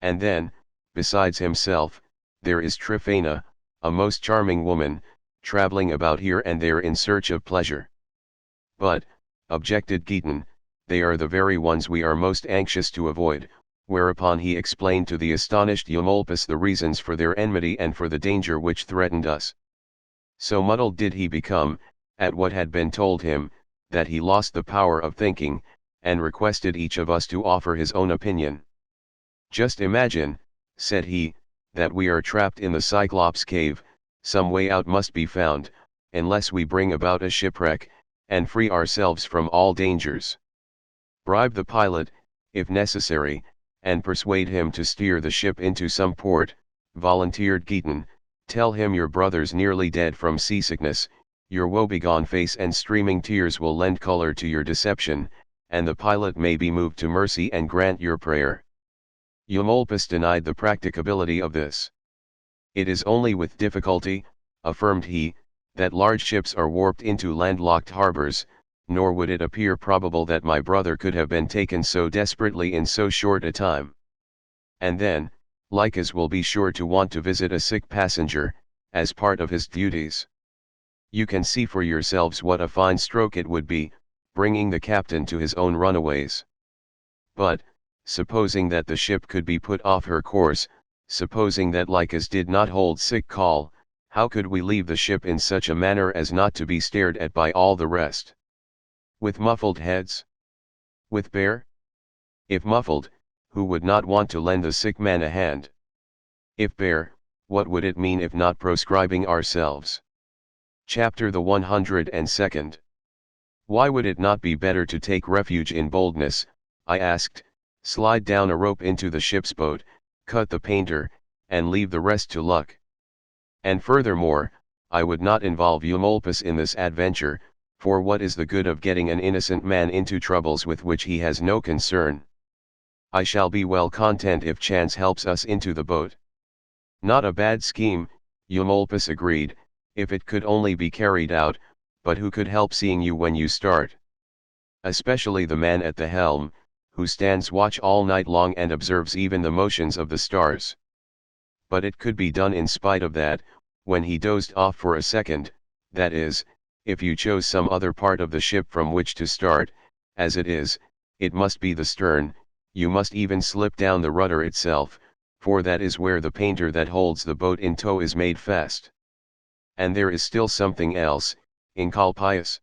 And then, besides himself, there is Tryphena, a most charming woman, traveling about here and there in search of pleasure." "But," objected Giton, "they are the very ones we are most anxious to avoid," whereupon he explained to the astonished Eumolpus the reasons for their enmity and for the danger which threatened us. So muddled did he become, at what had been told him, that he lost the power of thinking, and requested each of us to offer his own opinion. "Just imagine," said he, "that we are trapped in the Cyclops cave. Some way out must be found, unless we bring about a shipwreck, and free ourselves from all dangers. Bribe the pilot, if necessary, and persuade him to steer the ship into some port," volunteered Giton. "Tell him your brother's nearly dead from seasickness, your woebegone face and streaming tears will lend color to your deception, and the pilot may be moved to mercy and grant your prayer." Eumolpus denied the practicability of this. "It is only with difficulty," affirmed he, "that large ships are warped into landlocked harbors, nor would it appear probable that my brother could have been taken so desperately in so short a time. And then, Lycus will be sure to want to visit a sick passenger, as part of his duties. You can see for yourselves what a fine stroke it would be, bringing the captain to his own runaways. But, supposing that the ship could be put off her course, supposing that Lycus did not hold sick call, how could we leave the ship in such a manner as not to be stared at by all the rest? With muffled heads? With bare? If muffled, who would not want to lend the sick man a hand? If bare, what would it mean if not proscribing ourselves?" Chapter the 102nd. "Why would it not be better to take refuge in boldness?" I asked, "slide down a rope into the ship's boat, cut the painter, and leave the rest to luck? And furthermore, I would not involve Eumolpus in this adventure, for what is the good of getting an innocent man into troubles with which he has no concern? I shall be well content if chance helps us into the boat." "Not a bad scheme," Eumolpus agreed, "if it could only be carried out, but who could help seeing you when you start? Especially the man at the helm, who stands watch all night long and observes even the motions of the stars. But it could be done in spite of that, when he dozed off for a second, that is, if you chose some other part of the ship from which to start. As it is, it must be the stern. You must even slip down the rudder itself, for that is where the painter that holds the boat in tow is made fast. And there is still something else, Encolpius.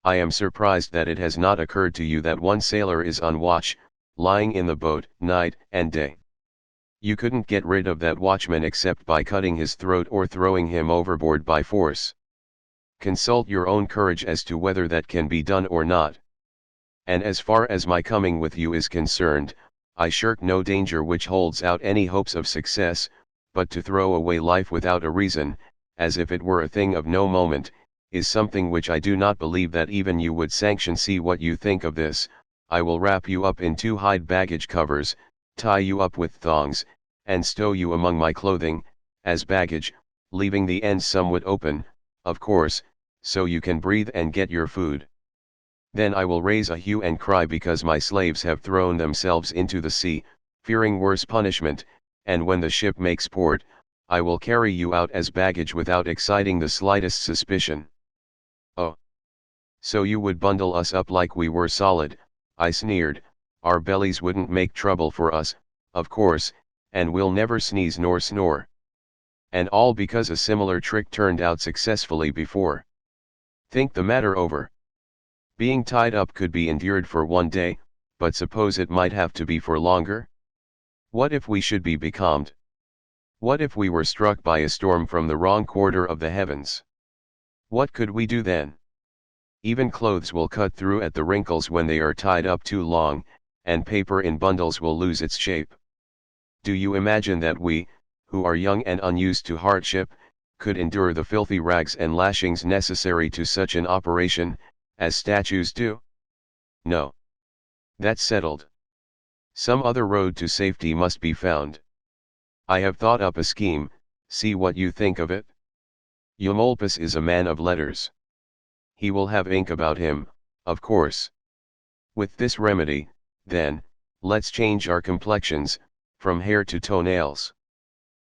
I am surprised that it has not occurred to you that one sailor is on watch, lying in the boat, night and day. You couldn't get rid of that watchman except by cutting his throat or throwing him overboard by force. Consult your own courage as to whether that can be done or not. And as far as my coming with you is concerned, I shirk no danger which holds out any hopes of success, but to throw away life without a reason, as if it were a thing of no moment, is something which I do not believe that even you would sanction. See what you think of this. I will wrap you up in 2 hide baggage covers, tie you up with thongs, and stow you among my clothing, as baggage, leaving the ends somewhat open, of course, so you can breathe and get your food. Then I will raise a hue and cry because my slaves have thrown themselves into the sea, fearing worse punishment, and when the ship makes port, I will carry you out as baggage without exciting the slightest suspicion." "Oh. So you would bundle us up like we were solid," I sneered. "Our bellies wouldn't make trouble for us, of course, and we'll never sneeze nor snore. And all because a similar trick turned out successfully before. Think the matter over. Being tied up could be endured for one day, but suppose it might have to be for longer? What if we should be becalmed? What if we were struck by a storm from the wrong quarter of the heavens? What could we do then? Even clothes will cut through at the wrinkles when they are tied up too long, and paper in bundles will lose its shape. Do you imagine that we, who are young and unused to hardship, could endure the filthy rags and lashings necessary to such an operation, as statues do? No. That's settled. Some other road to safety must be found. I have thought up a scheme, see what you think of it. Eumolpus is a man of letters. He will have ink about him, of course. With this remedy, then, let's change our complexions, from hair to toenails.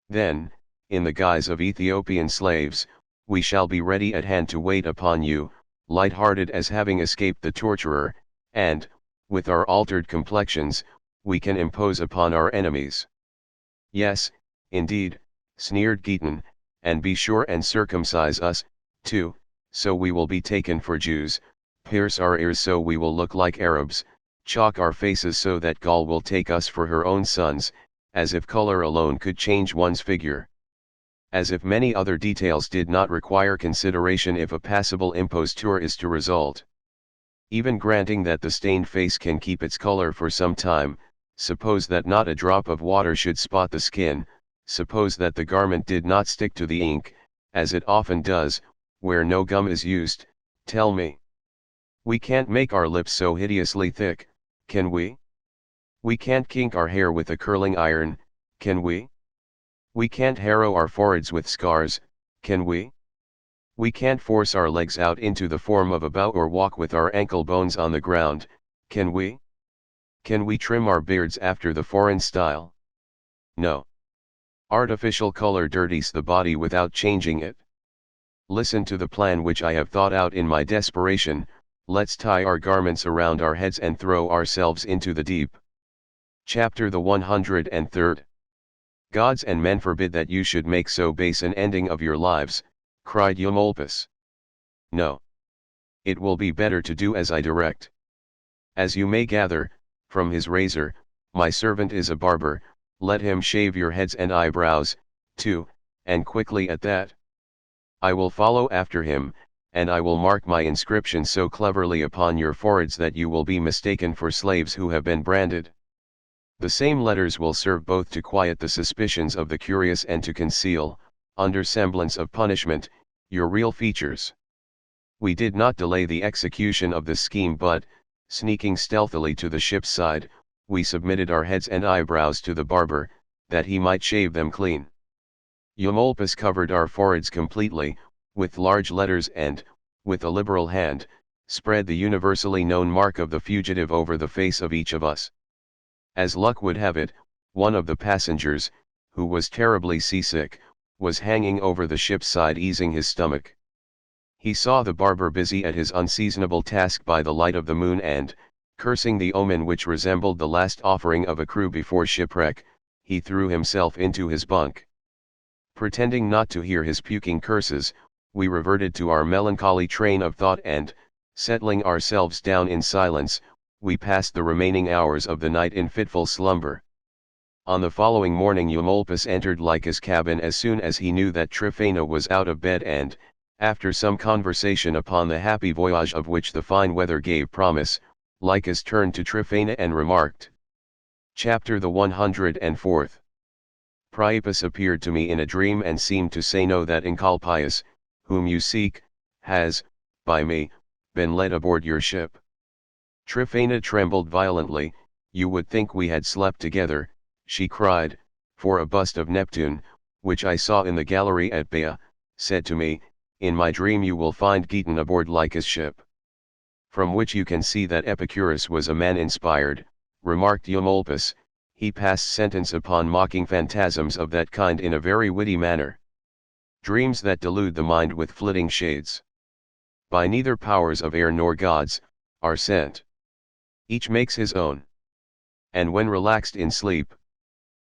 Then, in the guise of Ethiopian slaves, we shall be ready at hand to wait upon you, light-hearted as having escaped the torturer, and, with our altered complexions, we can impose upon our enemies." "Yes, indeed," sneered Giton, "and be sure and circumcise us, too, so we will be taken for Jews, pierce our ears so we will look like Arabs, chalk our faces so that Gaul will take us for her own sons, as if color alone could change one's figure. As if many other details did not require consideration if a passable imposture is to result. Even granting that the stained face can keep its color for some time, suppose that not a drop of water should spot the skin, suppose that the garment did not stick to the ink, as it often does, where no gum is used, tell me. We can't make our lips so hideously thick, can we? We can't kink our hair with a curling iron, can we? We can't harrow our foreheads with scars, can we? We can't force our legs out into the form of a bow or walk with our ankle bones on the ground, can we? Can we trim our beards after the foreign style? No. Artificial color dirties the body without changing it. Listen to the plan which I have thought out in my desperation. Let's tie our garments around our heads and throw ourselves into the deep." Chapter the 103rd. "Gods and men forbid that you should make so base an ending of your lives," cried Eumolpus. "No. It will be better to do as I direct. As you may gather, from his razor, my servant is a barber, let him shave your heads and eyebrows, too, and quickly at that. I will follow after him, and I will mark my inscription so cleverly upon your foreheads that you will be mistaken for slaves who have been branded. The same letters will serve both to quiet the suspicions of the curious and to conceal, under semblance of punishment, your real features." We did not delay the execution of this scheme but, sneaking stealthily to the ship's side, we submitted our heads and eyebrows to the barber, that he might shave them clean. Eumolpus covered our foreheads completely, with large letters and, with a liberal hand, spread the universally known mark of the fugitive over the face of each of us. As luck would have it, one of the passengers, who was terribly seasick, was hanging over the ship's side easing his stomach. He saw the barber busy at his unseasonable task by the light of the moon and, cursing the omen which resembled the last offering of a crew before shipwreck, he threw himself into his bunk. Pretending not to hear his puking curses, we reverted to our melancholy train of thought and, settling ourselves down in silence, we passed the remaining hours of the night in fitful slumber. On the following morning Eumolpus entered Lycus' cabin as soon as he knew that Tryphena was out of bed and, after some conversation upon the happy voyage of which the fine weather gave promise, Lycus turned to Tryphena and remarked. Chapter the 104th. "Priapus appeared to me in a dream and seemed to say no that Encolpius, whom you seek, has, by me, been led aboard your ship." Tryphena trembled violently. "You would think we had slept together," she cried, "for a bust of Neptune, which I saw in the gallery at Bea, said to me, 'In my dream you will find Giton aboard Lycus' ship.'" "From which you can see that Epicurus was a man inspired," remarked Eumolpus. he passed sentence upon mocking phantasms of that kind in a very witty manner. Dreams that delude the mind with flitting shades, by neither powers of air nor gods, are sent. Each makes his own. And when relaxed in sleep,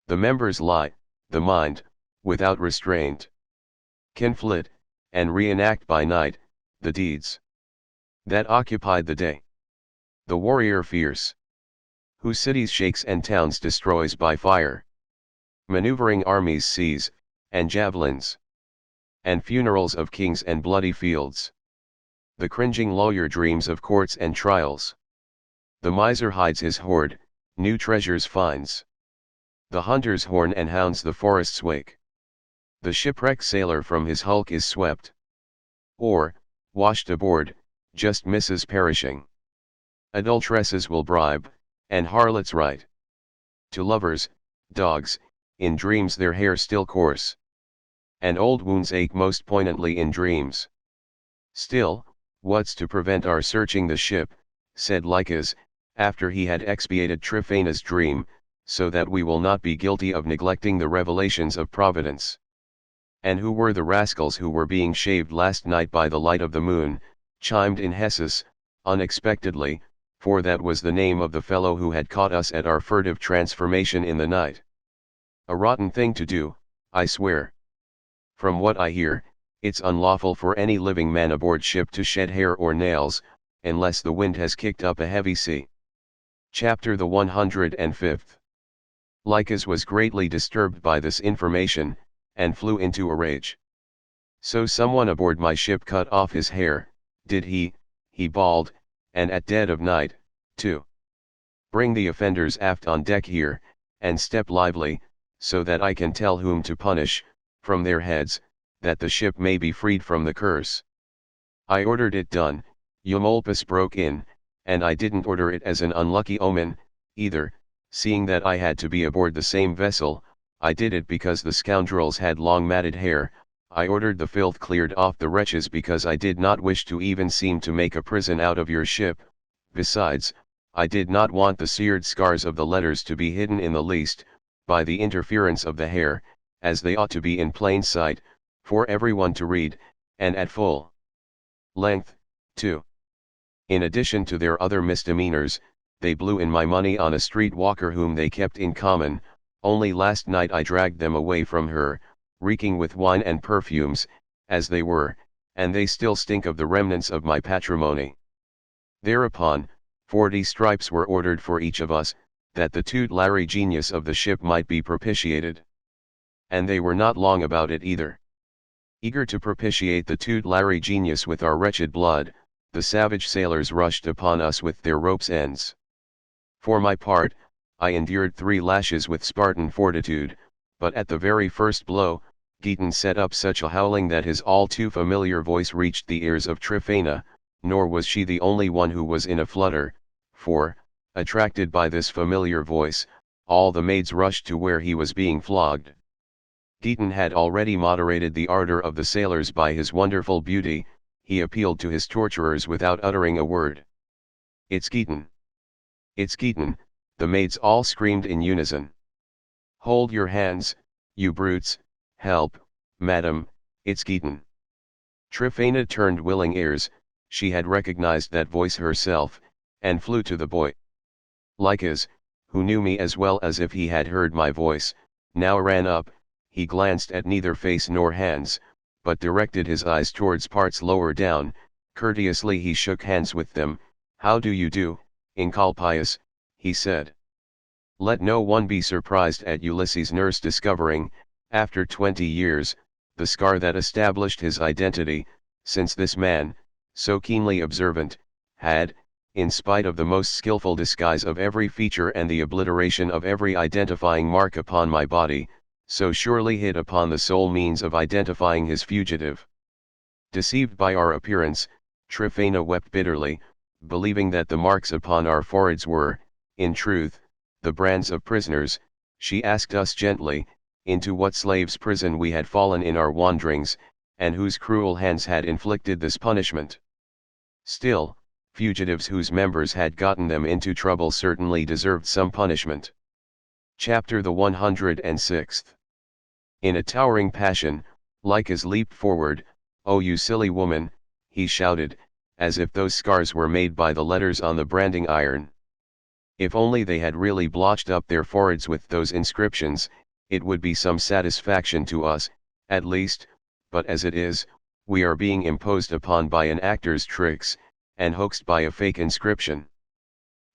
the members lie, the mind, without restraint, can flit, and reenact by night, the deeds that occupied the day. The warrior fierce, who cities shakes and towns destroys by fire, maneuvering armies seas, and javelins, and funerals of kings and bloody fields. The cringing lawyer dreams of courts and trials. The miser hides his hoard, new treasures finds. The hunter's horn and hounds the forest's wake. The shipwrecked sailor from his hulk is swept, or, washed aboard, just misses perishing. Adulteresses will bribe, and harlots write to lovers, dogs, in dreams their hair still coarse. And old wounds ache most poignantly in dreams. Still, what's to prevent our searching the ship, said Lycus, after he had expiated Tryphaena's dream, so that we will not be guilty of neglecting the revelations of Providence. And who were the rascals who were being shaved last night by the light of the moon, chimed in Hessus, unexpectedly, for that was the name of the fellow who had caught us at our furtive transformation in the night. A rotten thing to do, I swear. From what I hear, it's unlawful for any living man aboard ship to shed hair or nails, unless the wind has kicked up a heavy sea. Chapter the 105th. Lycus was greatly disturbed by this information, and flew into a rage. So someone aboard my ship cut off his hair, did he bawled, and at dead of night, too. Bring the offenders aft on deck here, and step lively, so that I can tell whom to punish, from their heads, that the ship may be freed from the curse. I ordered it done, Eumolpus broke in, and I didn't order it as an unlucky omen, either, seeing that I had to be aboard the same vessel. I did it because the scoundrels had long matted hair. I ordered the filth cleared off the wretches because I did not wish to even seem to make a prison out of your ship. Besides, I did not want the seared scars of the letters to be hidden in the least, by the interference of the hair, as they ought to be in plain sight, for everyone to read, and at full length, too. In addition to their other misdemeanors, they blew in my money on a street walker whom they kept in common. Only last night I dragged them away from her, reeking with wine and perfumes, as they were, and they still stink of the remnants of my patrimony. Thereupon, 40 stripes were ordered for each of us, that the tutelary genius of the ship might be propitiated. And they were not long about it either. Eager to propitiate the tutelary genius with our wretched blood, the savage sailors rushed upon us with their ropes' ends. For my part, I endured 3 lashes with Spartan fortitude, but at the very first blow, Giton set up such a howling that his all too familiar voice reached the ears of Tryphaena, nor was she the only one who was in a flutter, for, attracted by this familiar voice, all the maids rushed to where he was being flogged. Giton had already moderated the ardor of the sailors by his wonderful beauty. He appealed to his torturers without uttering a word. "It's Giton! It's Giton!" the maids all screamed in unison. "Hold your hands, you brutes, help, madam, it's Giton!" Tryphaena turned willing ears, she had recognized that voice herself, and flew to the boy. Lycus, who knew me as well as if he had heard my voice, now ran up. He glanced at neither face nor hands, but directed his eyes towards parts lower down. Courteously he shook hands with them. "How do you do, Encolpius?" he said. Let no one be surprised at Ulysses' nurse discovering, after 20 years, the scar that established his identity, since this man, so keenly observant, had, in spite of the most skillful disguise of every feature and the obliteration of every identifying mark upon my body, so surely hit upon the sole means of identifying his fugitive. Deceived by our appearance, Tryphaena wept bitterly, believing that the marks upon our foreheads were, in truth, the brands of prisoners. She asked us gently, into what slave's prison we had fallen in our wanderings, and whose cruel hands had inflicted this punishment. Still, fugitives whose members had gotten them into trouble certainly deserved some punishment. Chapter the 106th. In a towering passion, Lycus leaped forward. "Oh, you silly woman," he shouted, as if those scars were made by the letters on the branding iron. If only they had really blotched up their foreheads with those inscriptions, it would be some satisfaction to us, at least, but as it is, we are being imposed upon by an actor's tricks, and hoaxed by a fake inscription.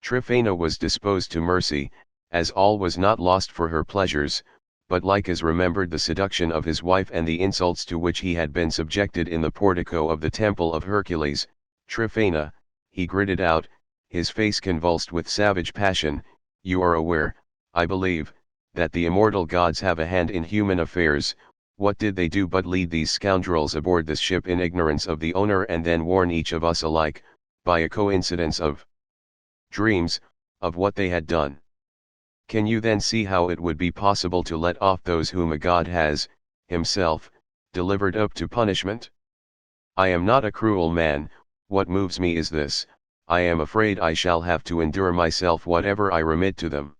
Tryphena was disposed to mercy, as all was not lost for her pleasures, but Lycus remembered the seduction of his wife and the insults to which he had been subjected in the portico of the temple of Hercules. "Tryphena," he gritted out, his face convulsed with savage passion, "you are aware, I believe, that the immortal gods have a hand in human affairs. What did they do but lead these scoundrels aboard this ship in ignorance of the owner and then warn each of us alike, by a coincidence of dreams, of what they had done? Can you then see how it would be possible to let off those whom a god has, himself, delivered up to punishment? I am not a cruel man. What moves me is this: I am afraid I shall have to endure myself whatever I remit to them."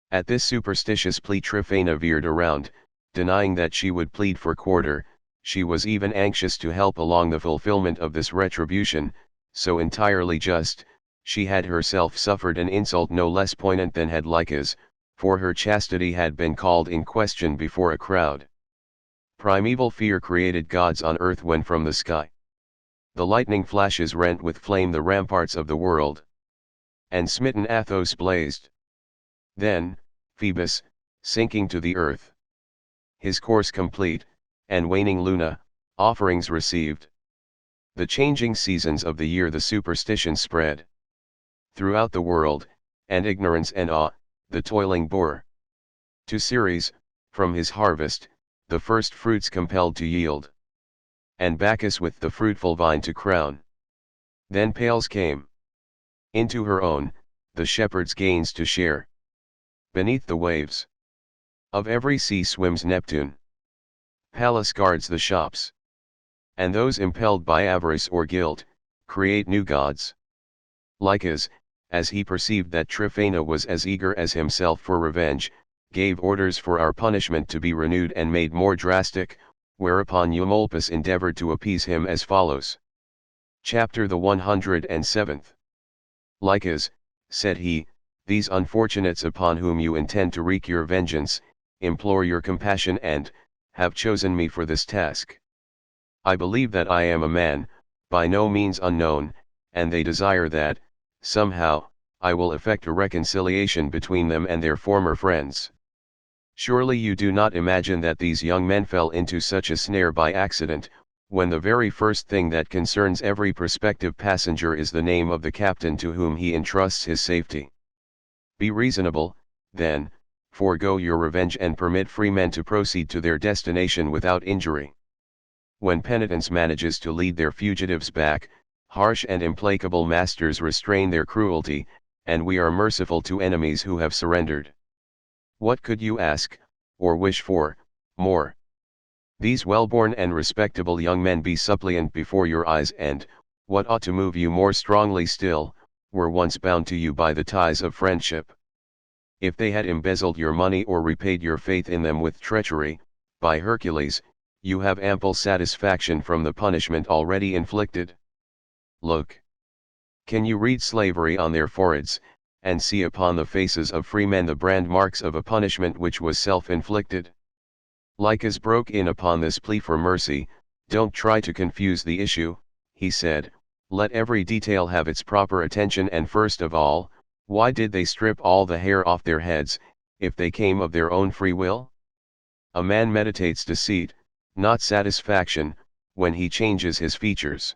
At this superstitious plea Tryphena veered around, denying that she would plead for quarter. She was even anxious to help along the fulfillment of this retribution, so entirely just. She had herself suffered an insult no less poignant than had Lycus, for her chastity had been called in question before a crowd. Primeval fear created gods on earth when from the sky the lightning flashes rent with flame the ramparts of the world, and smitten Athos blazed. Then, Phoebus, sinking to the earth, his course complete, and waning Luna, offerings received. The changing seasons of the year the superstition spread throughout the world, and ignorance and awe, the toiling bore to Ceres, from his harvest, the first fruits compelled to yield, and Bacchus with the fruitful vine to crown. Then Pales came into her own, the shepherd's gains to share. Beneath the waves of every sea swims Neptune. Pallas guards the shops, and those impelled by avarice or guilt, create new gods. Lycus, as he perceived that Tryphena was as eager as himself for revenge, gave orders for our punishment to be renewed and made more drastic, whereupon Eumolpus endeavored to appease him as follows. Chapter the 107th. "Lycus," said he, "these unfortunates upon whom you intend to wreak your vengeance, implore your compassion and, have chosen me for this task. I believe that I am a man, by no means unknown, and they desire that, somehow, I will effect a reconciliation between them and their former friends. Surely you do not imagine that these young men fell into such a snare by accident, when the very first thing that concerns every prospective passenger is the name of the captain to whom he entrusts his safety. Be reasonable, then, forego your revenge and permit free men to proceed to their destination without injury. When penitence manages to lead their fugitives back, harsh and implacable masters restrain their cruelty, and we are merciful to enemies who have surrendered. What could you ask, or wish for, more? These well-born and respectable young men be suppliant before your eyes and, what ought to move you more strongly still, were once bound to you by the ties of friendship. If they had embezzled your money or repaid your faith in them with treachery, by Hercules, you have ample satisfaction from the punishment already inflicted. Look. Can you read slavery on their foreheads, and see upon the faces of free men the brand marks of a punishment which was self-inflicted?" Lycus broke in upon this plea for mercy. "Don't try to confuse the issue," he said, "let every detail have its proper attention, and first of all, why did they strip all the hair off their heads, if they came of their own free will? A man meditates deceit, not satisfaction, when he changes his features.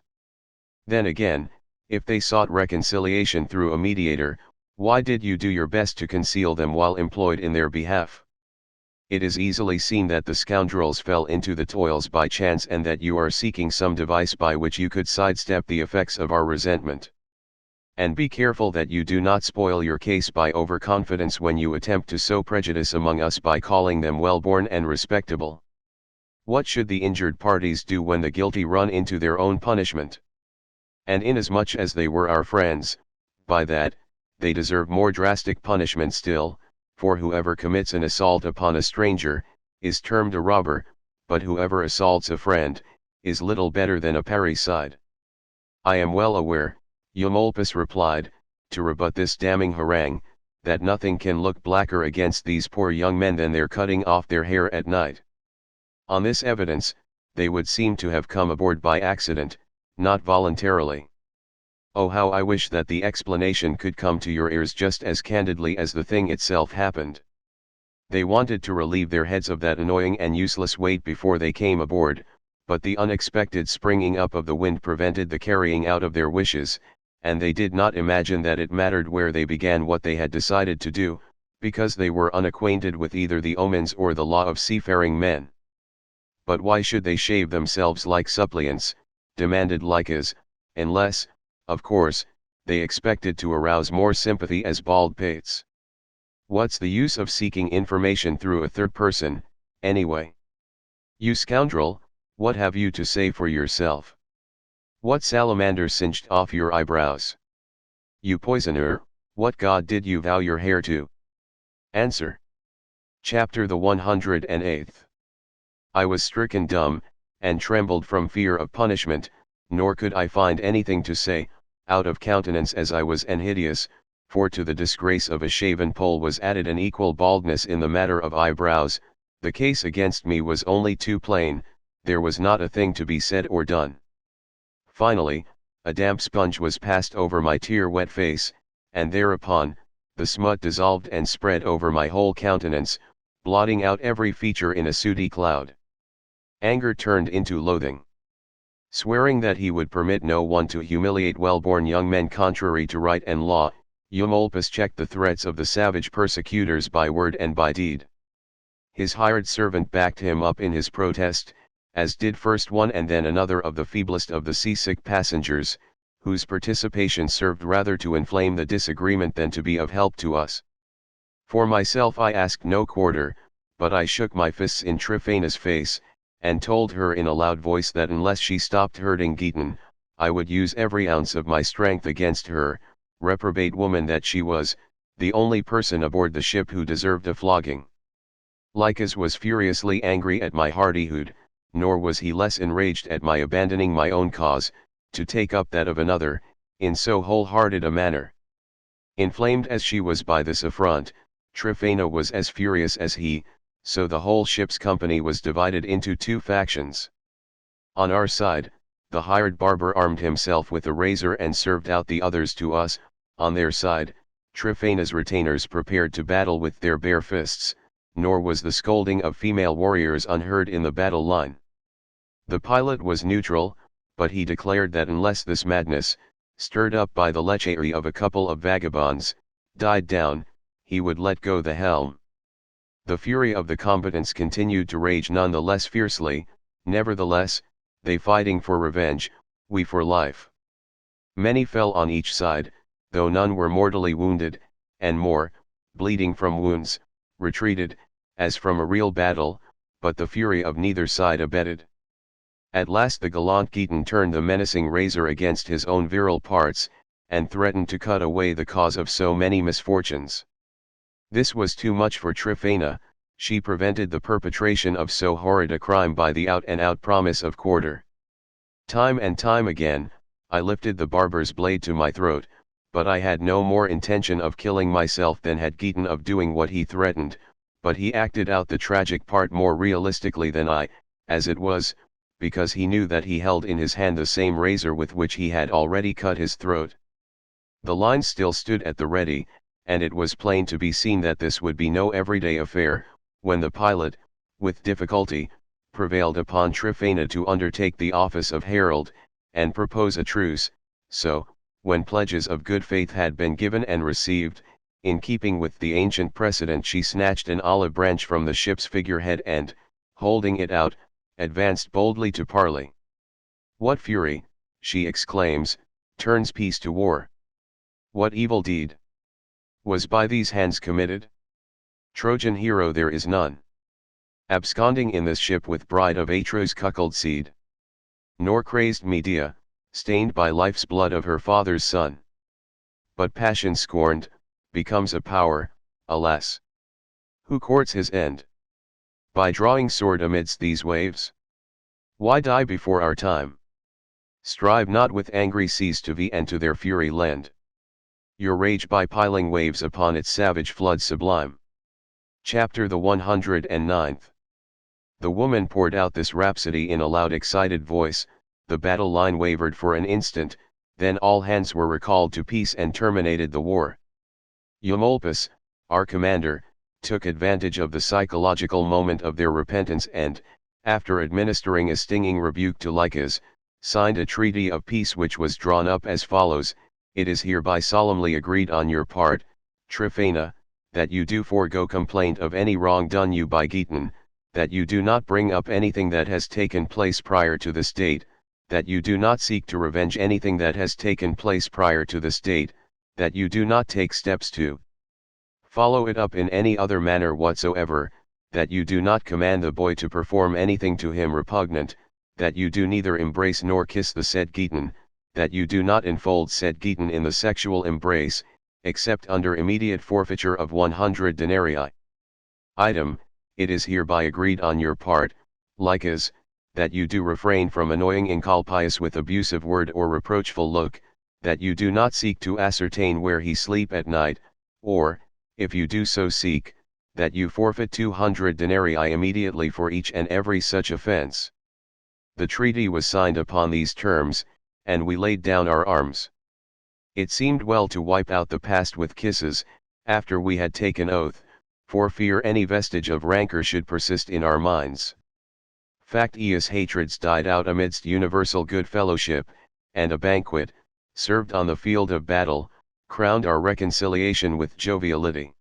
Then again, if they sought reconciliation through a mediator, why did you do your best to conceal them while employed in their behalf? It is easily seen that the scoundrels fell into the toils by chance, and that you are seeking some device by which you could sidestep the effects of our resentment. And be careful that you do not spoil your case by overconfidence when you attempt to sow prejudice among us by calling them well-born and respectable. What should the injured parties do when the guilty run into their own punishment? And inasmuch as they were our friends, by that, they deserve more drastic punishment still. for whoever commits an assault upon a stranger, is termed a robber, but whoever assaults a friend, is little better than a parricide. I am well aware, Eumolpus replied, to rebut this damning harangue, that nothing can look blacker against these poor young men than their cutting off their hair at night. On this evidence, they would seem to have come aboard by accident, not voluntarily. Oh, how I wish that the explanation could come to your ears just as candidly as the thing itself happened. They wanted to relieve their heads of that annoying and useless weight before they came aboard, but the unexpected springing up of the wind prevented the carrying out of their wishes, and they did not imagine that it mattered where they began what they had decided to do, because they were unacquainted with either the omens or the law of seafaring men. But why should they shave themselves like suppliants, demanded Lycus, unless, of course, they expected to arouse more sympathy as bald pates? What's the use of seeking information through a third person, anyway? You scoundrel, what have you to say for yourself? What salamander singed off your eyebrows? You poisoner, what god did you vow your hair to? Answer. Chapter the 108th. I was stricken dumb, and trembled from fear of punishment, nor could I find anything to say, out of countenance as I was and hideous, for to the disgrace of a shaven poll was added an equal baldness in the matter of eyebrows. The case against me was only too plain, there was not a thing to be said or done. Finally, a damp sponge was passed over my tear-wet face, and thereupon, the smut dissolved and spread over my whole countenance, blotting out every feature in a sooty cloud. Anger turned into loathing. Swearing that he would permit no one to humiliate well-born young men contrary to right and law, Eumolpus checked the threats of the savage persecutors by word and by deed. His hired servant backed him up in his protest, as did first one and then another of the feeblest of the seasick passengers, whose participation served rather to inflame the disagreement than to be of help to us. For myself I asked no quarter, but I shook my fists in Tryphaena's face, and told her in a loud voice that unless she stopped hurting Giton, I would use every ounce of my strength against her, reprobate woman that she was, the only person aboard the ship who deserved a flogging. Lycus was furiously angry at my hardihood, nor was he less enraged at my abandoning my own cause, to take up that of another, in so wholehearted a manner. Inflamed as she was by this affront, Tryphaena was as furious as he, so the whole ship's company was divided into two factions. On our side, the hired barber armed himself with a razor and served out the others to us. On their side, Tryphaena's retainers prepared to battle with their bare fists, nor was the scolding of female warriors unheard in the battle line. The pilot was neutral, but he declared that unless this madness, stirred up by the lechery of a couple of vagabonds, died down, he would let go the helm. The fury of the combatants continued to rage none the less fiercely, nevertheless, they fighting for revenge, we for life. Many fell on each side, though none were mortally wounded, and more, bleeding from wounds, retreated, as from a real battle, but the fury of neither side abated. At last the gallant Giton turned the menacing razor against his own virile parts, and threatened to cut away the cause of so many misfortunes. This was too much for Tryphaena. She prevented the perpetration of so horrid a crime by the out-and-out promise of quarter. Time and time again, I lifted the barber's blade to my throat, but I had no more intention of killing myself than had Giton of doing what he threatened, but he acted out the tragic part more realistically than I, as it was, because he knew that he held in his hand the same razor with which he had already cut his throat. The line still stood at the ready, and it was plain to be seen that this would be no everyday affair, when the pilot, with difficulty, prevailed upon Tryphaena to undertake the office of herald, and propose a truce. So, when pledges of good faith had been given and received, in keeping with the ancient precedent she snatched an olive branch from the ship's figurehead and, holding it out, advanced boldly to parley. "What fury," she exclaims, "turns peace to war? What evil deed was by these hands committed? Trojan hero there is none, absconding in this ship with bride of Atreus' cuckold seed. Nor crazed Medea, stained by life's blood of her father's son. But passion scorned, becomes a power, alas! Who courts his end? By drawing sword amidst these waves? Why die before our time? Strive not with angry seas to vie and to their fury lend your rage by piling waves upon its savage flood sublime. Chapter the 109th. The woman poured out this rhapsody in a loud excited voice. The battle line wavered for an instant, then all hands were recalled to peace and terminated the war. Eumolpus, our commander, took advantage of the psychological moment of their repentance and, after administering a stinging rebuke to Lycus, signed a treaty of peace which was drawn up as follows: It is hereby solemnly agreed on your part, Tryphena, that you do forego complaint of any wrong done you by Giton, that you do not bring up anything that has taken place prior to this date, that you do not seek to revenge anything that has taken place prior to this date, that you do not take steps to follow it up in any other manner whatsoever, that you do not command the boy to perform anything to him repugnant, that you do neither embrace nor kiss the said Giton, that you do not enfold said Giton in the sexual embrace, except under immediate forfeiture of 100 denarii. Item, it is hereby agreed on your part, Lycus, that you do refrain from annoying Encolpius with abusive word or reproachful look, that you do not seek to ascertain where he sleep at night, or, if you do so seek, that you forfeit 200 denarii immediately for each and every such offense. The treaty was signed upon these terms, and we laid down our arms. It seemed well to wipe out the past with kisses, after we had taken oath, for fear any vestige of rancor should persist in our minds. Factious hatreds died out amidst universal good fellowship, and a banquet, served on the field of battle, crowned our reconciliation with joviality.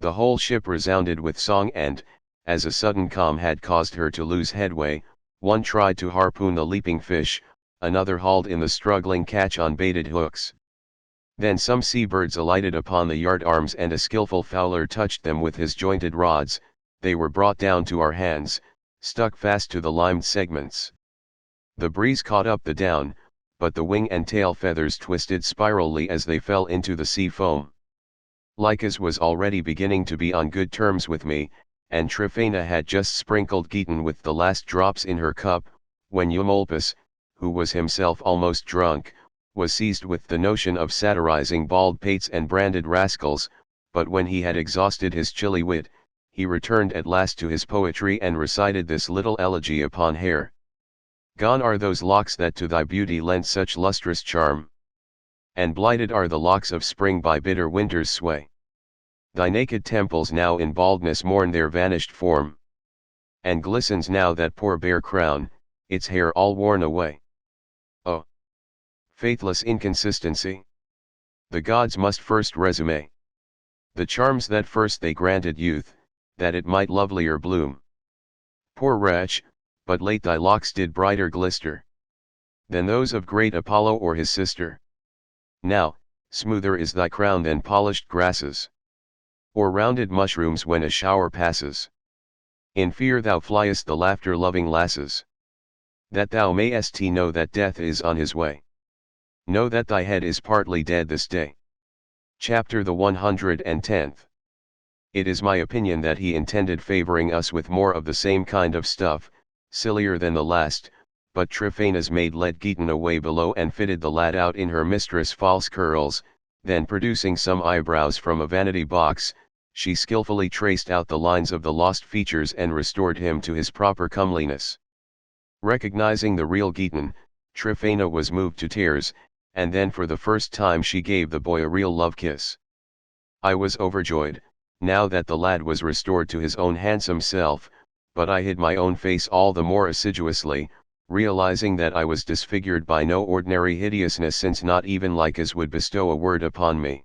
The whole ship resounded with song and, as a sudden calm had caused her to lose headway, one tried to harpoon the leaping fish, another hauled in the struggling catch on baited hooks. Then some seabirds alighted upon the yard arms and a skilful fowler touched them with his jointed rods. They were brought down to our hands, stuck fast to the limed segments. The breeze caught up the down, but the wing and tail feathers twisted spirally as they fell into the sea foam. Lycus was already beginning to be on good terms with me, and Tryphena had just sprinkled Giton with the last drops in her cup, when Eumolpus, who was himself almost drunk, was seized with the notion of satirizing bald pates and branded rascals, but when he had exhausted his chilly wit, he returned at last to his poetry and recited this little elegy upon hair. Gone are those locks that to thy beauty lent such lustrous charm, and blighted are the locks of spring by bitter winter's sway. Thy naked temples now in baldness mourn their vanished form, and glistens now that poor bare crown, its hair all worn away. Oh, faithless inconsistency! The gods must first resume the charms that first they granted youth, that it might lovelier bloom. Poor wretch, but late thy locks did brighter glister than those of great Apollo or his sister. Now, smoother is thy crown than polished grasses, or rounded mushrooms when a shower passes. In fear thou fliest the laughter-loving lasses, that thou mayest know that death is on his way. Know that thy head is partly dead this day. Chapter the 110th. It is my opinion that he intended favoring us with more of the same kind of stuff, sillier than the last, but Tryphena's maid led Giton away below and fitted the lad out in her mistress' false curls, then producing some eyebrows from a vanity box, she skillfully traced out the lines of the lost features and restored him to his proper comeliness. Recognizing the real Giton, Tryphena was moved to tears, and then for the first time she gave the boy a real love kiss. I was overjoyed, now that the lad was restored to his own handsome self, but I hid my own face all the more assiduously, realizing that I was disfigured by no ordinary hideousness, since not even Lycus would bestow a word upon me.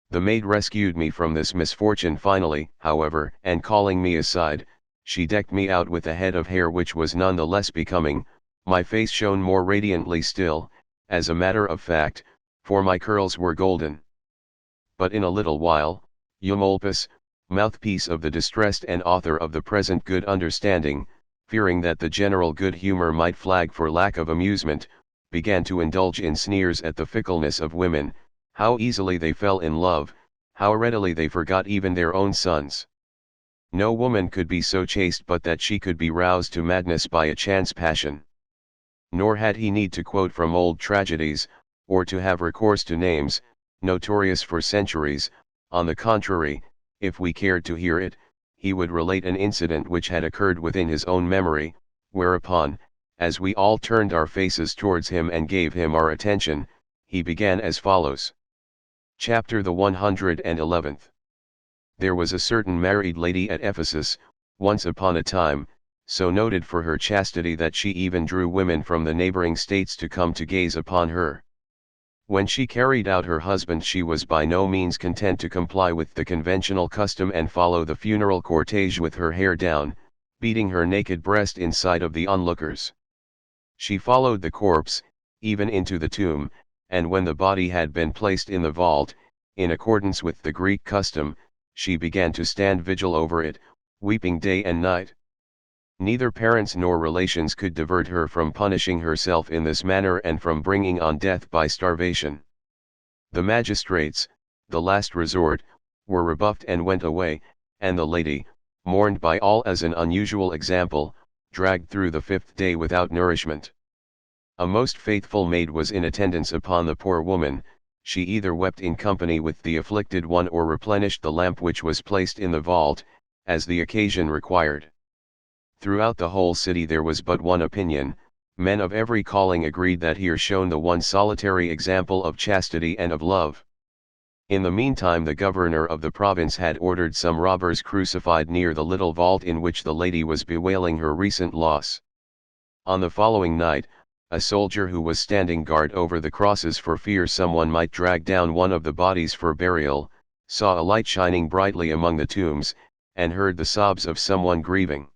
The maid rescued me from this misfortune finally, however, and calling me aside, she decked me out with a head of hair which was none the less becoming. My face shone more radiantly still, as a matter of fact, for my curls were golden. But in a little while, Eumolpus, mouthpiece of the distressed and author of the present good understanding, fearing that the general good humor might flag for lack of amusement, began to indulge in sneers at the fickleness of women, how easily they fell in love, how readily they forgot even their own sons. No woman could be so chaste but that she could be roused to madness by a chance passion. Nor had he need to quote from old tragedies, or to have recourse to names, notorious for centuries. On the contrary, if we cared to hear it, he would relate an incident which had occurred within his own memory, whereupon, as we all turned our faces towards him and gave him our attention, he began as follows. Chapter the 111th. There was a certain married lady at Ephesus, once upon a time, so noted for her chastity that she even drew women from the neighboring states to come to gaze upon her. When she carried out her husband, she was by no means content to comply with the conventional custom and follow the funeral cortege with her hair down, beating her naked breast in sight of the onlookers. She followed the corpse, even into the tomb, and when the body had been placed in the vault, in accordance with the Greek custom, she began to stand vigil over it, weeping day and night. Neither parents nor relations could divert her from punishing herself in this manner and from bringing on death by starvation. The magistrates, the last resort, were rebuffed and went away, and the lady, mourned by all as an unusual example, dragged through the 5th day without nourishment. A most faithful maid was in attendance upon the poor woman. She either wept in company with the afflicted one or replenished the lamp which was placed in the vault, as the occasion required. Throughout the whole city there was but one opinion. Men of every calling agreed that here shone the one solitary example of chastity and of love. In the meantime the governor of the province had ordered some robbers crucified near the little vault in which the lady was bewailing her recent loss. On the following night, a soldier who was standing guard over the crosses for fear someone might drag down one of the bodies for burial, saw a light shining brightly among the tombs, and heard the sobs of someone grieving.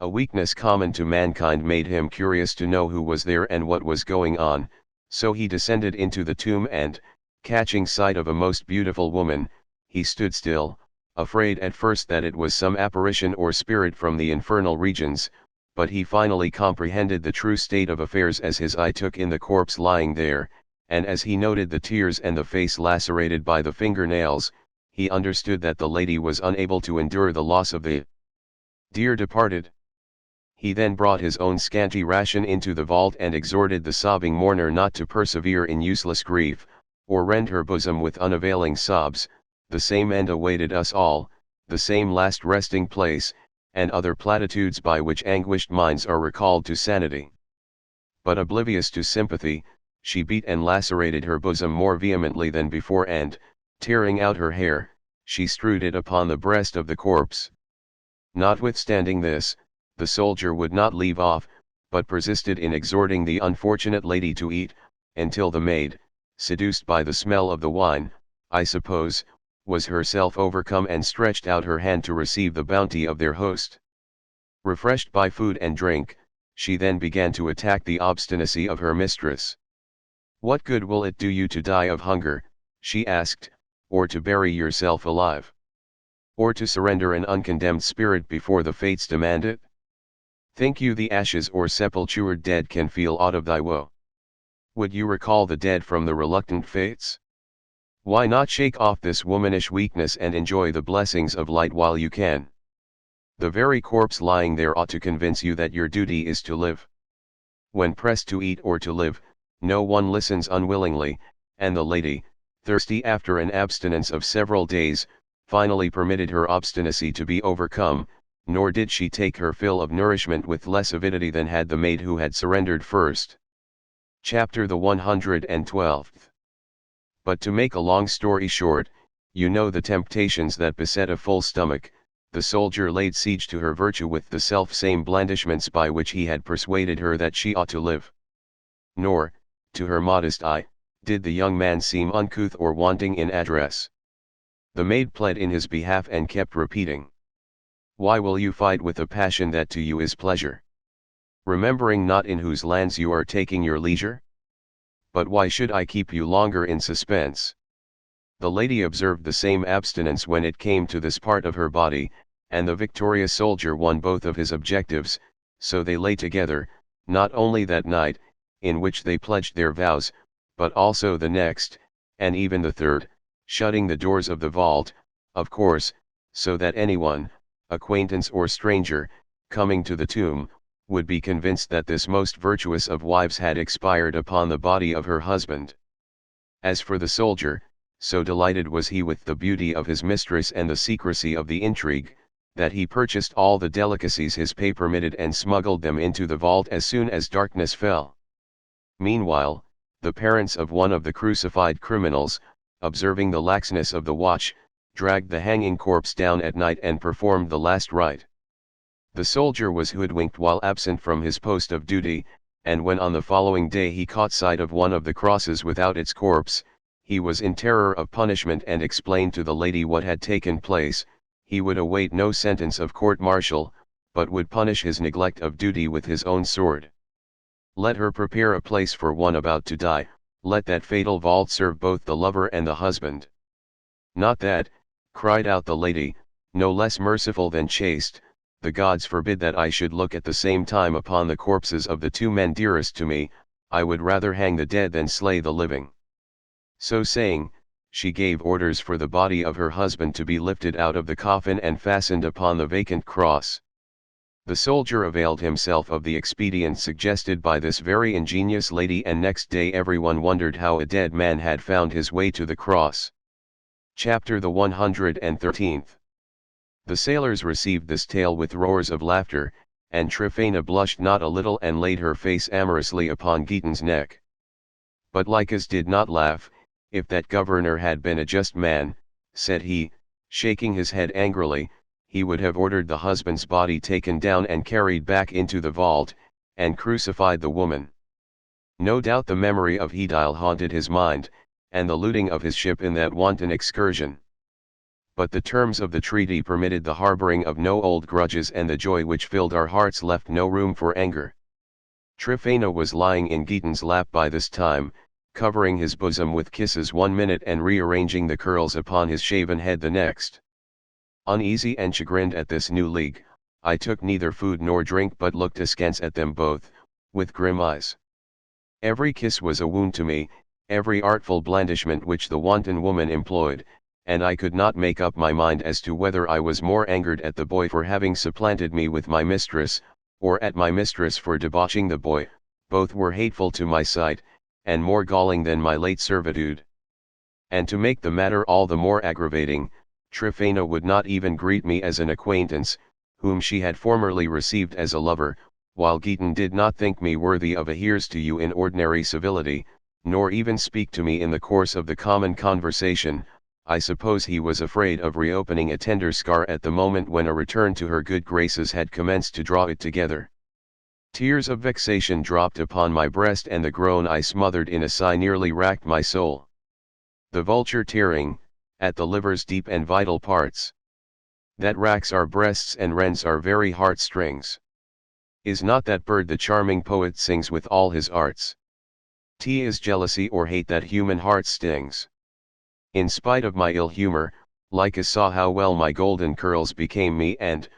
A weakness common to mankind made him curious to know who was there and what was going on, so he descended into the tomb and, catching sight of a most beautiful woman, he stood still, afraid at first that it was some apparition or spirit from the infernal regions, but he finally comprehended the true state of affairs as his eye took in the corpse lying there, and as he noted the tears and the face lacerated by the fingernails, he understood that the lady was unable to endure the loss of the dear departed. He then brought his own scanty ration into the vault and exhorted the sobbing mourner not to persevere in useless grief, or rend her bosom with unavailing sobs. The same end awaited us all, the same last resting place, and other platitudes by which anguished minds are recalled to sanity. But oblivious to sympathy, she beat and lacerated her bosom more vehemently than before and, tearing out her hair, she strewed it upon the breast of the corpse. Notwithstanding this, the soldier would not leave off, but persisted in exhorting the unfortunate lady to eat, until the maid, seduced by the smell of the wine, I suppose, was herself overcome and stretched out her hand to receive the bounty of their host. Refreshed by food and drink, she then began to attack the obstinacy of her mistress. "What good will it do you to die of hunger," she asked, "or to bury yourself alive? Or to surrender an uncondemned spirit before the fates demand it? Think you the ashes or sepultured dead can feel aught of thy woe? Would you recall the dead from the reluctant fates? Why not shake off this womanish weakness and enjoy the blessings of light while you can? The very corpse lying there ought to convince you that your duty is to live. When pressed to eat or to live, no one listens unwillingly, and the lady, thirsty after an abstinence of several days, finally permitted her obstinacy to be overcome, nor did she take her fill of nourishment with less avidity than had the maid who had surrendered first. Chapter the 112th. But to make a long story short, you know the temptations that beset a full stomach. The soldier laid siege to her virtue with the self-same blandishments by which he had persuaded her that she ought to live. Nor, to her modest eye, did the young man seem uncouth or wanting in address. The maid pled in his behalf and kept repeating, "Why will you fight with a passion that to you is pleasure? Remembering not in whose lands you are taking your leisure? But why should I keep you longer in suspense?" The lady observed the same abstinence when it came to this part of her body, and the victorious soldier won both of his objectives, so they lay together, not only that night, in which they pledged their vows, but also the next, and even the third, shutting the doors of the vault, of course, so that anyone, acquaintance or stranger, coming to the tomb, would be convinced that this most virtuous of wives had expired upon the body of her husband. As for the soldier, so delighted was he with the beauty of his mistress and the secrecy of the intrigue, that he purchased all the delicacies his pay permitted and smuggled them into the vault as soon as darkness fell. Meanwhile, the parents of one of the crucified criminals, observing the laxness of the watch, dragged the hanging corpse down at night and performed the last rite. The soldier was hoodwinked while absent from his post of duty, and when on the following day he caught sight of one of the crosses without its corpse, he was in terror of punishment and explained to the lady what had taken place. He would await no sentence of court-martial, but would punish his neglect of duty with his own sword. Let her prepare a place for one about to die, let that fatal vault serve both the lover and the husband. Not that, cried out the lady, no less merciful than chaste, the gods forbid that I should look at the same time upon the corpses of the two men dearest to me, I would rather hang the dead than slay the living. So saying, she gave orders for the body of her husband to be lifted out of the coffin and fastened upon the vacant cross. The soldier availed himself of the expedient suggested by this very ingenious lady, and next day everyone wondered how a dead man had found his way to the cross. Chapter the 113th. The sailors received this tale with roars of laughter, and Tryphena blushed not a little and laid her face amorously upon Giton's neck. But Lycus did not laugh. If that governor had been a just man, said he, shaking his head angrily, he would have ordered the husband's body taken down and carried back into the vault, and crucified the woman. No doubt the memory of Hedyle haunted his mind, and the looting of his ship in that wanton excursion. But the terms of the treaty permitted the harboring of no old grudges, and the joy which filled our hearts left no room for anger. Tryphena was lying in Giton's lap by this time, covering his bosom with kisses one minute and rearranging the curls upon his shaven head the next. Uneasy and chagrined at this new league, I took neither food nor drink but looked askance at them both, with grim eyes. Every kiss was a wound to me, every artful blandishment which the wanton woman employed, and I could not make up my mind as to whether I was more angered at the boy for having supplanted me with my mistress, or at my mistress for debauching the boy. Both were hateful to my sight, and more galling than my late servitude. And to make the matter all the more aggravating, Tryphena would not even greet me as an acquaintance, whom she had formerly received as a lover, while Giton did not think me worthy of a here's to you in ordinary civility, nor even speak to me in the course of the common conversation. I suppose he was afraid of reopening a tender scar at the moment when a return to her good graces had commenced to draw it together. Tears of vexation dropped upon my breast, and the groan I smothered in a sigh nearly racked my soul. The vulture tearing, at the liver's deep and vital parts, that racks our breasts and rends our very heart-strings. Is not that bird the charming poet sings with all his arts? 'Tis jealousy or hate that human heart stings. In spite of my ill humor, Lycus saw how well my golden curls became me, and,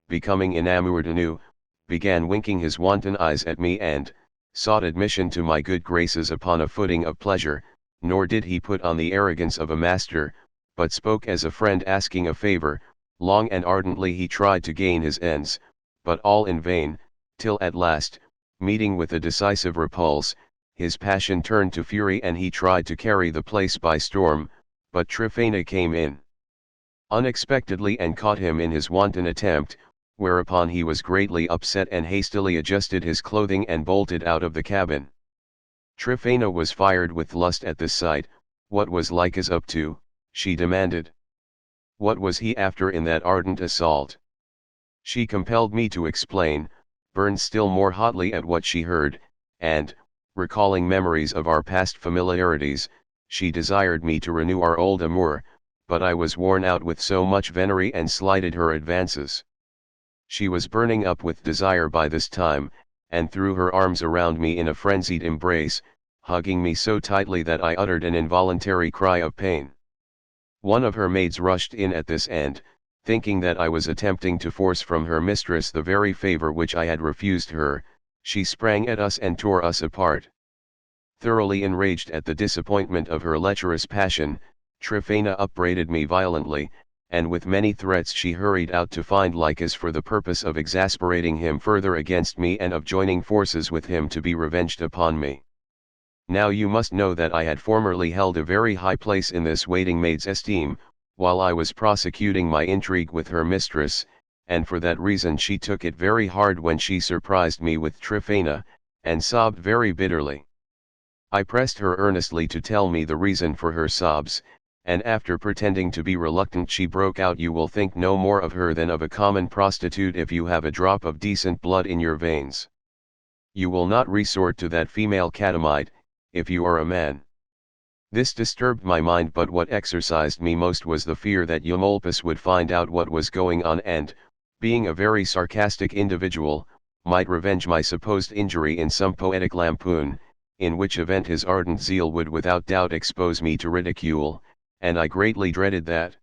becoming enamored anew, began winking his wanton eyes at me and sought admission to my good graces upon a footing of pleasure. Nor did he put on the arrogance of a master, but spoke as a friend asking a favor. Long and ardently he tried to gain his ends, but all in vain, till at last, meeting with a decisive repulse, his passion turned to fury and he tried to carry the place by storm. But Tryphena came in unexpectedly and caught him in his wanton attempt, whereupon he was greatly upset and hastily adjusted his clothing and bolted out of the cabin. Tryphena was fired with lust at this sight. What was Lycus up to, she demanded. What was he after in that ardent assault? She compelled me to explain, burned still more hotly at what she heard, and, recalling memories of our past familiarities, she desired me to renew our old amour, but I was worn out with so much venery and slighted her advances. She was burning up with desire by this time, and threw her arms around me in a frenzied embrace, hugging me so tightly that I uttered an involuntary cry of pain. One of her maids rushed in at this and, thinking that I was attempting to force from her mistress the very favor which I had refused her, she sprang at us and tore us apart. Thoroughly enraged at the disappointment of her lecherous passion, Tryphena upbraided me violently, and with many threats she hurried out to find Lycus for the purpose of exasperating him further against me and of joining forces with him to be revenged upon me. Now you must know that I had formerly held a very high place in this waiting maid's esteem, while I was prosecuting my intrigue with her mistress, and for that reason she took it very hard when she surprised me with Tryphena, and sobbed very bitterly. I pressed her earnestly to tell me the reason for her sobs, and after pretending to be reluctant she broke out, "You will think no more of her than of a common prostitute if you have a drop of decent blood in your veins. You will not resort to that female catamite, if you are a man." This disturbed my mind, but what exercised me most was the fear that Eumolpus would find out what was going on and, being a very sarcastic individual, might revenge my supposed injury in some poetic lampoon, in which event his ardent zeal would without doubt expose me to ridicule, and I greatly dreaded that.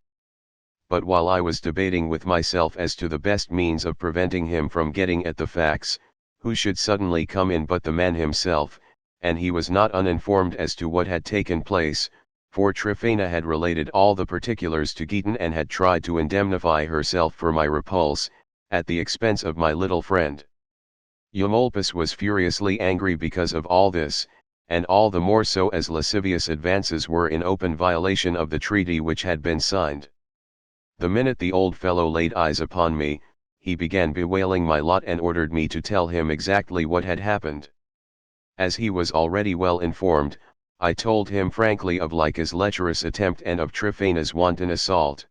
But while I was debating with myself as to the best means of preventing him from getting at the facts, who should suddenly come in but the man himself, and he was not uninformed as to what had taken place, for Tryphena had related all the particulars to Giton and had tried to indemnify herself for my repulse, at the expense of my little friend. Eumolpus was furiously angry because of all this, and all the more so as lascivious advances were in open violation of the treaty which had been signed. The minute the old fellow laid eyes upon me, he began bewailing my lot and ordered me to tell him exactly what had happened. As he was already well informed, I told him frankly of Lycus' lecherous attempt and of Tryphena's wanton assault.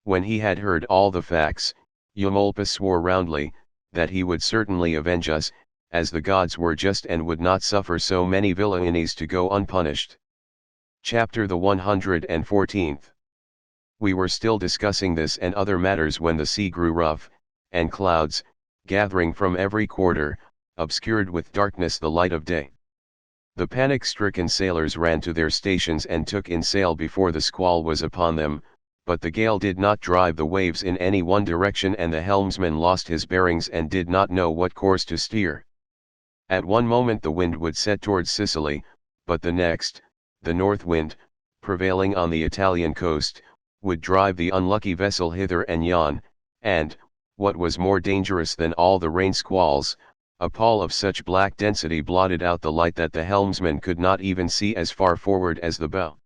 When he had heard all the facts, Eumolpus swore roundly, that he would certainly avenge us, as the gods were just and would not suffer so many villainies to go unpunished. Chapter the 114th. We were still discussing this and other matters when the sea grew rough, and clouds, gathering from every quarter, obscured with darkness the light of day. The panic-stricken sailors ran to their stations and took in sail before the squall was upon them, but the gale did not drive the waves in any one direction, and the helmsman lost his bearings and did not know what course to steer. At one moment the wind would set towards Sicily, but the next, the north wind, prevailing on the Italian coast, would drive the unlucky vessel hither and yon, and, what was more dangerous than all the rain squalls, a pall of such black density blotted out the light that the helmsman could not even see as far forward as the bow.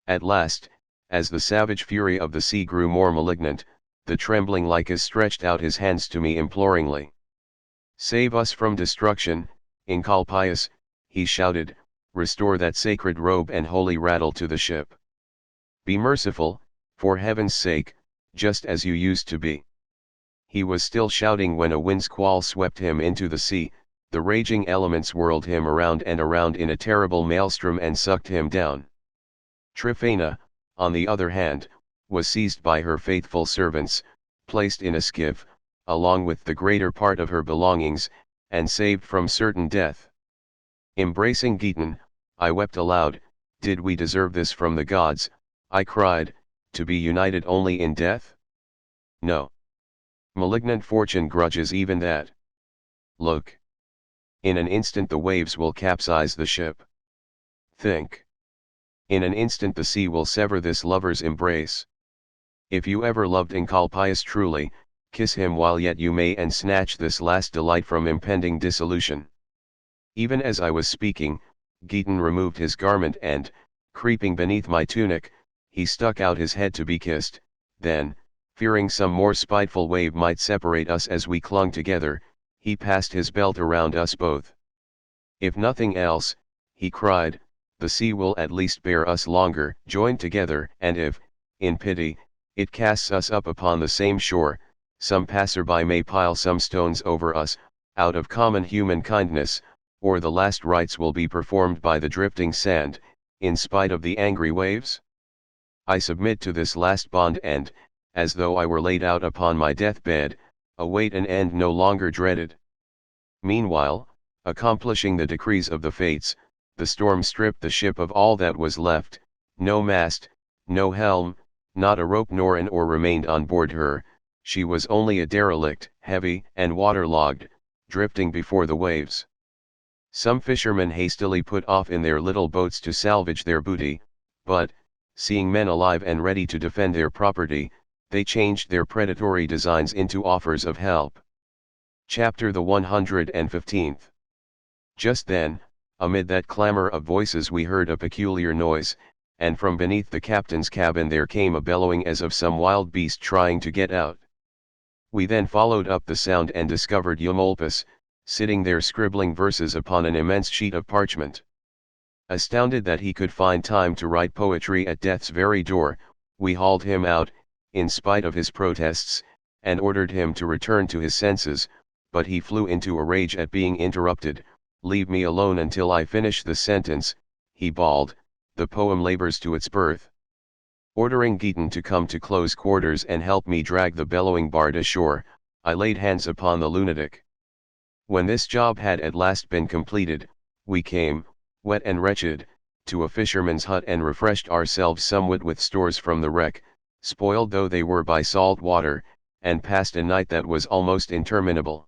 At last, as the savage fury of the sea grew more malignant, the trembling Lycus stretched out his hands to me imploringly. "Save us from destruction, Encolpius," he shouted, "restore that sacred robe and holy rattle to the ship. Be merciful, for heaven's sake, just as you used to be." He was still shouting when a wind squall swept him into the sea. The raging elements whirled him around and around in a terrible maelstrom and sucked him down. Tryphena, on the other hand, was seized by her faithful servants, placed in a skiff, along with the greater part of her belongings, and saved from certain death. Embracing Giton, I wept aloud. "Did we deserve this from the gods," I cried, "to be united only in death? No. Malignant fortune grudges even that. Look. In an instant the waves will capsize the ship. Think. In an instant the sea will sever this lover's embrace. If you ever loved Encolpius truly, kiss him while yet you may and snatch this last delight from impending dissolution." Even as I was speaking, Giton removed his garment and, creeping beneath my tunic, he stuck out his head to be kissed. Then, fearing some more spiteful wave might separate us as we clung together, he passed his belt around us both. "If nothing else," he cried, "the sea will at least bear us longer joined together, and if, in pity, it casts us up upon the same shore, some passer-by may pile some stones over us, out of common human kindness, or the last rites will be performed by the drifting sand, in spite of the angry waves? I submit to this last bond and, as though I were laid out upon my deathbed, await an end no longer dreaded." Meanwhile, accomplishing the decrees of the fates, the storm stripped the ship of all that was left. No mast, no helm, not a rope nor an oar remained on board her. She was only a derelict, heavy and waterlogged, drifting before the waves. Some fishermen hastily put off in their little boats to salvage their booty, but, seeing men alive and ready to defend their property, they changed their predatory designs into offers of help. Chapter the 115th. Just then, amid that clamor of voices we heard a peculiar noise, and from beneath the captain's cabin there came a bellowing as of some wild beast trying to get out. We then followed up the sound and discovered Eumolpus, sitting there scribbling verses upon an immense sheet of parchment. Astounded that he could find time to write poetry at death's very door, we hauled him out, in spite of his protests, and ordered him to return to his senses, but he flew into a rage at being interrupted. "Leave me alone until I finish the sentence," he bawled, "the poem labors to its birth." Ordering Giton to come to close quarters and help me drag the bellowing bard ashore, I laid hands upon the lunatic. When this job had at last been completed, we came, wet and wretched, to a fisherman's hut and refreshed ourselves somewhat with stores from the wreck, spoiled though they were by salt water, and passed a night that was almost interminable.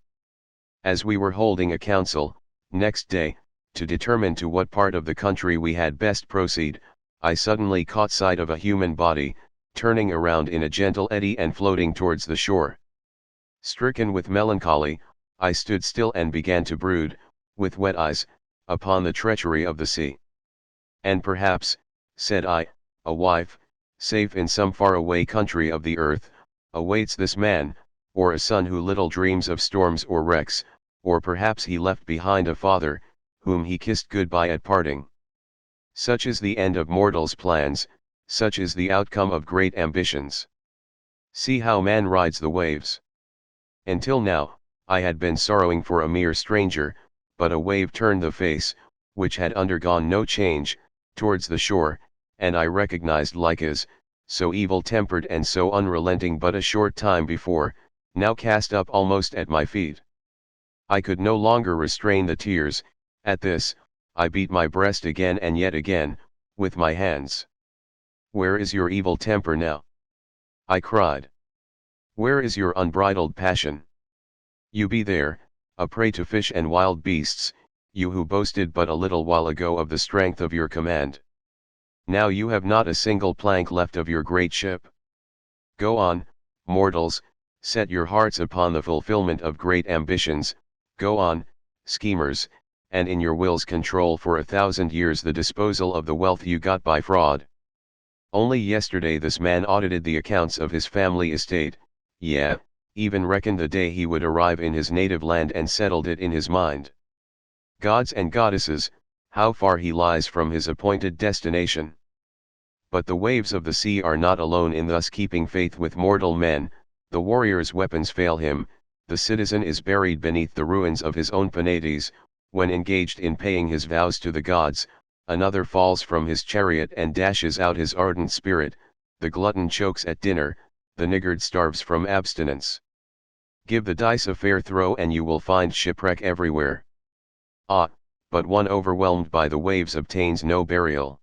As we were holding a council, next day, to determine to what part of the country we had best proceed, I suddenly caught sight of a human body, turning around in a gentle eddy and floating towards the shore. Stricken with melancholy, I stood still and began to brood, with wet eyes, upon the treachery of the sea. "And perhaps," said I, "a wife, safe in some far-away country of the earth, awaits this man, or a son who little dreams of storms or wrecks, or perhaps he left behind a father, whom he kissed good-bye at parting. Such is the end of mortals' plans, such is the outcome of great ambitions. See how man rides the waves. Until now, I had been sorrowing for a mere stranger, but a wave turned the face, which had undergone no change, towards the shore, and I recognized Lycas, so evil-tempered and so unrelenting but a short time before, now cast up almost at my feet. I could no longer restrain the tears. At this, I beat my breast again and yet again, with my hands. "Where is your evil temper now?" I cried. "Where is your unbridled passion? You be there, a prey to fish and wild beasts, you who boasted but a little while ago of the strength of your command. Now you have not a single plank left of your great ship. Go on, mortals, set your hearts upon the fulfillment of great ambitions, go on, schemers, and in your wills control for 1,000 years the disposal of the wealth you got by fraud. Only yesterday this man audited the accounts of his family estate, even reckoned the day he would arrive in his native land and settled it in his mind. Gods and goddesses, how far he lies from his appointed destination. But the waves of the sea are not alone in thus keeping faith with mortal men, the warrior's weapons fail him, the citizen is buried beneath the ruins of his own Penates, when engaged in paying his vows to the gods, another falls from his chariot and dashes out his ardent spirit, the glutton chokes at dinner, the niggard starves from abstinence. Give the dice a fair throw and you will find shipwreck everywhere. But one overwhelmed by the waves obtains no burial.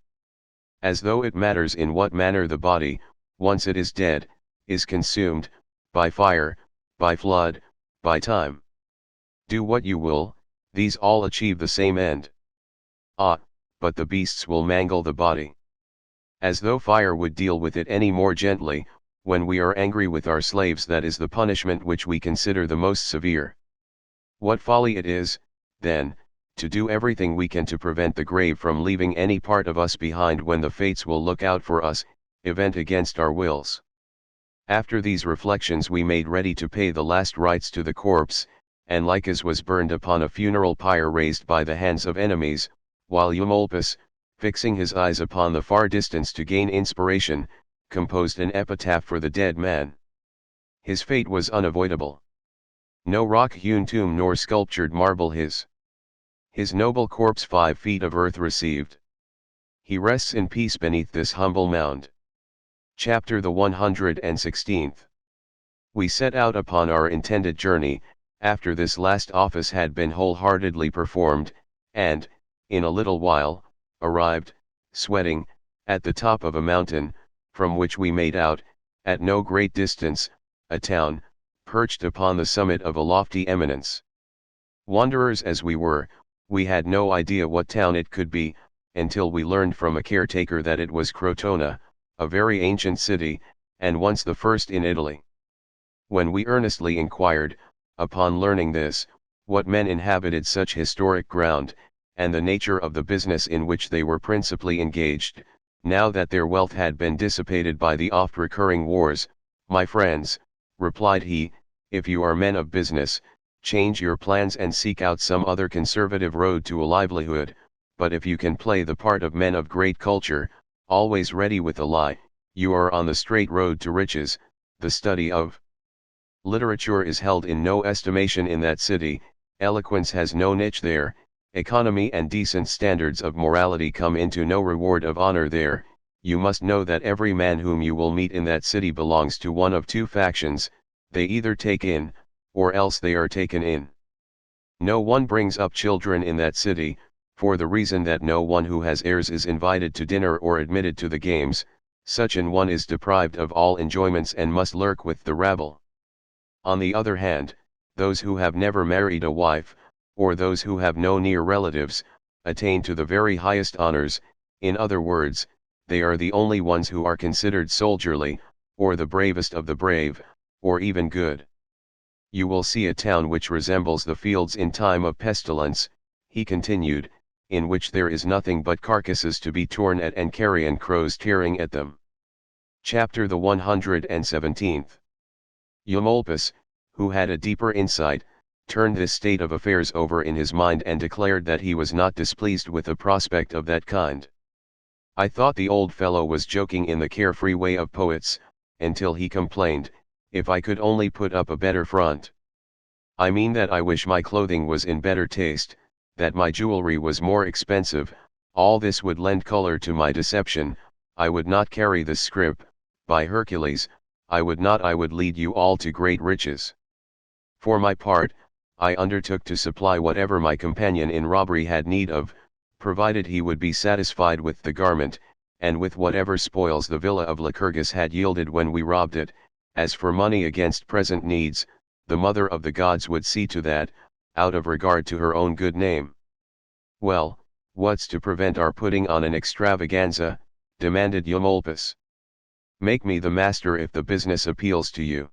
As though it matters in what manner the body, once it is dead, is consumed, by fire, by flood, by time. Do what you will, these all achieve the same end. But the beasts will mangle the body. As though fire would deal with it any more gently, when we are angry with our slaves, that is the punishment which we consider the most severe. What folly it is, then, to do everything we can to prevent the grave from leaving any part of us behind when the fates will look out for us, event against our wills. After these reflections we made ready to pay the last rites to the corpse, and Lycas was burned upon a funeral pyre raised by the hands of enemies, while Eumolpus, fixing his eyes upon the far distance to gain inspiration, composed an epitaph for the dead man. His fate was unavoidable. No rock-hewn tomb nor sculptured marble his noble corpse 5 feet of earth received. He rests in peace beneath this humble mound. Chapter the 116th. We set out upon our intended journey, after this last office had been wholeheartedly performed, and, in a little while, arrived, sweating, at the top of a mountain, from which we made out, at no great distance, a town, perched upon the summit of a lofty eminence. Wanderers as we were, we had no idea what town it could be, until we learned from a caretaker that it was Crotona, a very ancient city, and once the first in Italy. When we earnestly inquired, upon learning this, what men inhabited such historic ground, and the nature of the business in which they were principally engaged, now that their wealth had been dissipated by the oft-recurring wars, my friends, replied he, if you are men of business, change your plans and seek out some other conservative road to a livelihood, but if you can play the part of men of great culture, always ready with a lie, you are on the straight road to riches. The study of literature is held in no estimation in that city, eloquence has no niche there, economy and decent standards of morality come into no reward of honor there. You must know that every man whom you will meet in that city belongs to one of two factions, they either take in, or else they are taken in. No one brings up children in that city, for the reason that no one who has heirs is invited to dinner or admitted to the games, such an one is deprived of all enjoyments and must lurk with the rabble. On the other hand, those who have never married a wife, or those who have no near relatives, attain to the very highest honors, in other words, they are the only ones who are considered soldierly, or the bravest of the brave, or even good. You will see a town which resembles the fields in time of pestilence, he continued, in which there is nothing but carcasses to be torn at and carrion crows tearing at them. Chapter the 117th. Eumolpus, who had a deeper insight, turned this state of affairs over in his mind and declared that he was not displeased with a prospect of that kind. I thought the old fellow was joking in the carefree way of poets, until he complained, if I could only put up a better front. I mean that I wish my clothing was in better taste, that my jewelry was more expensive, all this would lend color to my deception. I would not carry this scrip, by Hercules, I would lead you all to great riches. For my part, I undertook to supply whatever my companion in robbery had need of, provided he would be satisfied with the garment, and with whatever spoils the villa of Lycurgus had yielded when we robbed it. As for money against present needs, the mother of the gods would see to that, out of regard to her own good name. Well, what's to prevent our putting on an extravaganza? Demanded Eumolpus. Make me the master if the business appeals to you.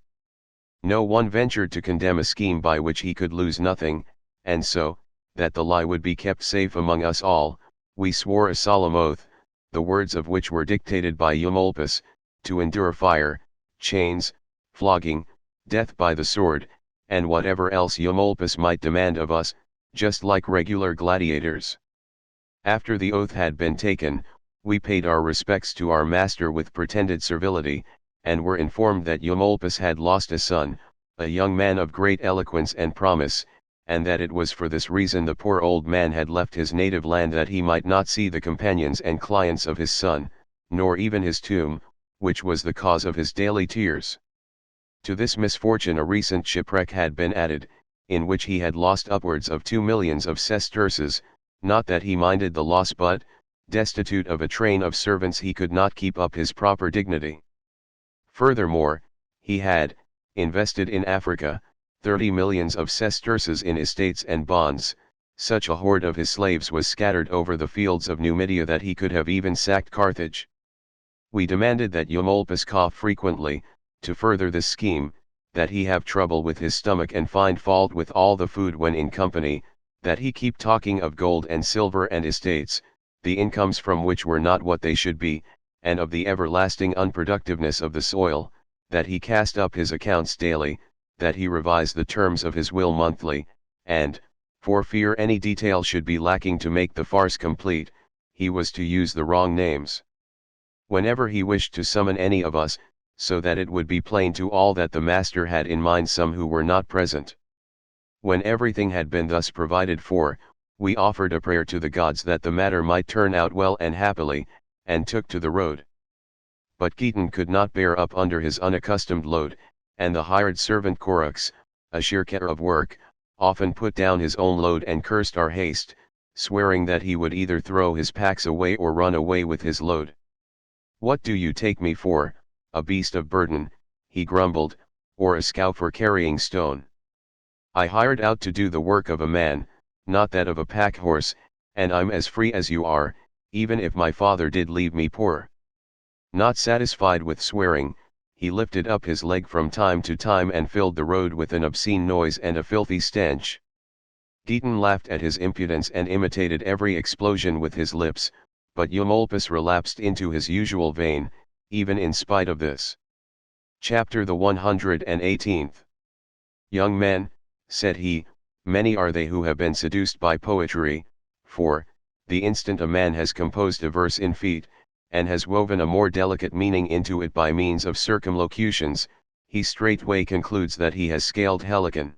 No one ventured to condemn a scheme by which he could lose nothing, and so, that the lie would be kept safe among us all, we swore a solemn oath, the words of which were dictated by Eumolpus, to endure fire, chains, flogging, death by the sword, and whatever else Eumolpus might demand of us, just like regular gladiators. After the oath had been taken, we paid our respects to our master with pretended servility, and were informed that Eumolpus had lost a son, a young man of great eloquence and promise, and that it was for this reason the poor old man had left his native land, that he might not see the companions and clients of his son, nor even his tomb, which was the cause of his daily tears. To this misfortune a recent shipwreck had been added, in which he had lost upwards of 2 millions of sesterces, not that he minded the loss but, destitute of a train of servants, he could not keep up his proper dignity. Furthermore, he had, invested in Africa, 30 millions of sesterces in estates and bonds. Such a horde of his slaves was scattered over the fields of Numidia that he could have even sacked Carthage. We demanded that Eumolpus cough frequently, to further this scheme, that he have trouble with his stomach and find fault with all the food when in company, that he keep talking of gold and silver and estates, the incomes from which were not what they should be, and of the everlasting unproductiveness of the soil, that he cast up his accounts daily, that he revise the terms of his will monthly, and, for fear any detail should be lacking to make the farce complete, he was to use the wrong names. Whenever he wished to summon any of us, so that it would be plain to all that the master had in mind some who were not present. When everything had been thus provided for, we offered a prayer to the gods that the matter might turn out well and happily, and took to the road. But Giton could not bear up under his unaccustomed load, and the hired servant Corux, a shirker of work, often put down his own load and cursed our haste, swearing that he would either throw his packs away or run away with his load. "What do you take me for, a beast of burden," he grumbled, "or a scow for carrying stone? I hired out to do the work of a man, not that of a pack horse, and I'm as free as you are, even if my father did leave me poor." Not satisfied with swearing, he lifted up his leg from time to time and filled the road with an obscene noise and a filthy stench. Deaton laughed at his impudence and imitated every explosion with his lips, but Eumolpus relapsed into his usual vein, even in spite of this. Chapter the 118th. Young men, said he, many are they who have been seduced by poetry, for, the instant a man has composed a verse in feet, and has woven a more delicate meaning into it by means of circumlocutions, he straightway concludes that he has scaled Helicon.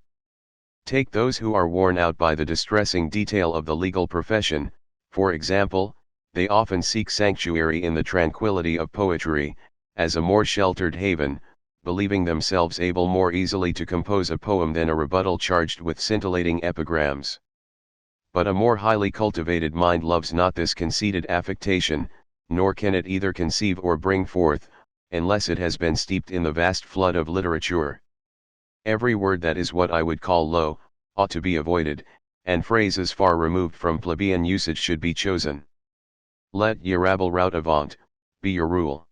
Take those who are worn out by the distressing detail of the legal profession, for example, they often seek sanctuary in the tranquility of poetry, as a more sheltered haven, believing themselves able more easily to compose a poem than a rebuttal charged with scintillating epigrams. But a more highly cultivated mind loves not this conceited affectation, nor can it either conceive or bring forth, unless it has been steeped in the vast flood of literature. Every word that is what I would call low, ought to be avoided, and phrases far removed from plebeian usage should be chosen. Let ye rabble rout avant, be your rule.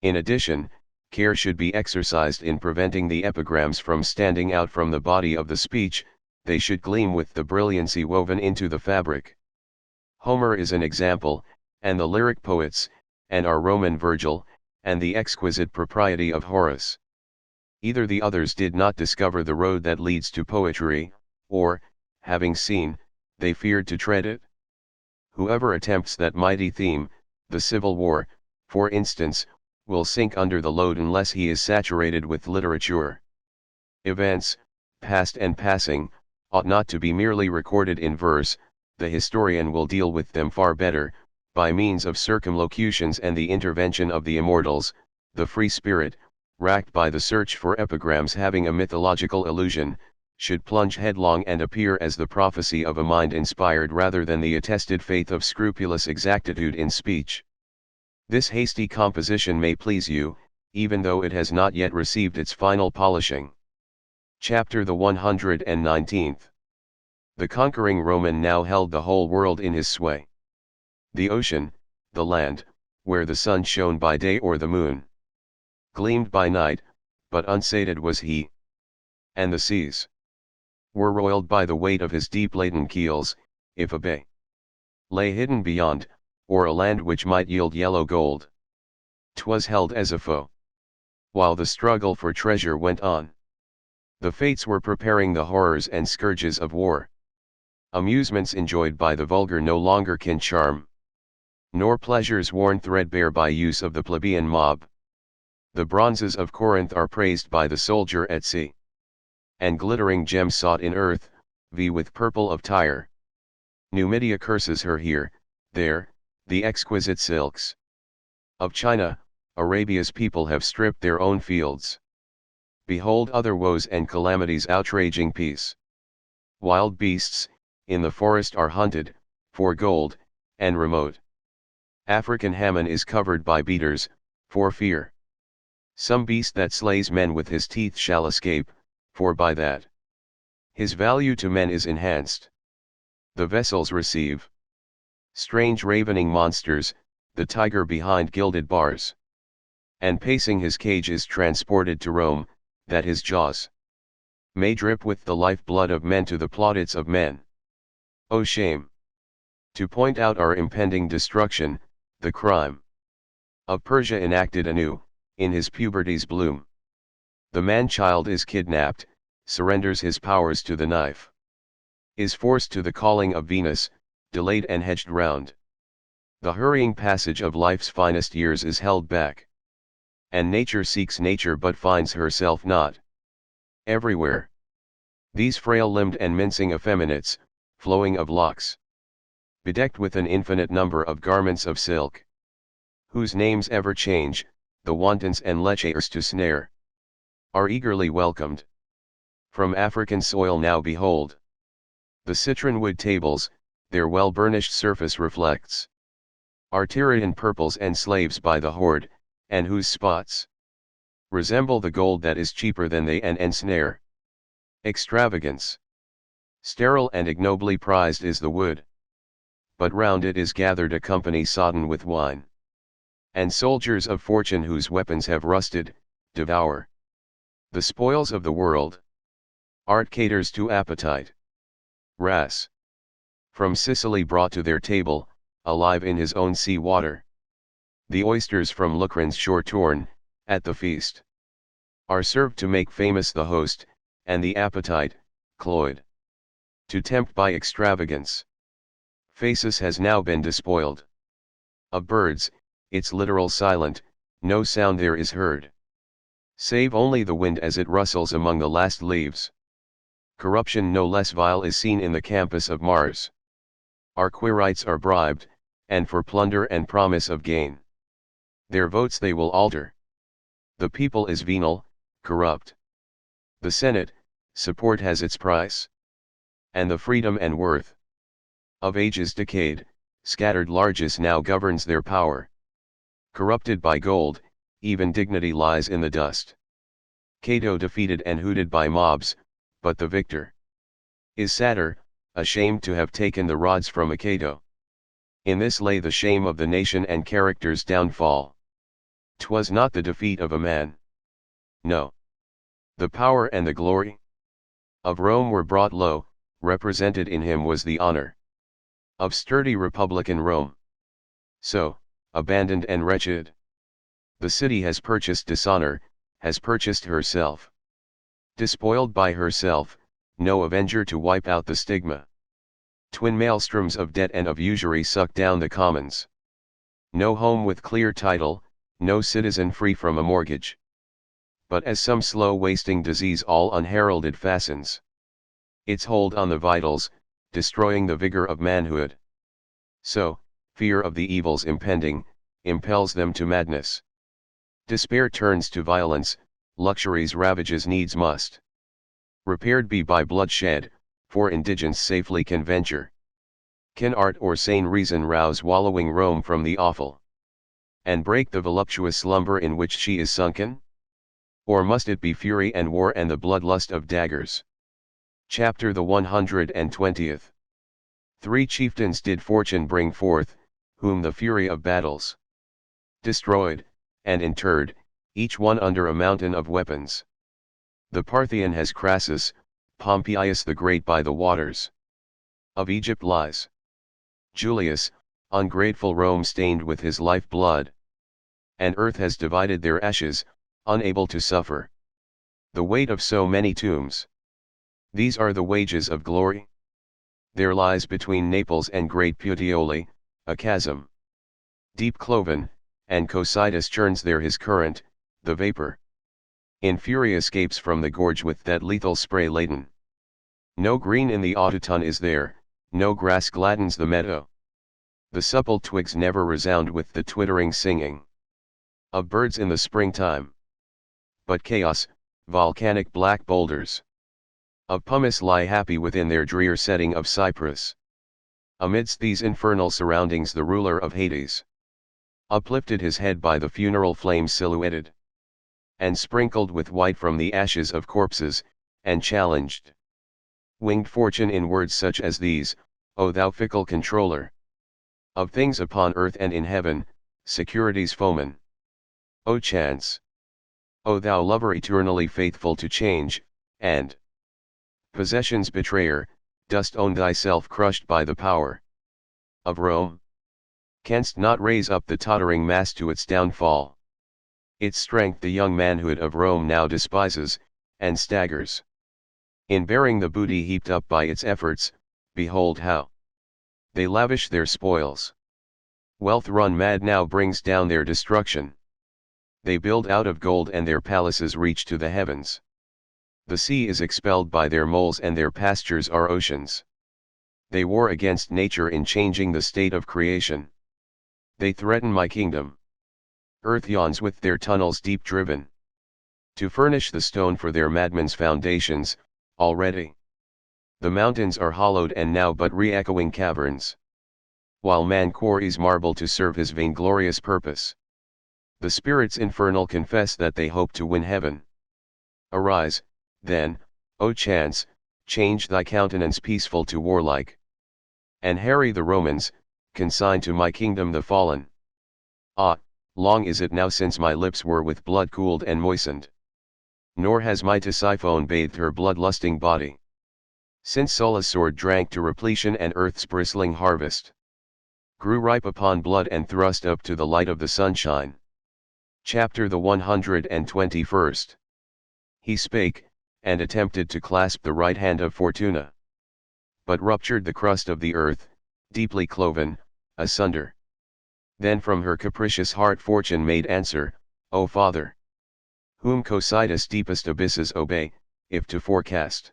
In addition, care should be exercised in preventing the epigrams from standing out from the body of the speech, they should gleam with the brilliancy woven into the fabric. Homer is an example, and the lyric poets, and our Roman Virgil, and the exquisite propriety of Horace. Either the others did not discover the road that leads to poetry, or, having seen, they feared to tread it. Whoever attempts that mighty theme, the Civil War, for instance, will sink under the load unless he is saturated with literature. Events, past and passing, ought not to be merely recorded in verse, the historian will deal with them far better, by means of circumlocutions and the intervention of the immortals. The free spirit, racked by the search for epigrams having a mythological illusion, should plunge headlong and appear as the prophecy of a mind inspired rather than the attested faith of scrupulous exactitude in speech. This hasty composition may please you, even though it has not yet received its final polishing. Chapter the 119th. The conquering Roman now held the whole world in his sway. The ocean, the land, where the sun shone by day or the moon gleamed by night, but unsated was he. And the seas were roiled by the weight of his deep-laden keels, if a bay lay hidden beyond, or a land which might yield yellow gold, 'twas held as a foe. While the struggle for treasure went on, the fates were preparing the horrors and scourges of war. Amusements enjoyed by the vulgar no longer can charm, nor pleasures worn threadbare by use of the plebeian mob. The bronzes of Corinth are praised by the soldier at sea, and glittering gems sought in earth, with purple of Tyre. Numidia curses her here, there, the exquisite silks of China, Arabia's people have stripped their own fields. Behold other woes and calamities outraging peace. Wild beasts, in the forest are hunted, for gold, and remote. African Haman is covered by beaters, for fear. Some beast that slays men with his teeth shall escape, for by that his value to men is enhanced. The vessels receive strange ravening monsters, the tiger behind gilded bars. And pacing his cage is transported to Rome, that his jaws may drip with the life blood of men to the plaudits of men. O shame! To point out our impending destruction, the crime of Persia enacted anew, in his puberty's bloom. The man-child is kidnapped, surrenders his powers to the knife, is forced to the calling of Venus, delayed and hedged round. The hurrying passage of life's finest years is held back. And nature seeks nature but finds herself not. Everywhere these frail-limbed and mincing effeminates, flowing of locks, bedecked with an infinite number of garments of silk, whose names ever change, the wantons and lechers to snare, are eagerly welcomed. From African soil now behold the citron wood tables, their well-burnished surface reflects Artyrian purples and slaves by the hoard, and whose spots resemble the gold that is cheaper than they and ensnare. Extravagance. Sterile and ignobly prized is the wood, but round it is gathered a company sodden with wine. And soldiers of fortune whose weapons have rusted, devour the spoils of the world. Art caters to appetite. Ras. From Sicily brought to their table, alive in his own sea water. The oysters from Lucrin's shore torn, at the feast, are served to make famous the host, and the appetite, cloyed, to tempt by extravagance. Phasis has now been despoiled. Of birds, it's literal silent, no sound there is heard. Save only the wind as it rustles among the last leaves. Corruption no less vile is seen in the campus of Mars. Our quirites are bribed, and for plunder and promise of gain. Their votes they will alter. The people is venal, corrupt. The Senate, support has its price. And the freedom and worth of ages decayed, scattered largesse now governs their power. Corrupted by gold, even dignity lies in the dust. Cato defeated and hooted by mobs, but the victor is Satyr, ashamed to have taken the rods from a Cato. In this lay the shame of the nation and character's downfall. 'Twas not the defeat of a man. No. The power and the glory of Rome were brought low, represented in him was the honor of sturdy republican Rome. So, abandoned and wretched, the city has purchased dishonor, has purchased herself. Despoiled by herself, no avenger to wipe out the stigma. Twin maelstroms of debt and of usury suck down the commons. No home with clear title, no citizen free from a mortgage. But as some slow wasting disease all unheralded fastens its hold on the vitals, destroying the vigor of manhood. So, fear of the evils impending, impels them to madness. Despair turns to violence, luxury's ravages needs must repaired be by bloodshed, for indigence safely can venture. Can art or sane reason rouse wallowing Rome from the awful, and break the voluptuous slumber in which she is sunken? Or must it be fury and war and the bloodlust of daggers? Chapter the 120th. 3 chieftains did fortune bring forth, whom the fury of battles destroyed, and interred, each one under a mountain of weapons. The Parthian has Crassus, Pompeius the Great by the waters of Egypt lies. Julius, ungrateful Rome stained with his life blood. And earth has divided their ashes, unable to suffer the weight of so many tombs. These are the wages of glory. There lies between Naples and great Puteoli, a chasm deep cloven, and Cocytus churns there his current, the vapor in fury escapes from the gorge with that lethal spray laden. No green in the autoton is there, no grass gladdens the meadow. The supple twigs never resound with the twittering singing of birds in the springtime. But chaos, volcanic black boulders of pumice lie happy within their drear setting of cypress. Amidst these infernal surroundings the ruler of Hades uplifted his head by the funeral flames silhouetted, and sprinkled with white from the ashes of corpses, and challenged winged fortune in words such as these: O thou fickle controller of things upon earth and in heaven, security's foeman. O chance! O thou lover eternally faithful to change, and possession's betrayer, dost own thyself crushed by the power of Rome? Canst not raise up the tottering mass to its downfall? Its strength the young manhood of Rome now despises, and staggers in bearing the booty heaped up by its efforts. Behold how they lavish their spoils. Wealth run mad now brings down their destruction. They build out of gold and their palaces reach to the heavens. The sea is expelled by their moles and their pastures are oceans. They war against nature in changing the state of creation. They threaten my kingdom. Earth yawns with their tunnels deep driven, to furnish the stone for their madmen's foundations. Already the mountains are hollowed and now but re-echoing caverns, while man quarries marble to serve his vainglorious purpose. The spirits infernal confess that they hope to win heaven. Arise, then, O chance, change thy countenance peaceful to warlike, and harry the Romans, consign to my kingdom the fallen. Ah, long is it now since my lips were with blood cooled and moistened. Nor has my Tisiphone bathed her blood-lusting body, since Sulla's sword drank to repletion and earth's bristling harvest grew ripe upon blood and thrust up to the light of the sunshine. Chapter the 121st. He spake, and attempted to clasp the right hand of Fortuna, but ruptured the crust of the earth, deeply cloven, asunder. Then from her capricious heart Fortune made answer, O Father, whom Cocytus deepest abysses obey, if to forecast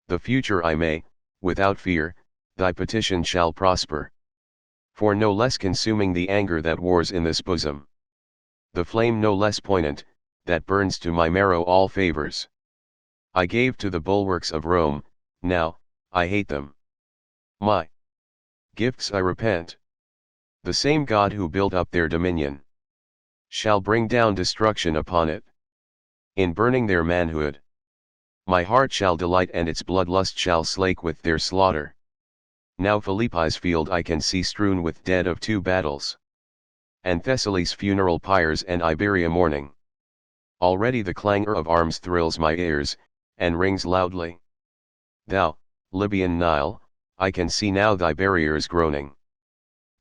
the future I may, without fear, thy petition shall prosper. For no less consuming the anger that wars in this bosom, the flame no less poignant, that burns to my marrow all favors I gave to the bulwarks of Rome, now, I hate them. My gifts I repent. The same God who built up their dominion shall bring down destruction upon it. In burning their manhood, my heart shall delight and its bloodlust shall slake with their slaughter. Now Philippi's field I can see strewn with dead of 2 battles, and Thessaly's funeral pyres and Iberia mourning. Already the clangor of arms thrills my ears, and rings loudly. Thou, Libyan Nile, I can see now thy barriers groaning,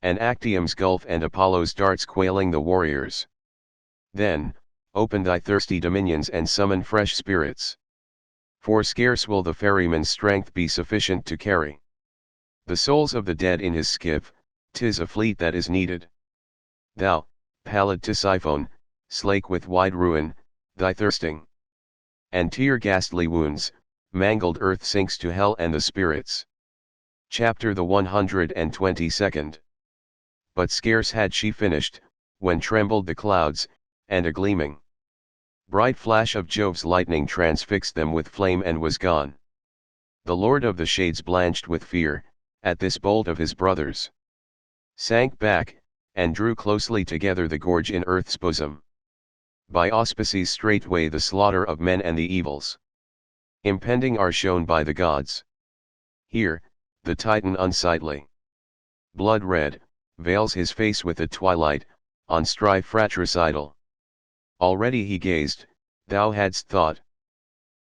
and Actium's gulf and Apollo's darts quailing the warriors. Then, open thy thirsty dominions and summon fresh spirits. For scarce will the ferryman's strength be sufficient to carry the souls of the dead in his skiff, 'tis a fleet that is needed. Thou, pallid Tisiphone, slake with wide ruin, thy thirsting, and to your ghastly wounds, mangled earth sinks to hell and the spirits. Chapter the 122nd. But scarce had she finished, when trembled the clouds, and a gleaming bright flash of Jove's lightning transfixed them with flame and was gone. The Lord of the Shades blanched with fear, at this bolt of his brothers, sank back, and drew closely together the gorge in earth's bosom. By auspices straightway the slaughter of men and the evils impending are shown by the gods. Here, the Titan unsightly, blood red, veils his face with a twilight, on strife fratricidal. Already he gazed, thou hadst thought.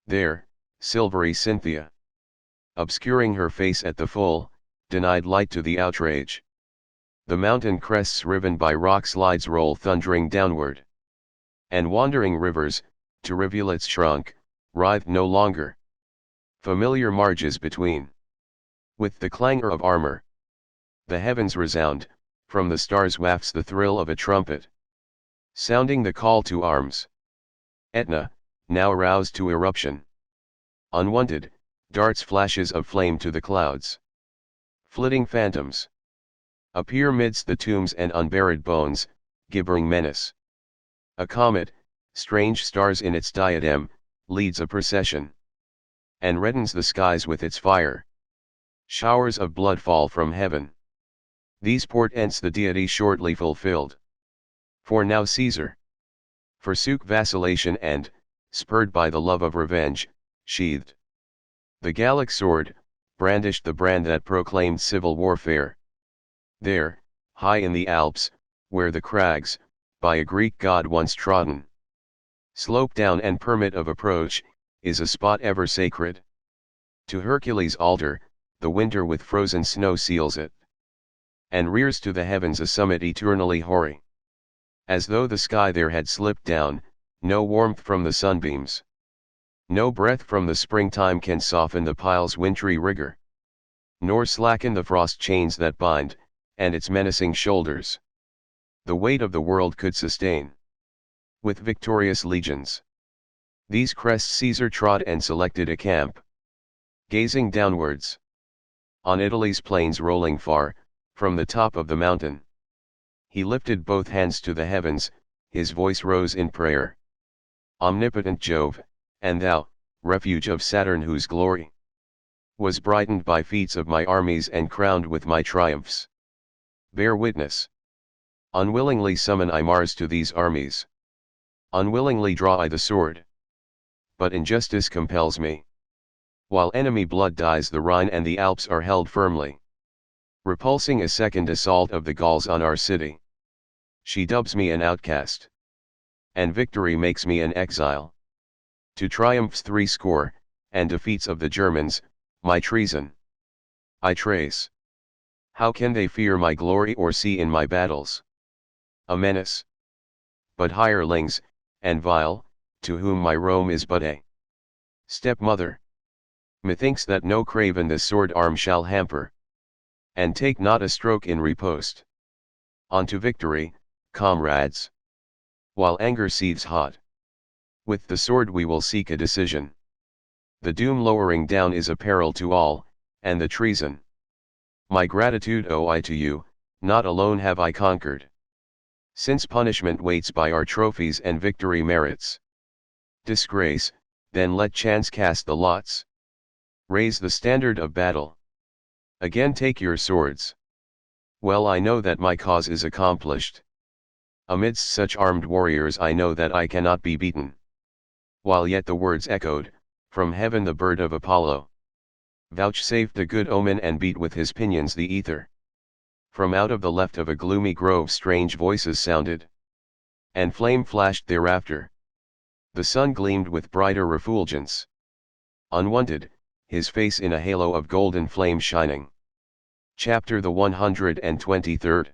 There, silvery Cynthia, obscuring her face at the full, denied light to the outrage. The mountain crests riven by rock slides roll thundering downward, and wandering rivers, to rivulets shrunk, writhed no longer. Familiar marges between. With the clangor of armor, the heavens resound, from the stars wafts the thrill of a trumpet, sounding the call to arms. Etna, now roused to eruption, unwonted, darts flashes of flame to the clouds. Flitting phantoms appear midst the tombs and unburied bones, gibbering menace. A comet, strange stars in its diadem, leads a procession, and reddens the skies with its fire. Showers of blood fall from heaven. These portents the deity shortly fulfilled. For now Caesar forsook vacillation and, spurred by the love of revenge, sheathed the Gallic sword, brandished the brand that proclaimed civil warfare. There, high in the Alps, where the crags, by a Greek god once trodden, slope down and permit of approach, is a spot ever sacred. To Hercules' altar, the winter with frozen snow seals it, and rears to the heavens a summit eternally hoary. As though the sky there had slipped down, no warmth from the sunbeams, no breath from the springtime can soften the pile's wintry rigor, nor slacken the frost chains that bind, and its menacing shoulders the weight of the world could sustain. With victorious legions, these crests Caesar trod and selected a camp. Gazing downwards on Italy's plains rolling far, from the top of the mountain, he lifted both hands to the heavens, his voice rose in prayer. Omnipotent Jove, and thou, refuge of Saturn whose glory was brightened by feats of my armies and crowned with my triumphs, bear witness. Unwillingly summon I Mars to these armies. Unwillingly draw I the sword. But injustice compels me. While enemy blood dyes the Rhine and the Alps are held firmly, repulsing a second assault of the Gauls on our city. She dubs me an outcast. And victory makes me an exile. To triumphs 80, and defeats of the Germans, my treason I trace. How can they fear my glory or see in my battles a menace? But hirelings, and vile, to whom my Rome is but a stepmother. Methinks that no craven this sword arm shall hamper, and take not a stroke in riposte. On to victory, comrades! While anger seethes hot, with the sword we will seek a decision. The doom lowering down is a peril to all, and the treason. My gratitude owe I to you, not alone have I conquered. Since punishment waits by our trophies and victory merits disgrace, then let chance cast the lots. Raise the standard of battle. Again take your swords. Well I know that my cause is accomplished. Amidst such armed warriors I know that I cannot be beaten. While yet the words echoed, from heaven the bird of Apollo vouchsafed a good omen and beat with his pinions the ether. From out of the left of a gloomy grove strange voices sounded, and flame flashed thereafter. The sun gleamed with brighter refulgence. Unwonted, his face in a halo of golden flame shining. Chapter the 123rd.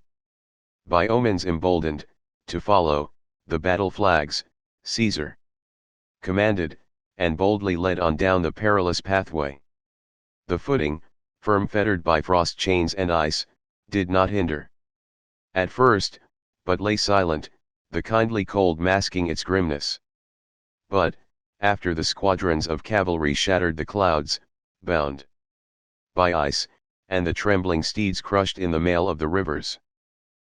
By omens emboldened, to follow, the battle flags, Caesar commanded, and boldly led on down the perilous pathway. The footing, firm fettered by frost chains and ice, did not hinder at first, but lay silent, the kindly cold masking its grimness. But, after the squadrons of cavalry shattered the clouds, bound by ice, and the trembling steeds crushed in the mail of the rivers,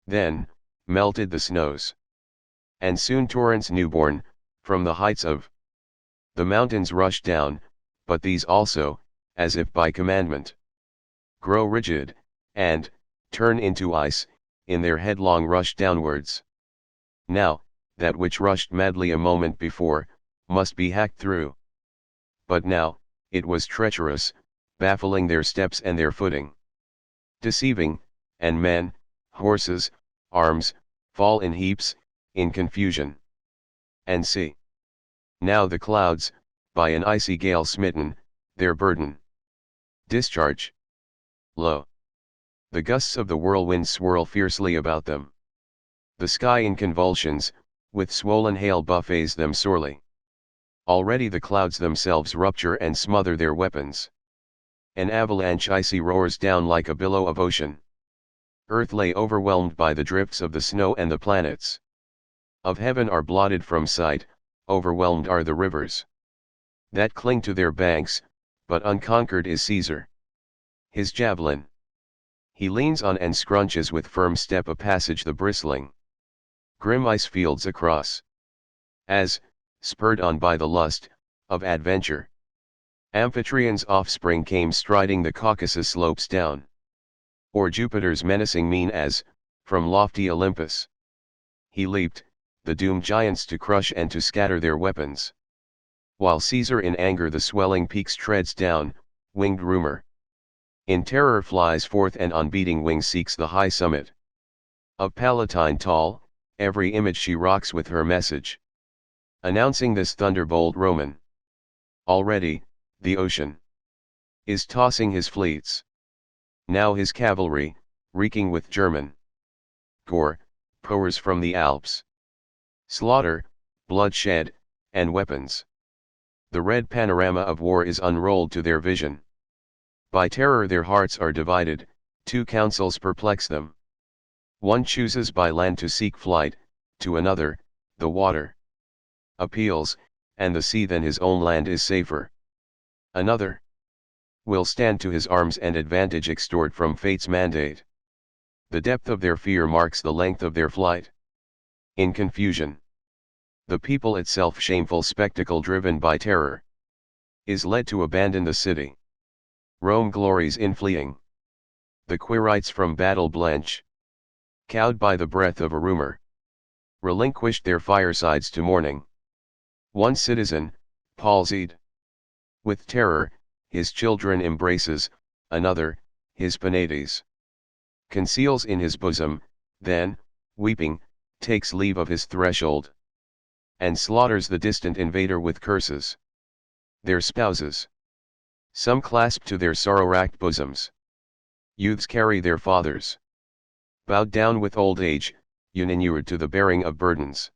then, melted the snows. And soon torrents newborn, from the heights of the mountains rush down, but these also, as if by commandment, grow rigid, and, turn into ice, in their headlong rush downwards. Now, that which rushed madly a moment before, must be hacked through. But now, it was treacherous, baffling their steps and their footing. Deceiving, and men, horses, arms, fall in heaps, in confusion. And see! Now the clouds, by an icy gale smitten, their burden discharge. Lo! The gusts of the whirlwind swirl fiercely about them. The sky in convulsions, with swollen hail buffets them sorely. Already the clouds themselves rupture and smother their weapons. An avalanche icy roars down like a billow of ocean. Earth lay overwhelmed by the drifts of the snow, and the planets of heaven are blotted from sight, overwhelmed are the rivers that cling to their banks, but unconquered is Caesar. His javelin he leans on and scrunches with firm step a passage the bristling grim ice fields across, as, spurred on by the lust of adventure, Amphitrion's offspring came striding the Caucasus slopes down, or Jupiter's menacing mien as, from lofty Olympus, he leaped, the doomed giants to crush and to scatter their weapons. While Caesar in anger the swelling peaks treads down, winged rumor in terror flies forth and on beating wings seeks the high summit of Palatine tall, every image she rocks with her message, announcing this thunderbolt Roman. Already, the ocean is tossing his fleets. Now his cavalry, reeking with German gore, pours from the Alps. Slaughter, bloodshed, and weapons. The red panorama of war is unrolled to their vision. By terror their hearts are divided, two counsels perplex them. One chooses by land to seek flight, to another, the water appeals, and the sea than his own land is safer. Another will stand to his arms and advantage extort from fate's mandate. The depth of their fear marks the length of their flight. In confusion, the people itself, shameful spectacle driven by terror, is led to abandon the city. Rome glories in fleeing. The Quirites from battle blench, cowed by the breath of a rumor, relinquished their firesides to mourning. One citizen, palsied with terror, his children embraces, another, his penates conceals in his bosom, then, weeping, takes leave of his threshold, and slaughters the distant invader with curses. Their spouses, some clasp to their sorrow-racked bosoms. Youths carry their fathers, bowed down with old age, uninured to the bearing of burdens.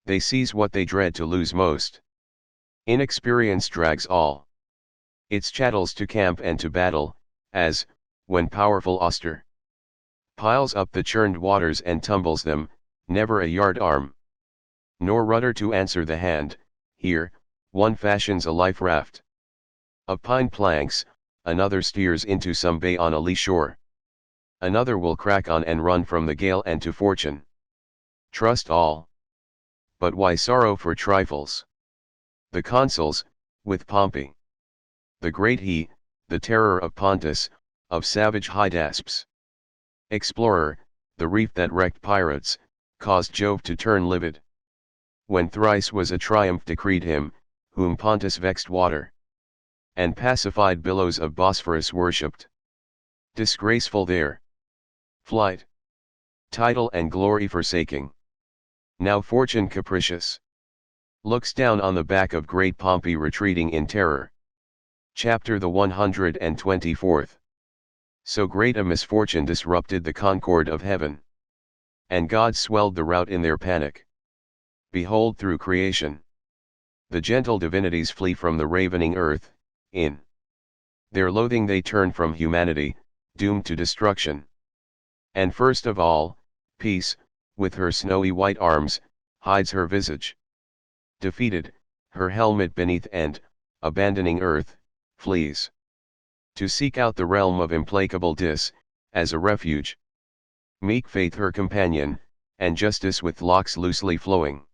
They seize what they dread to lose most. Inexperience drags all its chattels to camp and to battle, as, when powerful Auster piles up the churned waters and tumbles them, never a yard arm, nor rudder to answer the hand. Here, one fashions a life raft of pine planks, another steers into some bay on a lee shore. Another will crack on and run from the gale and to fortune. Trust all. But why sorrow for trifles? The consuls, with Pompey, the great he, the terror of Pontus, of savage Hydaspes. Explorer, the reef that wrecked pirates, caused Jove to turn livid. When thrice was a triumph decreed him, whom Pontus vexed water, and pacified billows of Bosphorus worshipped. Disgraceful their flight, title and glory forsaking. Now fortune capricious looks down on the back of great Pompey retreating in terror. Chapter the 124th. So great a misfortune disrupted the concord of heaven, and God swelled the rout in their panic. Behold, through creation, the gentle divinities flee from the ravening earth. In their loathing they turn from humanity, doomed to destruction. And first of all, peace, with her snowy white arms, hides her visage. Defeated, her helmet beneath and, abandoning earth, flees to seek out the realm of implacable Dis, as a refuge. Meek Faith her companion, and Justice with locks loosely flowing,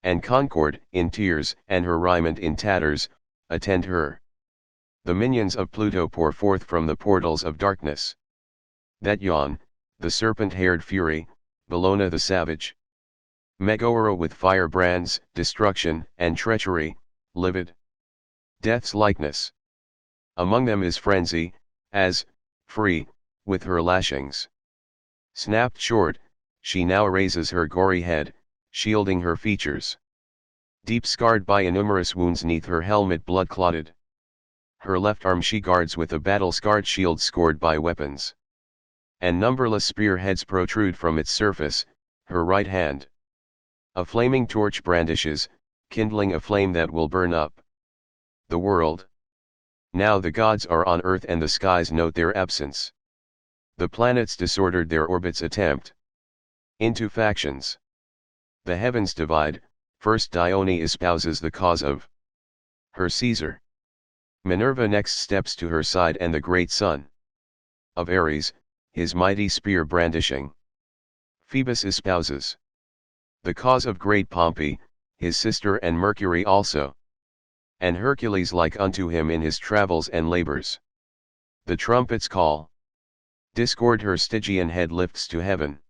and Concord, in tears, and her raiment in tatters, attend her. The minions of Pluto pour forth from the portals of darkness, that yawn, the serpent-haired Fury, Bellona the savage, Megaora with firebrands, destruction, and treachery, livid death's likeness. Among them is Frenzy, as, free, with her lashings snapped short, she now raises her gory head, shielding her features, deep scarred by innumerous wounds neath her helmet blood-clotted. Her left arm she guards with a battle-scarred shield scored by weapons, and numberless spear-heads protrude from its surface. Her right hand a flaming torch brandishes, kindling a flame that will burn up the world. Now the gods are on earth and the skies note their absence. The planets disordered their orbits attempt into factions. The heavens divide. First Dione espouses the cause of her Caesar. Minerva next steps to her side, and the great son of Ares, his mighty spear brandishing, Phoebus espouses the cause of great Pompey, his sister, and Mercury also. And Hercules like unto him in his travels and labors. The trumpets call. Discord her Stygian head lifts to heaven.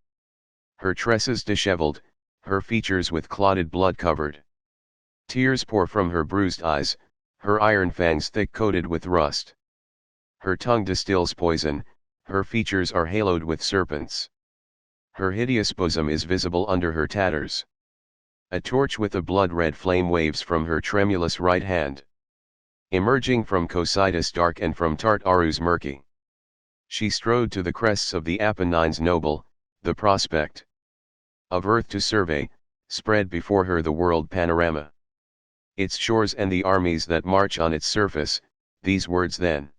Her tresses disheveled, her features with clotted blood covered. Tears pour from her bruised eyes, her iron fangs thick coated with rust. Her tongue distills poison, her features are haloed with serpents. Her hideous bosom is visible under her tatters. A torch with a blood-red flame waves from her tremulous right hand, emerging from Cocytus dark and from Tartarus murky. She strode to the crests of the Apennines noble, the prospect of earth to survey, spread before her the world panorama, its shores and the armies that march on its surface. These words then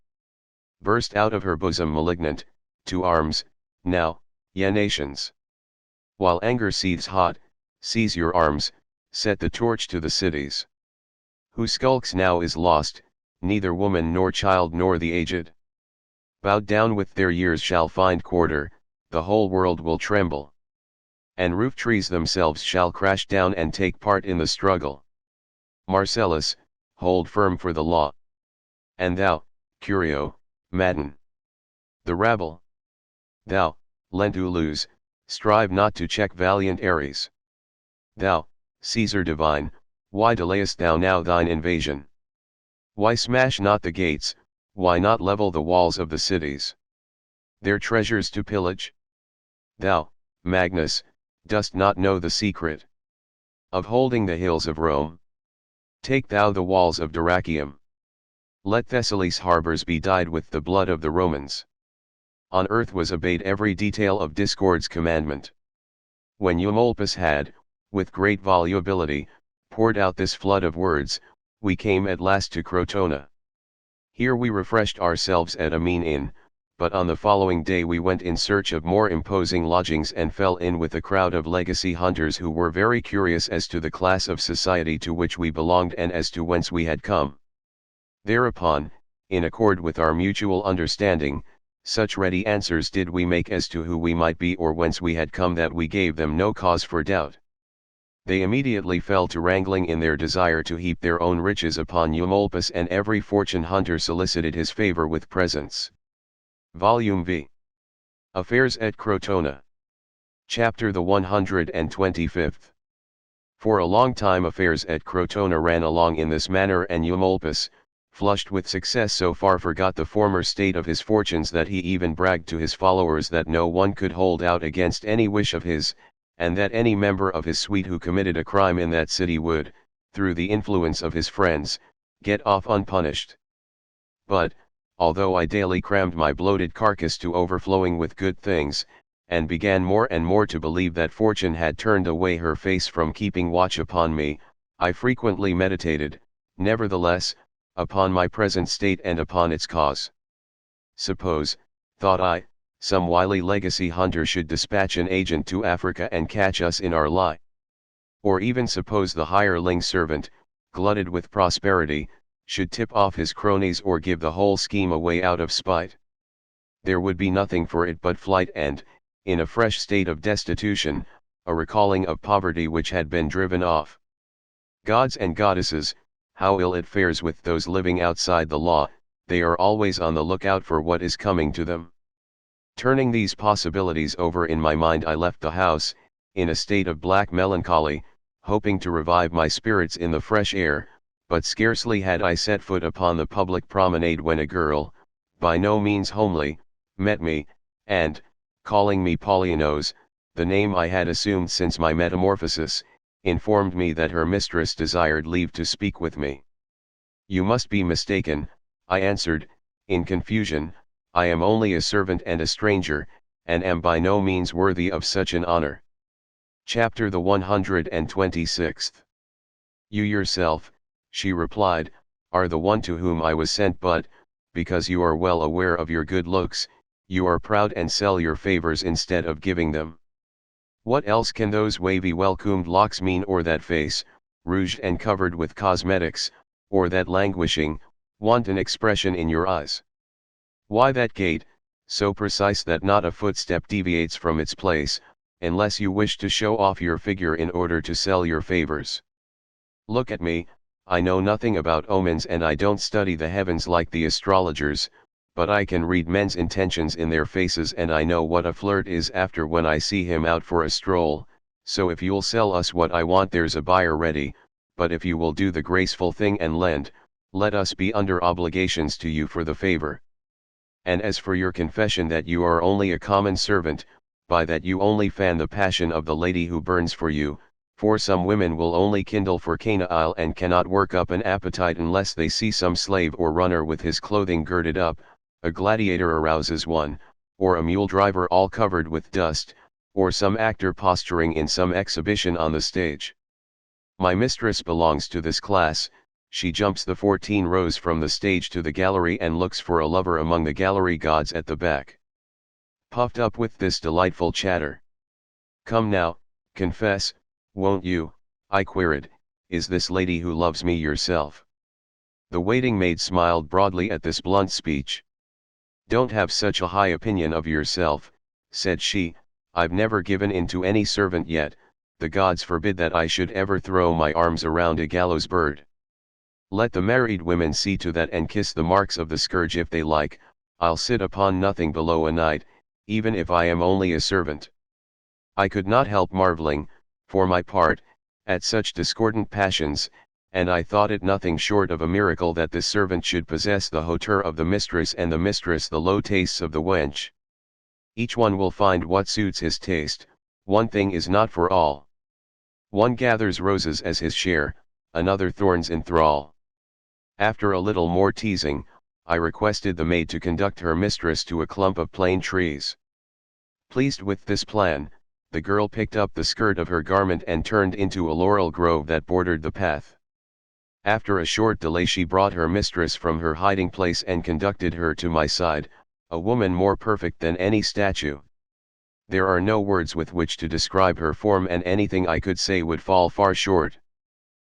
burst out of her bosom malignant: to arms, now, ye nations! While anger seethes hot, seize your arms, set the torch to the cities. Who skulks now is lost, neither woman nor child nor the aged, bowed down with their years, shall find quarter. The whole world will tremble, and roof trees themselves shall crash down and take part in the struggle. Marcellus, hold firm for the law. And thou, Curio, madden the rabble. Thou, Lentulus, strive not to check valiant Ares. Thou, Caesar divine, why delayest thou now thine invasion? Why smash not the gates, why not level the walls of the cities, their treasures to pillage? Thou, Magnus, dost not know the secret of holding the hills of Rome? Take thou the walls of Dyrrhachium. Let Thessaly's harbors be dyed with the blood of the Romans. On earth was obeyed every detail of discord's commandment. When Eumolpus had, with great volubility, poured out this flood of words, we came at last to Crotona. Here we refreshed ourselves at a mean inn, but on the following day we went in search of more imposing lodgings and fell in with a crowd of legacy hunters who were very curious as to the class of society to which we belonged and as to whence we had come. Thereupon, in accord with our mutual understanding, such ready answers did we make as to who we might be or whence we had come that we gave them no cause for doubt. They immediately fell to wrangling in their desire to heap their own riches upon Eumolpus, and every fortune hunter solicited his favor with presents. Volume V. Affairs at Crotona. Chapter the 125th. For a long time affairs at Crotona ran along in this manner, and Eumolpus, flushed with success, so far forgot the former state of his fortunes that he even bragged to his followers that no one could hold out against any wish of his, and that any member of his suite who committed a crime in that city would, through the influence of his friends, get off unpunished. But, although I daily crammed my bloated carcass to overflowing with good things, and began more and more to believe that fortune had turned away her face from keeping watch upon me, I frequently meditated, nevertheless, upon my present state and upon its cause. Suppose, thought I, some wily legacy hunter should dispatch an agent to Africa and catch us in our lie. Or even suppose the hireling servant, glutted with prosperity, should tip off his cronies or give the whole scheme away out of spite. There would be nothing for it but flight and, in a fresh state of destitution, a recalling of poverty which had been driven off. Gods and goddesses, how ill it fares with those living outside the law, they are always on the lookout for what is coming to them. Turning these possibilities over in my mind, I left the house, in a state of black melancholy, hoping to revive my spirits in the fresh air, but scarcely had I set foot upon the public promenade when a girl, by no means homely, met me, and, calling me Polyanos, the name I had assumed since my metamorphosis, informed me that her mistress desired leave to speak with me. "You must be mistaken," I answered, in confusion, "I am only a servant and a stranger, and am by no means worthy of such an honor." Chapter the 126th. "You yourself," she replied, "are the one to whom I was sent, but, because you are well aware of your good looks, you are proud and sell your favors instead of giving them. What else can those wavy well-combed locks mean, or that face, rouged and covered with cosmetics, or that languishing, wanton expression in your eyes? Why that gait, so precise that not a footstep deviates from its place, unless you wish to show off your figure in order to sell your favors? Look at me, I know nothing about omens and I don't study the heavens like the astrologers, but I can read men's intentions in their faces, and I know what a flirt is after when I see him out for a stroll, so if you'll sell us what I want there's a buyer ready, but if you will do the graceful thing and lend, let us be under obligations to you for the favor. And as for your confession that you are only a common servant, by that you only fan the passion of the lady who burns for you, for some women will only kindle for Canaile and cannot work up an appetite unless they see some slave or runner with his clothing girded up, a gladiator arouses one, or a mule driver all covered with dust, or some actor posturing in some exhibition on the stage. My mistress belongs to this class. She jumps the 14 rows from the stage to the gallery and looks for a lover among the gallery gods at the back." Puffed up with this delightful chatter, "Come now, confess, won't you?" I queried, "is this lady who loves me yourself?" The waiting maid smiled broadly at this blunt speech. "Don't have such a high opinion of yourself," said she, "I've never given in to any servant yet, the gods forbid that I should ever throw my arms around a gallows bird. Let the married women see to that and kiss the marks of the scourge if they like, I'll sit upon nothing below a night, even if I am only a servant." I could not help marveling, for my part, at such discordant passions, and I thought it nothing short of a miracle that this servant should possess the hauteur of the mistress and the mistress the low tastes of the wench. Each one will find what suits his taste, One thing is not for all. One gathers roses as his share, another thorns in thrall. After a little more teasing, I requested the maid to conduct her mistress to a clump of plane trees. Pleased with this plan, the girl picked up the skirt of her garment and turned into a laurel grove that bordered the path. After a short delay she brought her mistress from her hiding place and conducted her to my side, a woman more perfect than any statue. There are no words with which to describe her form, and anything I could say would fall far short.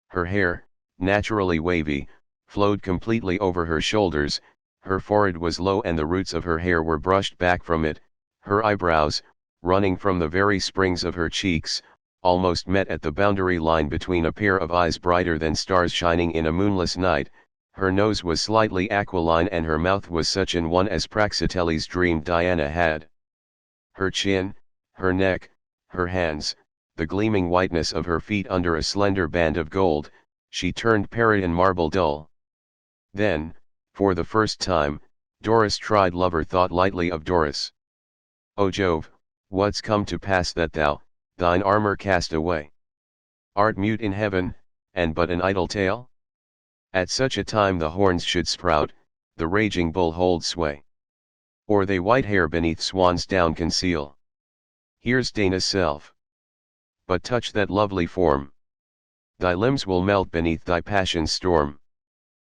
Her hair, naturally wavy, flowed completely over her shoulders, her forehead was low and the roots of her hair were brushed back from it, her eyebrows, running from the very springs of her cheeks, almost met at the boundary line between a pair of eyes brighter than stars shining in a moonless night. Her nose was slightly aquiline and her mouth was such an one as Praxiteles dreamed Diana had. Her chin, her neck, her hands, the gleaming whiteness of her feet under a slender band of gold, she turned Parian marble dull. Then, for the first time, Doris tried lover thought lightly of Doris. O Jove, what's come to pass that thou, thine armor cast away? Art mute in heaven, and but an idle tale? At such a time the horns should sprout, the raging bull hold sway. Or they white hair beneath swan's down conceal. Here's Dana's self. But touch that lovely form. Thy limbs will melt beneath thy passion's storm.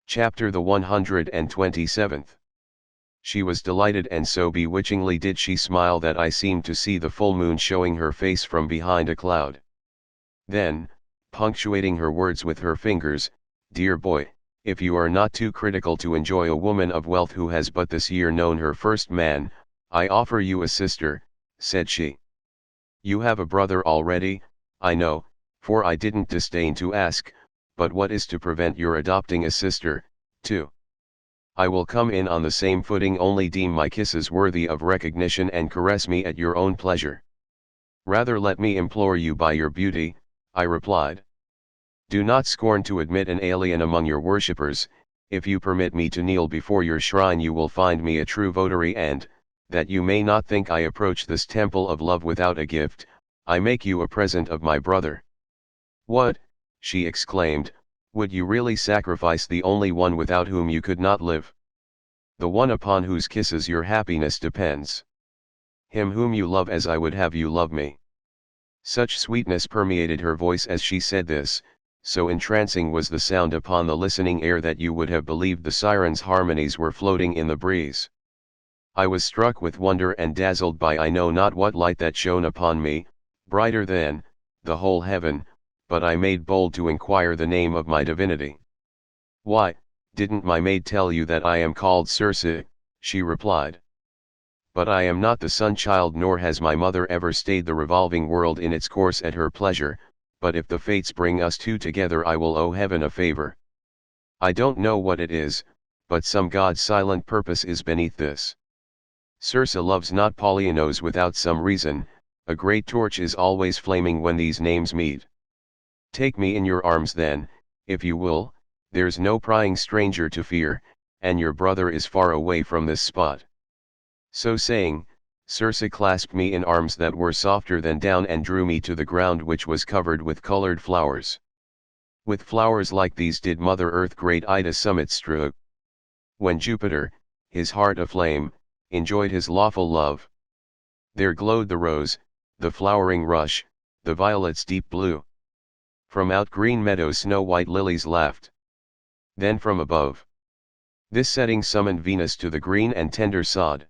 Chapter the 127th. She was delighted, and so bewitchingly did she smile that I seemed to see the full moon showing her face from behind a cloud. Then, punctuating her words with her fingers, "Dear boy, if you are not too critical to enjoy a woman of wealth who has but this year known her first man, I offer you a sister," said she. "You have a brother already, I know, for I didn't disdain to ask, but what is to prevent your adopting a sister, too? I will come in on the same footing, only deem my kisses worthy of recognition and caress me at your own pleasure." "Rather let me implore you by your beauty," I replied. "Do not scorn to admit an alien among your worshippers. If you permit me to kneel before your shrine you will find me a true votary, and, that you may not think I approach this temple of love without a gift, I make you a present of my brother." "What," she exclaimed, "would you really sacrifice the only one without whom you could not live? The one upon whose kisses your happiness depends? Him whom you love as I would have you love me?" Such sweetness permeated her voice as she said this, so entrancing was the sound upon the listening air, that you would have believed the sirens' harmonies were floating in the breeze. I was struck with wonder and dazzled by I know not what light that shone upon me, brighter than the whole heaven, but I made bold to inquire the name of my divinity. "Why, didn't my maid tell you that I am called Circe?" she replied. "But I am not the sun-child, nor has my mother ever stayed the revolving world in its course at her pleasure, but if the fates bring us two together I will owe heaven a favor. I don't know what it is, but some God's silent purpose is beneath this. Circe loves not Polyaenos without some reason, a great torch is always flaming when these names meet. Take me in your arms then, if you will, there's no prying stranger to fear, and your brother is far away from this spot." So saying, Circe clasped me in arms that were softer than down and drew me to the ground, which was covered with colored flowers. With flowers like these did Mother Earth great Ida summit strew. When Jupiter, his heart aflame, enjoyed his lawful love. There glowed the rose, the flowering rush, the violet's deep blue. From out green meadows snow-white lilies laughed. Then from above this setting summoned Venus to the green and tender sod.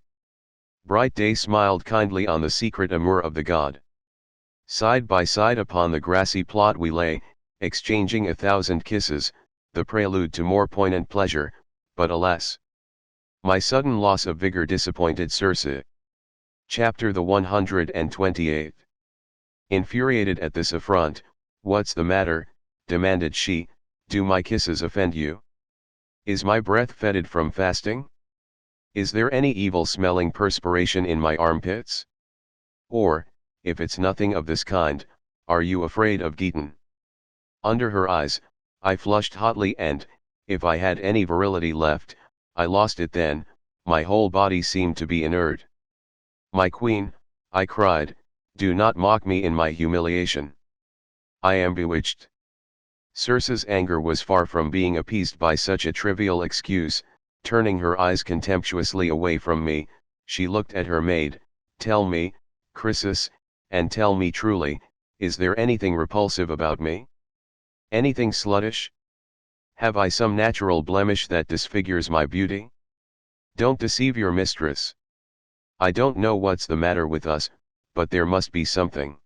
Bright day smiled kindly on the secret amour of the god. Side by side upon the grassy plot we lay, exchanging 1,000 kisses, the prelude to more poignant pleasure, but alas! My sudden loss of vigor disappointed Circe. Chapter the 128th. Infuriated at this affront, "What's the matter?" demanded she, "do my kisses offend you? Is my breath fetid from fasting? Is there any evil-smelling perspiration in my armpits? Or, if it's nothing of this kind, are you afraid of Geton?" Under her eyes, I flushed hotly, and, if I had any virility left, I lost it then. My whole body seemed to be inert. "My queen," I cried, Do not mock me in my humiliation. I am bewitched. Circe's anger was far from being appeased by such a trivial excuse. Turning her eyes contemptuously away from me, she looked at her maid. Tell me, Chrysis, and tell me truly, is there anything repulsive about me? Anything sluttish? Have I some natural blemish that disfigures my beauty? Don't deceive your mistress. I don't know what's the matter with us, but there must be something.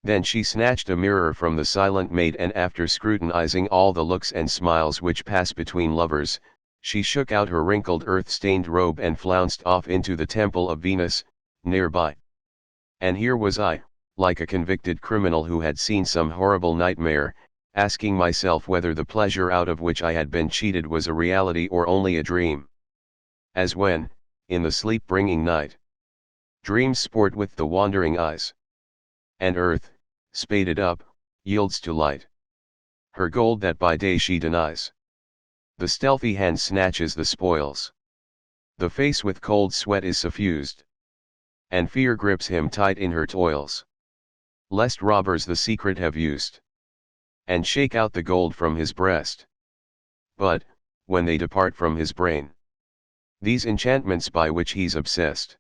Then she snatched a mirror from the silent maid, and after scrutinizing all the looks and smiles which pass between lovers, she shook out her wrinkled earth-stained robe and flounced off into the temple of Venus, nearby. And here was I, like a convicted criminal who had seen some horrible nightmare, asking myself whether the pleasure out of which I had been cheated was a reality or only a dream. As when, in the sleep-bringing night, dreams sport with the wandering eyes, and earth, spaded up, yields to light her gold that by day she denies. The stealthy hand snatches the spoils. The face with cold sweat is suffused, and fear grips him tight in her toils, lest robbers the secret have used, and shake out the gold from his breast. But, when they depart from his brain, these enchantments by which he's obsessed,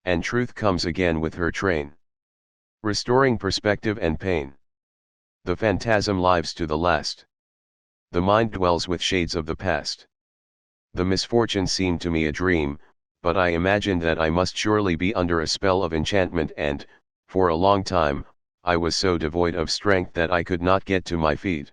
and truth comes again with her train, restoring perspective and pain. The phantasm lives to the last. The mind dwells with shades of the past. The misfortune seemed to me a dream, but I imagined that I must surely be under a spell of enchantment, and, for a long time, I was so devoid of strength that I could not get to my feet.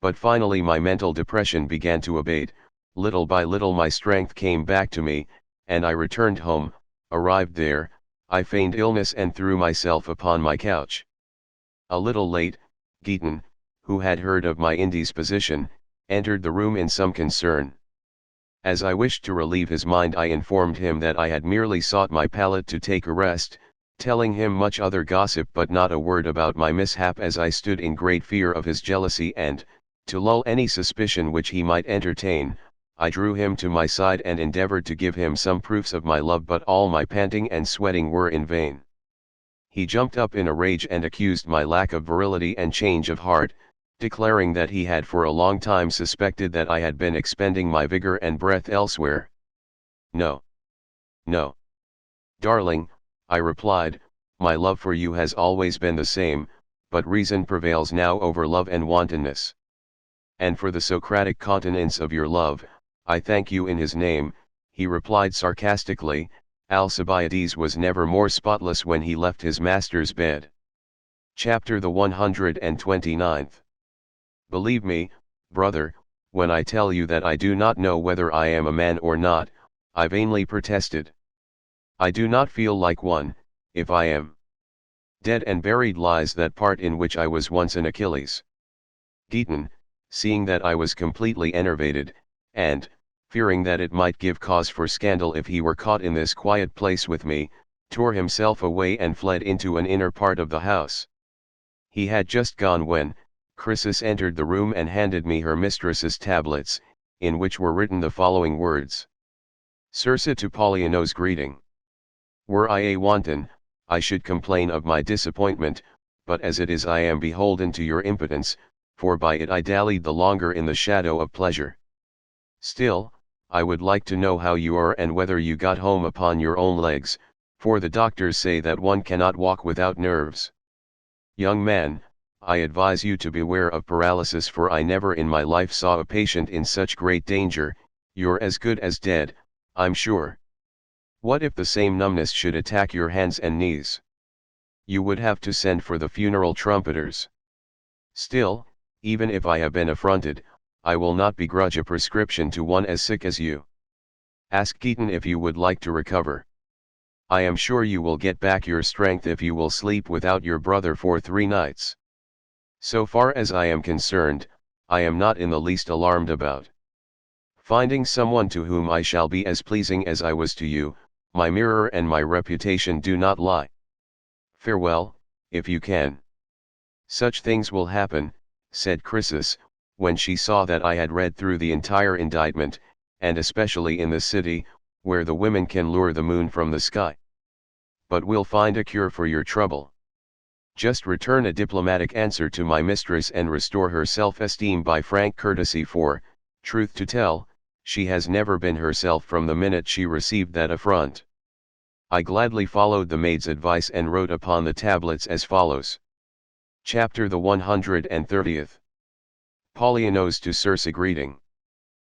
But finally my mental depression began to abate. Little by little my strength came back to me, and I returned home. Arrived there, I feigned illness and threw myself upon my couch. A little late, Giton, who had heard of my indisposition, entered the room in some concern. As I wished to relieve his mind, I informed him that I had merely sought my pallet to take a rest, telling him much other gossip but not a word about my mishap, as I stood in great fear of his jealousy, and, to lull any suspicion which he might entertain, I drew him to my side and endeavored to give him some proofs of my love, but all my panting and sweating were in vain. He jumped up in a rage and accused my lack of virility and change of heart, declaring that he had for a long time suspected that I had been expending my vigor and breath elsewhere. No. No. Darling, I replied, my love for you has always been the same, but reason prevails now over love and wantonness. And for the Socratic continence of your love, I thank you in his name, he replied sarcastically. Alcibiades was never more spotless when he left his master's bed. Chapter the 129th. Believe me, brother, when I tell you that I do not know whether I am a man or not, I vainly protested. I do not feel like one. If I am dead and buried lies that part in which I was once an Achilles. Giton, seeing that I was completely enervated, and, fearing that it might give cause for scandal if he were caught in this quiet place with me, tore himself away and fled into an inner part of the house. He had just gone when Chrysis entered the room and handed me her mistress's tablets, in which were written the following words. Circe to Polyaenos greeting. Were I a wanton, I should complain of my disappointment, but as it is I am beholden to your impotence, for by it I dallied the longer in the shadow of pleasure. Still, I would like to know how you are and whether you got home upon your own legs, for the doctors say that one cannot walk without nerves. Young man, I advise you to beware of paralysis, for I never in my life saw a patient in such great danger. You're as good as dead, I'm sure. What if the same numbness should attack your hands and knees? You would have to send for the funeral trumpeters. Still, even if I have been affronted, I will not begrudge a prescription to one as sick as you. Ask Giton if you would like to recover. I am sure you will get back your strength if you will sleep without your brother for 3 nights. So far as I am concerned, I am not in the least alarmed about finding someone to whom I shall be as pleasing as I was to you. My mirror and my reputation do not lie. Farewell, if you can. Such things will happen, said Chrysis, when she saw that I had read through the entire indictment, and especially in the city, where the women can lure the moon from the sky. but we'll find a cure for your trouble. Just return a diplomatic answer to my mistress and restore her self-esteem by frank courtesy, for, truth to tell, she has never been herself from the minute she received that affront." I gladly followed the maid's advice and wrote upon the tablets as follows. Chapter the 130th. Polyanos to Circe greeting.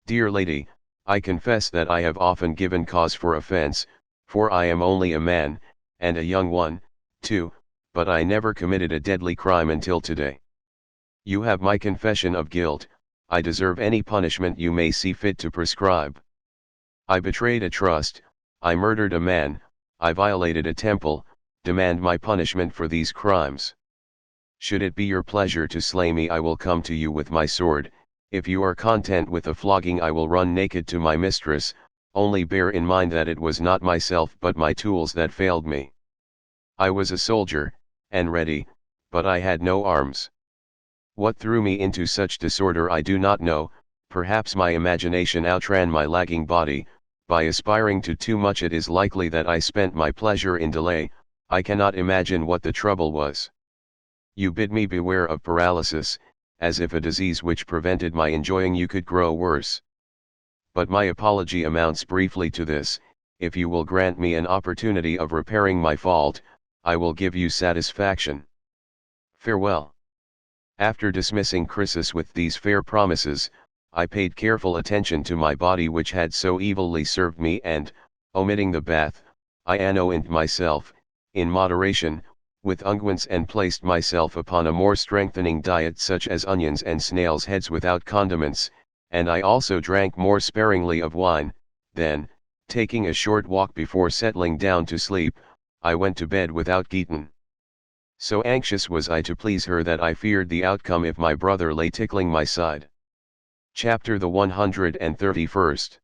Dear lady, I confess that I have often given cause for offense, for I am only a man, and a young one, too, but I never committed a deadly crime until today. You have my confession of guilt. I deserve any punishment you may see fit to prescribe. I betrayed a trust, I murdered a man, I violated a temple. Demand my punishment for these crimes. Should it be your pleasure to slay me, I will come to you with my sword. If you are content with a flogging, I will run naked to my mistress. Only bear in mind that it was not myself but my tools that failed me. I was a soldier, and ready, but I had no arms. What threw me into such disorder I do not know. Perhaps my imagination outran my lagging body. By aspiring to too much it is likely that I spent my pleasure in delay. I cannot imagine what the trouble was. You bid me beware of paralysis, as if a disease which prevented my enjoying you could grow worse. But my apology amounts briefly to this: if you will grant me an opportunity of repairing my fault, I will give you satisfaction. Farewell. After dismissing Chrysis with these fair promises, I paid careful attention to my body which had so evilly served me, and, omitting the bath, I anointed myself, in moderation, with unguents, and placed myself upon a more strengthening diet, such as onions and snails' heads without condiments, and I also drank more sparingly of wine. Then, taking a short walk before settling down to sleep, I went to bed without Geton. So anxious was I to please her that I feared the outcome if my brother lay tickling my side. Chapter the 131st.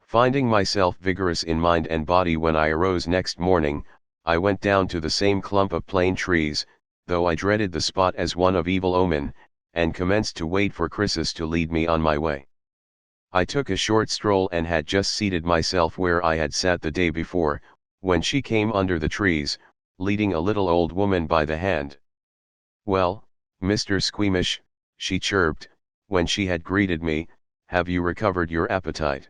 Finding myself vigorous in mind and body when I arose next morning, I went down to the same clump of plane trees, though I dreaded the spot as one of evil omen, and commenced to wait for Chrysis to lead me on my way. I took a short stroll and had just seated myself where I had sat the day before, when she came under the trees, leading a little old woman by the hand. "Well, Mr. Squeamish," she chirped, when she had greeted me, "have you recovered your appetite?"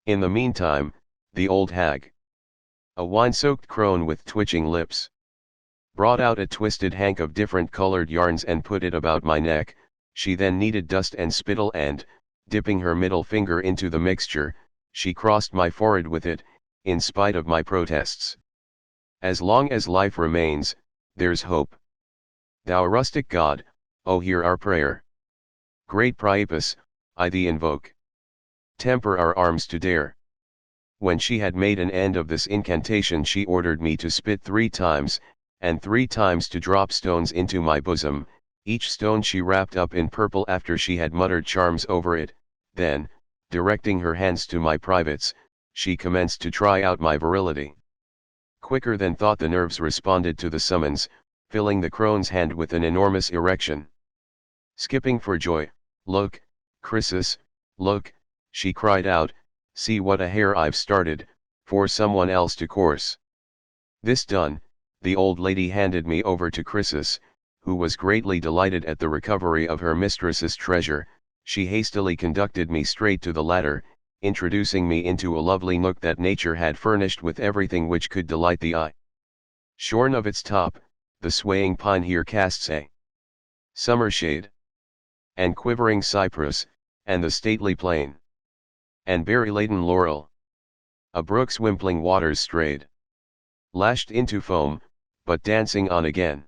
In the meantime, the old hag, a wine-soaked crone with twitching lips, brought out a twisted hank of different colored yarns and put it about my neck. She then kneaded dust and spittle and, dipping her middle finger into the mixture, she crossed my forehead with it, in spite of my protests. "As long as life remains, there's hope. Thou rustic god, oh hear our prayer. Great Priapus, I thee invoke. Temper our arms to dare." When she had made an end of this incantation, she ordered me to spit 3 times, and 3 times to drop stones into my bosom. Each stone she wrapped up in purple after she had muttered charms over it. Then, directing her hands to my privates, she commenced to try out my virility. Quicker than thought the nerves responded to the summons, filling the crone's hand with an enormous erection. Skipping for joy, "Look, Chrysis, look," she cried out, "see what a hare I've started, for someone else to course." This done, the old lady handed me over to Chrysis, who was greatly delighted at the recovery of her mistress's treasure. She hastily conducted me straight to the ladder, introducing me into a lovely nook that nature had furnished with everything which could delight the eye. Shorn of its top, the swaying pine here casts a summer shade, and quivering cypress, and the stately plane, and berry-laden laurel. A brook's wimpling waters strayed, lashed into foam, but dancing on again,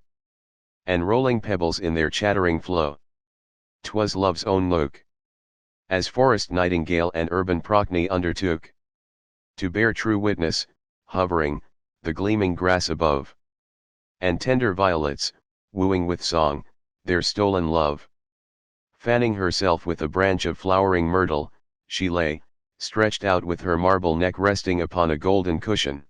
and rolling pebbles in their chattering flow. 'Twas love's own nook. As forest nightingale and urban Procne undertook to bear true witness, hovering, the gleaming grass above, and tender violets, wooing with song, their stolen love. Fanning herself with a branch of flowering myrtle, she lay, stretched out with her marble neck resting upon a golden cushion.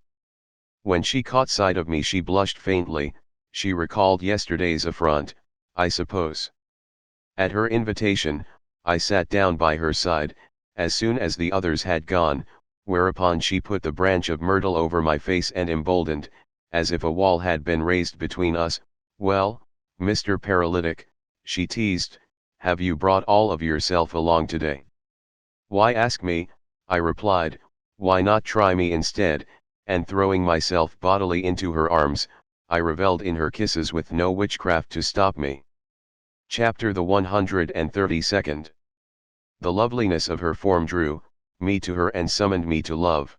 When she caught sight of me she blushed faintly. She recalled yesterday's affront, I suppose. At her invitation, I sat down by her side. As soon as the others had gone, whereupon she put the branch of myrtle over my face and emboldened, as if a wall had been raised between us. "Well, Mr. Paralytic," she teased, "have you brought all of yourself along today?" "Why ask me?" I replied, "why not try me instead?" And throwing myself bodily into her arms, I revelled in her kisses with no witchcraft to stop me. Chapter the 132nd. The loveliness of her form drew me to her and summoned me to love.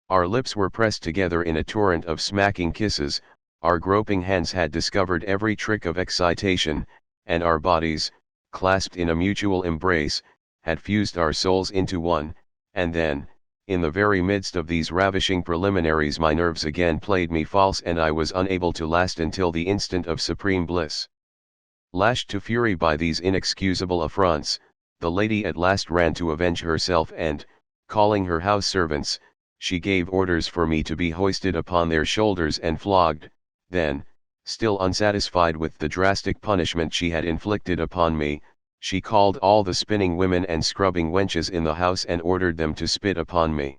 Our lips were pressed together in a torrent of smacking kisses, our groping hands had discovered every trick of excitation, and our bodies, clasped in a mutual embrace, had fused our souls into one, and then, in the very midst of these ravishing preliminaries, my nerves again played me false and I was unable to last until the instant of supreme bliss. Lashed to fury by these inexcusable affronts, the lady at last ran to avenge herself and, calling her house servants, she gave orders for me to be hoisted upon their shoulders and flogged. Then, still unsatisfied with the drastic punishment she had inflicted upon me, she called all the spinning women and scrubbing wenches in the house and ordered them to spit upon me.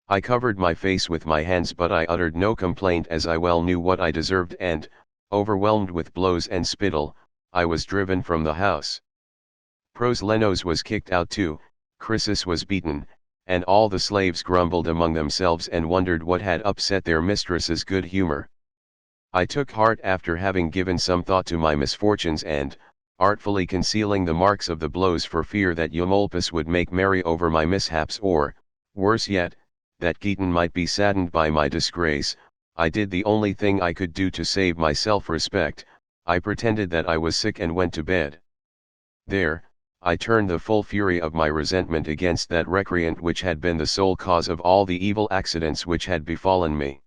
I covered my face with my hands, but I uttered no complaint, as I well knew what I deserved, and, overwhelmed with blows and spittle, I was driven from the house. Proslenos was kicked out too, Chrysis was beaten, and all the slaves grumbled among themselves and wondered what had upset their mistress's good humor. I took heart after having given some thought to my misfortunes and, artfully concealing the marks of the blows for fear that Eumolpus would make merry over my mishaps, or, worse yet, that Keaton might be saddened by my disgrace, I did the only thing I could do to save my self-respect. I pretended that I was sick and went to bed. There, I turned the full fury of my resentment against that recreant which had been the sole cause of all the evil accidents which had befallen me.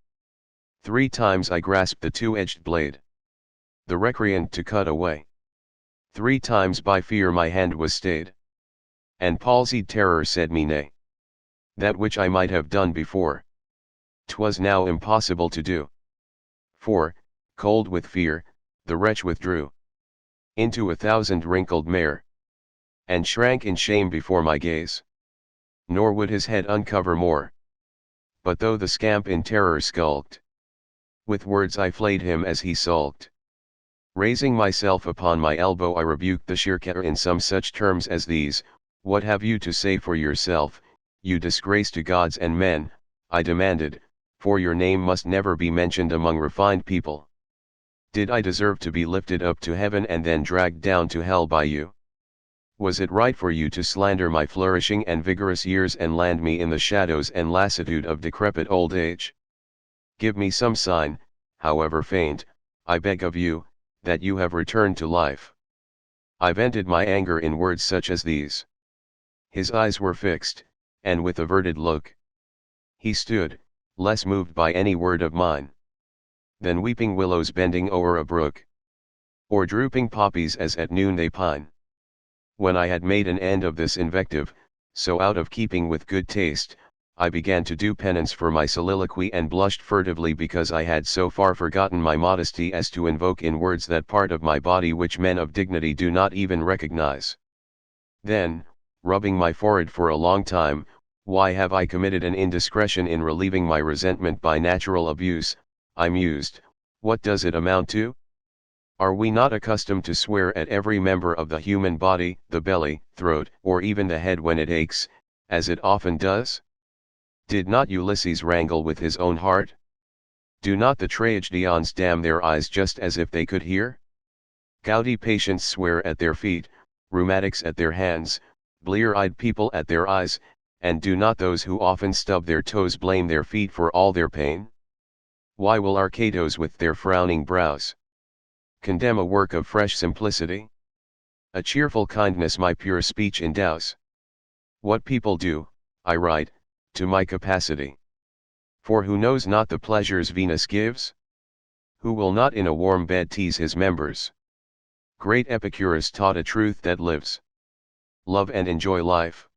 3 times I grasped the two-edged blade. The recreant to cut away. 3 times by fear my hand was stayed. And palsied terror said me nay. That which I might have done before, 'twas now impossible to do. For, cold with fear, the wretch withdrew into 1,000 wrinkled mare, and shrank in shame before my gaze. Nor would his head uncover more. But though the scamp in terror skulked, with words I flayed him as he sulked. Raising myself upon my elbow, I rebuked the shirker in some such terms as these: "What have you to say for yourself, you disgrace to gods and men?" I demanded, "for your name must never be mentioned among refined people. Did I deserve to be lifted up to heaven and then dragged down to hell by you? Was it right for you to slander my flourishing and vigorous years and land me in the shadows and lassitude of decrepit old age? Give me some sign, however faint, I beg of you, that you have returned to life." I vented my anger in words such as these. His eyes were fixed, and with averted look. He stood, less moved by any word of mine than weeping willows bending o'er a brook, or drooping poppies as at noon they pine. When I had made an end of this invective, so out of keeping with good taste, I began to do penance for my soliloquy and blushed furtively because I had so far forgotten my modesty as to invoke in words that part of my body which men of dignity do not even recognize. Then, rubbing my forehead for a long time, "Why have I committed an indiscretion in relieving my resentment by natural abuse?" I mused. "What does it amount to? Are we not accustomed to swear at every member of the human body, the belly, throat, or even the head when it aches, as it often does? Did not Ulysses wrangle with his own heart? Do not the tragedians damn their eyes just as if they could hear? Gouty patients swear at their feet, rheumatics at their hands, blear-eyed people at their eyes, and do not those who often stub their toes blame their feet for all their pain? Why will Arcatos with their frowning brows condemn a work of fresh simplicity? A cheerful kindness my pure speech endows. What people do, I write, to my capacity. For who knows not the pleasures Venus gives? Who will not in a warm bed tease his members? Great Epicurus taught a truth that lives. Love and enjoy life.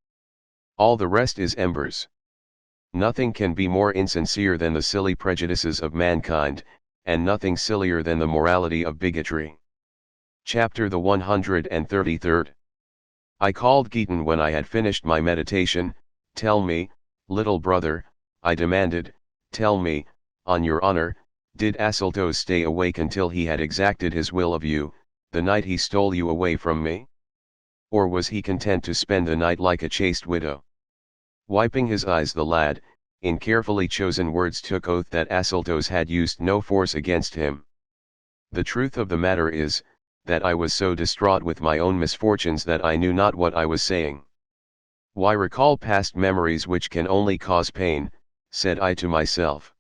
All the rest is embers. Nothing can be more insincere than the silly prejudices of mankind, and nothing sillier than the morality of bigotry. Chapter the 133rd. I called Giton when I had finished my meditation. "Tell me, "Little brother," I demanded, "tell me, on your honor, did Asyltos stay awake until he had exacted his will of you, the night he stole you away from me? Or was he content to spend the night like a chaste widow?" Wiping his eyes, the lad, in carefully chosen words, took oath that Asyltos had used no force against him. The truth of the matter is, that I was so distraught with my own misfortunes that I knew not what I was saying. "Why recall past memories which can only cause pain?" said I to myself.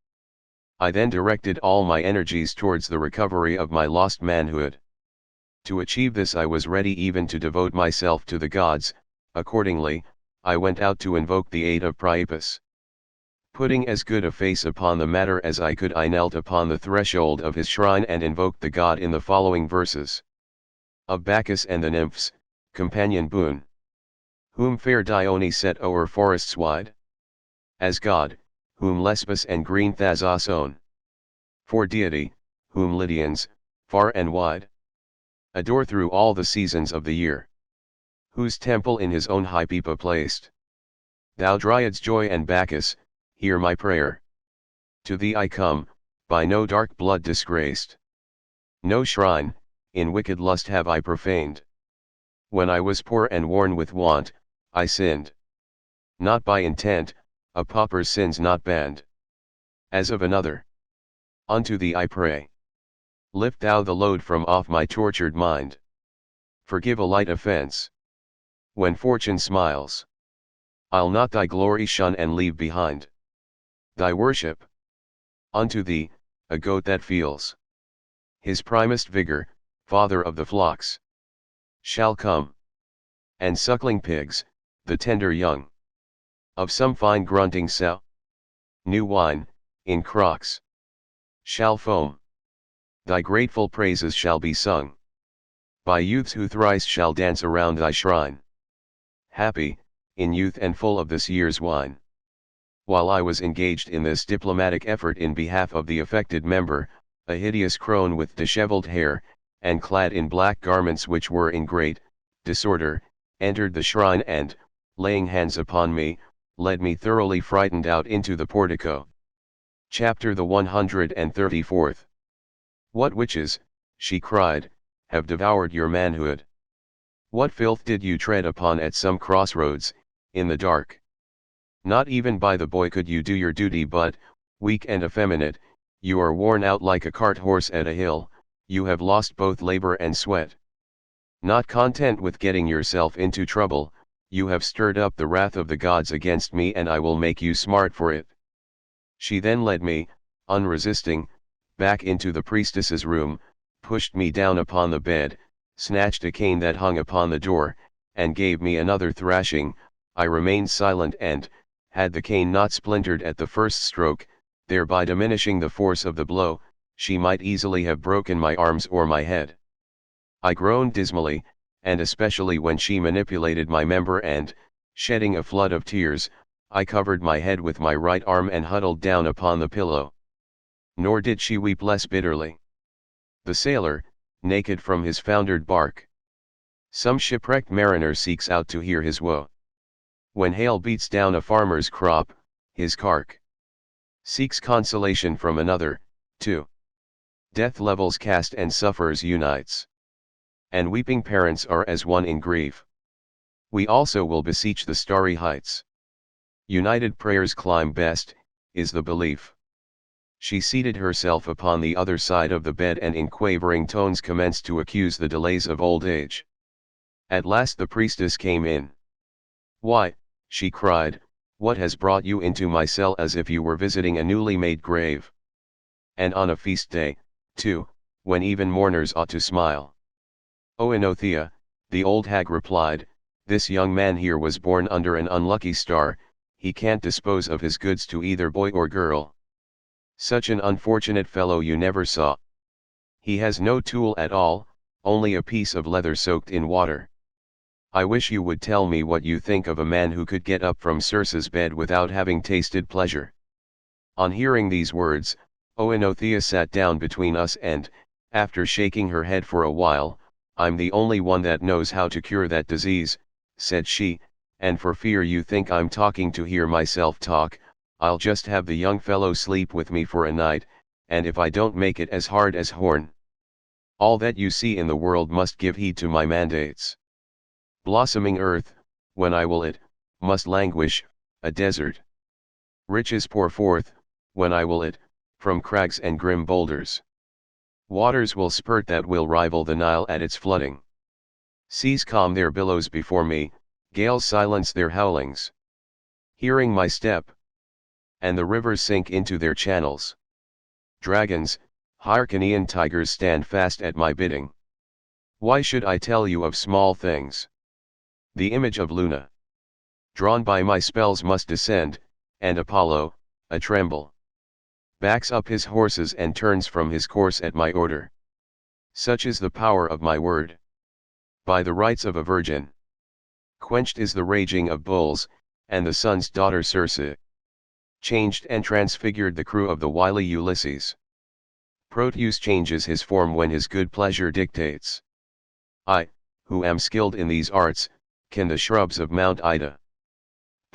I then directed all my energies towards the recovery of my lost manhood. To achieve this I was ready even to devote myself to the gods. Accordingly, I went out to invoke the aid of Priapus. Putting as good a face upon the matter as I could, I knelt upon the threshold of his shrine and invoked the god in the following verses. Of Bacchus and the nymphs, companion boon, whom fair Dione set o'er forests wide. As god, whom Lesbos and green Thasos own. For deity, whom Lydians, far and wide, adore through all the seasons of the year. Whose temple in his own high Pepa placed. Thou Dryad's joy and Bacchus, hear my prayer. To thee I come, by no dark blood disgraced. No shrine, in wicked lust have I profaned. When I was poor and worn with want, I sinned. Not by intent, a pauper's sins not banned. As of another. Unto thee I pray. Lift thou the load from off my tortured mind. Forgive a light offense. When fortune smiles, I'll not thy glory shun and leave behind. Thy worship. Unto thee, a goat that feels his primest vigor, father of the flocks, shall come. And suckling pigs, the tender young of some fine grunting sow, new wine, in crocks, shall foam. Thy grateful praises shall be sung by youths who thrice shall dance around thy shrine. Happy, in youth and full of this year's wine. While I was engaged in this diplomatic effort in behalf of the affected member, a hideous crone with disheveled hair, and clad in black garments which were in great disorder, entered the shrine and, laying hands upon me, led me thoroughly frightened out into the portico. Chapter the 134th. What witches, she cried, have devoured your manhood? What filth did you tread upon at some crossroads, in the dark? Not even by the boy could you do your duty, but, weak and effeminate, you are worn out like a cart horse at a hill, you have lost both labor and sweat. Not content with getting yourself into trouble, you have stirred up the wrath of the gods against me, and I will make you smart for it. She then led me, unresisting, back into the priestess's room, pushed me down upon the bed, snatched a cane that hung upon the door, and gave me another thrashing. I remained silent and, had the cane not splintered at the first stroke, thereby diminishing the force of the blow, she might easily have broken my arms or my head. I groaned dismally, and especially when she manipulated my member and, shedding a flood of tears, I covered my head with my right arm and huddled down upon the pillow. Nor did she weep less bitterly. The sailor, naked from his foundered bark. Some shipwrecked mariner seeks out to hear his woe. When hail beats down a farmer's crop, his cark seeks consolation from another, too. Death levels caste and sufferers unites. And weeping parents are as one in grief. We also will beseech the starry heights. United prayers climb best, is the belief. She seated herself upon the other side of the bed and in quavering tones commenced to accuse the delays of old age. At last the priestess came in. "Why," she cried, "what has brought you into my cell as if you were visiting a newly made grave? And on a feast day, too, when even mourners ought to smile." "O Enothea," the old hag replied, "this young man here was born under an unlucky star, he can't dispose of his goods to either boy or girl. Such an unfortunate fellow you never saw. He has no tool at all, only a piece of leather soaked in water. I wish you would tell me what you think of a man who could get up from Circe's bed without having tasted pleasure." On hearing these words, Oenothea sat down between us and, after shaking her head for a while, "I'm the only one that knows how to cure that disease," said she, and for fear you think I'm talking to hear myself talk, I'll just have the young fellow sleep with me for a night, and if I don't make it as hard as horn. All that you see in the world must give heed to my mandates. Blossoming earth, when I will it, must languish, a desert. Riches pour forth, when I will it, from crags and grim boulders. Waters will spurt that will rival the Nile at its flooding. Seas calm their billows before me, gales silence their howlings. Hearing my step, and the rivers sink into their channels. Dragons, Hyrcanian tigers stand fast at my bidding. Why should I tell you of small things? The image of Luna, drawn by my spells, must descend, and Apollo, a tremble, backs up his horses and turns from his course at my order. Such is the power of my word. By the rites of a virgin, quenched is the raging of bulls, and the sun's daughter Circe changed and transfigured the crew of the wily Ulysses. Proteus changes his form when his good pleasure dictates. I, who am skilled in these arts, can the shrubs of Mount Ida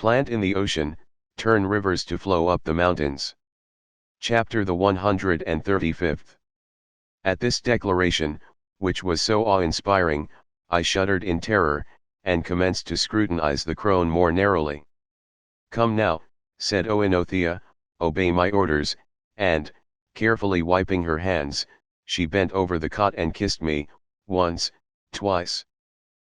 plant in the ocean, turn rivers to flow up the mountains. Chapter the 135th. At this declaration, which was so awe-inspiring, I shuddered in terror, and commenced to scrutinize the crone more narrowly. Come now, said Oenothea, obey my orders, and, carefully wiping her hands, she bent over the cot and kissed me, once, twice.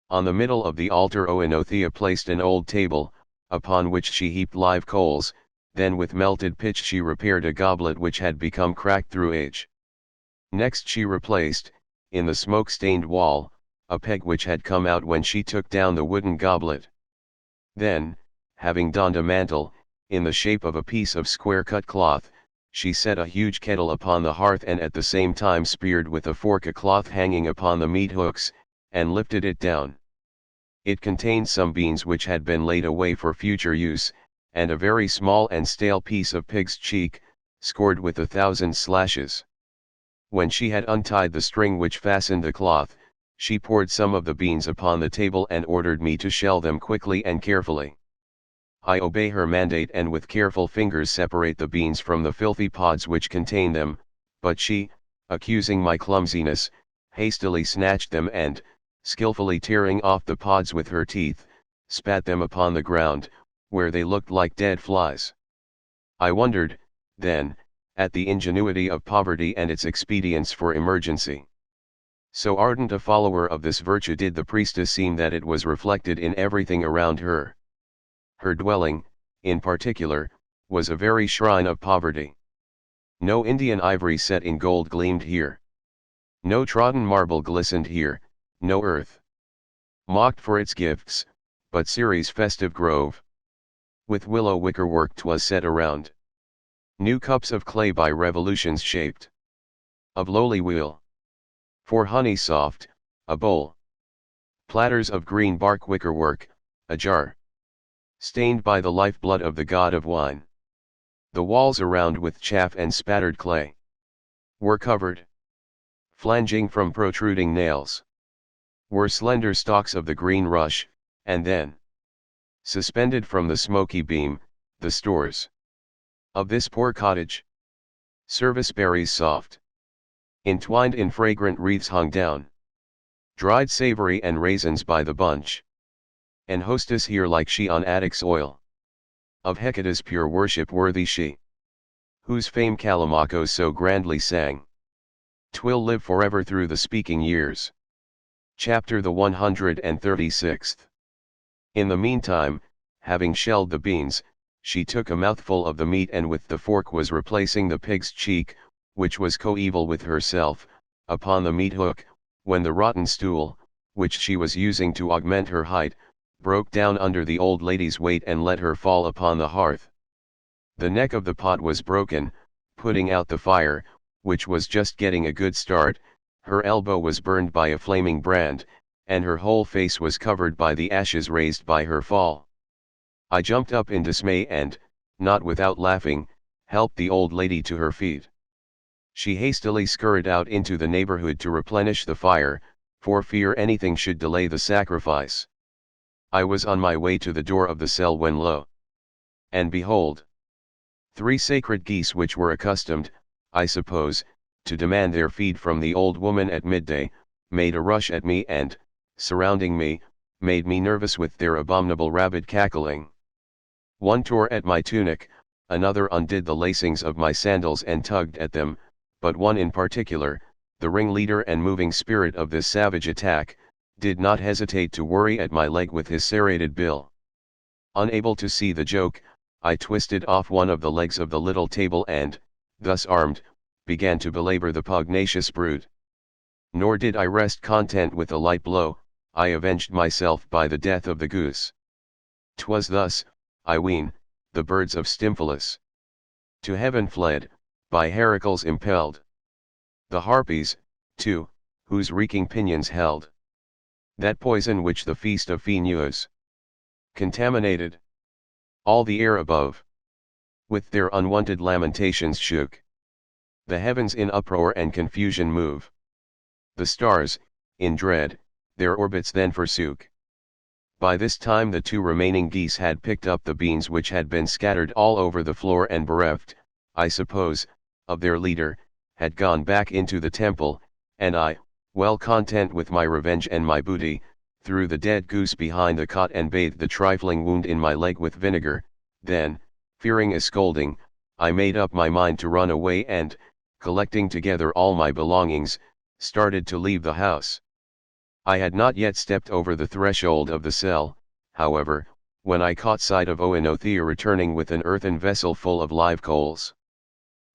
On the middle of the altar Oenothea placed an old table, upon which she heaped live coals, then with melted pitch she repaired a goblet which had become cracked through age. Next she replaced, in the smoke-stained wall, a peg which had come out when she took down the wooden goblet. Then, having donned a mantle, in the shape of a piece of square-cut cloth, she set a huge kettle upon the hearth and at the same time speared with a fork a cloth hanging upon the meat hooks, and lifted it down. It contained some beans which had been laid away for future use, and a very small and stale piece of pig's cheek, scored with 1,000 slashes. When she had untied the string which fastened the cloth, she poured some of the beans upon the table and ordered me to shell them quickly and carefully. I obey her mandate and with careful fingers separate the beans from the filthy pods which contain them, but she, accusing my clumsiness, hastily snatched them and, skillfully tearing off the pods with her teeth, spat them upon the ground, where they looked like dead flies. I wondered, then, at the ingenuity of poverty and its expedients for emergency. So ardent a follower of this virtue did the priestess seem that it was reflected in everything around her. Her dwelling, in particular, was a very shrine of poverty. No Indian ivory set in gold gleamed here. No trodden marble glistened here, no earth mocked for its gifts, but Ceres' festive grove. With willow wickerwork 'twas set around. New cups of clay by revolutions shaped. Of lowly wheel. For honey soft, a bowl. Platters of green bark wickerwork, a jar. Stained by the lifeblood of the god of wine. The walls around with chaff and spattered clay were covered. Flanging from protruding nails were slender stalks of the green rush, and then, suspended from the smoky beam, the stores of this poor cottage. Service berries soft, entwined in fragrant wreaths hung down. Dried savory and raisins by the bunch. And hostess here like she on Attic's oil. Of Hecate's pure worship worthy she, whose fame Callimachus so grandly sang. 'Twill live forever through the speaking years. Chapter the 136th. In the meantime, having shelled the beans, she took a mouthful of the meat and with the fork was replacing the pig's cheek, which was coeval with herself, upon the meat hook, when the rotten stool, which she was using to augment her height, broke down under the old lady's weight and let her fall upon the hearth. The neck of the pot was broken, putting out the fire, which was just getting a good start. Her elbow was burned by a flaming brand, and her whole face was covered by the ashes raised by her fall. I jumped up in dismay and, not without laughing, helped the old lady to her feet. She hastily scurried out into the neighborhood to replenish the fire, for fear anything should delay the sacrifice. I was on my way to the door of the cell when lo! And behold! 3 sacred geese which were accustomed, I suppose, to demand their feed from the old woman at midday, made a rush at me and, surrounding me, made me nervous with their abominable rabid cackling. One tore at my tunic, another undid the lacings of my sandals and tugged at them, but one in particular, the ringleader and moving spirit of this savage attack, did not hesitate to worry at my leg with his serrated bill. Unable to see the joke, I twisted off one of the legs of the little table and, thus armed, began to belabor the pugnacious brute. Nor did I rest content with a light blow, I avenged myself by the death of the goose. 'Twas thus, I ween, the birds of Stymphalus to heaven fled, by Heracles impelled. The harpies, too, whose reeking pinions held that poison which the feast of Phaeneus contaminated. All the air above, with their unwonted lamentations shook. The heavens in uproar and confusion move. The stars, in dread, their orbits then forsook. By this time the 2 remaining geese had picked up the beans which had been scattered all over the floor and bereft, I suppose, of their leader, had gone back into the temple, and I, well content with my revenge and my booty, threw the dead goose behind the cot and bathed the trifling wound in my leg with vinegar. Then, fearing a scolding, I made up my mind to run away and, collecting together all my belongings, started to leave the house. I had not yet stepped over the threshold of the cell, however, when I caught sight of Oenothea returning with an earthen vessel full of live coals.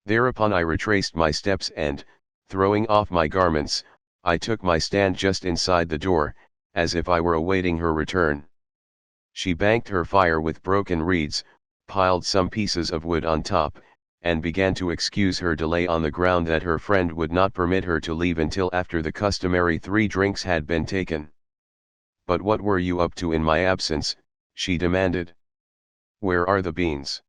Thereupon I retraced my steps and, throwing off my garments, I took my stand just inside the door, as if I were awaiting her return. She banked her fire with broken reeds, piled some pieces of wood on top, and began to excuse her delay on the ground that her friend would not permit her to leave until after the customary 3 drinks had been taken. "But what were you up to in my absence?" she demanded. "Where are the beans?"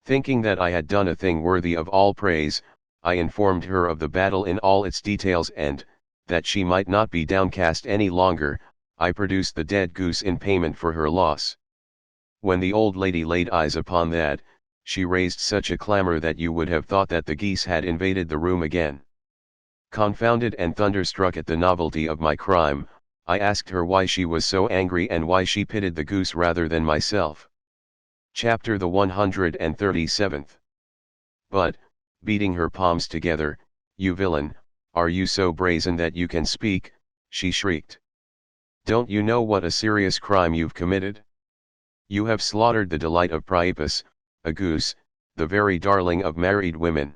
Thinking that I had done a thing worthy of all praise, I informed her of the battle in all its details and, that she might not be downcast any longer, I produced the dead goose in payment for her loss. When the old lady laid eyes upon that, she raised such a clamor that you would have thought that the geese had invaded the room again. Confounded and thunderstruck at the novelty of my crime, I asked her why she was so angry and why she pitied the goose rather than myself. Chapter the 137th. "But," beating her palms together, "you villain, are you so brazen that you can speak?" she shrieked. "Don't you know what a serious crime you've committed? You have slaughtered the delight of Priapus, a goose, the very darling of married women.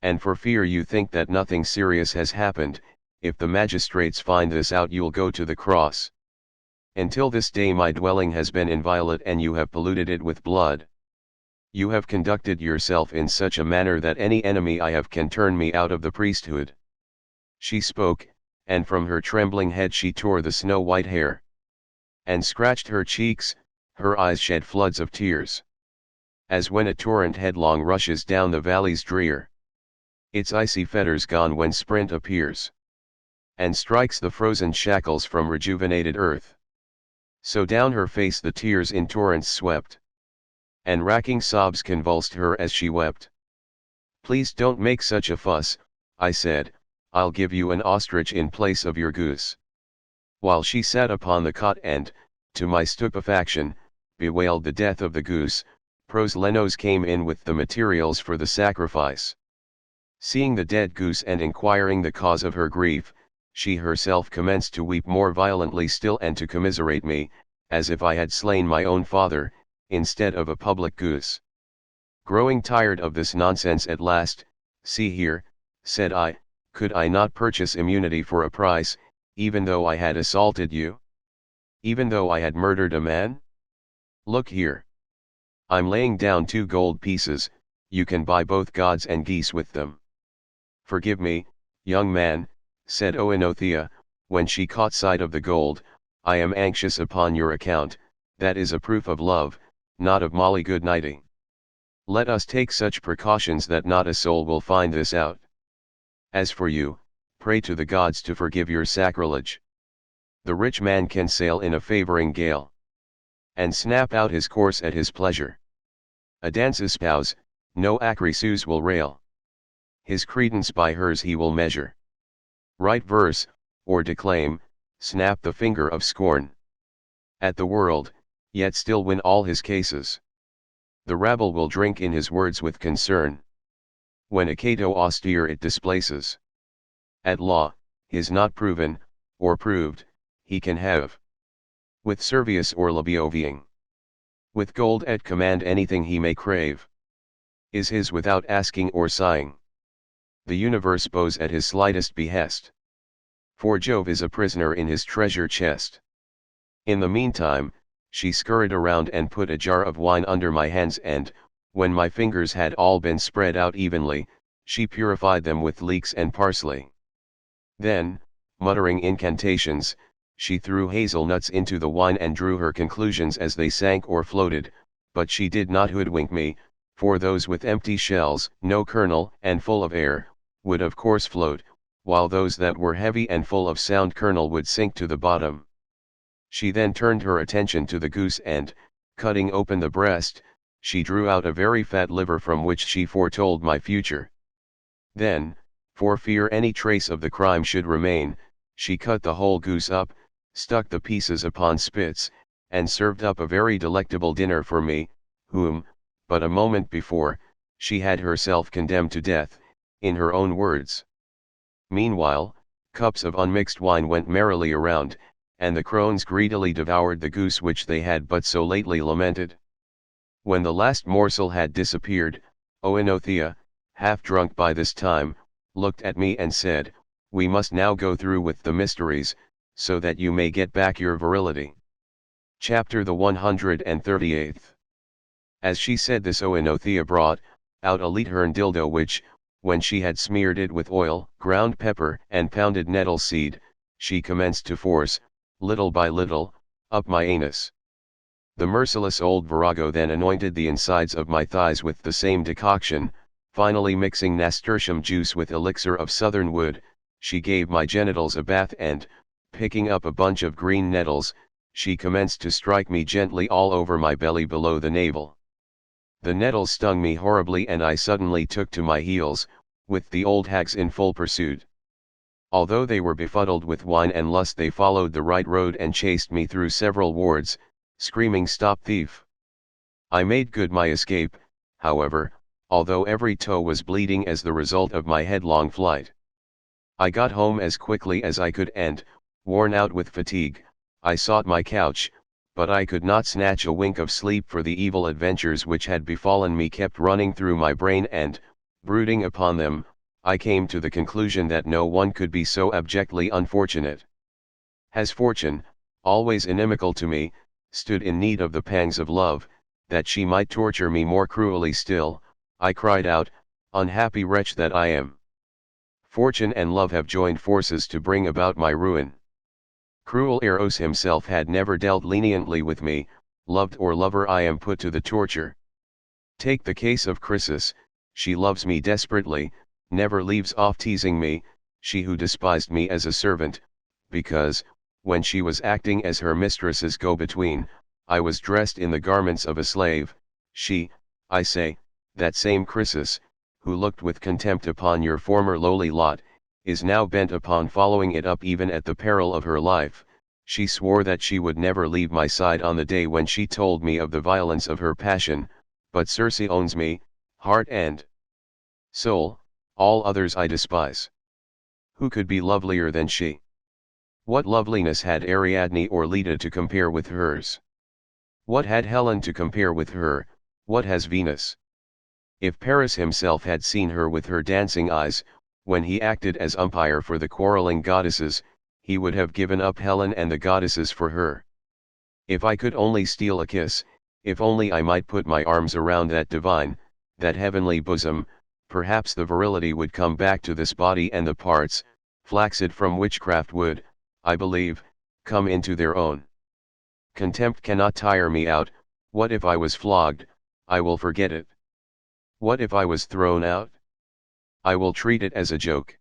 And for fear you think that nothing serious has happened, if the magistrates find this out you'll go to the cross. Until this day my dwelling has been inviolate and you have polluted it with blood. You have conducted yourself in such a manner that any enemy I have can turn me out of the priesthood." She spoke, and from her trembling head she tore the snow-white hair, and scratched her cheeks. Her eyes shed floods of tears, as when a torrent headlong rushes down the valleys drear. Its icy fetters gone when sprint appears, and strikes the frozen shackles from rejuvenated earth. So down her face the tears in torrents swept, and racking sobs convulsed her as she wept. "Please don't make such a fuss," I said, "I'll give you an ostrich in place of your goose." While she sat upon the cot and, to my stupefaction, bewailed the death of the goose, Proslenos came in with the materials for the sacrifice. Seeing the dead goose and inquiring the cause of her grief, she herself commenced to weep more violently still and to commiserate me, as if I had slain my own father, instead of a public goose. Growing tired of this nonsense at last, "See here," said I, "could I not purchase immunity for a price, even though I had assaulted you? Even though I had murdered a man? Look here. I'm laying down 2 gold pieces, you can buy both gods and geese with them." "Forgive me, young man," said Oenothea, when she caught sight of the gold, "I am anxious upon your account, that is a proof of love, not of molly good nighting. Let us take such precautions that not a soul will find this out. As for you, pray to the gods to forgive your sacrilege." The rich man can sail in a favoring gale, and snap out his course at his pleasure. A dance espouse, no Acrisus will rail. His credence by hers he will measure. Write verse, or declaim, snap the finger of scorn at the world, yet still win all his cases. The rabble will drink in his words with concern. When a Cato austere it displaces. At law, his not proven, or proved, he can have. With Servius or Labioviing. With gold at command anything he may crave. Is his without asking or sighing. The universe bows at his slightest behest. For Jove is a prisoner in his treasure chest. In the meantime, she scurried around and put a jar of wine under my hands and, when my fingers had all been spread out evenly, she purified them with leeks and parsley. Then, muttering incantations, she threw hazelnuts into the wine and drew her conclusions as they sank or floated, but she did not hoodwink me, for those with empty shells, no kernel, and full of air, would of course float, while those that were heavy and full of sound kernel would sink to the bottom. She then turned her attention to the goose and, cutting open the breast, she drew out a very fat liver from which she foretold my future. Then, for fear any trace of the crime should remain, she cut the whole goose up, stuck the pieces upon spits, and served up a very delectable dinner for me, whom, but a moment before, she had herself condemned to death, in her own words. Meanwhile, cups of unmixed wine went merrily around, and the crones greedily devoured the goose which they had but so lately lamented. When the last morsel had disappeared, Oenothea, half drunk by this time, looked at me and said, "We must now go through with the mysteries, so that you may get back your virility." Chapter the 138th. As she said this, Oenothea brought out a Leithern dildo which, when she had smeared it with oil, ground pepper, and pounded nettle seed, she commenced to force, little by little, up my anus. The merciless old virago then anointed the insides of my thighs with the same decoction, finally mixing nasturtium juice with elixir of southern wood, she gave my genitals a bath and, picking up a bunch of green nettles, she commenced to strike me gently all over my belly below the navel. The nettles stung me horribly and I suddenly took to my heels, with the old hags in full pursuit. Although they were befuddled with wine and lust, they followed the right road and chased me through several wards, screaming, "Stop, thief!" I made good my escape, however, although every toe was bleeding as the result of my headlong flight. I got home as quickly as I could and, worn out with fatigue, I sought my couch, but I could not snatch a wink of sleep, for the evil adventures which had befallen me kept running through my brain and, brooding upon them, I came to the conclusion that no one could be so abjectly unfortunate. Has fortune, always inimical to me, stood in need of the pangs of love, that she might torture me more cruelly still? I cried out, unhappy wretch that I am. Fortune and love have joined forces to bring about my ruin. Cruel Eros himself had never dealt leniently with me, loved or lover I am put to the torture. Take the case of Chrysis, she loves me desperately, never leaves off teasing me, she who despised me as a servant, because, when she was acting as her mistress's go-between, I was dressed in the garments of a slave. She, I say, that same Chrysis, who looked with contempt upon your former lowly lot, is now bent upon following it up even at the peril of her life. She swore that she would never leave my side on the day when she told me of the violence of her passion, but Circe owns me, heart and soul, all others I despise. Who could be lovelier than she? What loveliness had Ariadne or Leda to compare with hers? What had Helen to compare with her? What has Venus? If Paris himself had seen her with her dancing eyes, when he acted as umpire for the quarreling goddesses, he would have given up Helen and the goddesses for her. If I could only steal a kiss, if only I might put my arms around that divine, that heavenly bosom, perhaps the virility would come back to this body and the parts, flaccid from witchcraft would, I believe, come into their own. Contempt cannot tire me out. What if I was flogged? I will forget it. What if I was thrown out? I will treat it as a joke.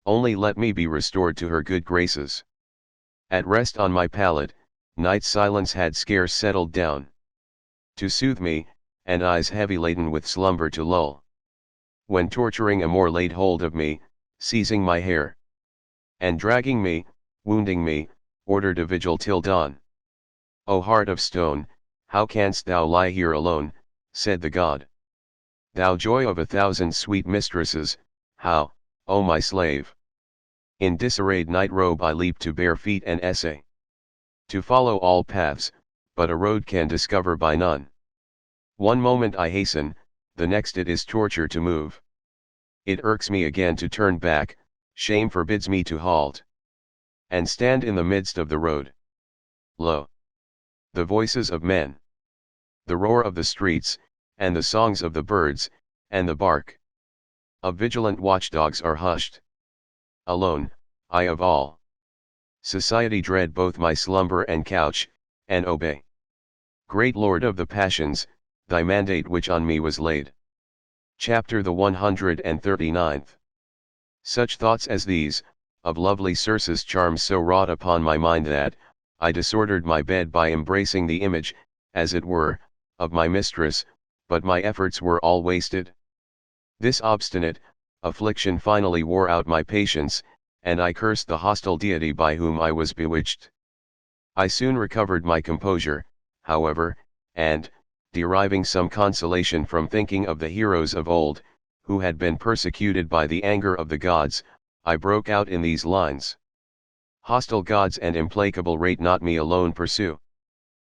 Only let me be restored to her good graces. At rest on my pallet, night silence had scarce settled down to soothe me, and eyes heavy laden with slumber to lull. When torturing amour laid hold of me, seizing my hair, and dragging me, wounding me, ordered a vigil till dawn. O heart of stone, how canst thou lie here alone, said the god. Thou joy of 1,000 sweet mistresses, how, O my slave? In disarrayed night robe I leap to bare feet and essay to follow all paths, but a road can discover by none. One moment I hasten, the next it is torture to move. It irks me again to turn back, shame forbids me to halt and stand in the midst of the road. Lo! The voices of men, the roar of the streets, and the songs of the birds, and the bark of vigilant watchdogs are hushed. Alone, I of all society dread both my slumber and couch, and obey. Great Lord of the passions, thy mandate which on me was laid. Chapter the 139th. Such thoughts as these, of lovely Circe's charms so wrought upon my mind that, I disordered my bed by embracing the image, as it were, of my mistress, but my efforts were all wasted. This obstinate affliction finally wore out my patience, and I cursed the hostile deity by whom I was bewitched. I soon recovered my composure, however, and, deriving some consolation from thinking of the heroes of old, who had been persecuted by the anger of the gods, I broke out in these lines. Hostile gods and implacable rate not me alone pursue.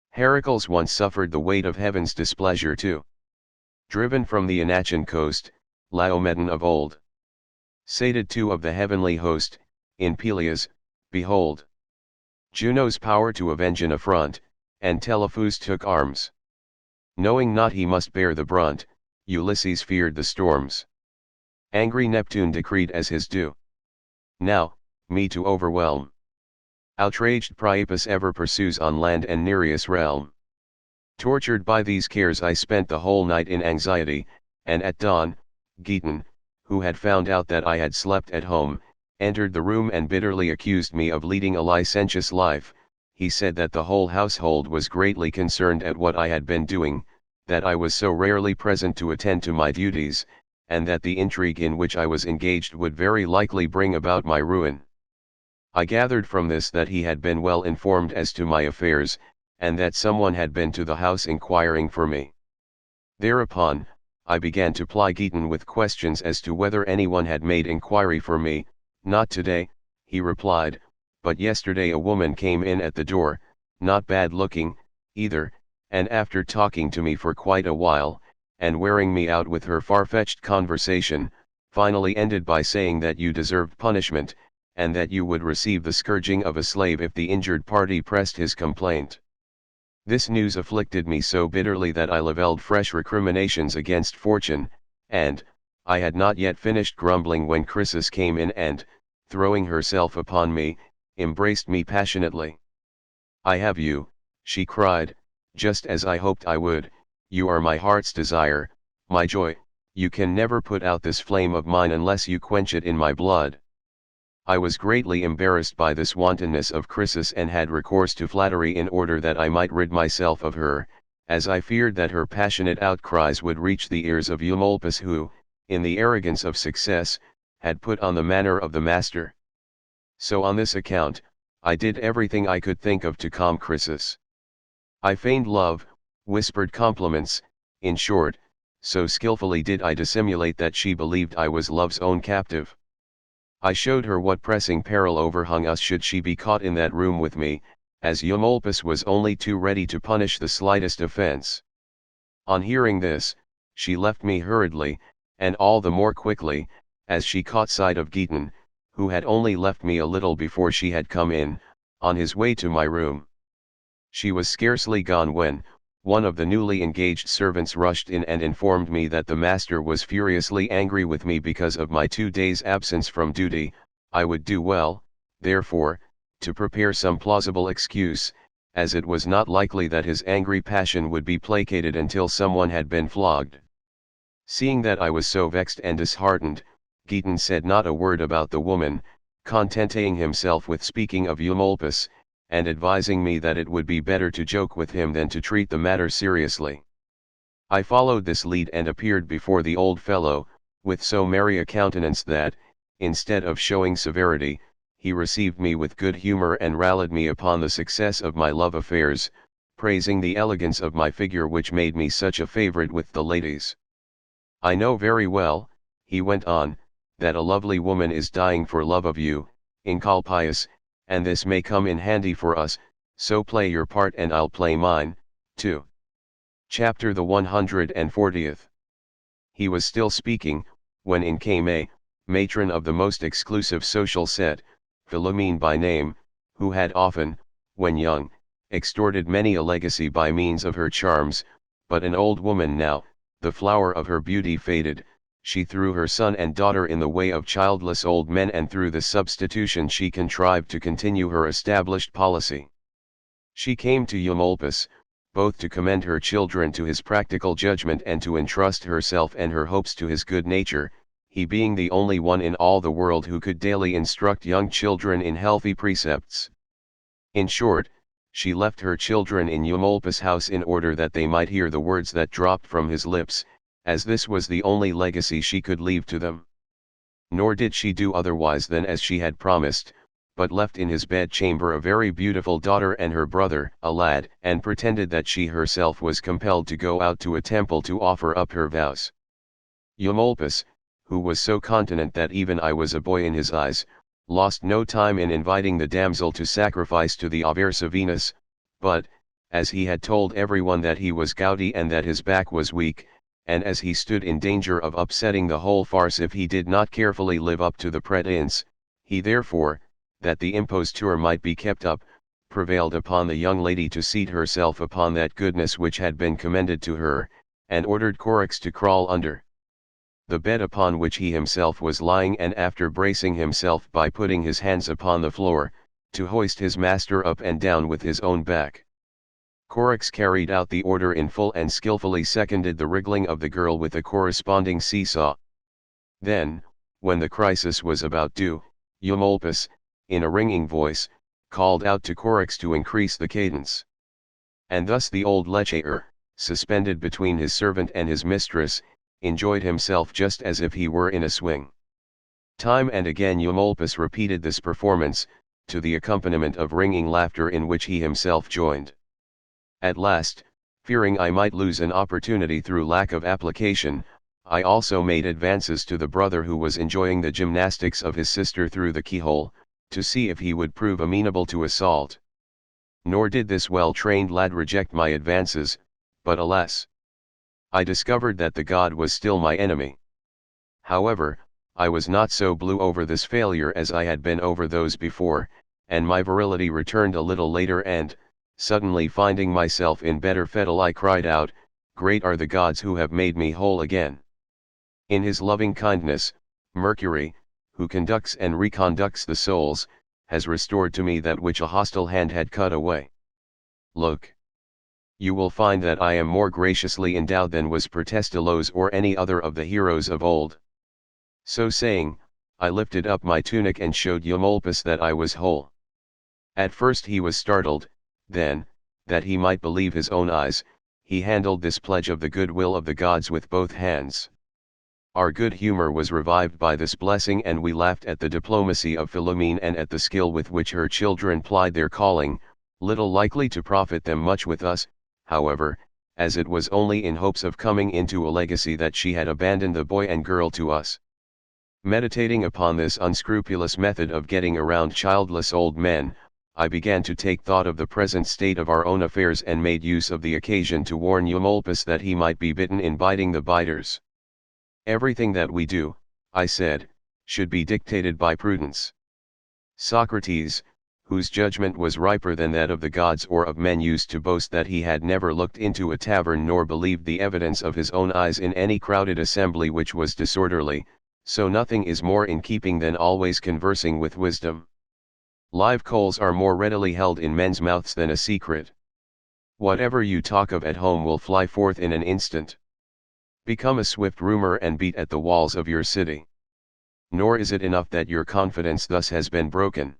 Heracles once suffered the weight of heaven's displeasure too. Driven from the Inachian coast, Laomedon of old sated two of the heavenly host, in Peleus, behold Juno's power to avenge an affront, and Telephus took arms. Knowing not he must bear the brunt, Ulysses feared the storms. Angry Neptune decreed as his due now, me to overwhelm. Outraged Priapus ever pursues on land and Nereus' realm. Tortured by these cares I spent the whole night in anxiety, and at dawn, Geton, who had found out that I had slept at home, entered the room and bitterly accused me of leading a licentious life. He said that the whole household was greatly concerned at what I had been doing, that I was so rarely present to attend to my duties, and that the intrigue in which I was engaged would very likely bring about my ruin. I gathered from this that he had been well informed as to my affairs, and that someone had been to the house inquiring for me. Thereupon, I began to ply Geton with questions as to whether anyone had made inquiry for me. Not today, he replied, but yesterday a woman came in at the door, not bad looking, either, and after talking to me for quite a while, and wearing me out with her far-fetched conversation, finally ended by saying that you deserved punishment, and that you would receive the scourging of a slave if the injured party pressed his complaint. This news afflicted me so bitterly that I levelled fresh recriminations against fortune, and, I had not yet finished grumbling when Chrysis came in and, throwing herself upon me, embraced me passionately. I have you, she cried, just as I hoped I would. You are my heart's desire, my joy, you can never put out this flame of mine unless you quench it in my blood. I was greatly embarrassed by this wantonness of Chrysis and had recourse to flattery in order that I might rid myself of her, as I feared that her passionate outcries would reach the ears of Eumolpus who, in the arrogance of success, had put on the manner of the master. So on this account, I did everything I could think of to calm Chrysis. I feigned love, whispered compliments, in short, so skillfully did I dissimulate that she believed I was love's own captive. I showed her what pressing peril overhung us should she be caught in that room with me, as Eumolpus was only too ready to punish the slightest offense. On hearing this, she left me hurriedly, and all the more quickly, as she caught sight of Geton, who had only left me a little before she had come in, on his way to my room. She was scarcely gone when, one of the newly engaged servants rushed in and informed me that the master was furiously angry with me because of my 2 days' absence from duty. I would do well, therefore, to prepare some plausible excuse, as it was not likely that his angry passion would be placated until someone had been flogged. Seeing that I was so vexed and disheartened, Geton said not a word about the woman, contenting himself with speaking of Eumolpus, and advising me that it would be better to joke with him than to treat the matter seriously. I followed this lead and appeared before the old fellow, with so merry a countenance that, instead of showing severity, he received me with good humor and rallied me upon the success of my love affairs, praising the elegance of my figure which made me such a favorite with the ladies. I know very well, he went on, that a lovely woman is dying for love of you, Encolpius, and this may come in handy for us, so play your part and I'll play mine, too. Chapter the 140th. He was still speaking, when in came a matron of the most exclusive social set, Philomene by name, who had often, when young, extorted many a legacy by means of her charms, but an old woman now, the flower of her beauty faded, she threw her son and daughter in the way of childless old men, and through the substitution she contrived to continue her established policy. She came to Eumolpus, both to commend her children to his practical judgment and to entrust herself and her hopes to his good nature, he being the only one in all the world who could daily instruct young children in healthy precepts. In short, she left her children in Eumolpus' house in order that they might hear the words that dropped from his lips, as this was the only legacy she could leave to them. Nor did she do otherwise than as she had promised, but left in his bedchamber a very beautiful daughter and her brother, a lad, and pretended that she herself was compelled to go out to a temple to offer up her vows. Eumolpus, who was so continent that even I was a boy in his eyes, lost no time in inviting the damsel to sacrifice to the averse of Venus, but, as he had told everyone that he was gouty and that his back was weak, and as he stood in danger of upsetting the whole farce if he did not carefully live up to the pretense, he therefore, that the imposture might be kept up, prevailed upon the young lady to seat herself upon that goodness which had been commended to her, and ordered Corax to crawl under the bed upon which he himself was lying, and after bracing himself by putting his hands upon the floor, to hoist his master up and down with his own back. Corax carried out the order in full and skillfully seconded the wriggling of the girl with a corresponding seesaw. Then, when the crisis was about due, Eumolpus, in a ringing voice, called out to Corax to increase the cadence. And thus the old lecher, suspended between his servant and his mistress, enjoyed himself just as if he were in a swing. Time and again Eumolpus repeated this performance, to the accompaniment of ringing laughter in which he himself joined. At last, fearing I might lose an opportunity through lack of application, I also made advances to the brother who was enjoying the gymnastics of his sister through the keyhole, to see if he would prove amenable to assault. Nor did this well-trained lad reject my advances, but alas! I discovered that the god was still my enemy. However, I was not so blue over this failure as I had been over those before, and my virility returned a little later, and, suddenly finding myself in better fettle, I cried out, "Great are the gods who have made me whole again." In his loving kindness, Mercury, who conducts and reconducts the souls, has restored to me that which a hostile hand had cut away. Look. You will find that I am more graciously endowed than was Protestilos or any other of the heroes of old. So saying, I lifted up my tunic and showed Eumolpus that I was whole. At first he was startled, then, that he might believe his own eyes, he handled this pledge of the goodwill of the gods with both hands. Our good humor was revived by this blessing, and we laughed at the diplomacy of Philomene and at the skill with which her children plied their calling, little likely to profit them much with us, however, as it was only in hopes of coming into a legacy that she had abandoned the boy and girl to us. Meditating upon this unscrupulous method of getting around childless old men, I began to take thought of the present state of our own affairs, and made use of the occasion to warn Eumolpus that he might be bitten in biting the biters. Everything that we do, I said, should be dictated by prudence. Socrates, whose judgment was riper than that of the gods or of men, used to boast that he had never looked into a tavern nor believed the evidence of his own eyes in any crowded assembly which was disorderly, so nothing is more in keeping than always conversing with wisdom. Live coals are more readily held in men's mouths than a secret. Whatever you talk of at home will fly forth in an instant. Become a swift rumor and beat at the walls of your city. Nor is it enough that your confidence thus has been broken.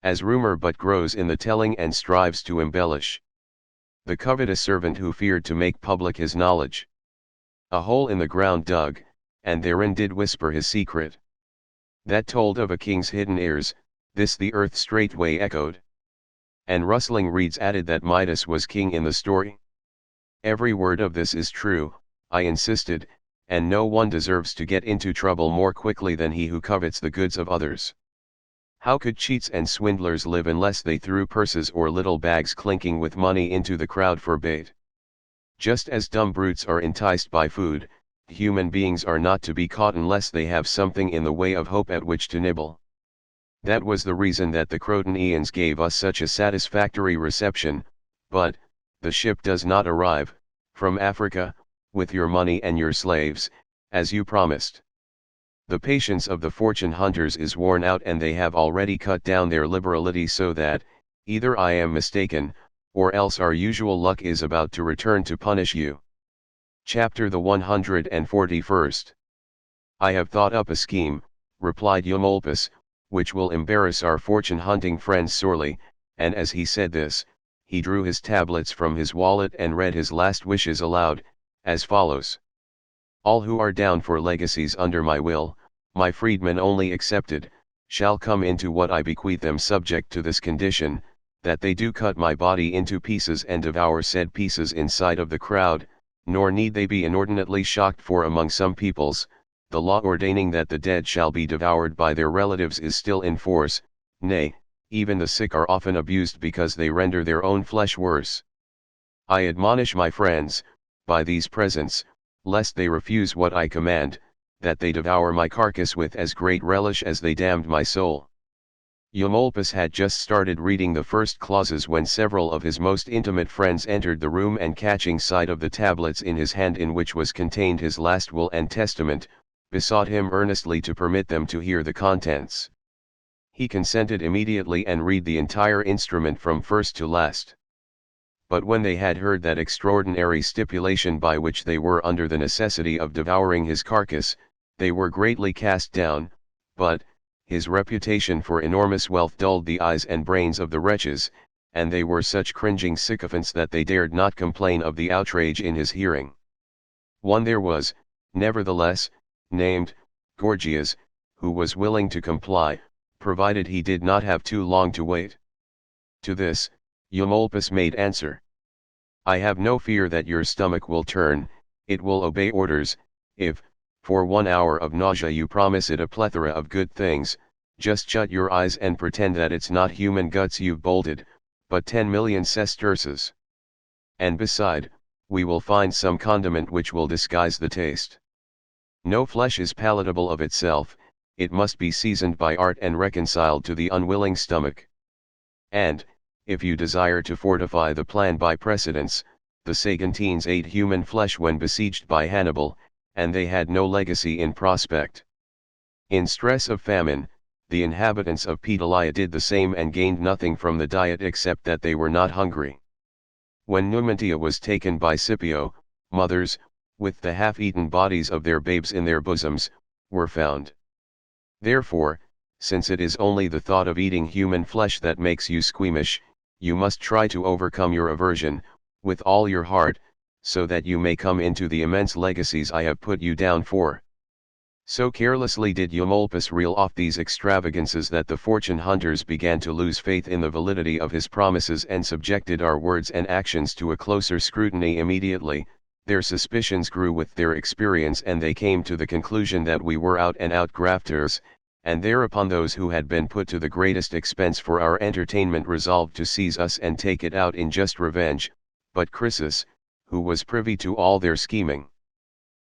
as rumor but grows in the telling and strives to embellish. The covetous servant who feared to make public his knowledge. A hole in the ground dug, and therein did whisper his secret. That told of a king's hidden ears, this the earth straightway echoed. And rustling reeds added that Midas was king in the story. Every word of this is true, I insisted, and no one deserves to get into trouble more quickly than he who covets the goods of others. How could cheats and swindlers live unless they threw purses or little bags clinking with money into the crowd for bait? Just as dumb brutes are enticed by food, human beings are not to be caught unless they have something in the way of hope at which to nibble. That was the reason that the Crotonians gave us such a satisfactory reception, but, the ship does not arrive, from Africa, with your money and your slaves, as you promised. The patience of the fortune hunters is worn out and they have already cut down their liberality so that, either I am mistaken, or else our usual luck is about to return to punish you. Chapter the 141st. I have thought up a scheme, replied Eumolpus, which will embarrass our fortune-hunting friends sorely, and as he said this, he drew his tablets from his wallet and read his last wishes aloud, as follows. All who are down for legacies under my will, my freedmen only excepted, shall come into what I bequeath them subject to this condition, that they do cut my body into pieces and devour said pieces in sight of the crowd, nor need they be inordinately shocked, for among some peoples, the law ordaining that the dead shall be devoured by their relatives is still in force, nay, even the sick are often abused because they render their own flesh worse. I admonish my friends, by these presents, lest they refuse what I command, that they devour my carcass with as great relish as they damned my soul. Eumolpus had just started reading the first clauses when several of his most intimate friends entered the room and catching sight of the tablets in his hand in which was contained his last will and testament, besought him earnestly to permit them to hear the contents. He consented immediately and read the entire instrument from first to last. But when they had heard that extraordinary stipulation by which they were under the necessity of devouring his carcass, they were greatly cast down, but, his reputation for enormous wealth dulled the eyes and brains of the wretches, and they were such cringing sycophants that they dared not complain of the outrage in his hearing. One there was, nevertheless, named Gorgias, who was willing to comply, provided he did not have too long to wait. To this, Eumolpus made answer. I have no fear that your stomach will turn, it will obey orders, if, for 1 hour of nausea you promise it a plethora of good things, just shut your eyes and pretend that it's not human guts you've bolted, but 10 million sesterces. And beside, we will find some condiment which will disguise the taste. No flesh is palatable of itself, it must be seasoned by art and reconciled to the unwilling stomach. And, if you desire to fortify the plan by precedents, the Saguntines ate human flesh when besieged by Hannibal, and they had no legacy in prospect. In stress of famine, the inhabitants of Pedalia did the same and gained nothing from the diet except that they were not hungry. When Numantia was taken by Scipio, mothers, with the half-eaten bodies of their babes in their bosoms, were found. Therefore, since it is only the thought of eating human flesh that makes you squeamish, you must try to overcome your aversion, with all your heart, so that you may come into the immense legacies I have put you down for. So carelessly did Eumolpus reel off these extravagances that the fortune hunters began to lose faith in the validity of his promises and subjected our words and actions to a closer scrutiny immediately. Their suspicions grew with their experience and they came to the conclusion that we were out-and-out grafters, and thereupon those who had been put to the greatest expense for our entertainment resolved to seize us and take it out in just revenge, but Chrysis, who was privy to all their scheming,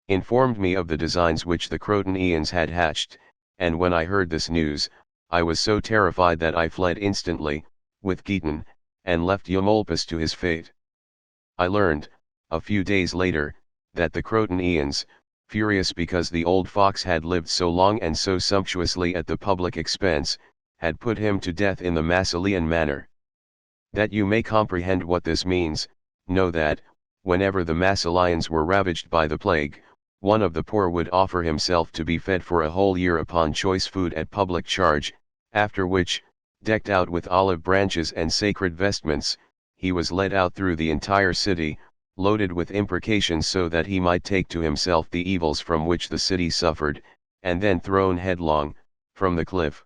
informed me of the designs which the Crotonians had hatched, and when I heard this news, I was so terrified that I fled instantly, with Giton, and left Eumolpus to his fate. I learned, a few days later, that the Crotonians, furious because the old fox had lived so long and so sumptuously at the public expense, had put him to death in the Massilian manner. That you may comprehend what this means, know that, whenever the Massilians were ravaged by the plague, one of the poor would offer himself to be fed for a whole year upon choice food at public charge, after which, Decked out with olive branches and sacred vestments, he was led out through the entire city, loaded with imprecations so that he might take to himself the evils from which the city suffered, and then thrown headlong, from the cliff.